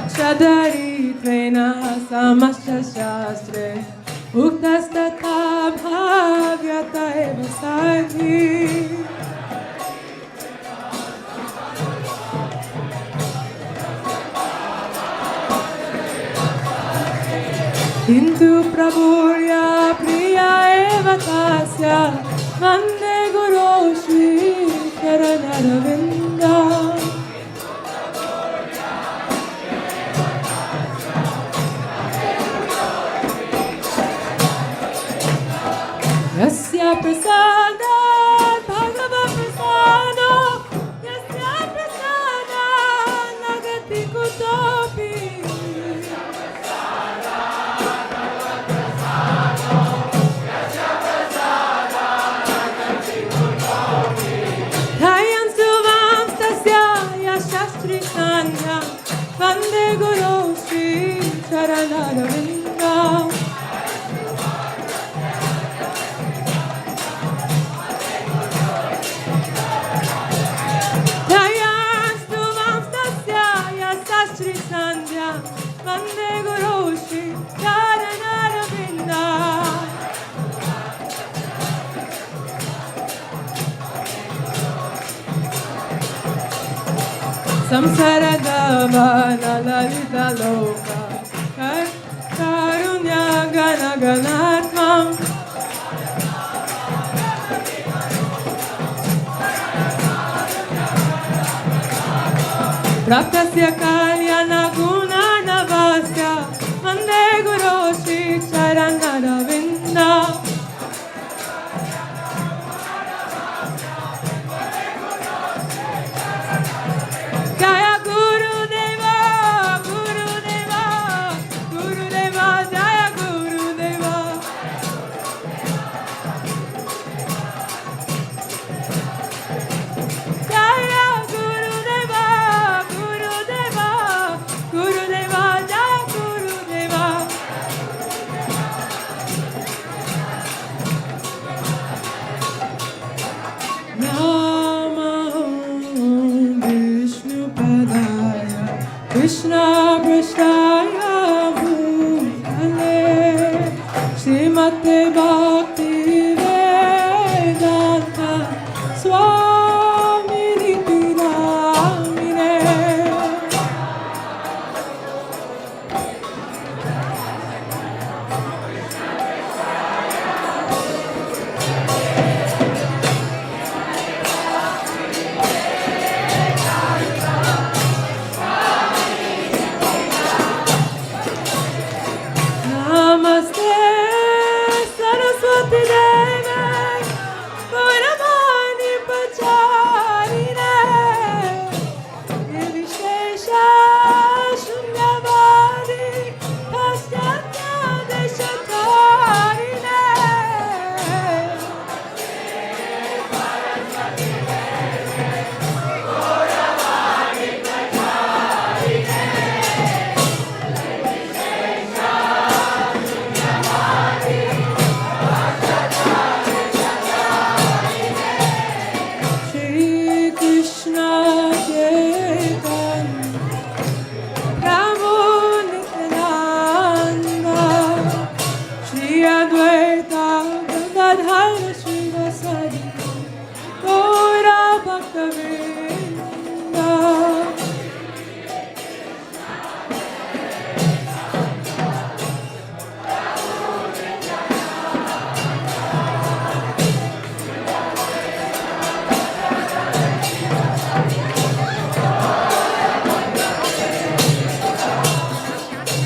Akshadaritena Samasya Shastre Uktastata Bhavyata Eva Sarvi. Hindu Prabhurya Priya Eva Tasya Vande Guru Shri Charanaravinda. Yasya Prasada Bhagava Prasado Yasya Prasada Nagati Kutopi. Vande Guru Shri Charanaravinda. Jayastu Vamstasya Yasastri Sandhya Vande Guru Shri Charanaravinda. Samsara Bana Lalita Loka Karunya Gana Ganatmam. Praptasya Kalyana Guna Navasya Vande Guru Shri Charanaravinda. Jaya Guru Deva, Guru Deva, Guru Deva, Jaya Guru Deva. Jaya Guru Deva, Guru Deva, Guru Deva, Jaya Guru Deva. Krishna Prasthaya Bhutale Srimate Bhakti Vedanta Swami Niti Namine. Namaste Saraswati Devi Gauravani Pacharine Nirvishesha Shunyavadi Paschatya Deshatarine. Shri Krishna Chaitanya Prabhu Nityananda Shri Advaita Gadadhara Shri Vasadi Gaura Bhaktavinda.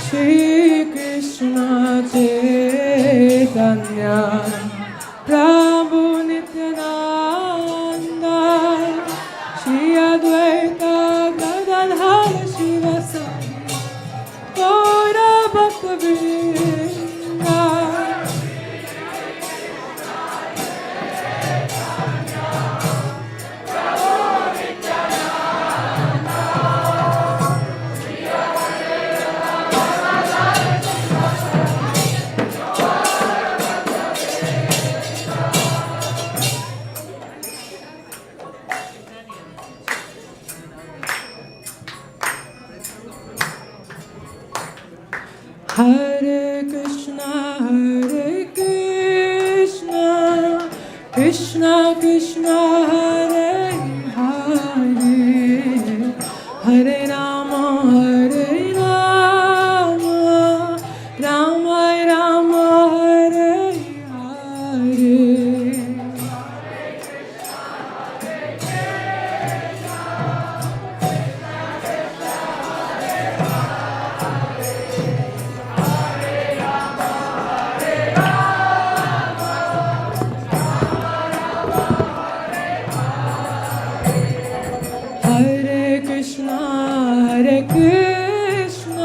Shri Krishna Chaitanya Prabhu Nityananda Shri Advaita Gadadhara Shri Vasadi Gaura Bhaktavinda. Krishna Krishna Hare Hare Hare Rama Hare Rama Rama Rama Hare Hare Hare Krishna,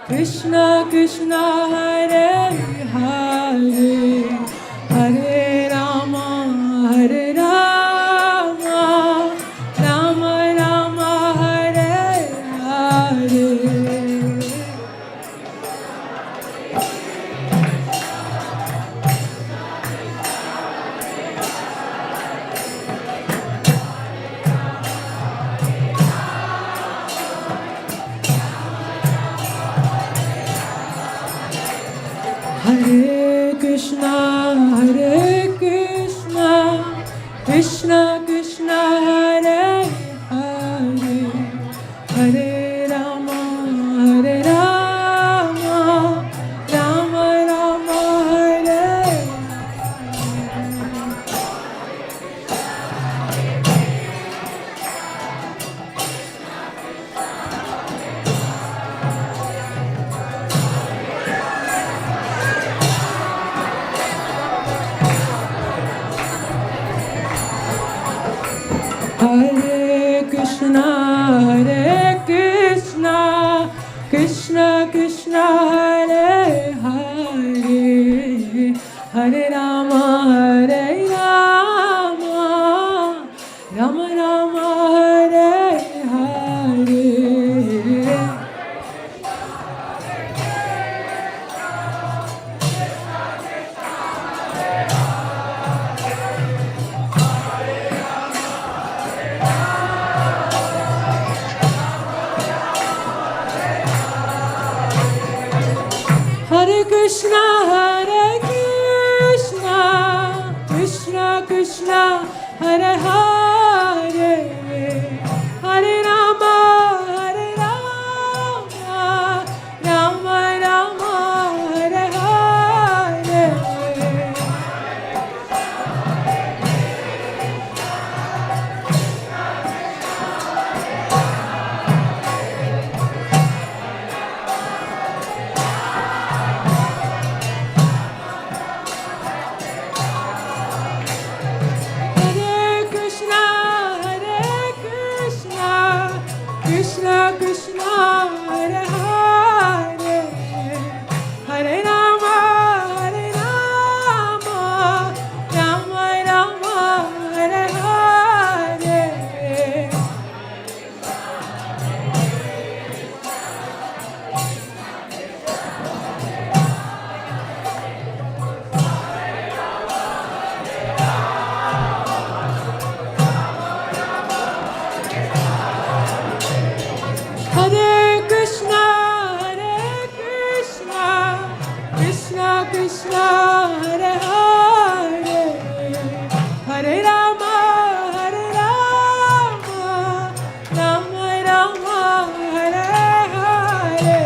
Krishna Krishna, Hare Hare, Hare Rama, Rama Rama, Hare Hare. Hare Krishna, Krishna Krishna, Hare Hare, Hare Rama, Rama Rama, Hare Hare Krishna, Krishna Krishna, Hare Hare, Hare Rama, Rama Rama, Hare Hare. Hare Krishna, Krishna Krishna, Hare Hare, Hare Rama, Rama Rama, Hare Hare. Hare Krishna, Krishna Krishna, Hare Hare, Hare Rama, Rama Rama, Hare Hare. Hare Krishna, Krishna Krishna, Hare Hare, Hare Rama, Rama Rama, Hare Hare.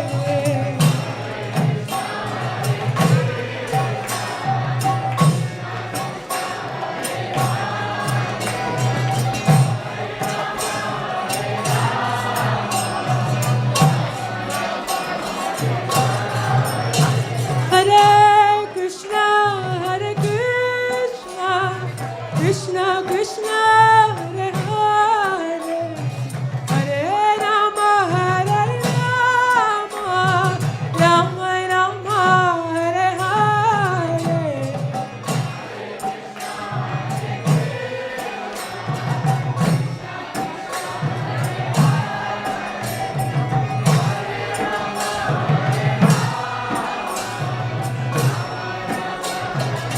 Hare Krishna, Krishna Krishna, Hare Hare, Hare Rama, Rama Rama, Hare Hare.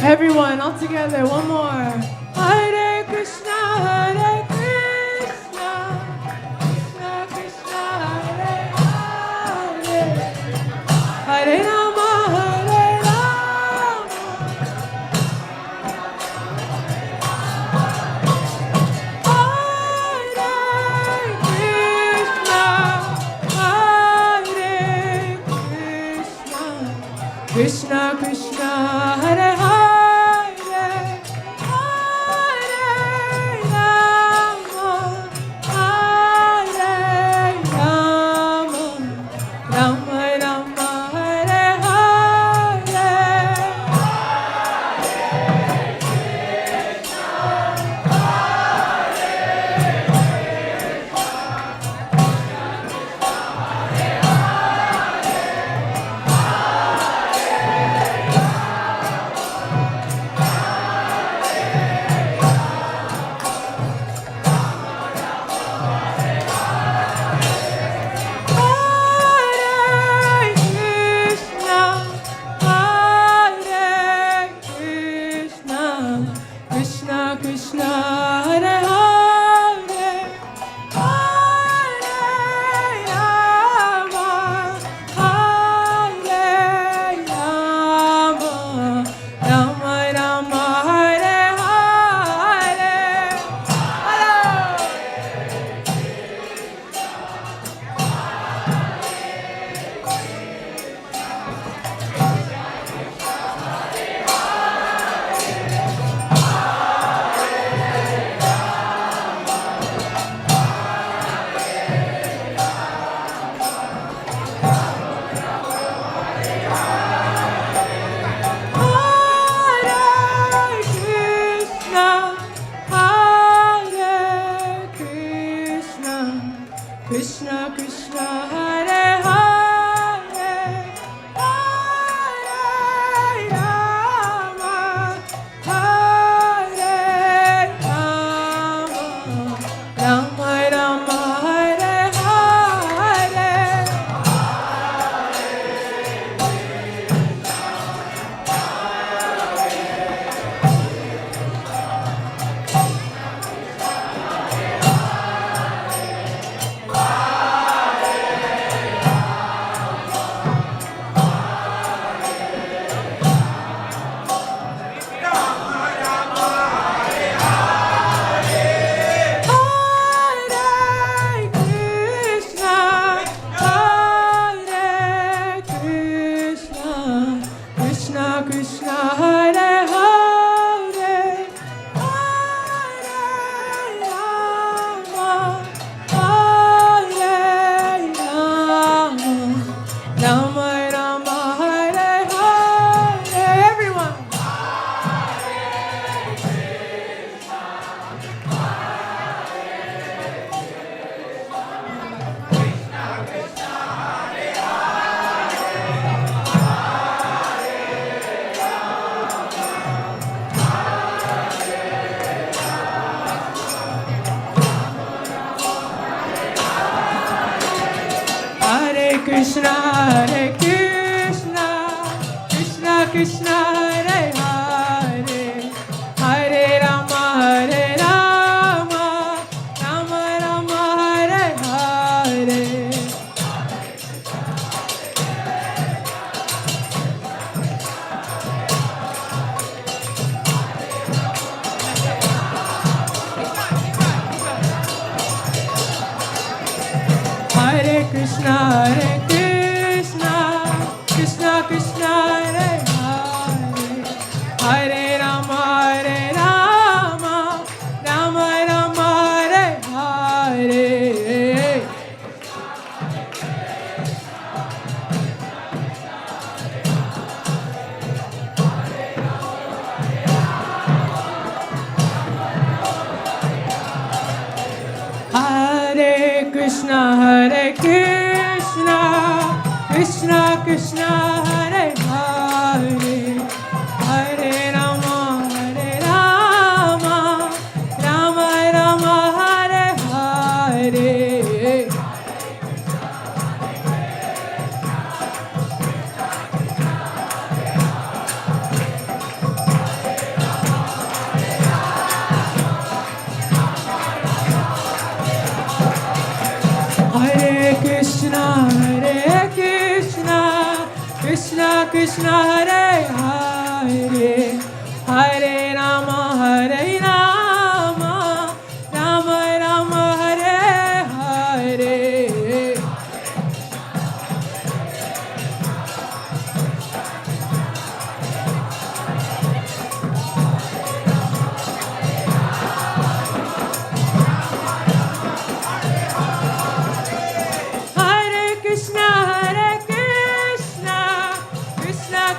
Everyone, all together, one more. Hare Krishna, Krishna Krishna, Hare Hare, Hare Rama, Krishna Krishna Hare Hare, Hare Rama, Hare Rama, Rama Rama Hare Hare. Hare Krishna, Hare Krishna, Krishna Krishna Hare Hare, Hare Rama, Hare Rama, Rama Rama Hare Hare. Hare Krishna, Hare Krishna, Krishna Krishna Hare Hare, Hare Rama, Hare Rama, Rama Rama Hare Hare. Hare Krishna, Hare Krishna, Krishna Krishna Hare Hare, Hare Rama, Hare Rama, Rama Rama Hare Hare. Everyone. Hare Krishna, Hare Krishna, Krishna Krishna Hare Hare, Hare Rama, Hare Rama, Rama Rama Hare Hare. Hare Krishna, Hare Krishna, Krishna Krishna Hare Hare, Hare Rama, Hare Rama, Rama Rama Hare Hare. Hare Krishna, Hare Krishna, Krishna Krishna Hare Hare, Hare Rama, Hare Rama, Rama Rama Hare Hare. Hare Krishna, Hare Krishna, Krishna Krishna Hare Hare, Hare Rama, Hare Rama, Rama Rama Hare Hare.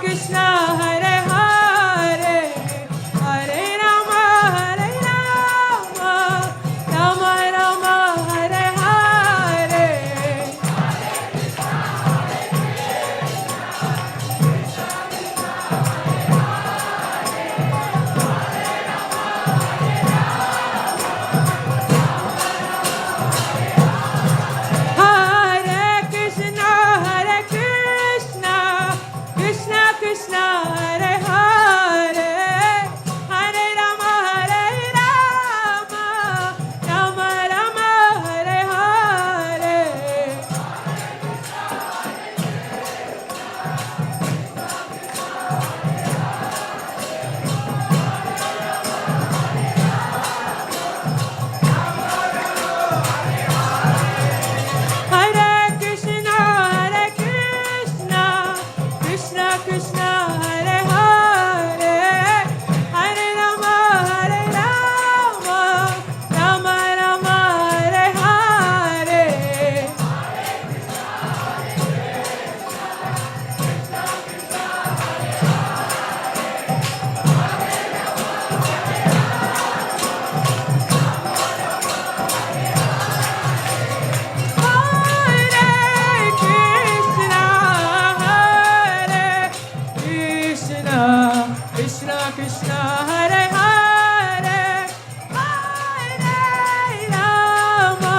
Krishna, Hare Hare, Hare Rama, Rama Rama, Hare Hare. Hare Krishna, Krishna Krishna, Hare Hare, Hare Rama, Rama Rama, Hare Hare. Hare Krishna, Krishna Krishna, Hare Hare, Hare Rama, Rama Rama, Hare Hare. Hare Krishna, Krishna Krishna, Hare Hare, Hare Rama,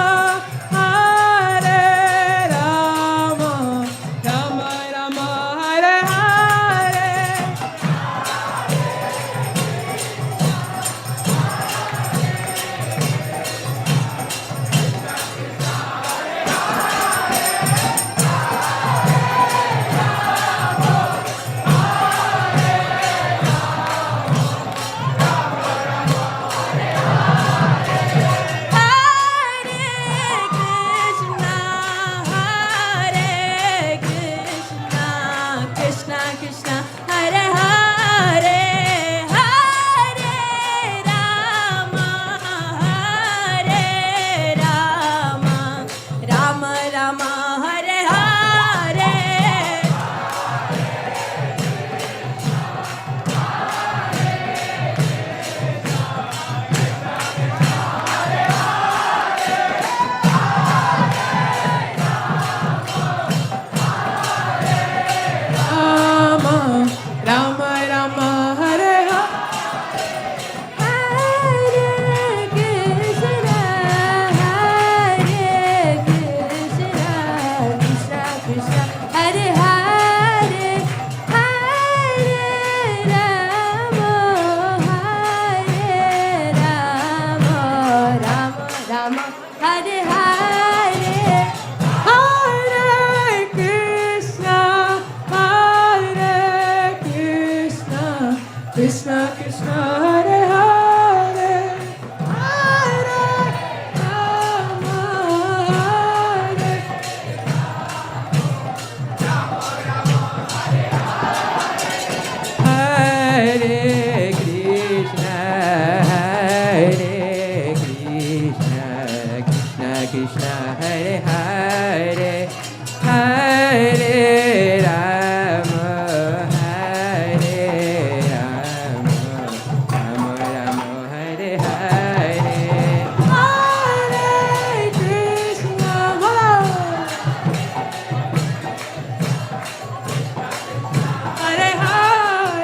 Rama Rama, Hare Hare. Krishna Krishna, Hare Hare, Hare Rama, Rama Rama, Hare Hare. Rama Rama, Hare Hare Krishna, Krishna Krishna, Hare Hare, Hare Rama, Rama Hare Hare. Hare Krishna, Krishna Krishna, Hare Hare, Hare Rama, Hare Krishna, Krishna Krishna, Hare Hare, Hare Rama, Rama Rama, Hare Hare, Hare Krishna, Hare Hare, Hare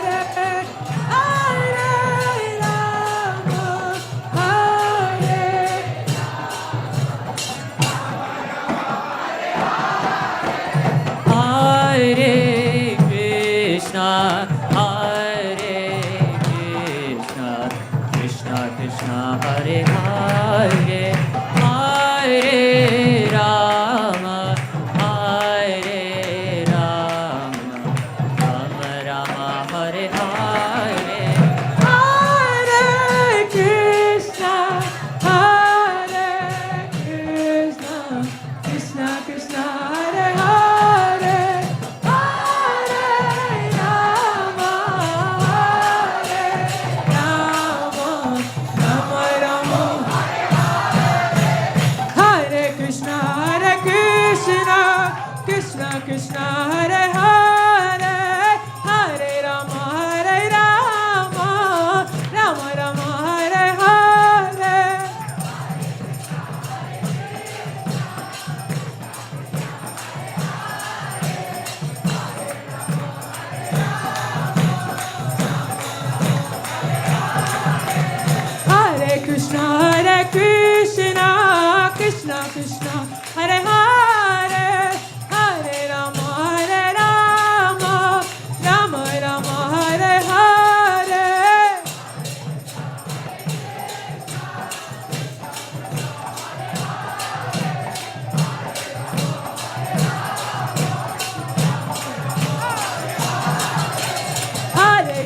Rama, Hare Krishna, Krishna Krishna, Hare Hare, Hare Rama, Rama Rama, Hare Hare, Hare Krishna, Krishna Krishna, Hare Hare, Hare Rama, Rama Rama,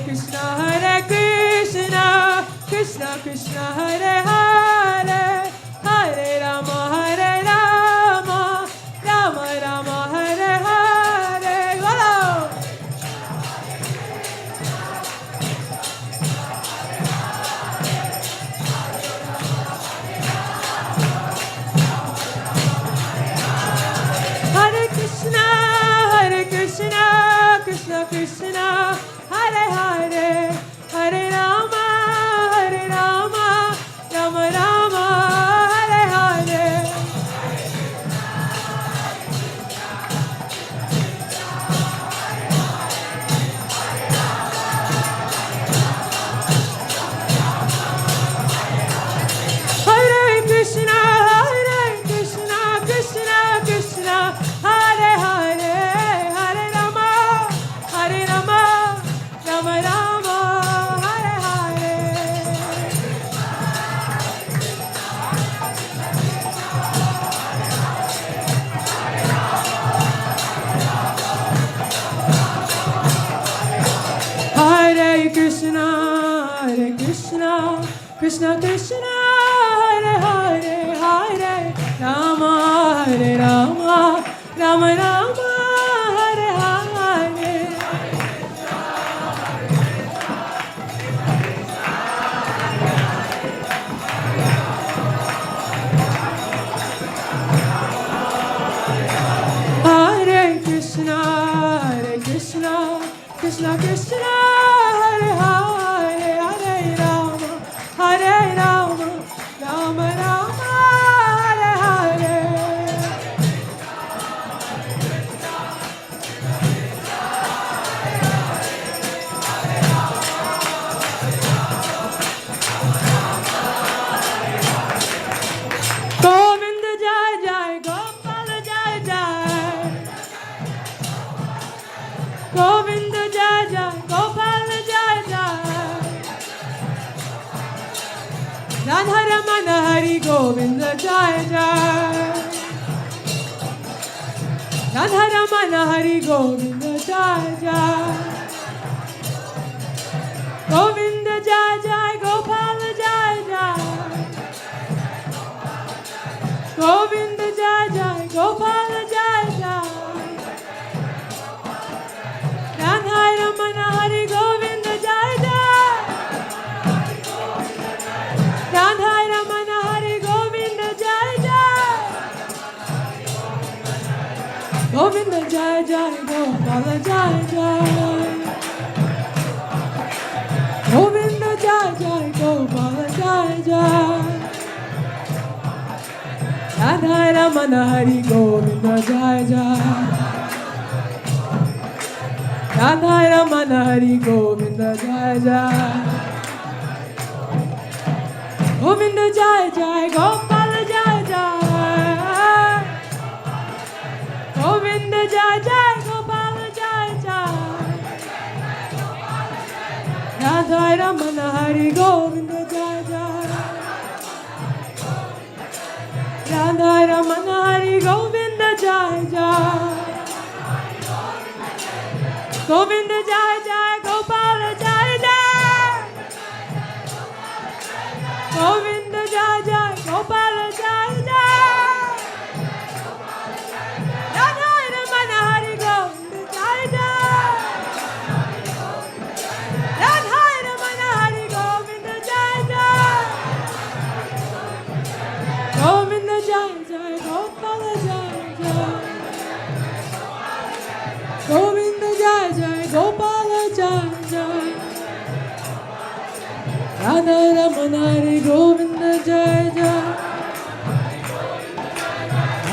Krishna, Krishna Krishna, Hare Hare, Hare Rama, Rama Rama, Hare Hare. Follow. Hare Krishna, Krishna Krishna, Hare Hare, Hare Rama, Rama Rama, Hare Hare. Hare Krishna, Krishna Krishna, Hare Hare, Hare Rama, Rama Rama, Hare Hare. Hare Krishna, Krishna Krishna, Hare Hare, Hare Rama, Rama Rama, Hare Hare. Hare Krishna, Krishna Krishna, Hare Hare, Hare Rama, Rama Rama, Hare Hare. Govinda Jai Jai, Gopal Jai Jai. Govinda Jai Jai, Gopal Jai Jai. Radha Ramana Hari Govinda Jai Jai. Radha Ramana Hari Govinda Jai Jai. Govinda Jai Jai, Gopal Jai Jai. Govinda Jai Jai, Gopal Jai Jai. Radha Ramana Hari Govinda Jai Jai. Radha Ramana Hari Govinda Jai Jai. Govinda Jai Jai, Gopal Jai Jai. Govinda Jai Jai, Gopal Jai Jai. Radha Ramana Hari Govinda Jai Jai. Radha Ramana Hari Govinda Jai Jai. Govinda Jai Jai, Gopal Jai Jai. Govinda Jai Jai, Gopal Jai Jai. Radha Ramana Hari Govinda Jai Jai. Radha Ramana Hari Govinda Jai Jai. Govinda Jai Jai, Gopal Jai Jai. Govinda Jai Jai, Gopal Jai Jai. Radha Ramana Hari Govinda Jai Jai. Radha Ramana Hari Govinda Jai Jai. Govinda Jai Jai, Gopal Jai Jai. Govinda Jai Jai, Gopal Jai Jai. Radha Ramana Hari Govinda Jai Jai.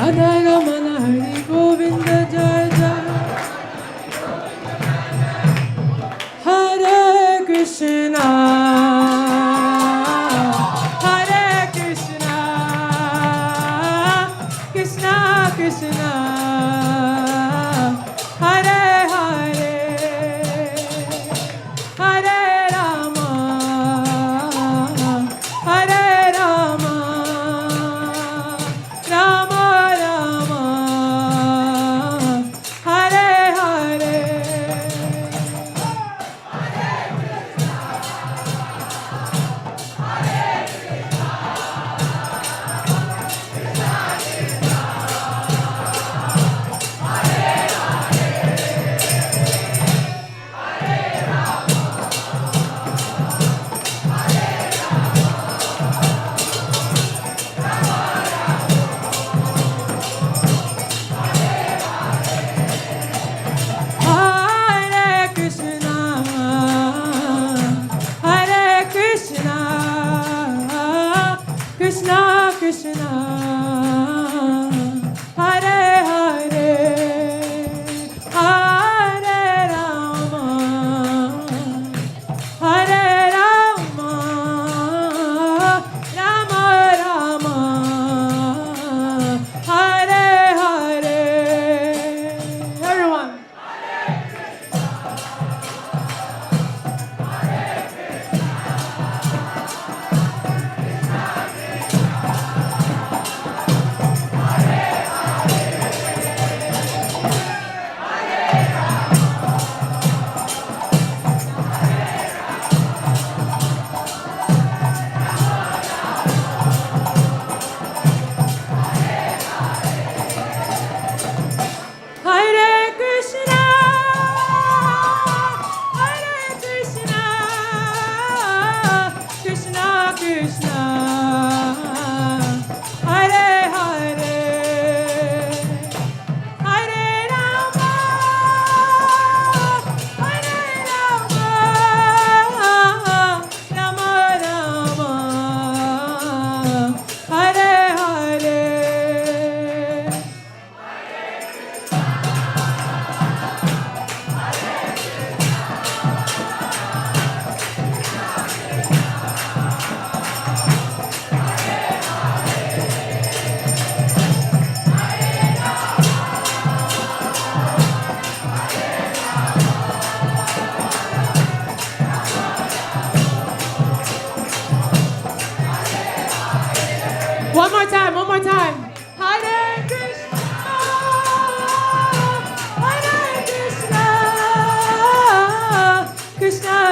Radha Ramana Hari Govinda Jai Jai. Hare Krishna, Hare Krishna, Krishna Krishna, Hare Hare, Hare Rama, Hare Rama, Rama Rama, Hare Hare.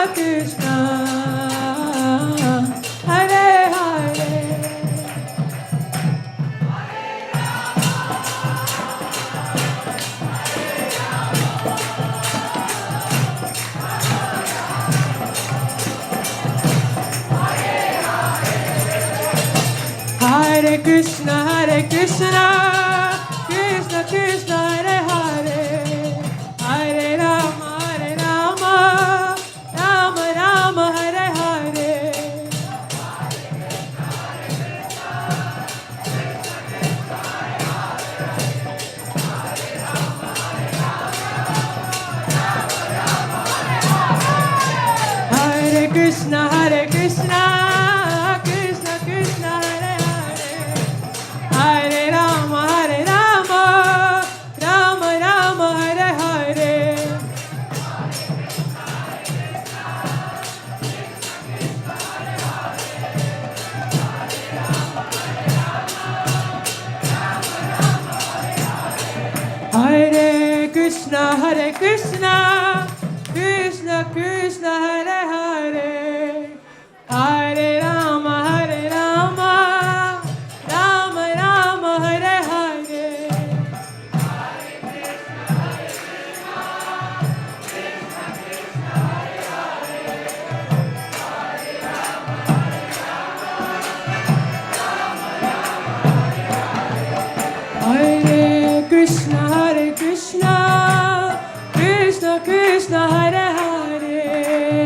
Krishna, Hare Hare. Hare Krishna, Krishna Krishna, Hare Hare, Hare Rama, Rama Rama, Hare Hare. Hare Krishna, Krishna Krishna, Hare Hare, Hare Rama, Rama Rama, Hare Hare. Hare Krishna, Krishna Krishna, Hare Hare, Hare Rama, Rama Rama, Hare Hare. Hare Krishna, Krishna Krishna, Hare Hare,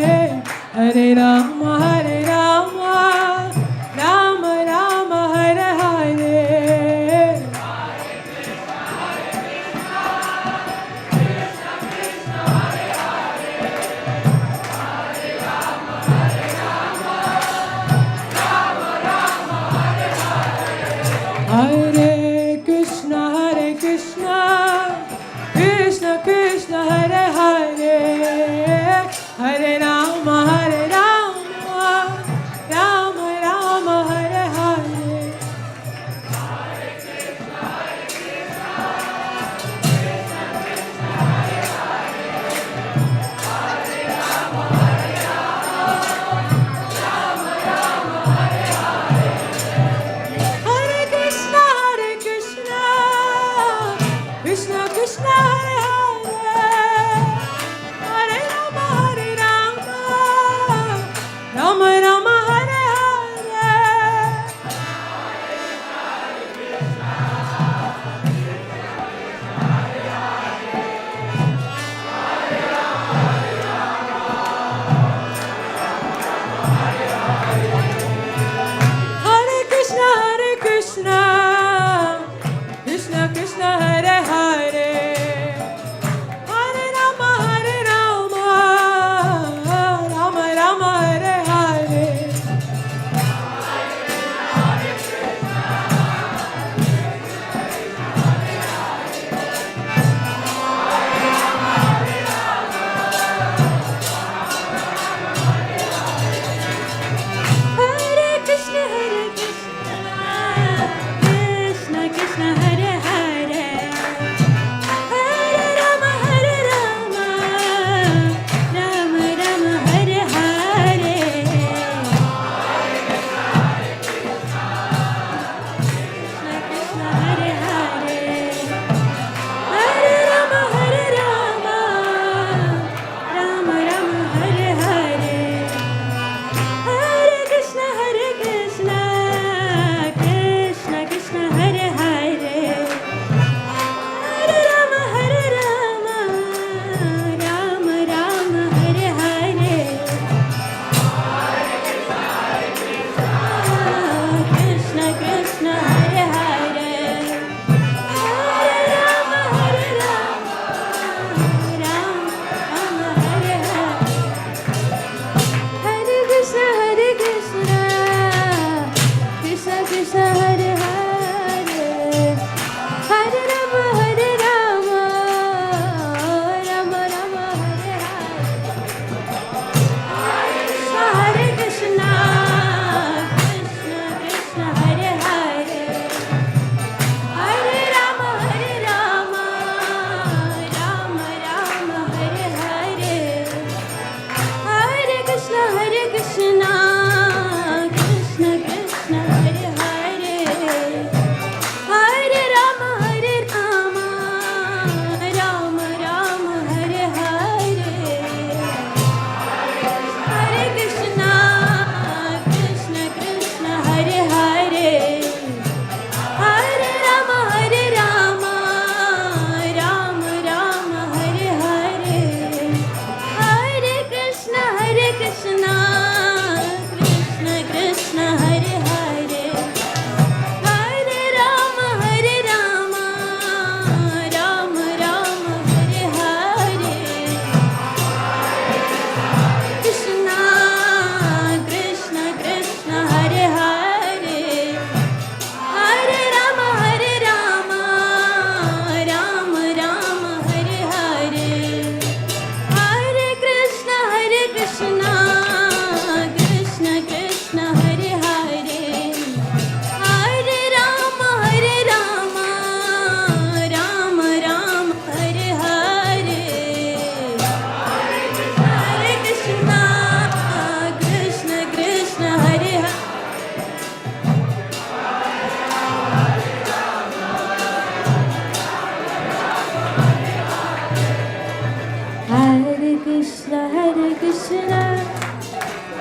Hare Krishna,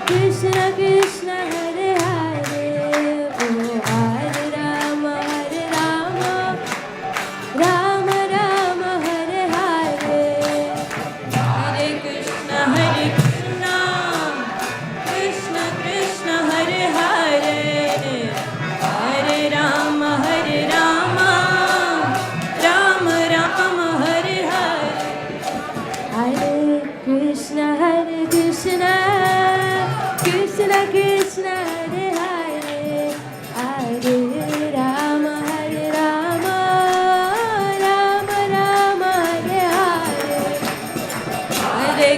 Krishna Krishna Hare Hare, Hare Rama Hare Rama, Rama Rama Hare Hare. Hare Krishna, Krishna Krishna Hare Hare, Hare Rama, Rama Rama Hare Hare. Hare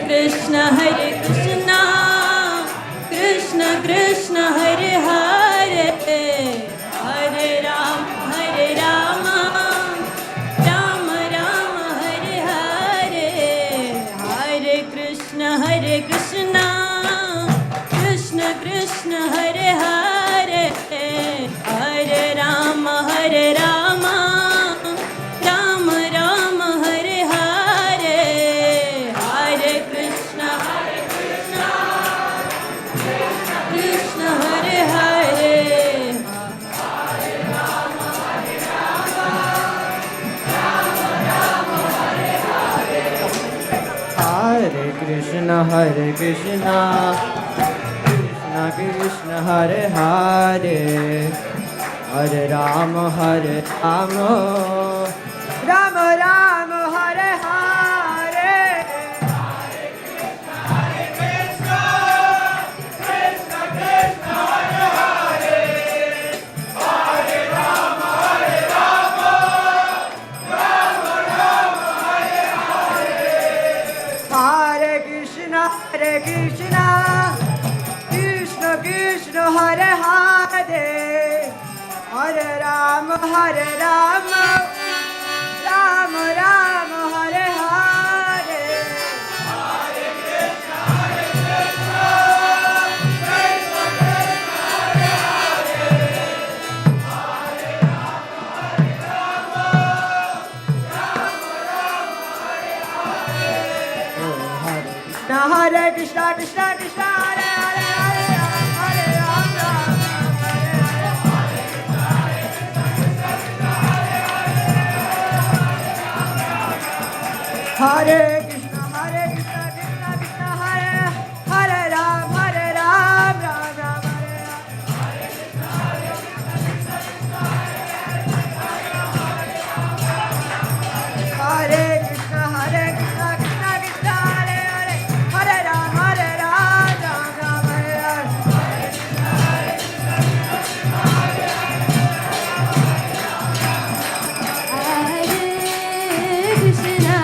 Krishna, Krishna Krishna Hare Hare, Hare Rama, Hare Krishna, Krishna Krishna Hare Hare, Hare Rama, Hare Krishna, Krishna Krishna Hare Hare Ram, Ram Ram Hare Hare Krishna, Krishna Krishna Hare Hare, Hare Ram, Ram Ram Hare Hare Krishna,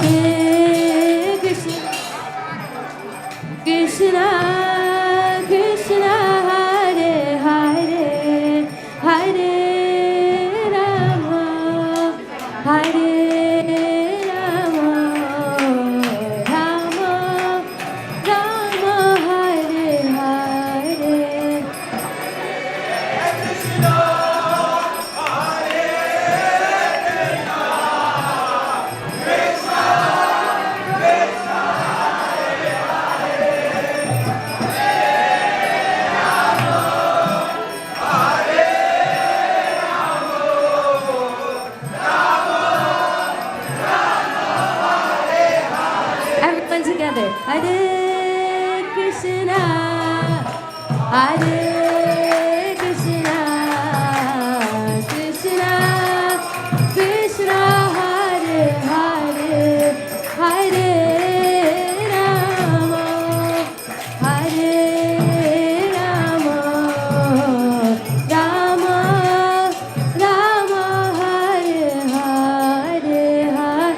Hare Krishna, Krishna Krishna, Hare Hare, Hare Rama, Hare Rama, Rama Rama, Hare Hare. Everyone together. Hare Krishna, Hare Krishna, Krishna Krishna, Hare Hare, Hare Rama, Hare Rama, Rama Rama, Hare Hare, Hare.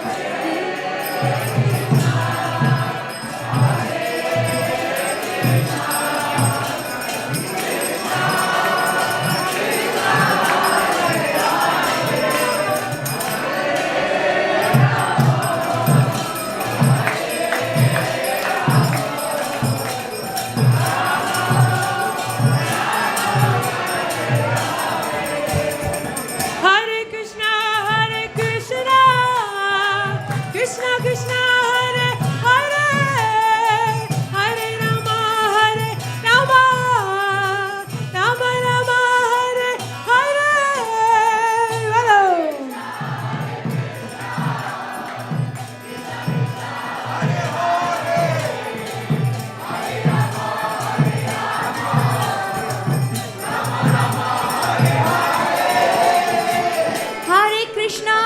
Hare Krishna, Krishna Krishna, Hare Hare, Hare Rama, Rama Rama, Hare Hare. Hello. Hare Krishna,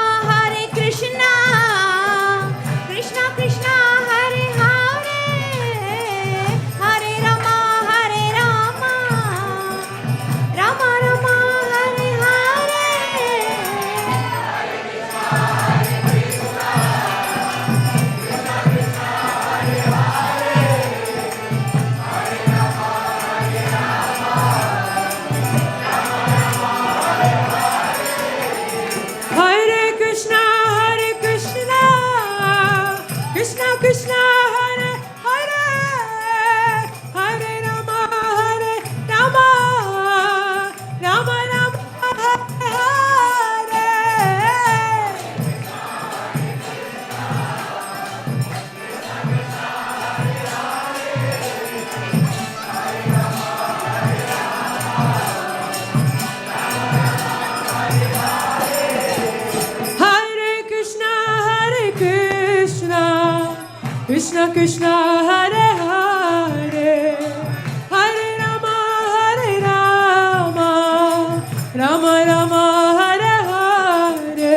Krishna Krishna, Hare Hare, Hare Rama, Rama Rama, Hare Hare. Hare Krishna, Krishna Krishna, Hare Hare, Hare Rama, Rama Rama, Hare Hare. Hare Krishna, Krishna Krishna, Hare Hare, Hare Rama, Rama Rama, Hare Hare.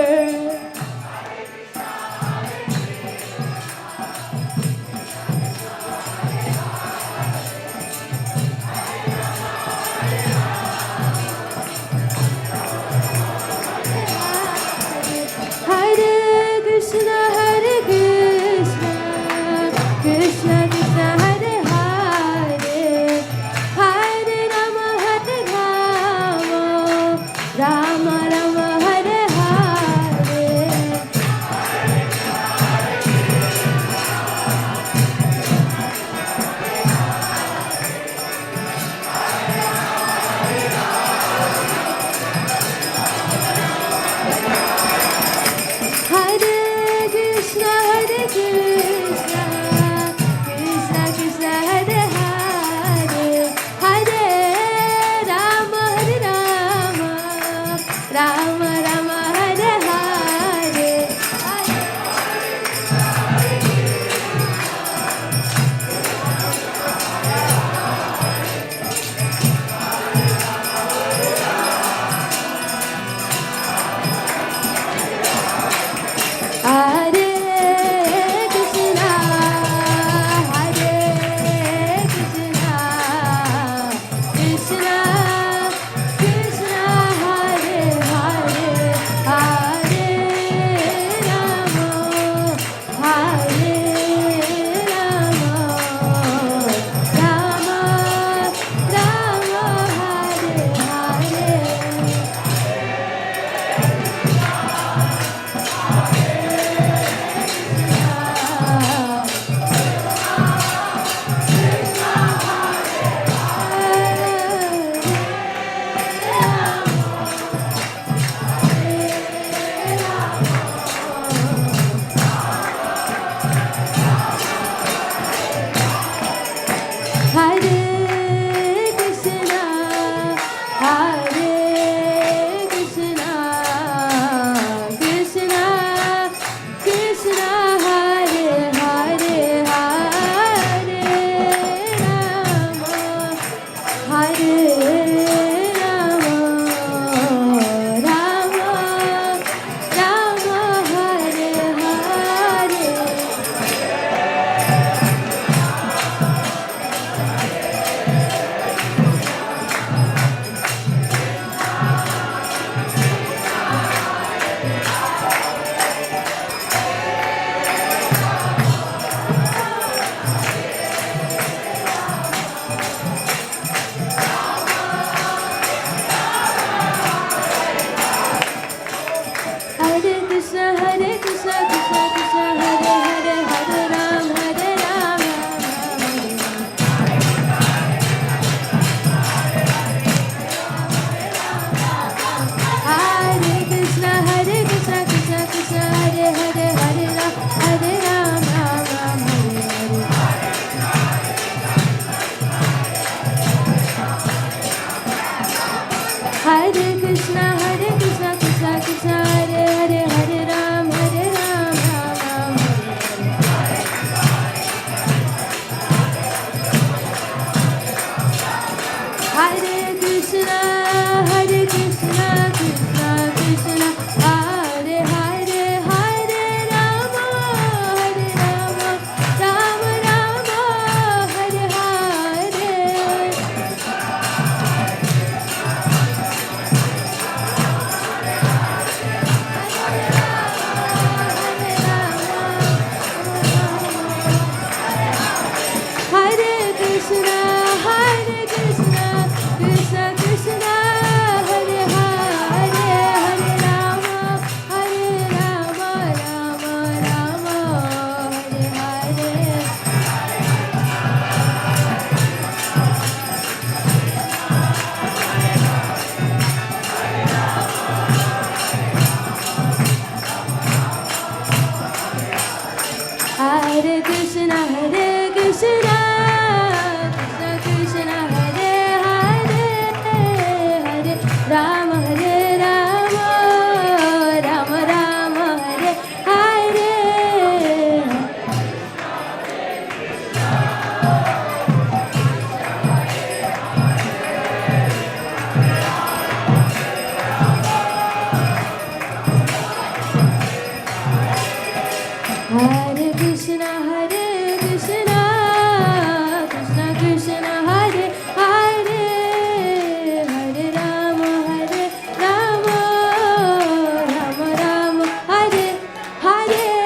Hare Krishna, Krishna Krishna, Hare Krishna, Hare Krishna, Krishna Krishna, Hare Hare, Hare Rama, Hare Rama, Rama Rama, Hare Hare. Hare Krishna, Hare Krishna, Krishna Krishna, Hare Hare, Hare Rama, Hare Rama, Rama Rama, Hare Hare.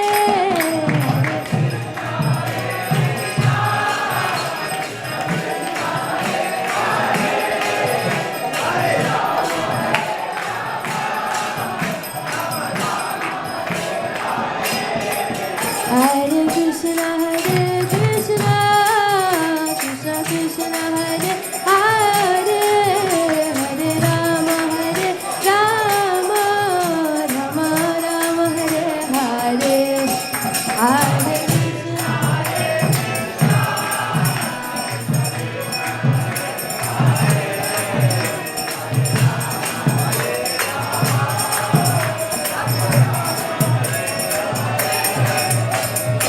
Hare Krishna, Hare Krishna, Krishna Krishna, Hare Hare, Hare Rama, Hare Rama, Rama Rama, Hare Hare, Hare Krishna,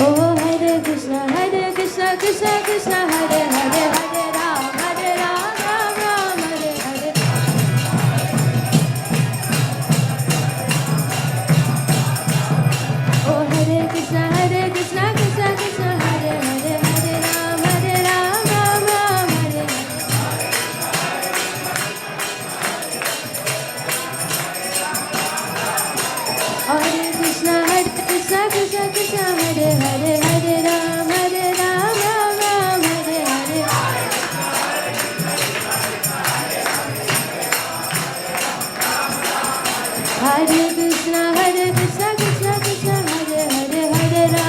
Oh Hare Krishna, Hare Krishna, Krishna Krishna, Hare Hare, Hare Ram, Ram Ram, Hare Hare. Oh Hare Krishna, Hare Krishna, Krishna Krishna, Hare Hare, Hare Ram, Ram Ram, Hare Hare. Hare Krishna, Hare Krishna, Krishna Krishna, Hare Hare, Hare Ram, Ram Ram, Hare Hare. Hare Krishna, Hare Krishna, Krishna Krishna, Hare Hare, Hare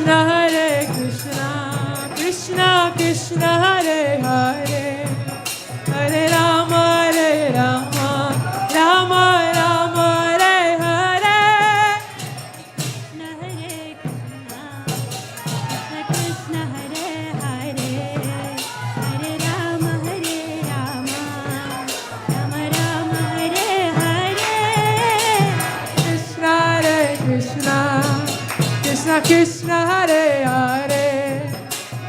Krishna Hare Krishna, Krishna Krishna Hare Hare, Hare Rama, Rama Rama Hare Hare. Krishna Hare Hare, Hare Rama, Rama Rama Hare Hare. Krishna Hare Krishna, Krishna Krishna Hare Hare,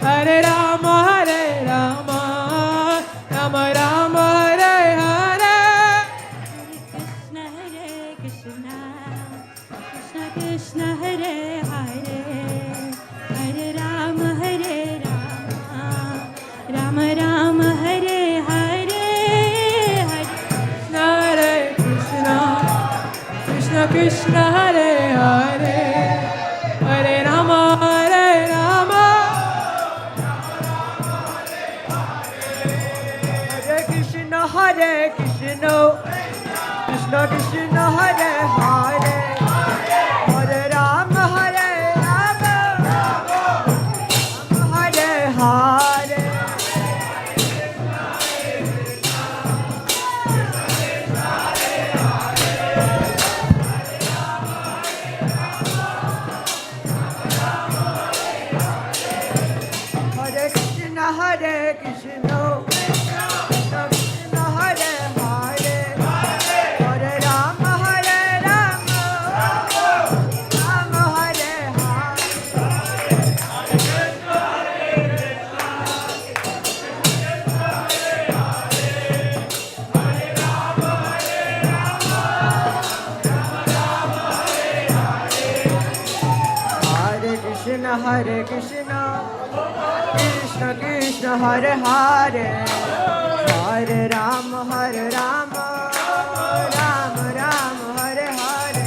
Hare Rama, Rama Rama Hare Hare. Krishna Hare Krishna, Krishna Krishna Hare Hare, Hare Rama, Rama Rama Hare Hare. Hare Krishna, Krishna Krishna Hare Hare, Hare Rama, Hare Krishna, Hare Krishna, Krishna Krishna Hare Hare, Hare Rama, Hare Hare. Hare Krishna, Hare Krishna, Krishna Krishna Hare Hare, Hare Rama, Rama Hare Hare. Hare Krishna, Hare Krishna, Krishna Krishna Hare Hare, Hare Rama, Rama Rama Hare Hare.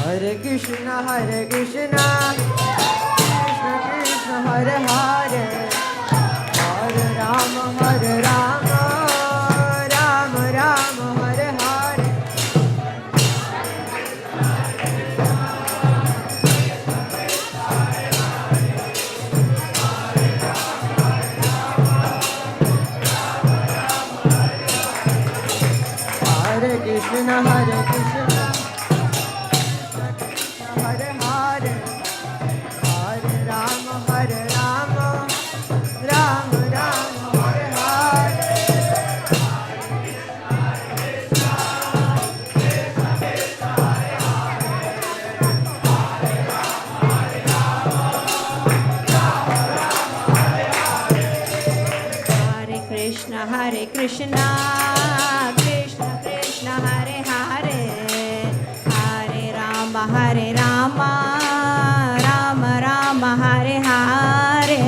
Hare Krishna, Hare Krishna, Krishna Krishna Hare Hare, Hare Rama, Rama Rama Hare Hare. Hare Krishna, Hare Krishna, Krishna Krishna Hare Hare, Hare Rama, Rama Rama Hare Hare. Hare Krishna, Hare Krishna, Krishna Krishna Hare Hare, Hare Rama, Rama Rama Hare Hare.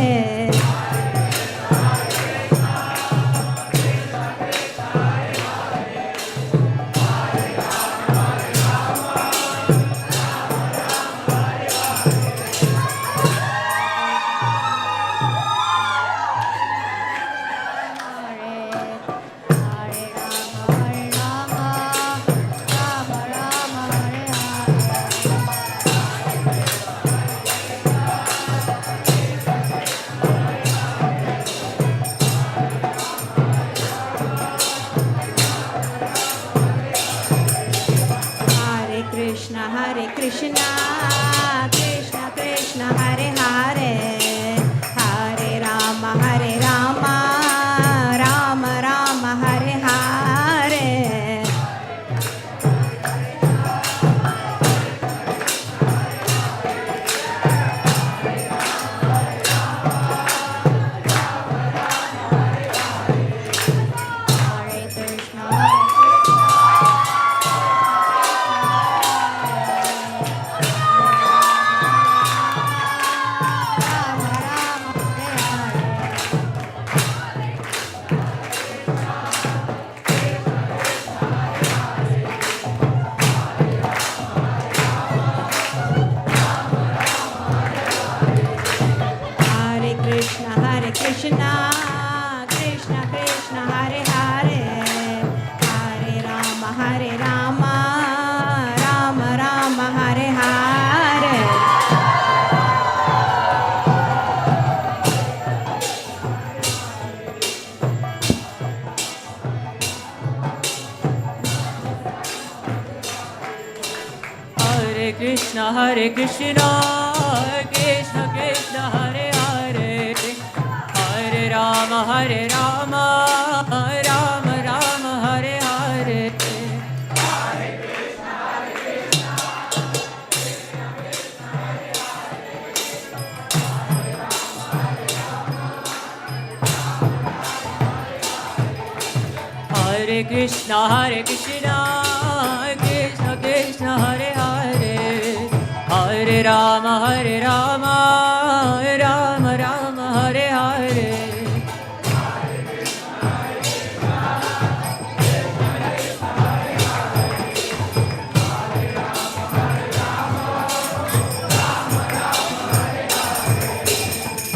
Hare Krishna, Krishna Krishna, Hare Hare, Hare Rama, Rama Rama, Hare Hare. Hare Krishna, Krishna Krishna, Hare Hare, Hare Rama, Rama Rama, Hare Hare. Hare Krishna, Krishna Krishna, Hare Hare, Hare Rama, Rama Rama, Hare Hare.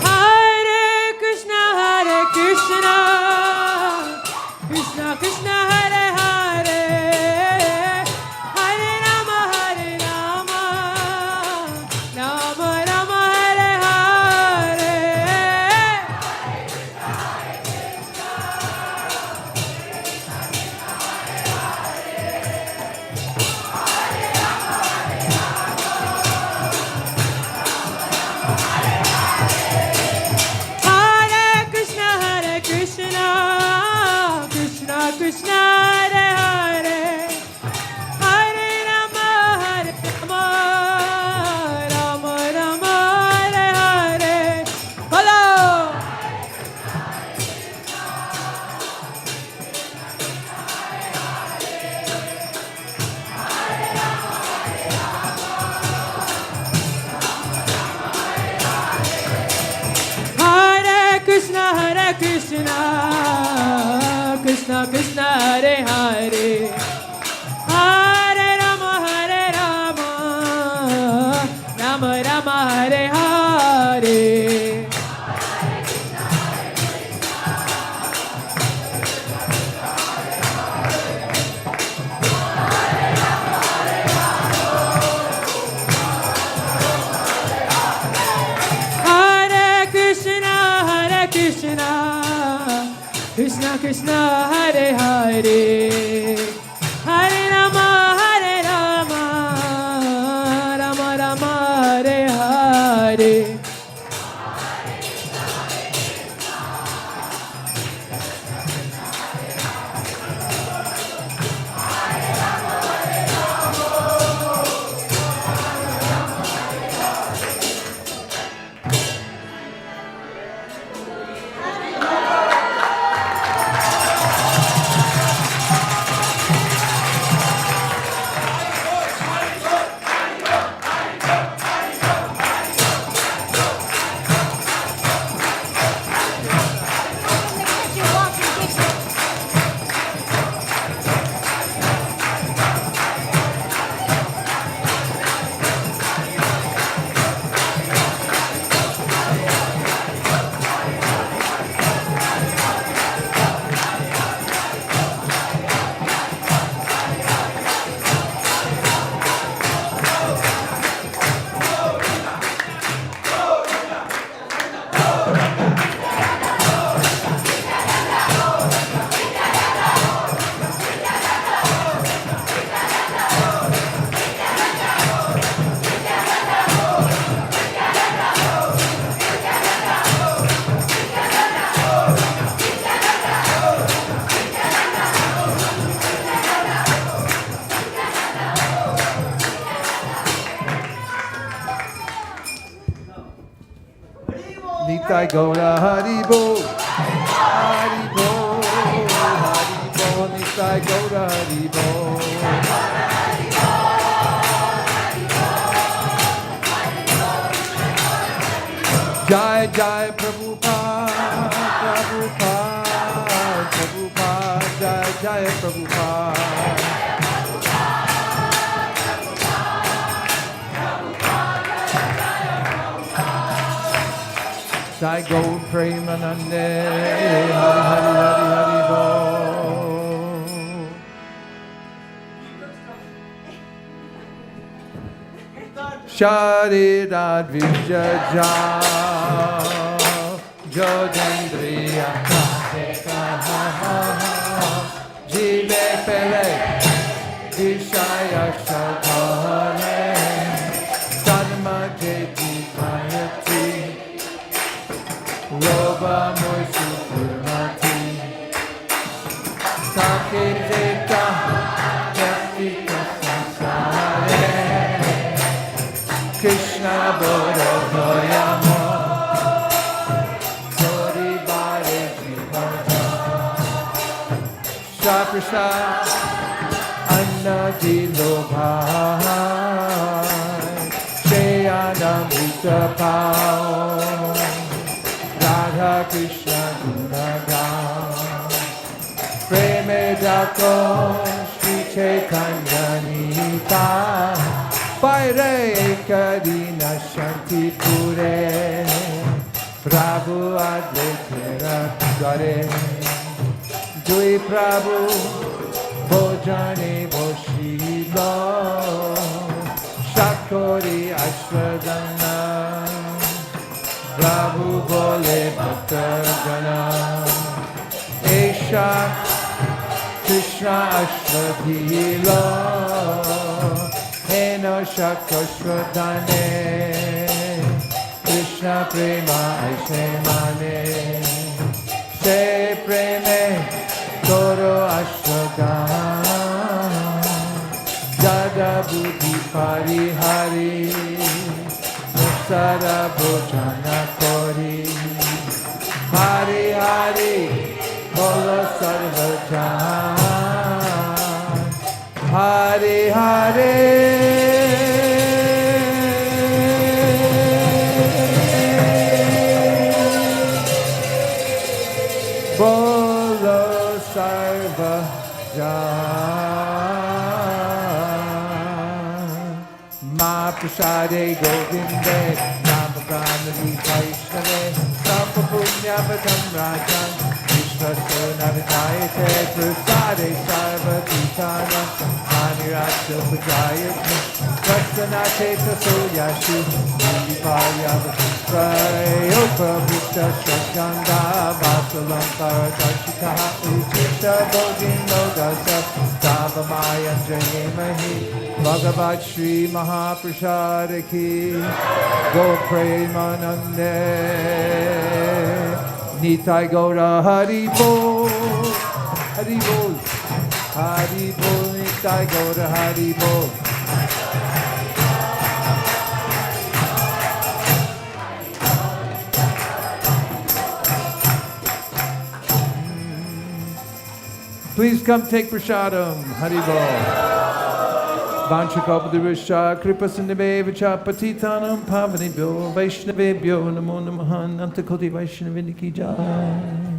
Hare Krishna, Krishna Krishna, Hare Hare, Hare Rama, Rama Rama, Hare Hare. Hare Krishna, Krishna Krishna, Hare Hare, Hare Rama, Rama Rama, Hare Hare. Hello. Hare Krishna, Krishna Krishna, Hare Hare, Hare Rama, Rama Rama, Hare Hare. Hare Krishna, Krishna Krishna, Hare Hare, Hare Rama, Rama Rama, Hare Hare. Nitai Gaura Hari Bo, Hari Bo, Nitai Gaura Hari Bo. Jai Jai Prabhupada, Prabhupada, Prabhupada, Jai Jai Prabhupada. Sai Go Premanande, Hari Hari Hari Hari Bol. Sharidad Vijaja, Jodendriya Jive Pele, Vishaya Shadhane, Sadma Jeti Kayati, Roba Moisu Purnati, Sake Jeta, Jastika Sansare, Krishna Bodha Doyamo, Tori Bare Jivata, Shaprasha, Anna Dilobhai, Shayanamrita Pao, Radha Krishna Gunagan, Preme Dato, Shri Chaitanya Nita, Paire Karina Shanti Pure, Prabhu Advaitera Dware, Jui Prabhu Bojane Boshilo, Shakori Ashwadana, Prabhu Bole Bhaktagana, Esha Krishna Ashwadhilo, Heno Shakashwadane, Krishna Prema Aishemane, Se Preme Toro Ashwagan, Jada Buddhi Parihari, Nusara Bhojana Kori, Hari Hari, Bolo Sarvajan, Hari Hari. Bolo Sarvajan, Ma Prasade Govinde, Nama Brahmani Vaishnave, Sampa Punya Vatam Rajan, Vishvaso Navitayate, Prasade Sarvatitanam, Manirata Pujayatma, Vasanate Tasoyashi, Nandipaya Vatisray, Oprabhutta Shashanda, Vasalam Paratashikaha, Uchisha Bogin Lodasa, Savamaya Jayemahi, Bhagavad Shri Mahaprasada Ki, Go Premanande, Nitai Gaura Hari Bol, Hari Bol, Hari Bol, Nitai Gaura Hari Bol. Please come take prasadam, Hari Bol. Vanchakapadurusha Kripasindhavevacha Patitanam Pavanebhyo Vaishnavebhyo Namo Namaha Nantakoti Vaishnaviniki Jai.